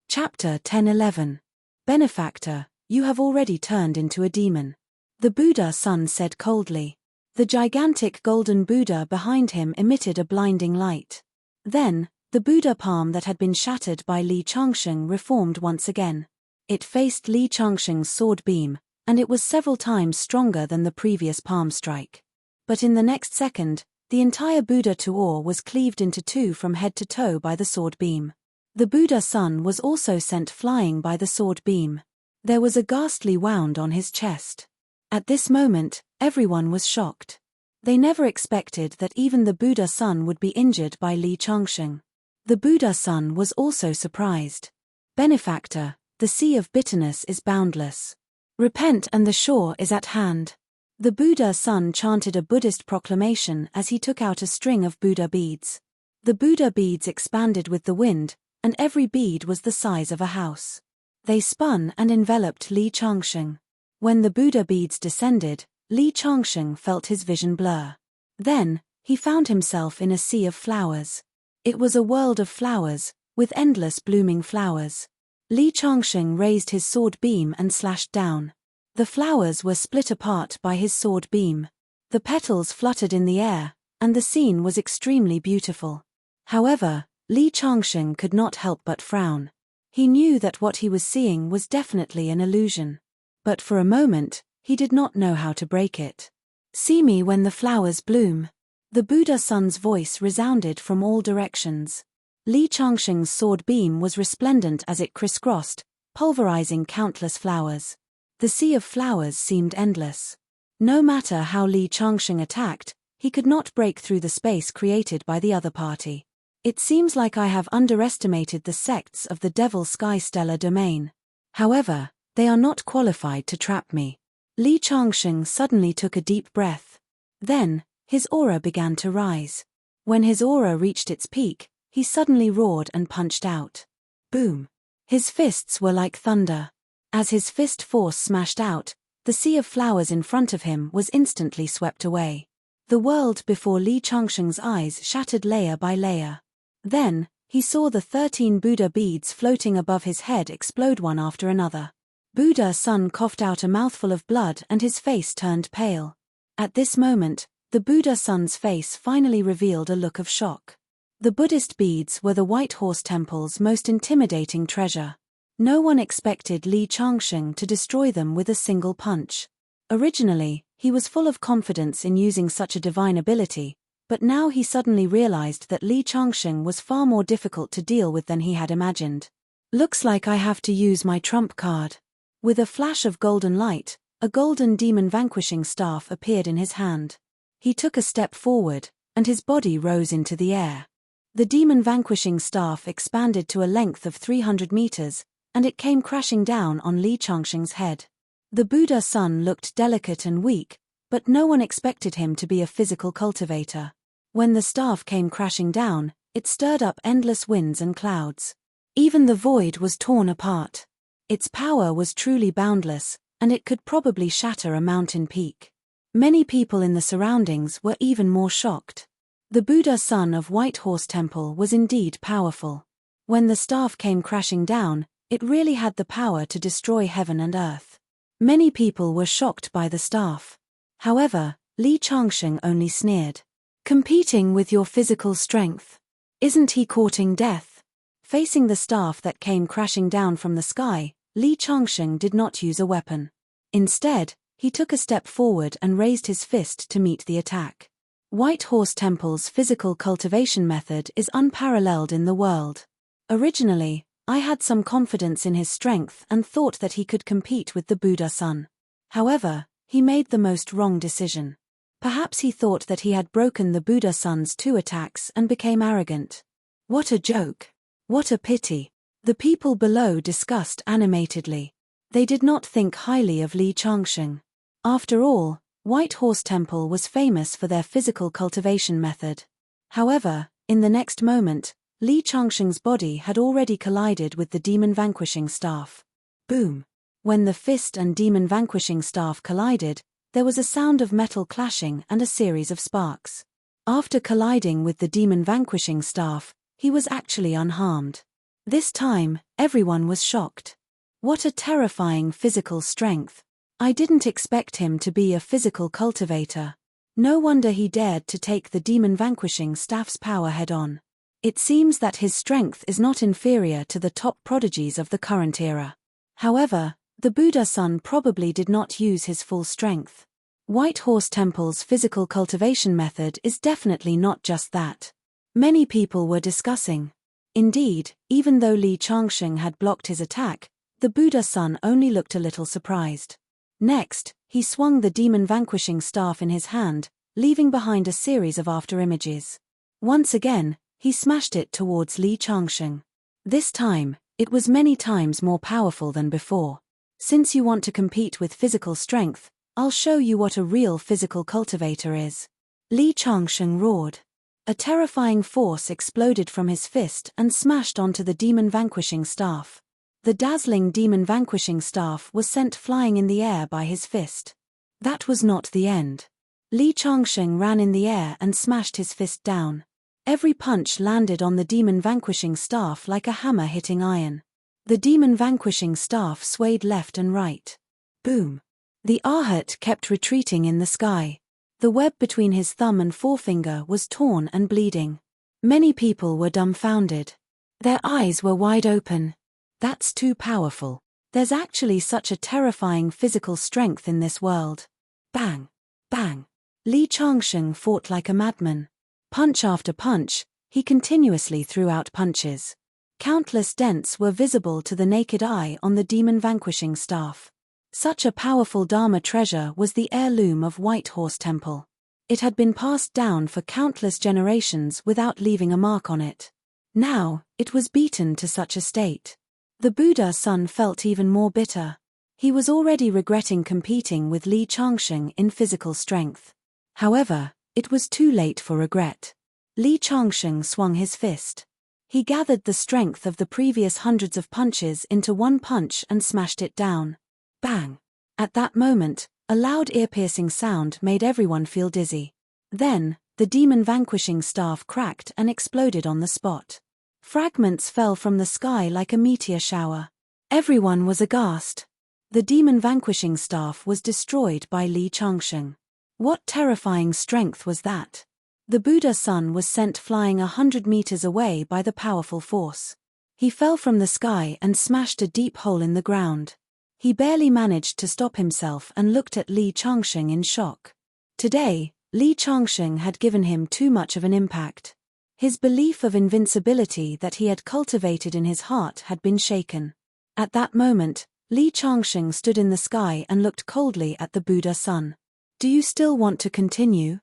Chapter 10:11. Benefactor, you have already turned into a demon. The Buddha son said coldly. The gigantic golden Buddha behind him emitted a blinding light. Then, the Buddha palm that had been shattered by Li Changsheng reformed once again. It faced Li Changsheng's sword beam, and it was several times stronger than the previous palm strike. But in the next second, the entire Buddha Tuor was cleaved into two from head to toe by the sword beam. The Buddha son was also sent flying by the sword beam. There was a ghastly wound on his chest. At this moment, everyone was shocked. They never expected that even the Buddha son would be injured by Li Changsheng. The Buddha son was also surprised. Benefactor, the sea of bitterness is boundless. Repent and the shore is at hand. The Buddha son chanted a Buddhist proclamation as he took out a string of Buddha beads. The Buddha beads expanded with the wind, and every bead was the size of a house. They spun and enveloped Li Changsheng. When the Buddha beads descended, Li Changsheng felt his vision blur. Then, he found himself in a sea of flowers. It was a world of flowers, with endless blooming flowers. Li Changsheng raised his sword beam and slashed down. The flowers were split apart by his sword beam. The petals fluttered in the air, and the scene was extremely beautiful. However, Li Changsheng could not help but frown. He knew that what he was seeing was definitely an illusion. But for a moment, he did not know how to break it. "See me when the flowers bloom." The Buddha Sun's voice resounded from all directions. Li Changsheng's sword beam was resplendent as it crisscrossed, pulverizing countless flowers. The sea of flowers seemed endless. No matter how Li Changsheng attacked, he could not break through the space created by the other party. "It seems like I have underestimated the sects of the Devil Sky Stellar Domain. However, they are not qualified to trap me." Li Changsheng suddenly took a deep breath. Then, his aura began to rise. When his aura reached its peak, he suddenly roared and punched out. Boom! His fists were like thunder. As his fist force smashed out, the sea of flowers in front of him was instantly swept away. The world before Li Changsheng's eyes shattered layer by layer. Then, he saw the 13 Buddha beads floating above his head explode one after another. Buddha Sun coughed out a mouthful of blood and his face turned pale. At this moment, the Buddha Sun's face finally revealed a look of shock. The Buddhist beads were the White Horse Temple's most intimidating treasure. No one expected Li Changsheng to destroy them with a single punch. Originally, he was full of confidence in using such a divine ability, but now he suddenly realized that Li Changsheng was far more difficult to deal with than he had imagined. "Looks like I have to use my trump card." With a flash of golden light, a golden demon vanquishing staff appeared in his hand. He took a step forward, and his body rose into the air. The demon vanquishing staff expanded to a length of 300 meters, and it came crashing down on Li Changsheng's head. The Buddha Sun looked delicate and weak, but no one expected him to be a physical cultivator. When the staff came crashing down, it stirred up endless winds and clouds. Even the void was torn apart. Its power was truly boundless, and it could probably shatter a mountain peak. Many people in the surroundings were even more shocked. The Buddha Sun of White Horse Temple was indeed powerful. When the staff came crashing down, it really had the power to destroy heaven and earth. Many people were shocked by the staff. However, Li Changsheng only sneered. "Competing with your physical strength. Isn't he courting death?" Facing the staff that came crashing down from the sky, Li Changsheng did not use a weapon. Instead, he took a step forward and raised his fist to meet the attack. White Horse Temple's physical cultivation method is unparalleled in the world. Originally, I had some confidence in his strength and thought that he could compete with the Buddha Sun. However, he made the most wrong decision. Perhaps he thought that he had broken the Buddha Sun's 2 attacks and became arrogant. What a joke! What a pity! The people below discussed animatedly. They did not think highly of Li Changsheng. After all, White Horse Temple was famous for their physical cultivation method. However, in the next moment, Li Changsheng's body had already collided with the demon vanquishing staff. Boom! When the fist and demon vanquishing staff collided, there was a sound of metal clashing and a series of sparks. After colliding with the demon vanquishing staff, he was actually unharmed. This time, everyone was shocked. What a terrifying physical strength! I didn't expect him to be a physical cultivator. No wonder he dared to take the demon vanquishing staff's power head-on. It seems that his strength is not inferior to the top prodigies of the current era. However, the Buddha Sun probably did not use his full strength. White Horse Temple's physical cultivation method is definitely not just that. Many people were discussing. Indeed, even though Li Changsheng had blocked his attack, the Buddha Sun only looked a little surprised. Next, he swung the demon vanquishing staff in his hand, leaving behind a series of afterimages. Once again, he smashed it towards Li Changsheng. This time, it was many times more powerful than before. Since you want to compete with physical strength, I'll show you what a real physical cultivator is. Li Changsheng roared. A terrifying force exploded from his fist and smashed onto the demon vanquishing staff. The dazzling demon vanquishing staff was sent flying in the air by his fist. That was not the end. Li Changsheng ran in the air and smashed his fist down. Every punch landed on the demon vanquishing staff like a hammer hitting iron. The demon vanquishing staff swayed left and right. Boom! The Arhat kept retreating in the sky. The web between his thumb and forefinger was torn and bleeding. Many people were dumbfounded. Their eyes were wide open. That's too powerful. There's actually such a terrifying physical strength in this world. Bang! Bang! Li Changsheng fought like a madman. Punch after punch, he continuously threw out punches. Countless dents were visible to the naked eye on the demon-vanquishing staff. Such a powerful Dharma treasure was the heirloom of White Horse Temple. It had been passed down for countless generations without leaving a mark on it. Now, it was beaten to such a state. The Buddha son felt even more bitter. He was already regretting competing with Li Changsheng in physical strength. However, it was too late for regret. Li Changsheng swung his fist. He gathered the strength of the previous hundreds of punches into one punch and smashed it down. Bang! At that moment, a loud ear-piercing sound made everyone feel dizzy. Then, the demon-vanquishing staff cracked and exploded on the spot. Fragments fell from the sky like a meteor shower. Everyone was aghast. The demon-vanquishing staff was destroyed by Li Changsheng. What terrifying strength was that? The Buddha son was sent flying 100 meters away by the powerful force. He fell from the sky and smashed a deep hole in the ground. He barely managed to stop himself and looked at Li Changsheng in shock. Today, Li Changsheng had given him too much of an impact. His belief of invincibility that he had cultivated in his heart had been shaken. At that moment, Li Changsheng stood in the sky and looked coldly at the Buddha son. Do you still want to continue?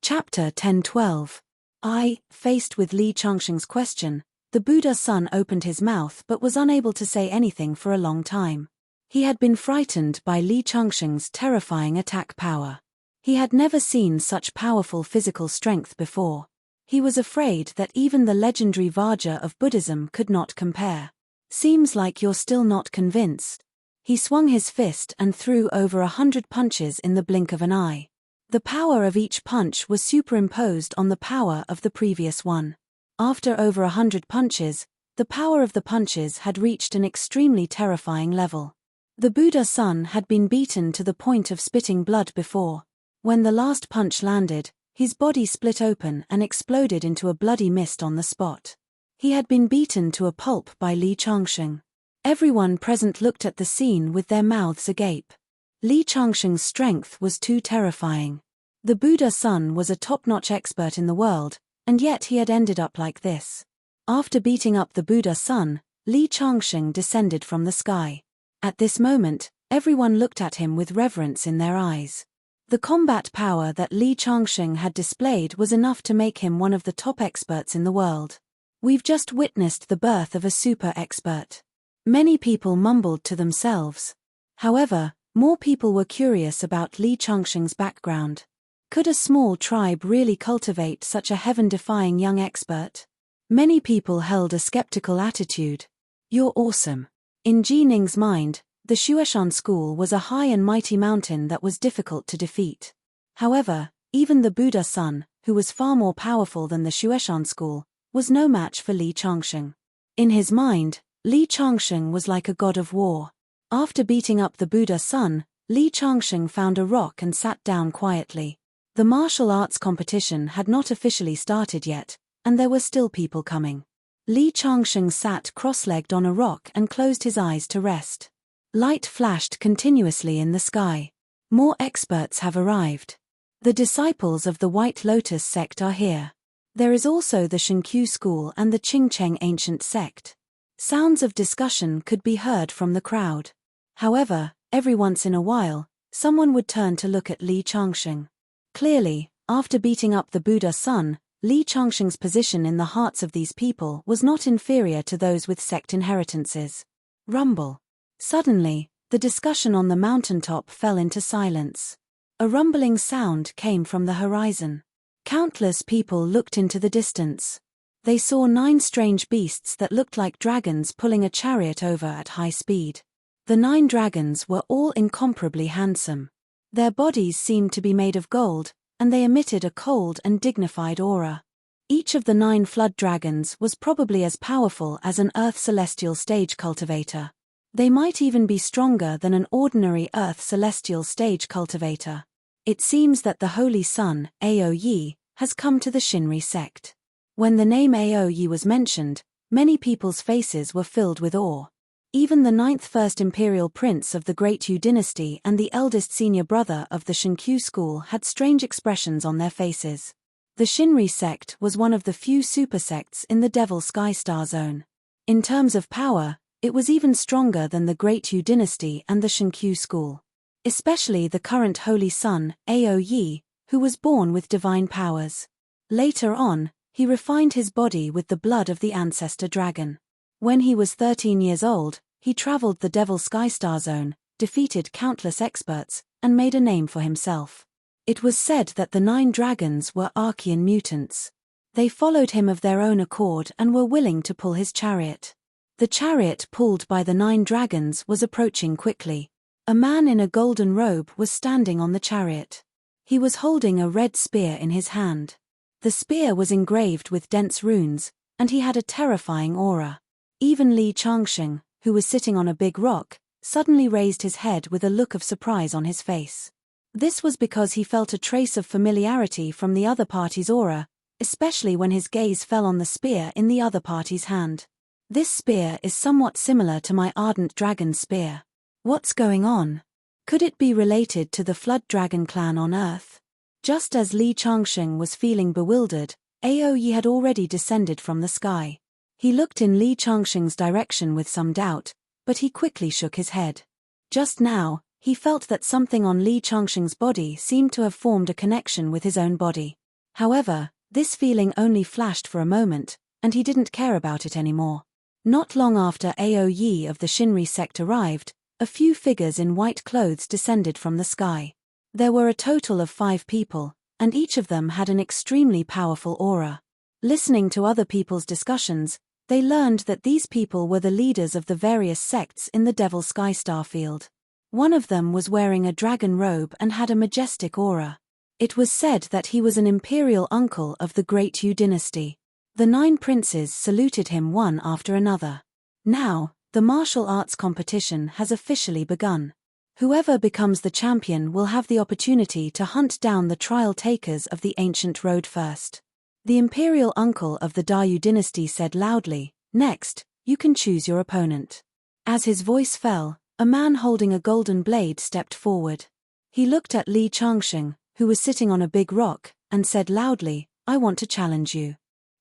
Chapter 10-12. Faced with Li Changsheng's question, the Buddha son opened his mouth but was unable to say anything for a long time. He had been frightened by Li Changsheng's terrifying attack power. He had never seen such powerful physical strength before. He was afraid that even the legendary Vajra of Buddhism could not compare. Seems like you're still not convinced. He swung his fist and threw over 100 punches in the blink of an eye. The power of each punch was superimposed on the power of the previous one. After over 100 punches, the power of the punches had reached an extremely terrifying level. The Buddha son had been beaten to the point of spitting blood before. When the last punch landed, his body split open and exploded into a bloody mist on the spot. He had been beaten to a pulp by Li Changsheng. Everyone present looked at the scene with their mouths agape. Li Changsheng's strength was too terrifying. The Buddha son was a top-notch expert in the world, and yet he had ended up like this. After beating up the Buddha son, Li Changsheng descended from the sky. At this moment, everyone looked at him with reverence in their eyes. The combat power that Li Changsheng had displayed was enough to make him one of the top experts in the world. We've just witnessed the birth of a super expert. Many people mumbled to themselves. However, more people were curious about Li Changsheng's background. Could a small tribe really cultivate such a heaven-defying young expert? Many people held a skeptical attitude. You're awesome. In Ji Ning's mind, the Shueshan school was a high and mighty mountain that was difficult to defeat. However, even the Buddha son, who was far more powerful than the Shueshan school, was no match for Li Changsheng. In his mind, Li Changsheng was like a god of war. After beating up the Buddha son, Li Changsheng found a rock and sat down quietly. The martial arts competition had not officially started yet, and there were still people coming. Li Changsheng sat cross-legged on a rock and closed his eyes to rest. Light flashed continuously in the sky. More experts have arrived. The disciples of the White Lotus sect are here. There is also the Shenkyu school and the Qingcheng ancient sect. Sounds of discussion could be heard from the crowd. However, every once in a while, someone would turn to look at Li Changsheng. Clearly, after beating up the Buddha son, Li Changsheng's position in the hearts of these people was not inferior to those with sect inheritances. Rumble. Suddenly, the discussion on the mountaintop fell into silence. A rumbling sound came from the horizon. Countless people looked into the distance. They saw 9 strange beasts that looked like dragons pulling a chariot over at high speed. The 9 dragons were all incomparably handsome. Their bodies seemed to be made of gold, and they emitted a cold and dignified aura. Each of the 9 flood dragons was probably as powerful as an Earth celestial stage cultivator. They might even be stronger than an ordinary Earth celestial stage cultivator. It seems that the Holy Sun, Aoyi, has come to the Shinri sect. When the name Aoyi was mentioned, many people's faces were filled with awe. Even the ninth first imperial prince of the Great Yu dynasty and the eldest senior brother of the Shinkyu school had strange expressions on their faces. The Shinri sect was one of the few supersects in the Devil Sky Star Zone. In terms of power, it was even stronger than the Great Yu dynasty and the Shinkyu school. Especially the current Holy Sun, Aoyi, who was born with divine powers. Later on, he refined his body with the blood of the ancestor dragon. When he was 13 years old, he traveled the Devil Sky Star Zone, defeated countless experts, and made a name for himself. It was said that the 9 dragons were Archean mutants. They followed him of their own accord and were willing to pull his chariot. The chariot pulled by the 9 dragons was approaching quickly. A man in a golden robe was standing on the chariot. He was holding a red spear in his hand. The spear was engraved with dense runes, and he had a terrifying aura. Even Li Changsheng, who was sitting on a big rock, suddenly raised his head with a look of surprise on his face. This was because he felt a trace of familiarity from the other party's aura, especially when his gaze fell on the spear in the other party's hand. This spear is somewhat similar to my ardent dragon spear. What's going on? Could it be related to the Flood Dragon clan on Earth? Just as Li Changsheng was feeling bewildered, Aoyi had already descended from the sky. He looked in Li Changsheng's direction with some doubt, but he quickly shook his head. Just now, he felt that something on Li Changsheng's body seemed to have formed a connection with his own body. However, this feeling only flashed for a moment, and he didn't care about it anymore. Not long after Aoyi of the Shinri sect arrived, a few figures in white clothes descended from the sky. There were a total of 5 people, and each of them had an extremely powerful aura. Listening to other people's discussions, they learned that these people were the leaders of the various sects in the Devil Sky Star field. One of them was wearing a dragon robe and had a majestic aura. It was said that he was an imperial uncle of the Great Yu dynasty. The 9 princes saluted him one after another. Now, the martial arts competition has officially begun. Whoever becomes the champion will have the opportunity to hunt down the trial takers of the ancient road first. The imperial uncle of the Dayu dynasty said loudly, "Next, you can choose your opponent." As his voice fell, a man holding a golden blade stepped forward. He looked at Li Changsheng, who was sitting on a big rock, and said loudly, "I want to challenge you."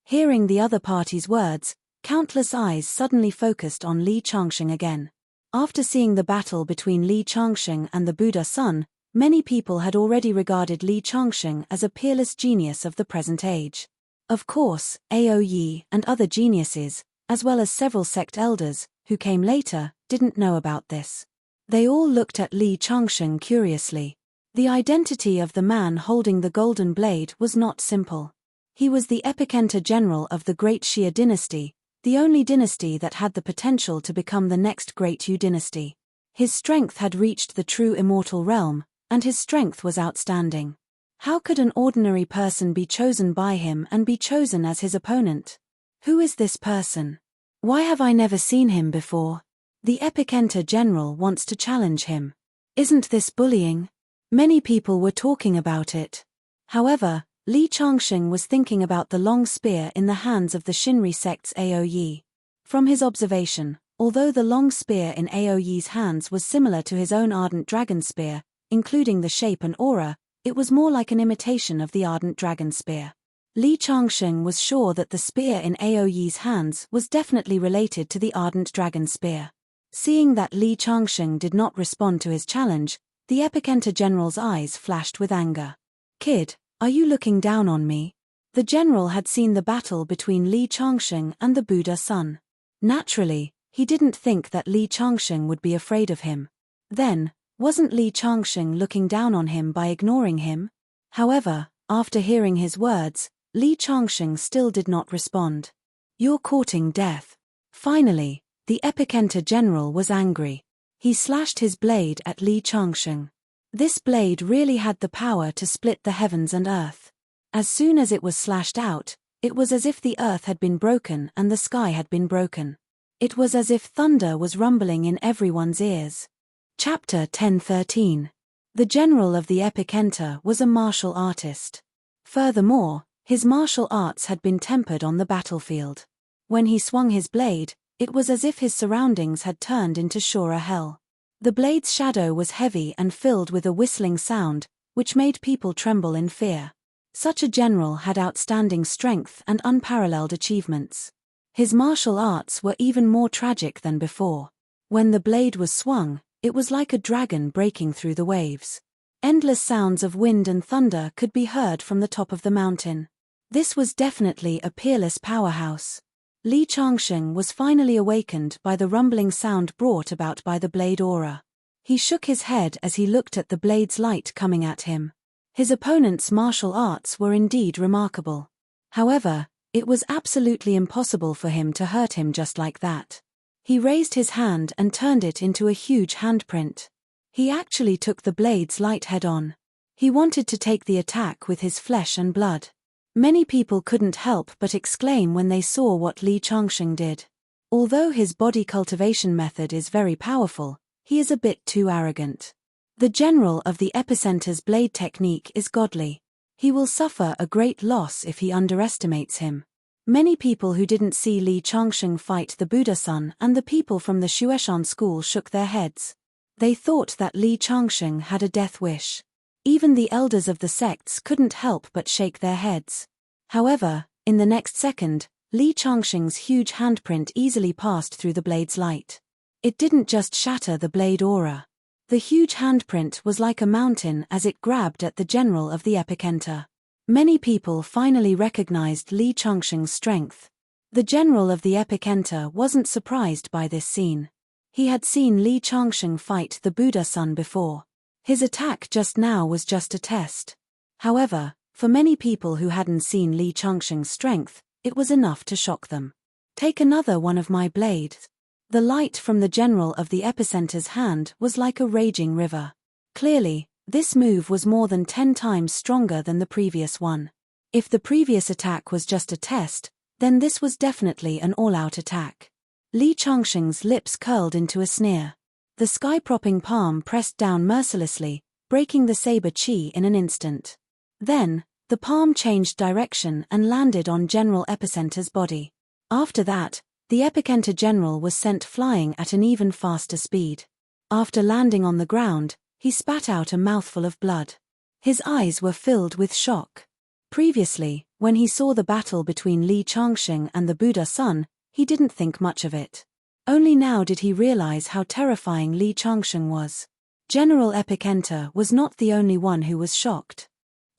Hearing the other party's words, countless eyes suddenly focused on Li Changsheng again. After seeing the battle between Li Changsheng and the Buddha Sun, many people had already regarded Li Changsheng as a peerless genius of the present age. Of course, Aoyi and other geniuses, as well as several sect elders, who came later, didn't know about this. They all looked at Li Changsheng curiously. The identity of the man holding the golden blade was not simple. He was the epicenter general of the Great Xia dynasty, the only dynasty that had the potential to become the next Great Yu dynasty. His strength had reached the true immortal realm, and his strength was outstanding. How could an ordinary person be chosen by him and be chosen as his opponent? Who is this person? Why have I never seen him before? The epicenter general wants to challenge him. Isn't this bullying? Many people were talking about it. However, Li Changsheng was thinking about the long spear in the hands of the Shinri sect's Aoyi. From his observation, although the long spear in Aoyi's hands was similar to his own ardent dragon spear, including the shape and aura, it was more like an imitation of the ardent dragon spear. Li Changsheng was sure that the spear in Aoyi's hands was definitely related to the ardent dragon spear. Seeing that Li Changsheng did not respond to his challenge, the epicenter general's eyes flashed with anger. "Kid, are you looking down on me?" The general had seen the battle between Li Changsheng and the Buddha Sun. Naturally, he didn't think that Li Changsheng would be afraid of him. Then, wasn't Li Changsheng looking down on him by ignoring him? However, after hearing his words, Li Changsheng still did not respond. "You're courting death." Finally, the epicenter general was angry. He slashed his blade at Li Changsheng. This blade really had the power to split the heavens and earth. As soon as it was slashed out, it was as if the earth had been broken and the sky had been broken. It was as if thunder was rumbling in everyone's ears. Chapter 10:13. The general of the epic enter was a martial artist. Furthermore, his martial arts had been tempered on the battlefield. When he swung his blade, it was as if his surroundings had turned into surer hell. The blade's shadow was heavy and filled with a whistling sound, which made people tremble in fear. Such a general had outstanding strength and unparalleled achievements. His martial arts were even more tragic than before. When the blade was swung, it was like a dragon breaking through the waves. Endless sounds of wind and thunder could be heard from the top of the mountain. This was definitely a peerless powerhouse. Li Changsheng was finally awakened by the rumbling sound brought about by the blade aura. He shook his head as he looked at the blade's light coming at him. His opponent's martial arts were indeed remarkable. However, it was absolutely impossible for him to hurt him just like that. He raised his hand and turned it into a huge handprint. He actually took the blade's light head-on. He wanted to take the attack with his flesh and blood. Many people couldn't help but exclaim when they saw what Li Changsheng did. Although his body cultivation method is very powerful, he is a bit too arrogant. The general of the epicenter's blade technique is godly. He will suffer a great loss if he underestimates him. Many people who didn't see Li Changsheng fight the Buddha-son and the people from the Xueshan school shook their heads. They thought that Li Changsheng had a death wish. Even the elders of the sects couldn't help but shake their heads. However, in the next second, Li Changsheng's huge handprint easily passed through the blade's light. It didn't just shatter the blade aura. The huge handprint was like a mountain as it grabbed at the general of the epic enter. Many people finally recognized Li Changsheng's strength. The general of the epic enter wasn't surprised by this scene. He had seen Li Changsheng fight the Buddha-son before. His attack just now was just a test. However, for many people who hadn't seen Li Changsheng's strength, it was enough to shock them. Take another one of my blades. The light from the general of the epicenter's hand was like a raging river. Clearly, this move was more than 10 times stronger than the previous one. If the previous attack was just a test, then this was definitely an all-out attack. Li Changsheng's lips curled into a sneer. The sky-propping palm pressed down mercilessly, breaking the saber chi in an instant. Then, the palm changed direction and landed on General Epicenter's body. After that, the Epicenter General was sent flying at an even faster speed. After landing on the ground, he spat out a mouthful of blood. His eyes were filled with shock. Previously, when he saw the battle between Li Changsheng and the Buddha-son, he didn't think much of it. Only now did he realize how terrifying Li Changsheng was. General Epicenter was not the only one who was shocked.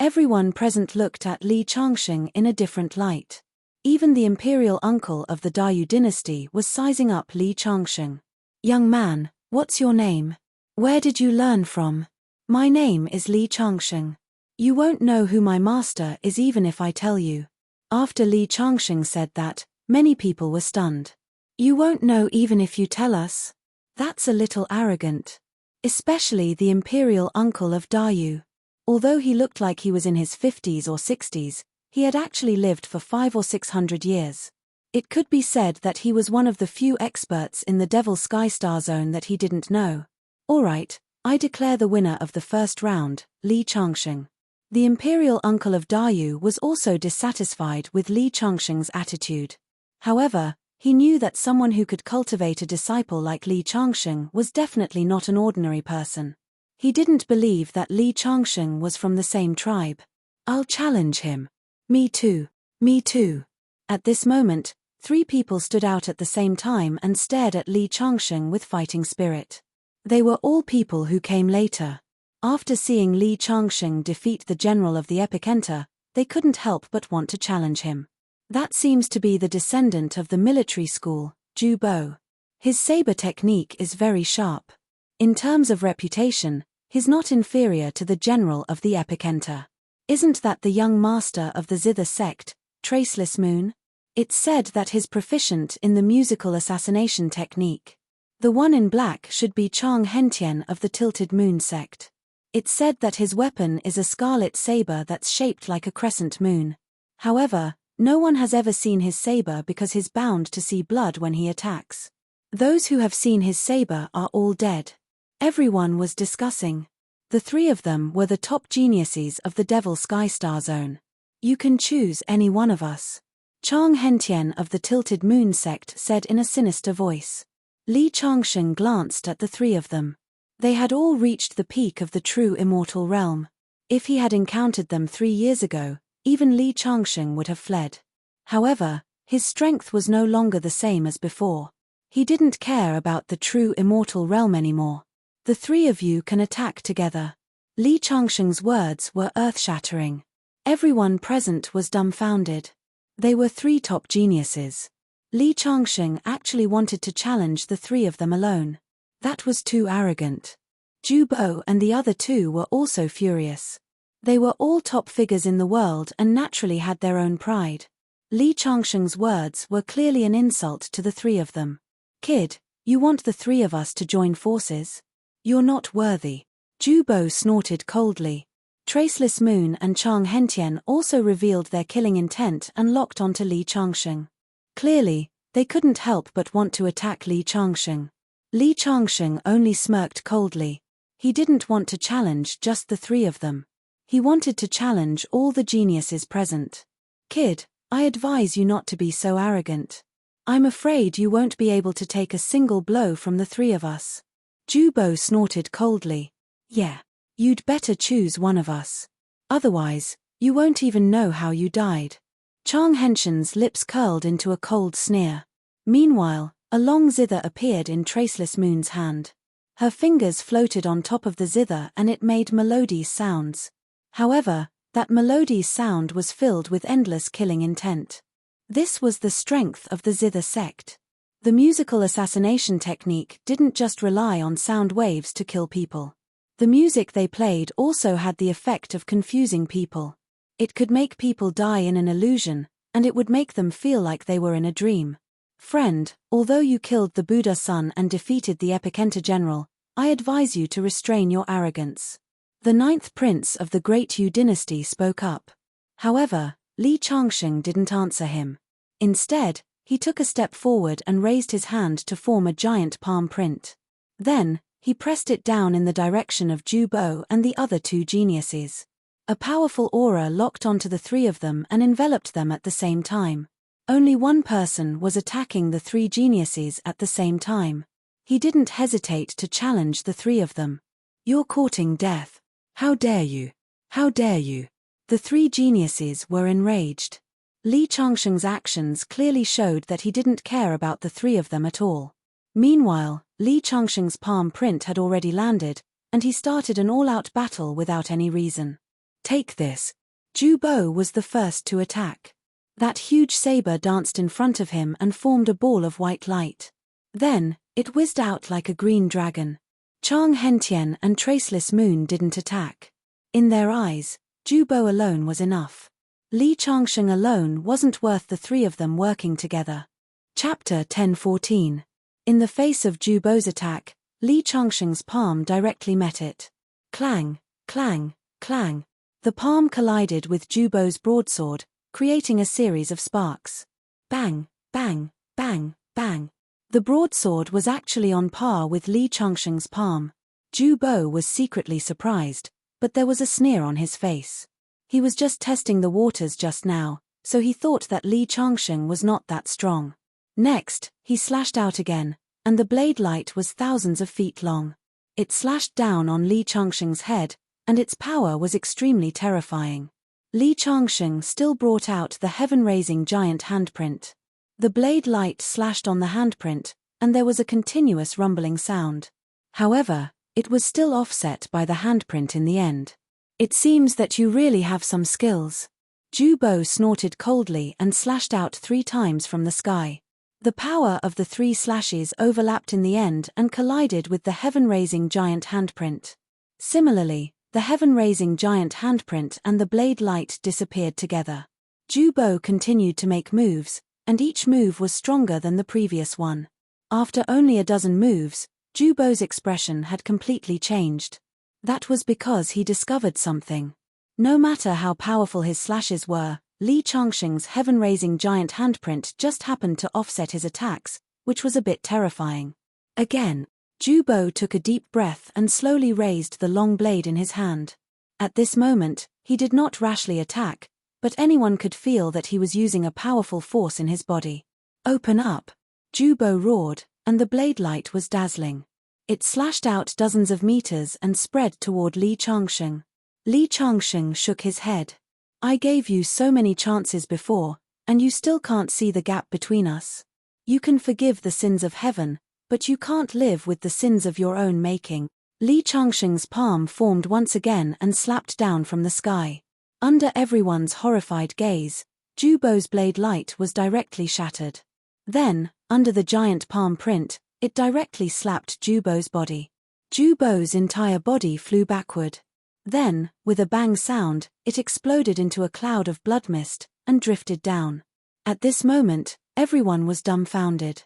Everyone present looked at Li Changsheng in a different light. Even the imperial uncle of the Dayu dynasty was sizing up Li Changsheng. "Young man, what's your name? Where did you learn from?" "My name is Li Changsheng. You won't know who my master is even if I tell you." After Li Changsheng said that, many people were stunned. "You won't know even if you tell us? That's a little arrogant." Especially the imperial uncle of Dayu. Although he looked like he was in his 50s or 60s, he had actually lived for 500 or 600 years. It could be said that he was one of the few experts in the Devil Sky Star Zone that he didn't know. "Alright, I declare the winner of the first round, Li Changsheng." The imperial uncle of Dayu was also dissatisfied with Li Changsheng's attitude. However, he knew that someone who could cultivate a disciple like Li Changsheng was definitely not an ordinary person. He didn't believe that Li Changsheng was from the same tribe. "I'll challenge him." "Me too. Me too." At this moment, 3 people stood out at the same time and stared at Li Changsheng with fighting spirit. They were all people who came later. After seeing Li Changsheng defeat the general of the Epicenter, they couldn't help but want to challenge him. That seems to be the descendant of the military school, Ju Bo. His saber technique is very sharp. In terms of reputation, he's not inferior to the general of the Epicenter. Isn't that the young master of the Zither sect, Traceless Moon? It's said that he's proficient in the musical assassination technique. The one in black should be Chang Hentian of the Tilted Moon sect. It's said that his weapon is a scarlet saber that's shaped like a crescent moon. However, No one has ever seen his saber because he's bound to see blood when he attacks. Those who have seen his saber are all dead. Everyone was discussing. The three of them were the top geniuses of the Devil Sky Star Zone. You can choose any one of us, Chang Hentian of the Tilted Moon sect said in a sinister voice. Li Changsheng glanced at the three of them. They had all reached the peak of the true immortal realm. If he had encountered them 3 years ago, even Li Changsheng would have fled. However, his strength was no longer the same as before. He didn't care about the true immortal realm anymore. The three of you can attack together. Li Changsheng's words were earth-shattering. Everyone present was dumbfounded. They were 3 top geniuses. Li Changsheng actually wanted to challenge the 3 of them alone. That was too arrogant. Zhu Bo and the other 2 were also furious. They were all top figures in the world and naturally had their own pride. Li Changsheng's words were clearly an insult to the 3 of them. Kid, you want the 3 of us to join forces? You're not worthy. Zhu Bo snorted coldly. Traceless Moon and Chang Hentian also revealed their killing intent and locked onto Li Changsheng. Clearly, they couldn't help but want to attack Li Changsheng. Li Changsheng only smirked coldly. He didn't want to challenge just the 3 of them. He wanted to challenge all the geniuses present. Kid, I advise you not to be so arrogant. I'm afraid you won't be able to take a single blow from the 3 of us. Zhu Bo snorted coldly. Yeah. You'd better choose one of us. Otherwise, you won't even know how you died. Chang Hentian's lips curled into a cold sneer. Meanwhile, a long zither appeared in Traceless Moon's hand. Her fingers floated on top of the zither and it made melodious sounds. However, that melodious sound was filled with endless killing intent. This was the strength of the zither sect. The musical assassination technique didn't just rely on sound waves to kill people. The music they played also had the effect of confusing people. It could make people die in an illusion, and it would make them feel like they were in a dream. Friend, although you killed the Buddha Son and defeated the Epicenter General, I advise you to restrain your arrogance. The 9th prince of the Great Yu dynasty spoke up. However, Li Changsheng didn't answer him. Instead, he took a step forward and raised his hand to form a giant palm print. Then, he pressed it down in the direction of Zhu Bo and the other 2 geniuses. A powerful aura locked onto the 3 of them and enveloped them at the same time. Only one person was attacking the 3 geniuses at the same time. He didn't hesitate to challenge the 3 of them. You're courting death. How dare you? How dare you? The 3 geniuses were enraged. Li Changsheng's actions clearly showed that he didn't care about the 3 of them at all. Meanwhile, Li Changsheng's palm print had already landed, and he started an all-out battle without any reason. Take this. Zhu Bo was the first to attack. That huge saber danced in front of him and formed a ball of white light. Then, it whizzed out like a green dragon. Chang Hentian and Traceless Moon didn't attack. In their eyes, Zhu Bo alone was enough. Li Changsheng alone wasn't worth the 3 of them working together. Chapter 1014. In the face of Zhu Bo's attack, Li Changsheng's palm directly met it. Clang, clang, clang. The palm collided with Zhu Bo's broadsword, creating a series of sparks. Bang, bang, bang, bang. The broadsword was actually on par with Li Changsheng's palm. Zhu Bo was secretly surprised, but there was a sneer on his face. He was just testing the waters just now, so he thought that Li Changsheng was not that strong. Next, he slashed out again, and the blade light was thousands of feet long. It slashed down on Li Changsheng's head, and its power was extremely terrifying. Li Changsheng still brought out the heaven-raising giant handprint. The blade light slashed on the handprint, and there was a continuous rumbling sound. However, it was still offset by the handprint in the end. It seems that you really have some skills. Zhu Bo snorted coldly and slashed out 3 times from the sky. The power of the 3 slashes overlapped in the end and collided with the heaven-raising giant handprint. Similarly, the heaven-raising giant handprint and the blade light disappeared together. Zhu Bo continued to make moves, and each move was stronger than the previous one. After only a dozen moves, Zhu Bo's expression had completely changed. That was because he discovered something. No matter how powerful his slashes were, Li Changxing's heaven-raising giant handprint just happened to offset his attacks, which was a bit terrifying. Again, Zhu Bo took a deep breath and slowly raised the long blade in his hand. At this moment, he did not rashly attack, but anyone could feel that he was using a powerful force in his body. "Open up!" Zhu Bo roared, and the blade light was dazzling. It slashed out dozens of meters and spread toward Li Changxing. Li Changxing shook his head. "I gave you so many chances before, and you still can't see the gap between us. You can forgive the sins of heaven, but you can't live with the sins of your own making." Li Changxing's palm formed once again and slapped down from the sky. Under everyone's horrified gaze, Zhu Bo's blade light was directly shattered. Then, under the giant palm print, it directly slapped Zhu Bo's body. Zhu Bo's entire body flew backward. Then, with a bang sound, it exploded into a cloud of blood mist and drifted down. At this moment, everyone was dumbfounded.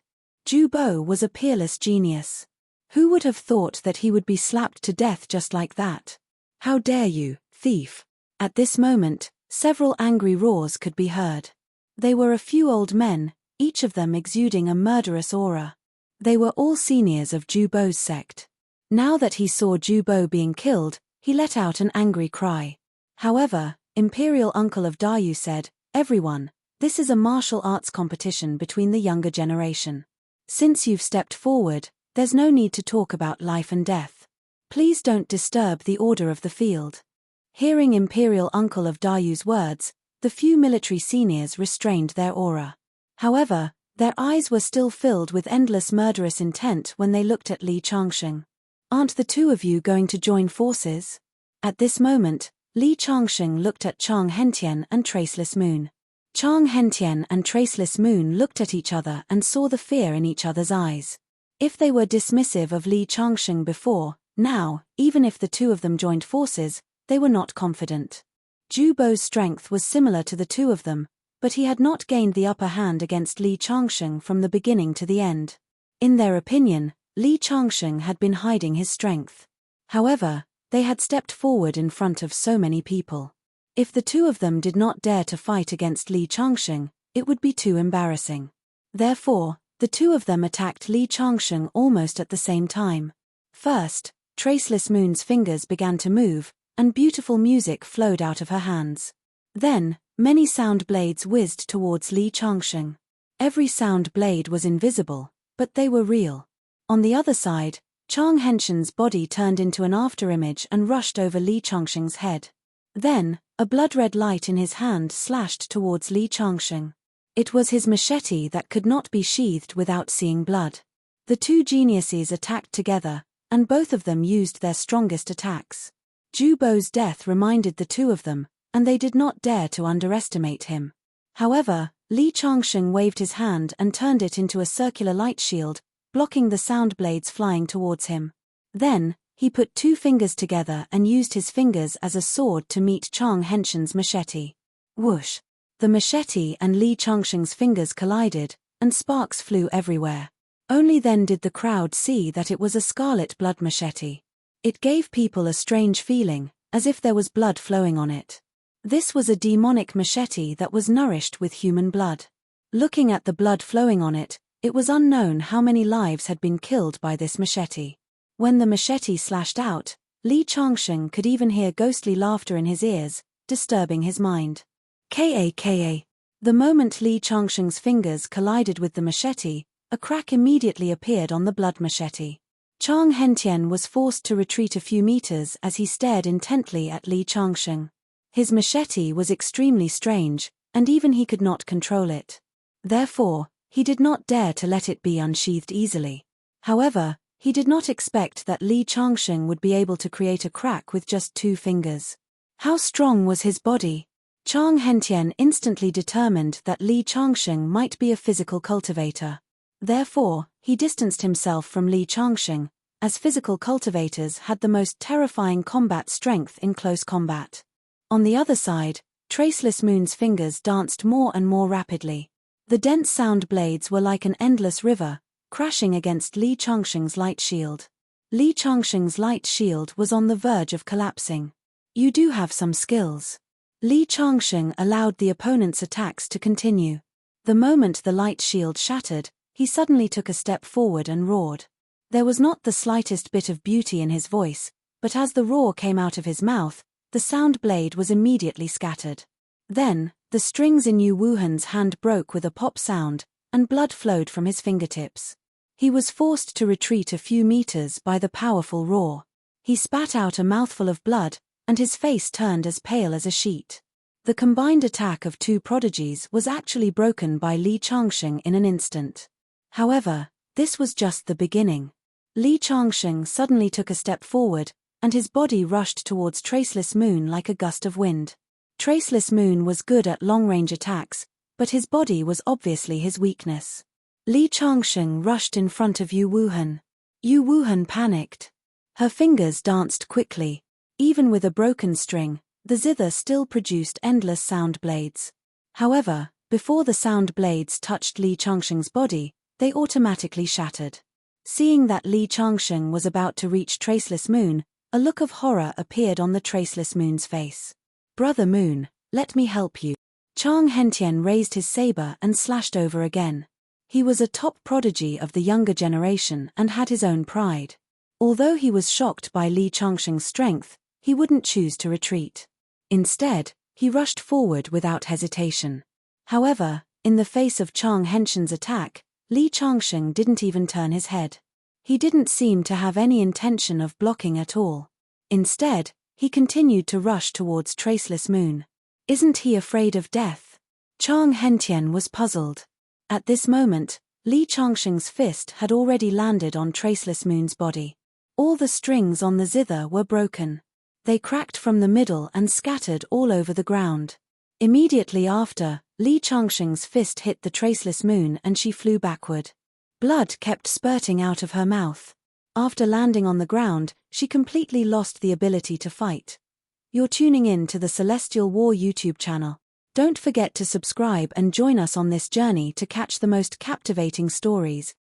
Zhu Bo was a peerless genius. Who would have thought that he would be slapped to death just like that? "How dare you, thief!" At this moment, several angry roars could be heard. They were a few old men, each of them exuding a murderous aura. They were all seniors of Zhu Bo's sect. Now that he saw Zhu Bo being killed, he let out an angry cry. However, Imperial Uncle of Dayu said, "Everyone, this is a martial arts competition between the younger generation. Since you've stepped forward, there's no need to talk about life and death. Please don't disturb the order of the field." Hearing Imperial Uncle of Dayu's words, the few military seniors restrained their aura. However, their eyes were still filled with endless murderous intent when they looked at Li Changxing. "Aren't the two of you going to join forces?" At this moment, Li Changxing looked at Chang Hentian and Traceless Moon. Chang Hentian and Traceless Moon looked at each other and saw the fear in each other's eyes. If they were dismissive of Li Changxing before, now, even if the two of them joined forces, they were not confident. Zhu Bo's strength was similar to the two of them, but he had not gained the upper hand against Li Changxing from the beginning to the end. In their opinion, Li Changxing had been hiding his strength. However, they had stepped forward in front of so many people. If the two of them did not dare to fight against Li Changxing, it would be too embarrassing. Therefore, the two of them attacked Li Changxing almost at the same time. First, Traceless Moon's fingers began to move, and beautiful music flowed out of her hands. Then, many sound blades whizzed towards Li Changxing. Every sound blade was invisible, but they were real. On the other side, Chang Hentian's body turned into an afterimage and rushed over Li Changxing's head. Then, a blood-red light in his hand slashed towards Li Changxing. It was his machete that could not be sheathed without seeing blood. The two geniuses attacked together, and both of them used their strongest attacks. Zhu Bo's death reminded the two of them, and they did not dare to underestimate him. However, Li Changxing waved his hand and turned it into a circular light shield, blocking the sound blades flying towards him. Then, he put two fingers together and used his fingers as a sword to meet Chang Hentian's machete. Whoosh! The machete and Li Changxing's fingers collided, and sparks flew everywhere. Only then did the crowd see that it was a scarlet blood machete. It gave people a strange feeling, as if there was blood flowing on it. This was a demonic machete that was nourished with human blood. Looking at the blood flowing on it, it was unknown how many lives had been killed by this machete. When the machete slashed out, Li Changxing could even hear ghostly laughter in his ears, disturbing his mind. Ka. The moment Li Changxing's fingers collided with the machete, a crack immediately appeared on the blood machete. Chang Hentian was forced to retreat a few meters as he stared intently at Li Changxing. His machete was extremely strange, and even he could not control it. Therefore, he did not dare to let it be unsheathed easily. However, he did not expect that Li Changxing would be able to create a crack with just two fingers. How strong was his body? Chang Hentian instantly determined that Li Changxing might be a physical cultivator. Therefore, he distanced himself from Li Changxing, as physical cultivators had the most terrifying combat strength in close combat. On the other side, Traceless Moon's fingers danced more and more rapidly. The dense sound blades were like an endless river, crashing against Li Changxing's light shield. Li Changxing's light shield was on the verge of collapsing. "You do have some skills." Li Changsheng allowed the opponent's attacks to continue. The moment the light shield shattered, he suddenly took a step forward and roared. There was not the slightest bit of beauty in his voice, but as the roar came out of his mouth, the sound blade was immediately scattered. Then, the strings in Yu Wuhan's hand broke with a pop sound, and blood flowed from his fingertips. He was forced to retreat a few meters by the powerful roar. He spat out a mouthful of blood, and his face turned as pale as a sheet. The combined attack of two prodigies was actually broken by Li Changsheng in an instant. However, this was just the beginning. Li Changsheng suddenly took a step forward, and his body rushed towards Traceless Moon like a gust of wind. Traceless Moon was good at long-range attacks, but his body was obviously his weakness. Li Changsheng rushed in front of Yu Wuhan. Yu Wuhan panicked. Her fingers danced quickly. Even with a broken string, the zither still produced endless sound blades. However, before the sound blades touched Li Changsheng's body, they automatically shattered. Seeing that Li Changsheng was about to reach Traceless Moon, a look of horror appeared on the Traceless Moon's face. "Brother Moon, let me help you." Chang Hentian raised his saber and slashed over again. He was a top prodigy of the younger generation and had his own pride. Although he was shocked by Li Changsheng's strength, he wouldn't choose to retreat. Instead, he rushed forward without hesitation. However, in the face of Chang Hentian's attack, Li Changsheng didn't even turn his head. He didn't seem to have any intention of blocking at all. Instead, he continued to rush towards Traceless Moon. Isn't he afraid of death? Chang Hentian was puzzled. At this moment, Li Changsheng's fist had already landed on Traceless Moon's body. All the strings on the zither were broken. They cracked from the middle and scattered all over the ground. Immediately after, Li Changsheng's fist hit the Traceless Moon and she flew backward. Blood kept spurting out of her mouth. After landing on the ground, she completely lost the ability to fight. You're tuning in to the Celestial War YouTube channel. Don't forget to subscribe and join us on this journey to catch the most captivating stories.